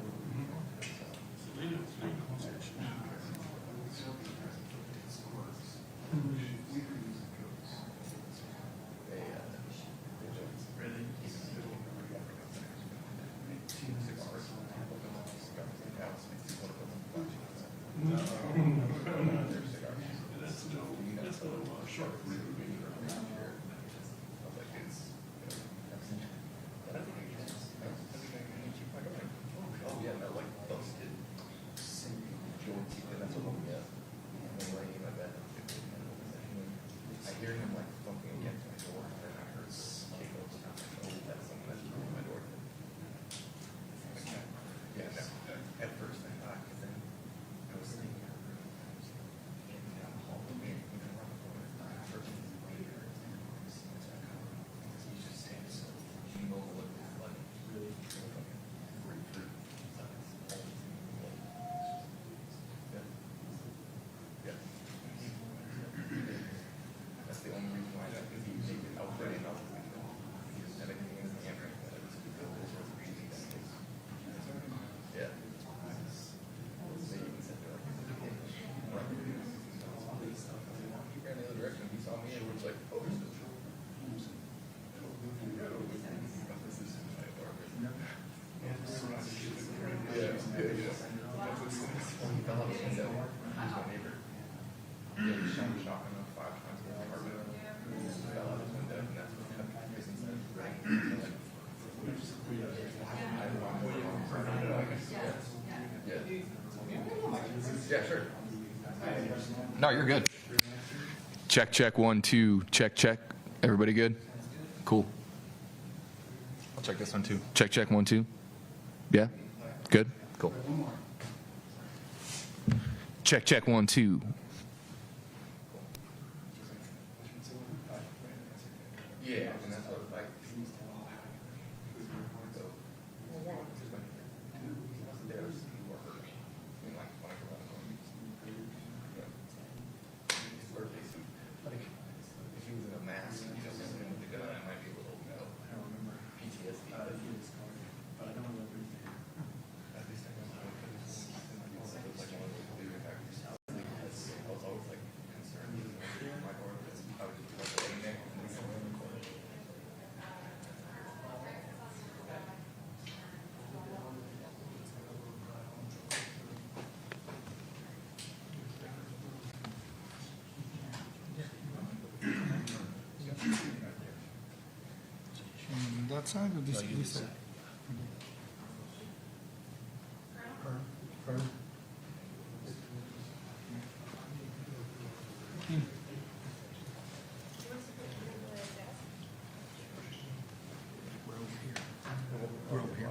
Yeah, sure. No, you're good. Check, check, 1, 2, check, check. Everybody good? Cool. I'll check this one too. Check, check, 1, 2. Yeah? Good? Cool. Check, check, 1, 2. Yeah, and that's what like. If he was in a mask, you know, with the gun, it might be a little, you know, PTSD. But I don't know. At least I know how it is. Like one of the bigger factors. I was always like concerned with my daughter because I would just like laying there and then someone in the corner. That side or this side? We're over here.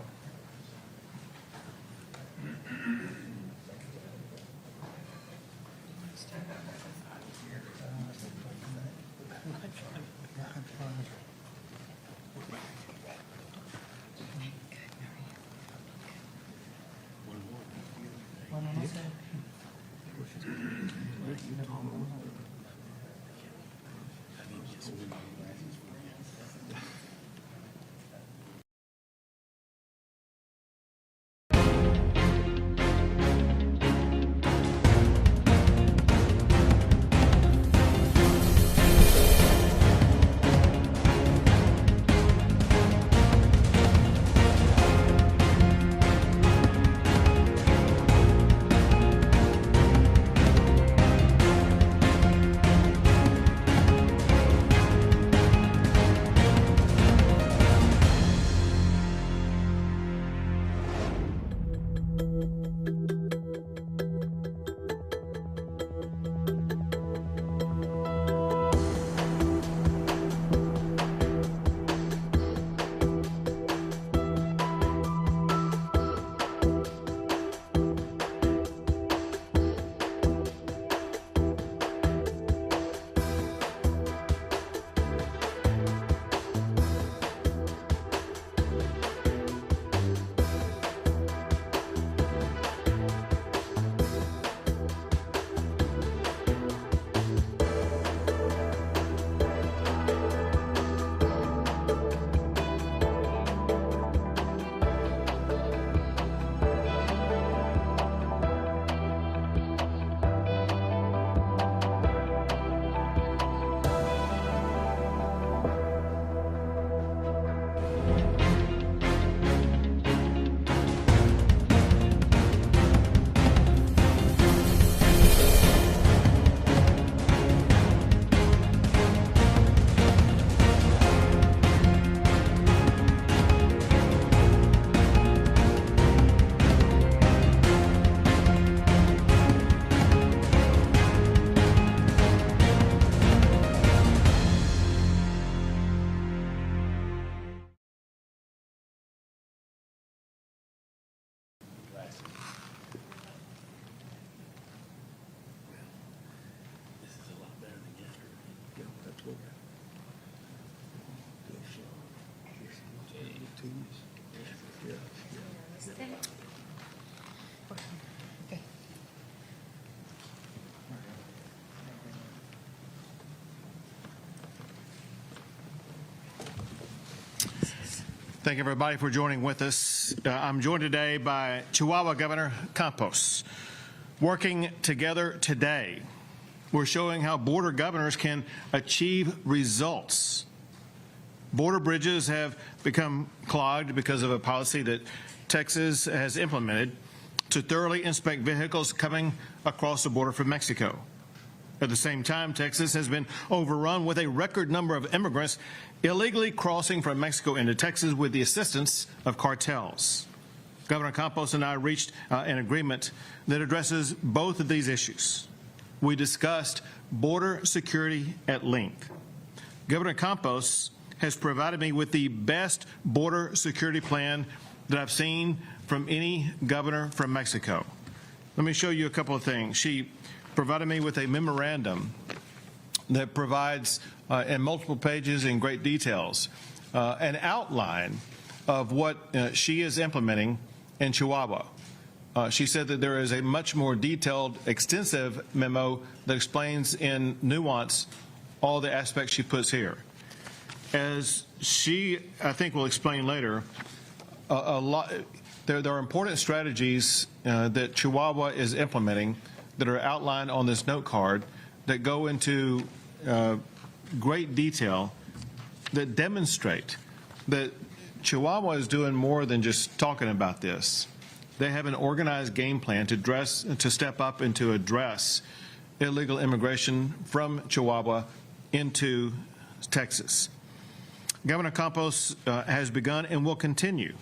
Thank everybody for joining with us. I'm joined today by Chihuahua Governor Campos. Working together today, we're showing how border governors can achieve results. Border bridges have become clogged because of a policy that Texas has implemented to thoroughly inspect vehicles coming across the border from Mexico. At the same time, Texas has been overrun with a record number of immigrants illegally crossing from Mexico into Texas with the assistance of cartels. Governor Campos and I reached an agreement that addresses both of these issues. We discussed border security at length. Governor Campos has provided me with the best border security plan that I've seen from any governor from Mexico. Let me show you a couple of things. She provided me with a memorandum that provides in multiple pages in great details an outline of what she is implementing in Chihuahua. She said that there is a much more detailed, extensive memo that explains in nuance all the aspects she puts here. As she, I think, will explain later, there are important strategies that Chihuahua is implementing that are outlined on this note card that go into great detail that demonstrate that Chihuahua is doing more than just talking about this. They have an organized game plan to step up and to address illegal immigration from Chihuahua into Texas. Governor Campos has begun and will continue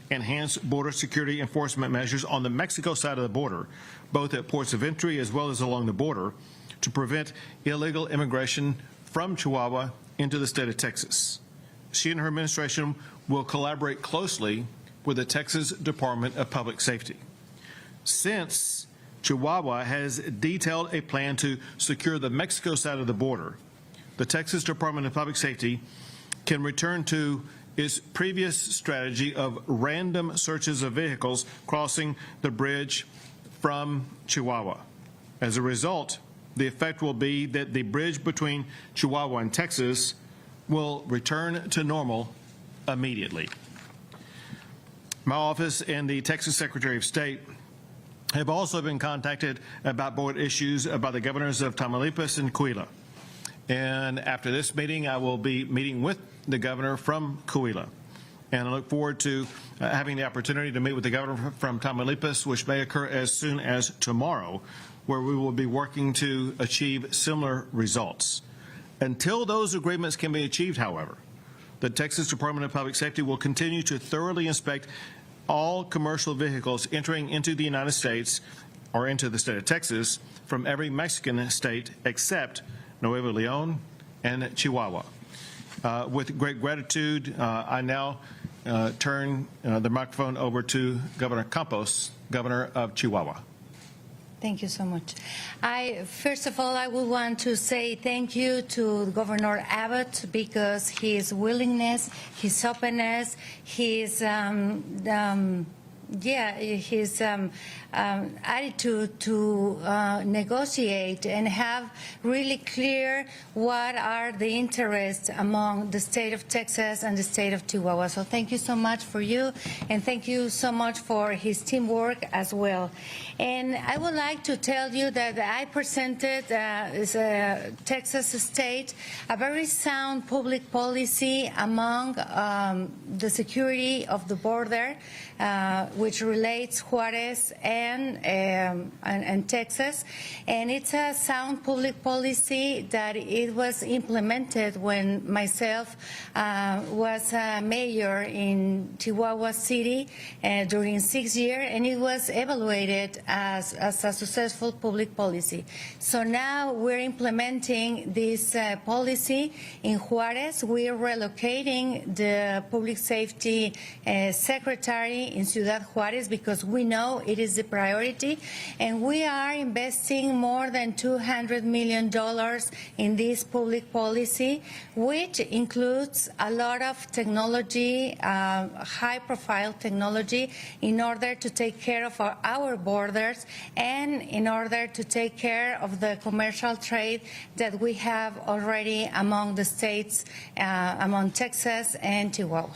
enhanced border security enforcement measures on the Mexico side of the border, both at ports of entry as well as along the border, to prevent illegal immigration from Chihuahua into the state of Texas. She and her administration will collaborate closely with the Texas Department of Public Safety. Since Chihuahua has detailed a plan to secure the Mexico side of the border, the Texas Department of Public Safety can return to its previous strategy of random searches of vehicles crossing the bridge from Chihuahua. As a result, the effect will be that the bridge between Chihuahua and Texas will return to normal immediately. My office and the Texas Secretary of State have also been contacted about border issues by the governors of Tamaulipas and Coahuila. And after this meeting, I will be meeting with the governor from Coahuila. And I look forward to having the opportunity to meet with the governor from Tamaulipas, which may occur as soon as tomorrow, where we will be working to achieve similar results. Until those agreements can be achieved, however, the Texas Department of Public Safety will continue to thoroughly inspect all commercial vehicles entering into the United States or into the state of Texas from every Mexican state except Nuevo Leon and Chihuahua. With great gratitude, I now turn the microphone over to Governor Campos, Governor of Chihuahua. Thank you so much. First of all, I would want to say thank you to Governor Abbott because his willingness, his openness, his attitude to negotiate and have really clear what are the interests among the state of Texas and the state of Chihuahua. So thank you so much for you, and thank you so much for his teamwork as well. And I would like to tell you that I presented as a Texas state a very sound public policy among the security of the border, which relates Juarez and Texas. And it's a sound public policy that it was implemented when myself was mayor in Chihuahua City during 6 years, and it was evaluated as a successful public policy. So now we're implementing this policy in Juarez. We are relocating the public safety secretary in Ciudad Juarez because we know it is the priority, and we are investing more than $200 million in this public policy, which includes a lot of technology, high-profile technology, in order to take care of our borders and in order to take care of the commercial trade that we have already among the states, among Texas and Chihuahua.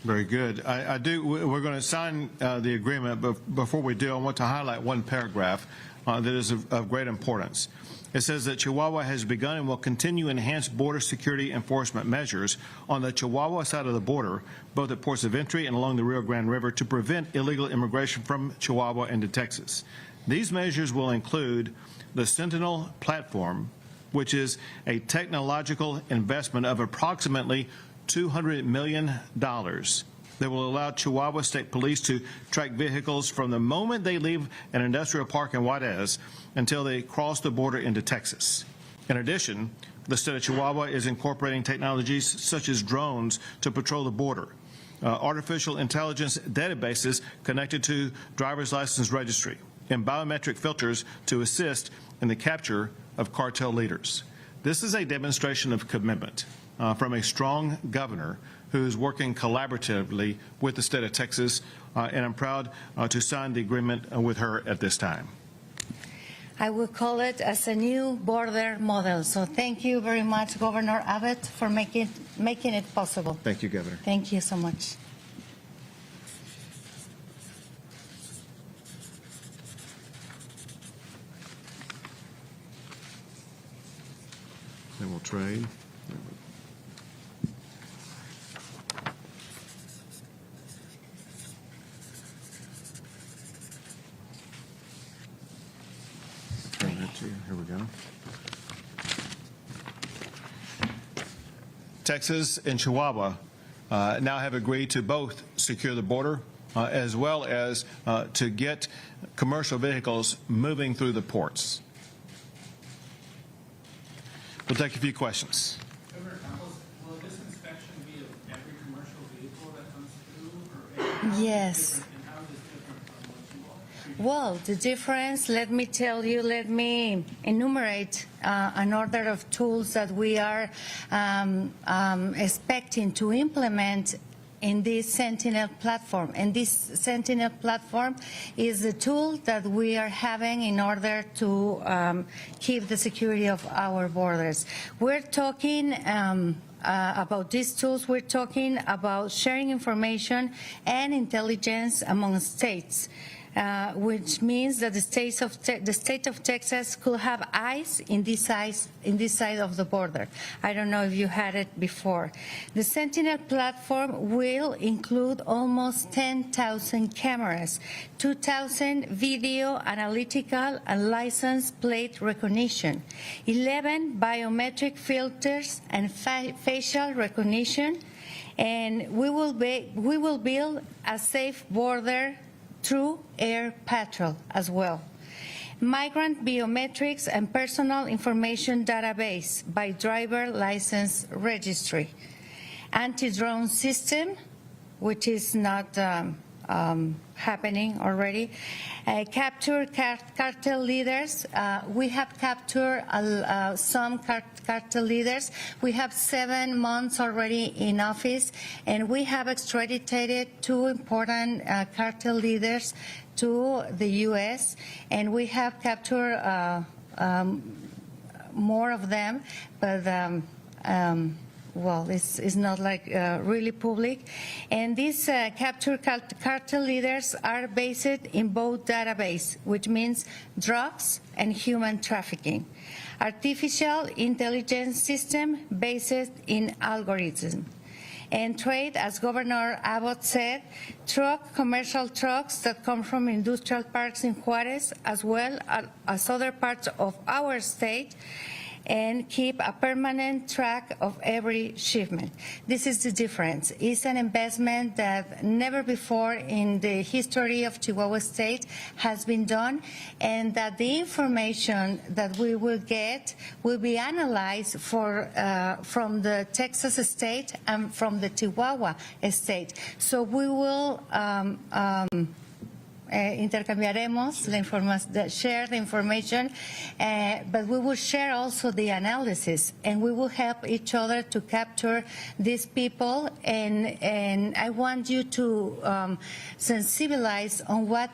Very good. We're going to sign the agreement, but before we do, I want to highlight one paragraph that is of great importance. It says that Chihuahua has begun and will continue enhanced border security enforcement measures on the Chihuahua side of the border, both at ports of entry and along the Rio Grande River, to prevent illegal immigration from Chihuahua into Texas. These measures will include the Sentinel platform, which is a technological investment of approximately $200 million that will allow Chihuahua State Police to track vehicles from the moment they leave an industrial park in Juarez until they cross the border into Texas. In addition, the state of Chihuahua is incorporating technologies such as drones to patrol the border, artificial intelligence databases connected to driver's license registry, and biometric filters to assist in the capture of cartel leaders. This is a demonstration of commitment from a strong governor who is working collaboratively with the state of Texas, and I'm proud to sign the agreement with her at this time. I will call it as a new border model. So thank you very much, Governor Abbott, for making it possible. Thank you, Governor. Thank you so much. Then we'll trade. Here we go. Texas and Chihuahua now have agreed to both secure the border as well as to get commercial vehicles moving through the ports. We'll take a few questions. Governor Campos, will this inspection be of every commercial vehicle that comes through? Or Yes. Well, the difference, let me tell you, let me enumerate an order of tools that we are expecting to implement in this Sentinel platform. And this Sentinel platform is the tool that we are having in order to keep the security of our borders. We're talking about these tools, we're talking about sharing information and intelligence among states. Which means that the state of Texas could have eyes in this side of the border. I don't know if you had it before. The Sentinel platform will include almost 10,000 cameras, 2,000 video analytical and license plate recognition, 11 biometric filters and facial recognition, and we will build a safe border through air patrol as well. Migrant biometrics and personal information database by driver license registry. Anti-drone system, which is not happening already. Capture cartel leaders. We have captured some cartel leaders. We have 7 months already in office, and we have extradited 2 important cartel leaders to the U.S., and we have captured more of them, but well, it's not like really public. And these captured cartel leaders are based in both databases, which means drugs and human trafficking. Artificial intelligence system based in algorithms. And trade, as Governor Abbott said, commercial trucks that come from industrial parks in Juarez, as well as other parts of our state, and keep a permanent track of every shipment. This is the difference. It's an investment that never before in the history of Chihuahua State has been done, and that the information that we will get will be analyzed from the Texas state and from the Chihuahua state. So we will intercambiaremos share the information, but we will share also the analysis, and we will help each other to capture these people. And I want you to sensibilize on what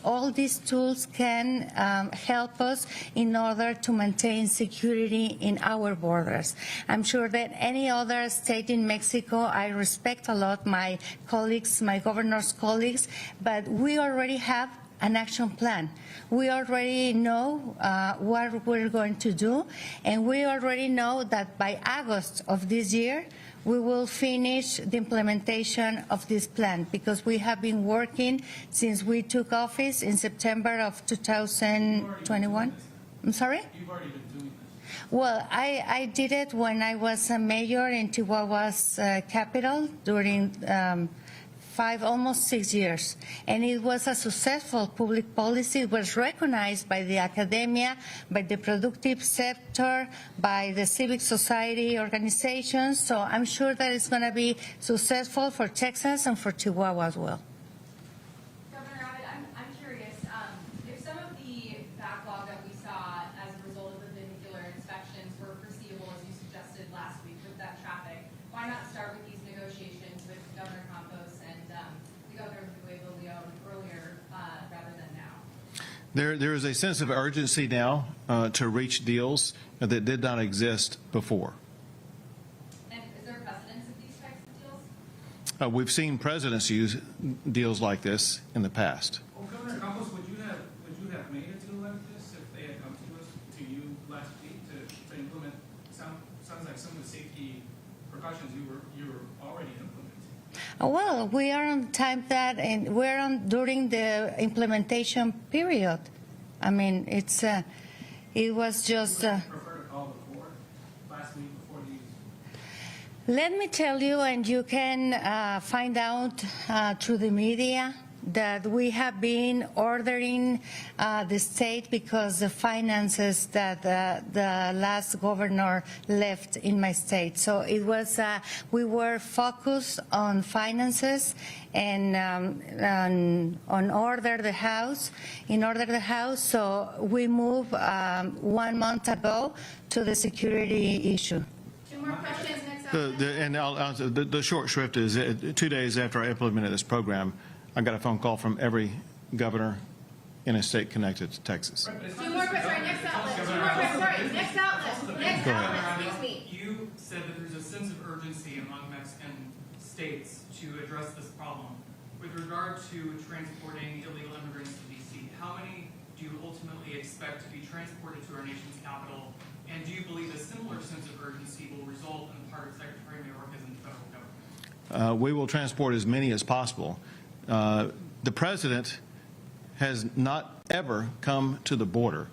all these tools can help us in order to maintain security in our borders. I'm sure that any other state in Mexico, I respect a lot my colleagues, my governor's colleagues, but we already have an action plan. We already know what we're going to do, and we already know that by August of this year, we will finish the implementation of this plan, because we have been working since we took office in September of 2021. I'm sorry? You've already been doing this. Well, I did it when I was a mayor in Chihuahua's capital during almost 6 years. And it was a successful public policy. It was recognized by the academia, by the productive sector, by the civic society organizations. So I'm sure that it's going to be successful for Texas and for Chihuahua as well. Governor Abbott, I'm curious, if some of the backlog that we saw as a result of the vehicular inspections were foreseeable, as you suggested last week with that traffic, why not start with these negotiations with Governor Campos and the Governor of Nuevo Leon earlier rather than now? There is a sense of urgency now to reach deals that did not exist before. And is there precedence of these types of deals? We've seen presidents use deals like this in the past. Well, Governor Campos, would you have made a deal like this if they had come to you last week to implement? Sounds like some of the safety precautions you were already implementing. Well, we are on time and we're on during the implementation period. I mean, it was just. Prefer to call before last week before these. Let me tell you, and you can find out through the media, that we have been ordering the state because the finances that the last governor left in my state. So it was, we were focused on finances and on order the house. So we moved 1 month ago to the security issue. Two more questions. Next The short shrift is 2 days after I implemented this program, I got a phone call from every governor in a state connected to Texas. Two more questions. Sorry, next outlet. Next outlet. Excuse me. You said that there's a sense of urgency among Mexican states to address this problem. With regard to transporting illegal immigrants to D.C., how many do you ultimately expect to be transported to our nation's capital? And do you believe a similar sense of urgency will result in the part of Secretary Mayorkas and the federal government? We will transport as many as possible. The president has not ever come to the border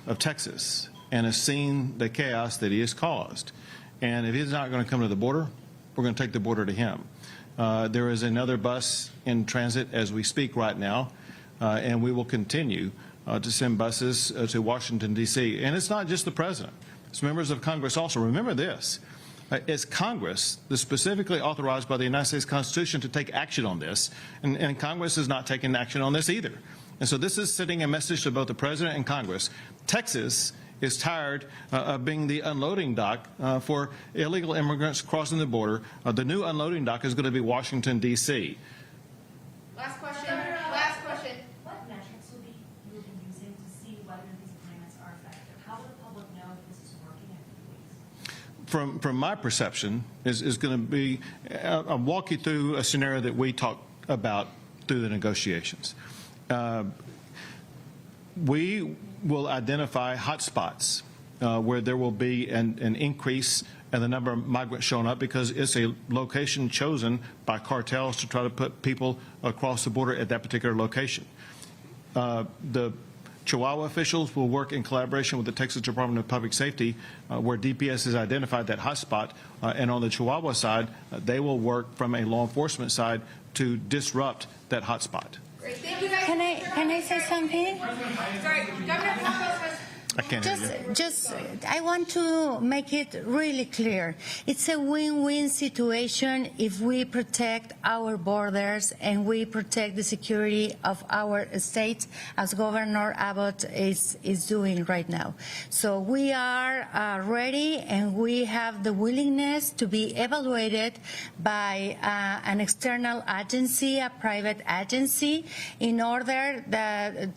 of Texas and has seen the chaos that he has caused. And if he's not going to come to the border, we're going to take the border to him. There is another bus in transit as we speak right now, and we will continue to send buses to Washington, D.C. And it's not just the president. It's members of Congress also. Remember this. It's Congress that's specifically authorized by the United States Constitution to take action on this, and Congress is not taking action on this either. And so this is sending a message to both the President and Congress. Texas is tired of being the unloading dock for illegal immigrants crossing the border. The new unloading dock is going to be Washington, D.C. Last question. Last question. What metrics will be using to see whether these plans are effective? How will the public know that this is working in 3 weeks? From my perception, is going to be, I'll walk you through a scenario that we talked about through the negotiations. We will identify hotspots where there will be an increase in the number of migrants showing up, because it's a location chosen by cartels to try to put people across the border at that particular location. The Chihuahua officials will work in collaboration with the Texas Department of Public Safety, where DPS has identified that hotspot, and on the Chihuahua side, they will work from a law enforcement side to disrupt that hotspot. Great. Thank you guys. Can I say something? Sorry, Governor Campos has I can't hear you. I want to make it really clear. It's a win-win situation if we protect our borders and we protect the security of our state, as Governor Abbott is doing right now. So we are ready, and we have the willingness to be evaluated by an external agency, a private agency, in order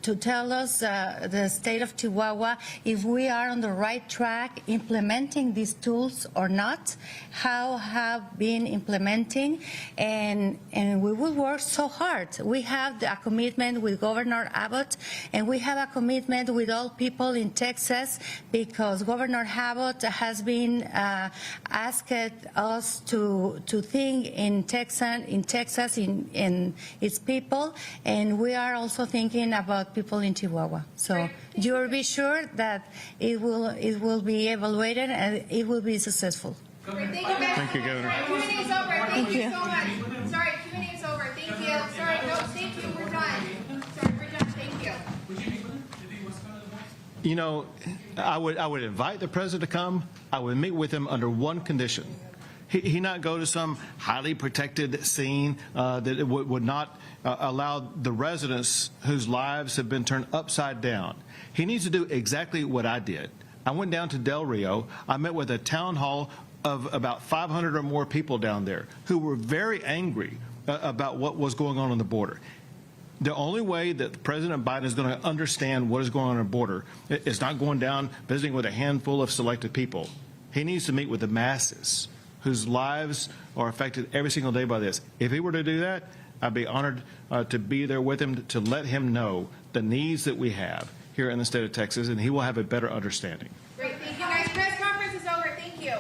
to tell us, the state of Chihuahua, if we are on the right track implementing these tools or not, how have been implementing, and we will work so hard. We have a commitment with Governor Abbott, and we have a commitment with all people in Texas, because Governor Abbott has been asked us to think in Texas, in its people, and we are also thinking about people in Chihuahua. So you'll be sure that it will be evaluated and it will be successful. Great, thank you guys. Thank you, Governor. Q&A is over. Thank you so much. Sorry, Q&A is over. Thank you. Sorry, no, thank you. We're done. Sorry, we're done. Thank you. You know, I would invite the president to come. I would meet with him under one condition. He not go to some highly protected scene that would not allow the residents whose lives have been turned upside down. He needs to do exactly what I did. I went down to Del Rio. I met with a town hall of about 500 or more people down there who were very angry about what was going on the border. The only way that President Biden is going to understand what is going on the border is not going down visiting with a handful of selected people. He needs to meet with the masses whose lives are affected every single day by this. If he were to do that, I'd be honored to be there with him to let him know the needs that we have here in the state of Texas, and he will have a better understanding. Great, thank you guys. Press conference is over. Thank you.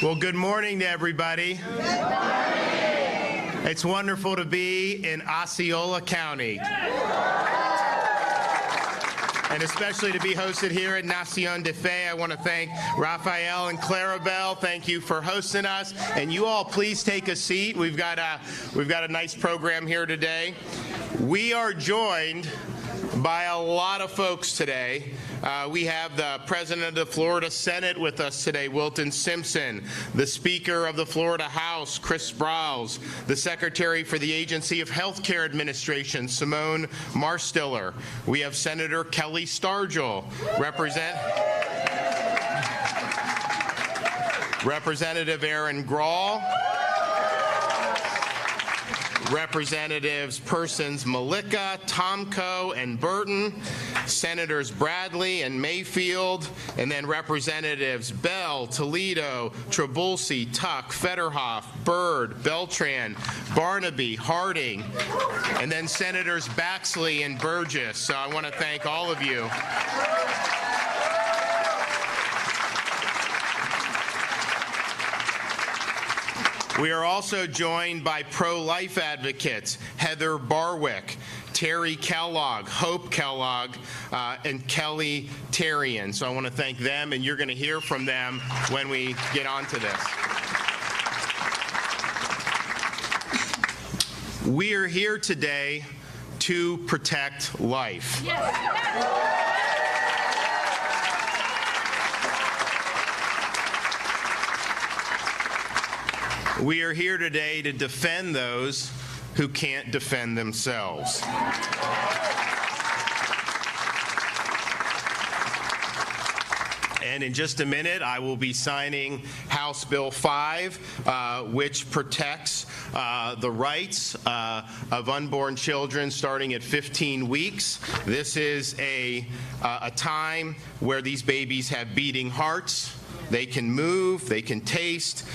Well, good morning to everybody. Good morning. It's wonderful to be in Osceola County. And especially to be hosted here at Nacion de Fe. I want to thank Raphael and Clarabelle. Thank you for hosting us. And you all please take a seat. We've got a nice program here today. We are joined by a lot of folks today. We have the President of the Florida Senate with us today, Wilton Simpson, the Speaker of the Florida House, Chris Sprowls, the Secretary for the Agency of Healthcare Administration, Simone Marstiller. We have Senator Kelly Stargel, Representative Aaron Grawl, Representatives Persons Malika, Tomko, and Burton, Senators Bradley and Mayfield, and then Representatives Bell, Toledo, Trabulsi, Tuck, Federhoff, Byrd, Beltran, Barnaby, Harding, and then Senators Baxley and Burgess. So I want to thank all of you. We are also joined by pro-life advocates Heather Barwick, Terry Kellogg, Hope Kellogg, and Kelly Terrian. So I want to thank them, and you're going to hear from them when we get on to this. We are here today to protect life. We are here today to defend those who can't defend themselves. And in just a minute, I will be signing House Bill 5, which protects the rights of unborn children starting at 15 weeks. This is a time where these babies have beating hearts. They can move, they can taste,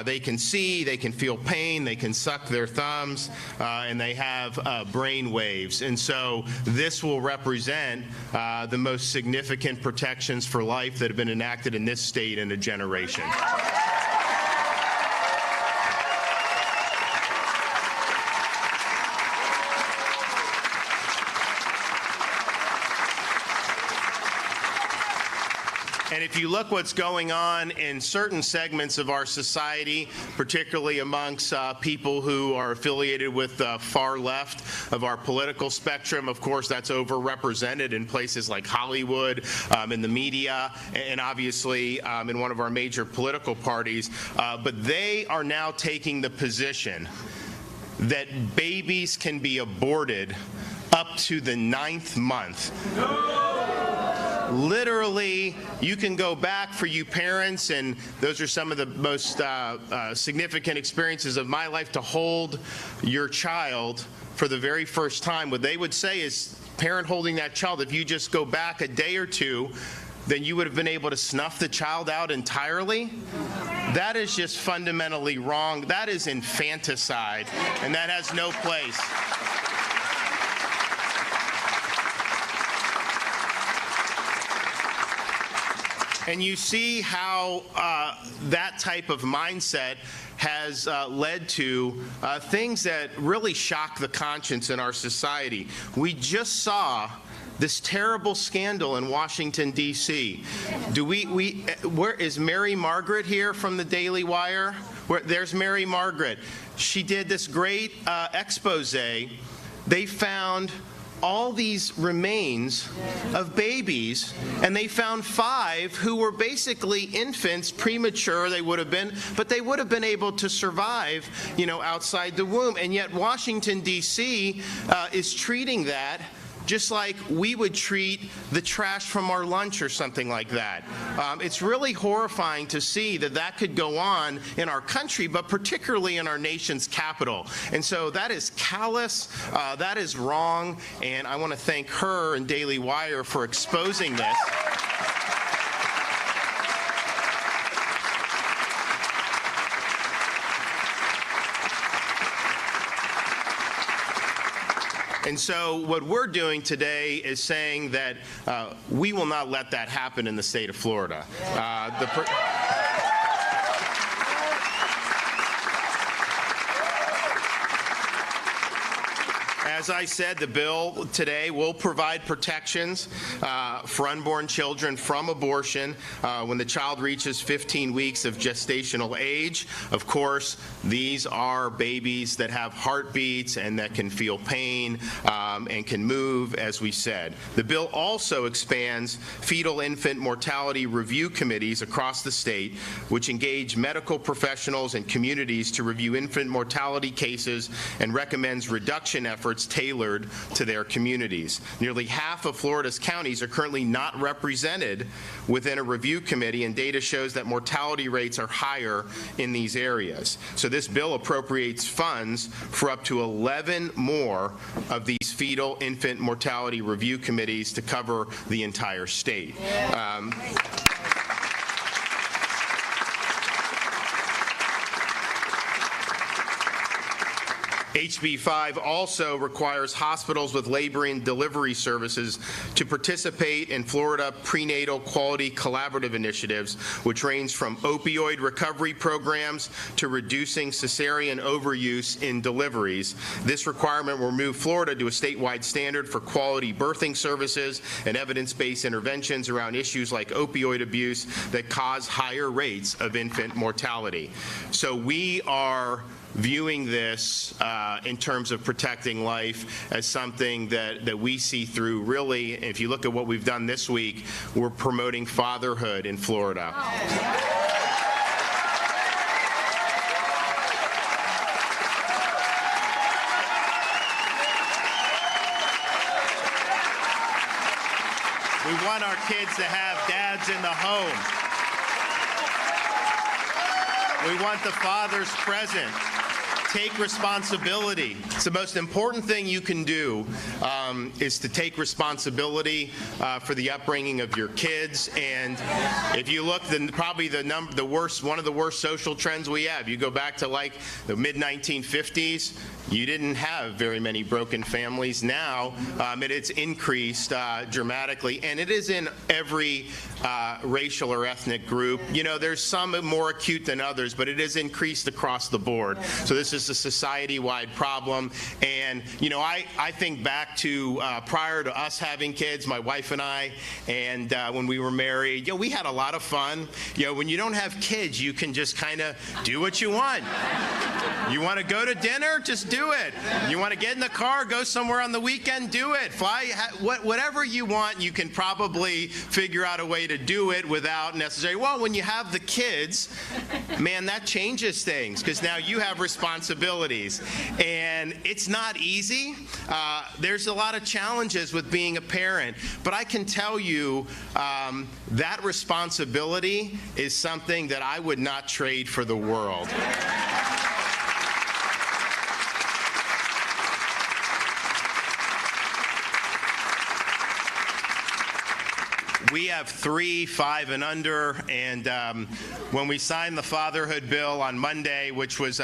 they can see, they can feel pain, they can suck their thumbs, and they have brain waves. And so this will represent the most significant protections for life that have been enacted in this state in a generation. And if you look what's going on in certain segments of our society, particularly amongst people who are affiliated with the far left of our political spectrum, of course that's overrepresented in places like Hollywood, in the media, and obviously in one of our major political parties. But they are now taking the position that babies can be aborted up to the 9th month. Literally, you can go back for you parents, and those are some of the most significant experiences of my life, to hold your child for the very first time. What they would say is, parent holding that child, if you just go back a day or two, then you would have been able to snuff the child out entirely. That is just fundamentally wrong. That is infanticide, and that has no place. And you see how that type of mindset has led to things that really shock the conscience in our society. We just saw this terrible scandal in Washington, D.C. Where is Mary Margaret here from the Daily Wire? There's Mary Margaret. She did this great expose. They found all these remains of babies, and they found 5 who were basically infants, premature they would have been, but they would have been able to survive, outside the womb. And yet Washington, D.C. is treating that just like we would treat the trash from our lunch or something like that. It's really horrifying to see that that could go on in our country, but particularly in our nation's capital. And so that is callous, that is wrong, and I want to thank her and Daily Wire for exposing this. And so what we're doing today is saying that we will not let that happen in the state of Florida. As I said, the bill today will provide protections for unborn children from abortion when the child reaches 15 weeks of gestational age. Of course, these are babies that have heartbeats and that can feel pain and can move, as we said. The bill also expands fetal infant mortality review committees across the state, which engage medical professionals and communities to review infant mortality cases and recommends reduction efforts tailored to their communities. Nearly half of Florida's counties are currently not represented within a review committee, and data shows that mortality rates are higher in these areas. So this bill appropriates funds for up to 11 more of these fetal infant mortality review committees to cover the entire state. HB 5 also requires hospitals with labor and delivery services to participate in Florida prenatal quality collaborative initiatives, which range from opioid recovery programs to reducing cesarean overuse in deliveries. This requirement will move Florida to a statewide standard for quality birthing services and evidence-based interventions around issues like opioid abuse that cause higher rates of infant mortality. So we are viewing this in terms of protecting life as something that we see through. Really, if you look at what we've done this week, we're promoting fatherhood in Florida. We want our kids to have dads in the home. We want the fathers present. Take responsibility. It's the most important thing you can do is to take responsibility for the upbringing of your kids. And if you look, then probably one of the worst social trends we have. You go back to like the mid-1950s. You didn't have very many broken families. Now it's increased dramatically, and it is in every racial or ethnic group. You know, there's some more acute than others, but it is increased across the board. So this is a society-wide problem. And you know, I think back to prior to us having kids, my wife and I, and when we were married, you know, we had a lot of fun. You know, when you don't have kids, you can just kind of do what you want. You want to go to dinner? Just do it. You want to get in the car, go somewhere on the weekend? Do it. Fly, whatever you want, you can probably figure out a way to do it without necessarily, well, when you have the kids, man, that changes things because now you have responsibilities. And it's not easy. There's a lot of challenges with being a parent, but I can tell you that responsibility is something that I would not trade for the world. We have 3, 5, and under, and when we signed the fatherhood bill on Monday, which was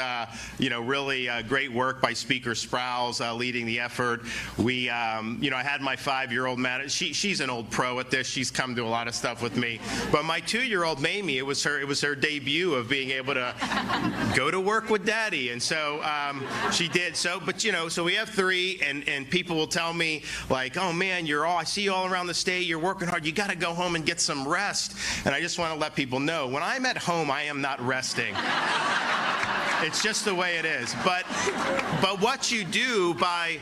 really great work by Speaker Sprouse leading the effort, we I had my 5-year-old Matt. She's an old pro at this. She's come to a lot of stuff with me, but my 2-year-old Mamie, it was her debut of being able to go to work with Daddy, and so she did. So, but so we have 3, and people will tell me like, oh man, I see you all around the state. You're working hard. You got to go home and get some rest. And I just want to let people know, when I'm at home, I am not resting. It's just the way it is. But what you do by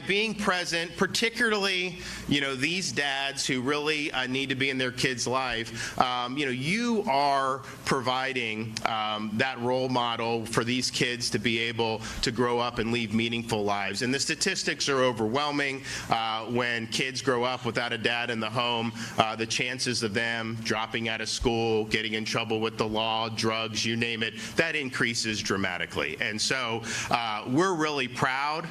being present, particularly these dads who really need to be in their kids' life, you are providing that role model for these kids to be able to grow up and lead meaningful lives. And the statistics are overwhelming. When kids grow up without a dad in the home, the chances of them dropping out of school, getting in trouble with the law, drugs, you name it, that increases dramatically. And so we're really proud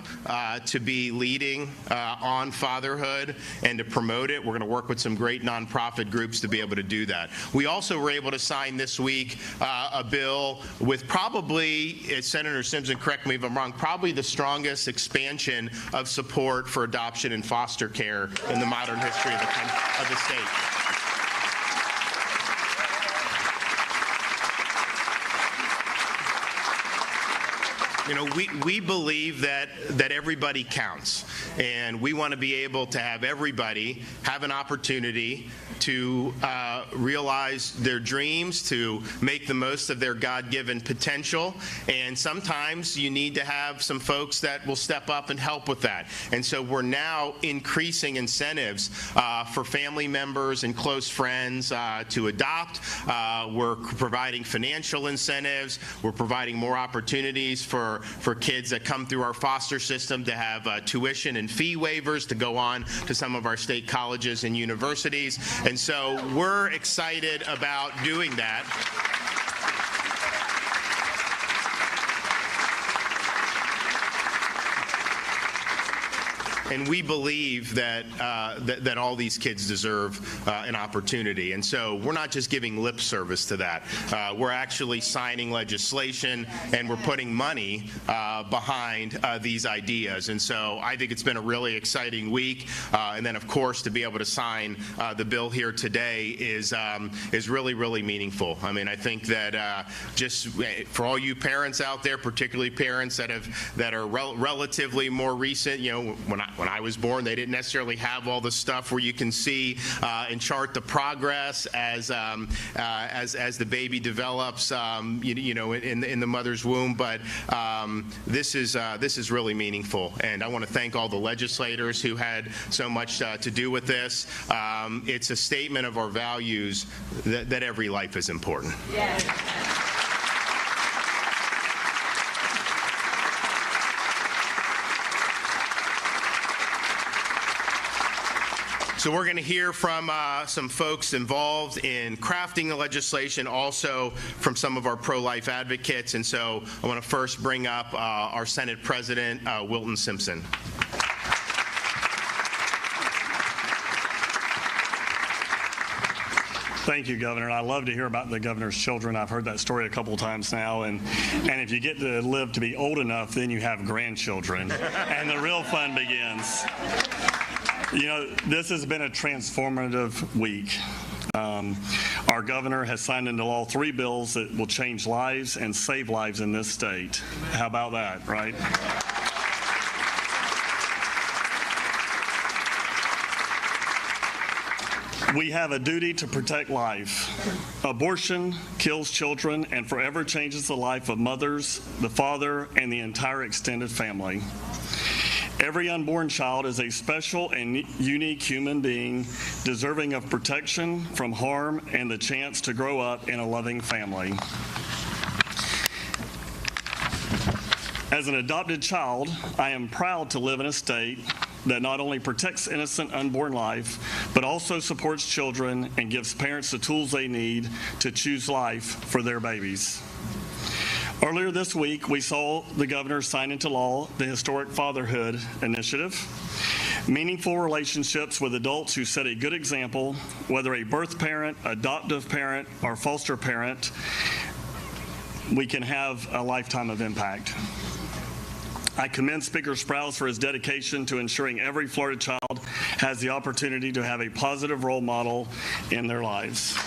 to be leading on fatherhood and to promote it. We're going to work with some great nonprofit groups to be able to do that. We also were able to sign this week a bill with probably, Senator Simpson, correct me if I'm wrong, probably the strongest expansion of support for adoption and foster care in the modern history of the state. We believe that everybody counts, and we want to be able to have everybody have an opportunity to realize their dreams, to make the most of their God-given potential, and sometimes you need to have some folks that will step up and help with that. And so we're now increasing incentives for family members and close friends to adopt. We're providing financial incentives. We're providing more opportunities for for kids that come through our foster system to have tuition and fee waivers to go on to some of our state colleges and universities. And so we're excited about doing that. And we believe that that all these kids deserve an opportunity. And so we're not just giving lip service to that. We're actually signing legislation, and we're putting money behind these ideas. And so I think it's been a really exciting week. And then, of course, to be able to sign the bill here today is really, really meaningful. I mean, I think that just for all you parents out there, particularly parents that are relatively more recent, you know, when I was born, they didn't necessarily have all the stuff where you can see and chart the progress as the baby develops, you know, in the mother's womb. But this is really meaningful, and I want to thank all the legislators who had so much to do with this. It's a statement of our values that every life is important. Yes. So we're going to hear from some folks involved in crafting the legislation, also from some of our pro-life advocates. And so I want to first bring up our Senate President, Wilton Simpson. Thank you, Governor. I love to hear about the governor's children. I've heard that story a couple of times now, and if you get to live to be old enough, then you have grandchildren, and the real fun begins. You know, this has been a transformative week. Our governor has signed into law 3 bills that will change lives and save lives in this state. How about that, right? We have a duty to protect life. Abortion kills children and forever changes the life of mothers, the father, and the entire extended family. Every unborn child is a special and unique human being deserving of protection from harm and the chance to grow up in a loving family. As an adopted child, I am proud to live in a state that not only protects innocent unborn life, but also supports children and gives parents the tools they need to choose life for their babies. Earlier this week, we saw the governor sign into law the Historic Fatherhood Initiative. Meaningful relationships with adults who set a good example, whether a birth parent, adoptive parent, or foster parent, we can have a lifetime of impact. I commend Speaker Sprouse for his dedication to ensuring every Florida child has the opportunity to have a positive role model in their lives.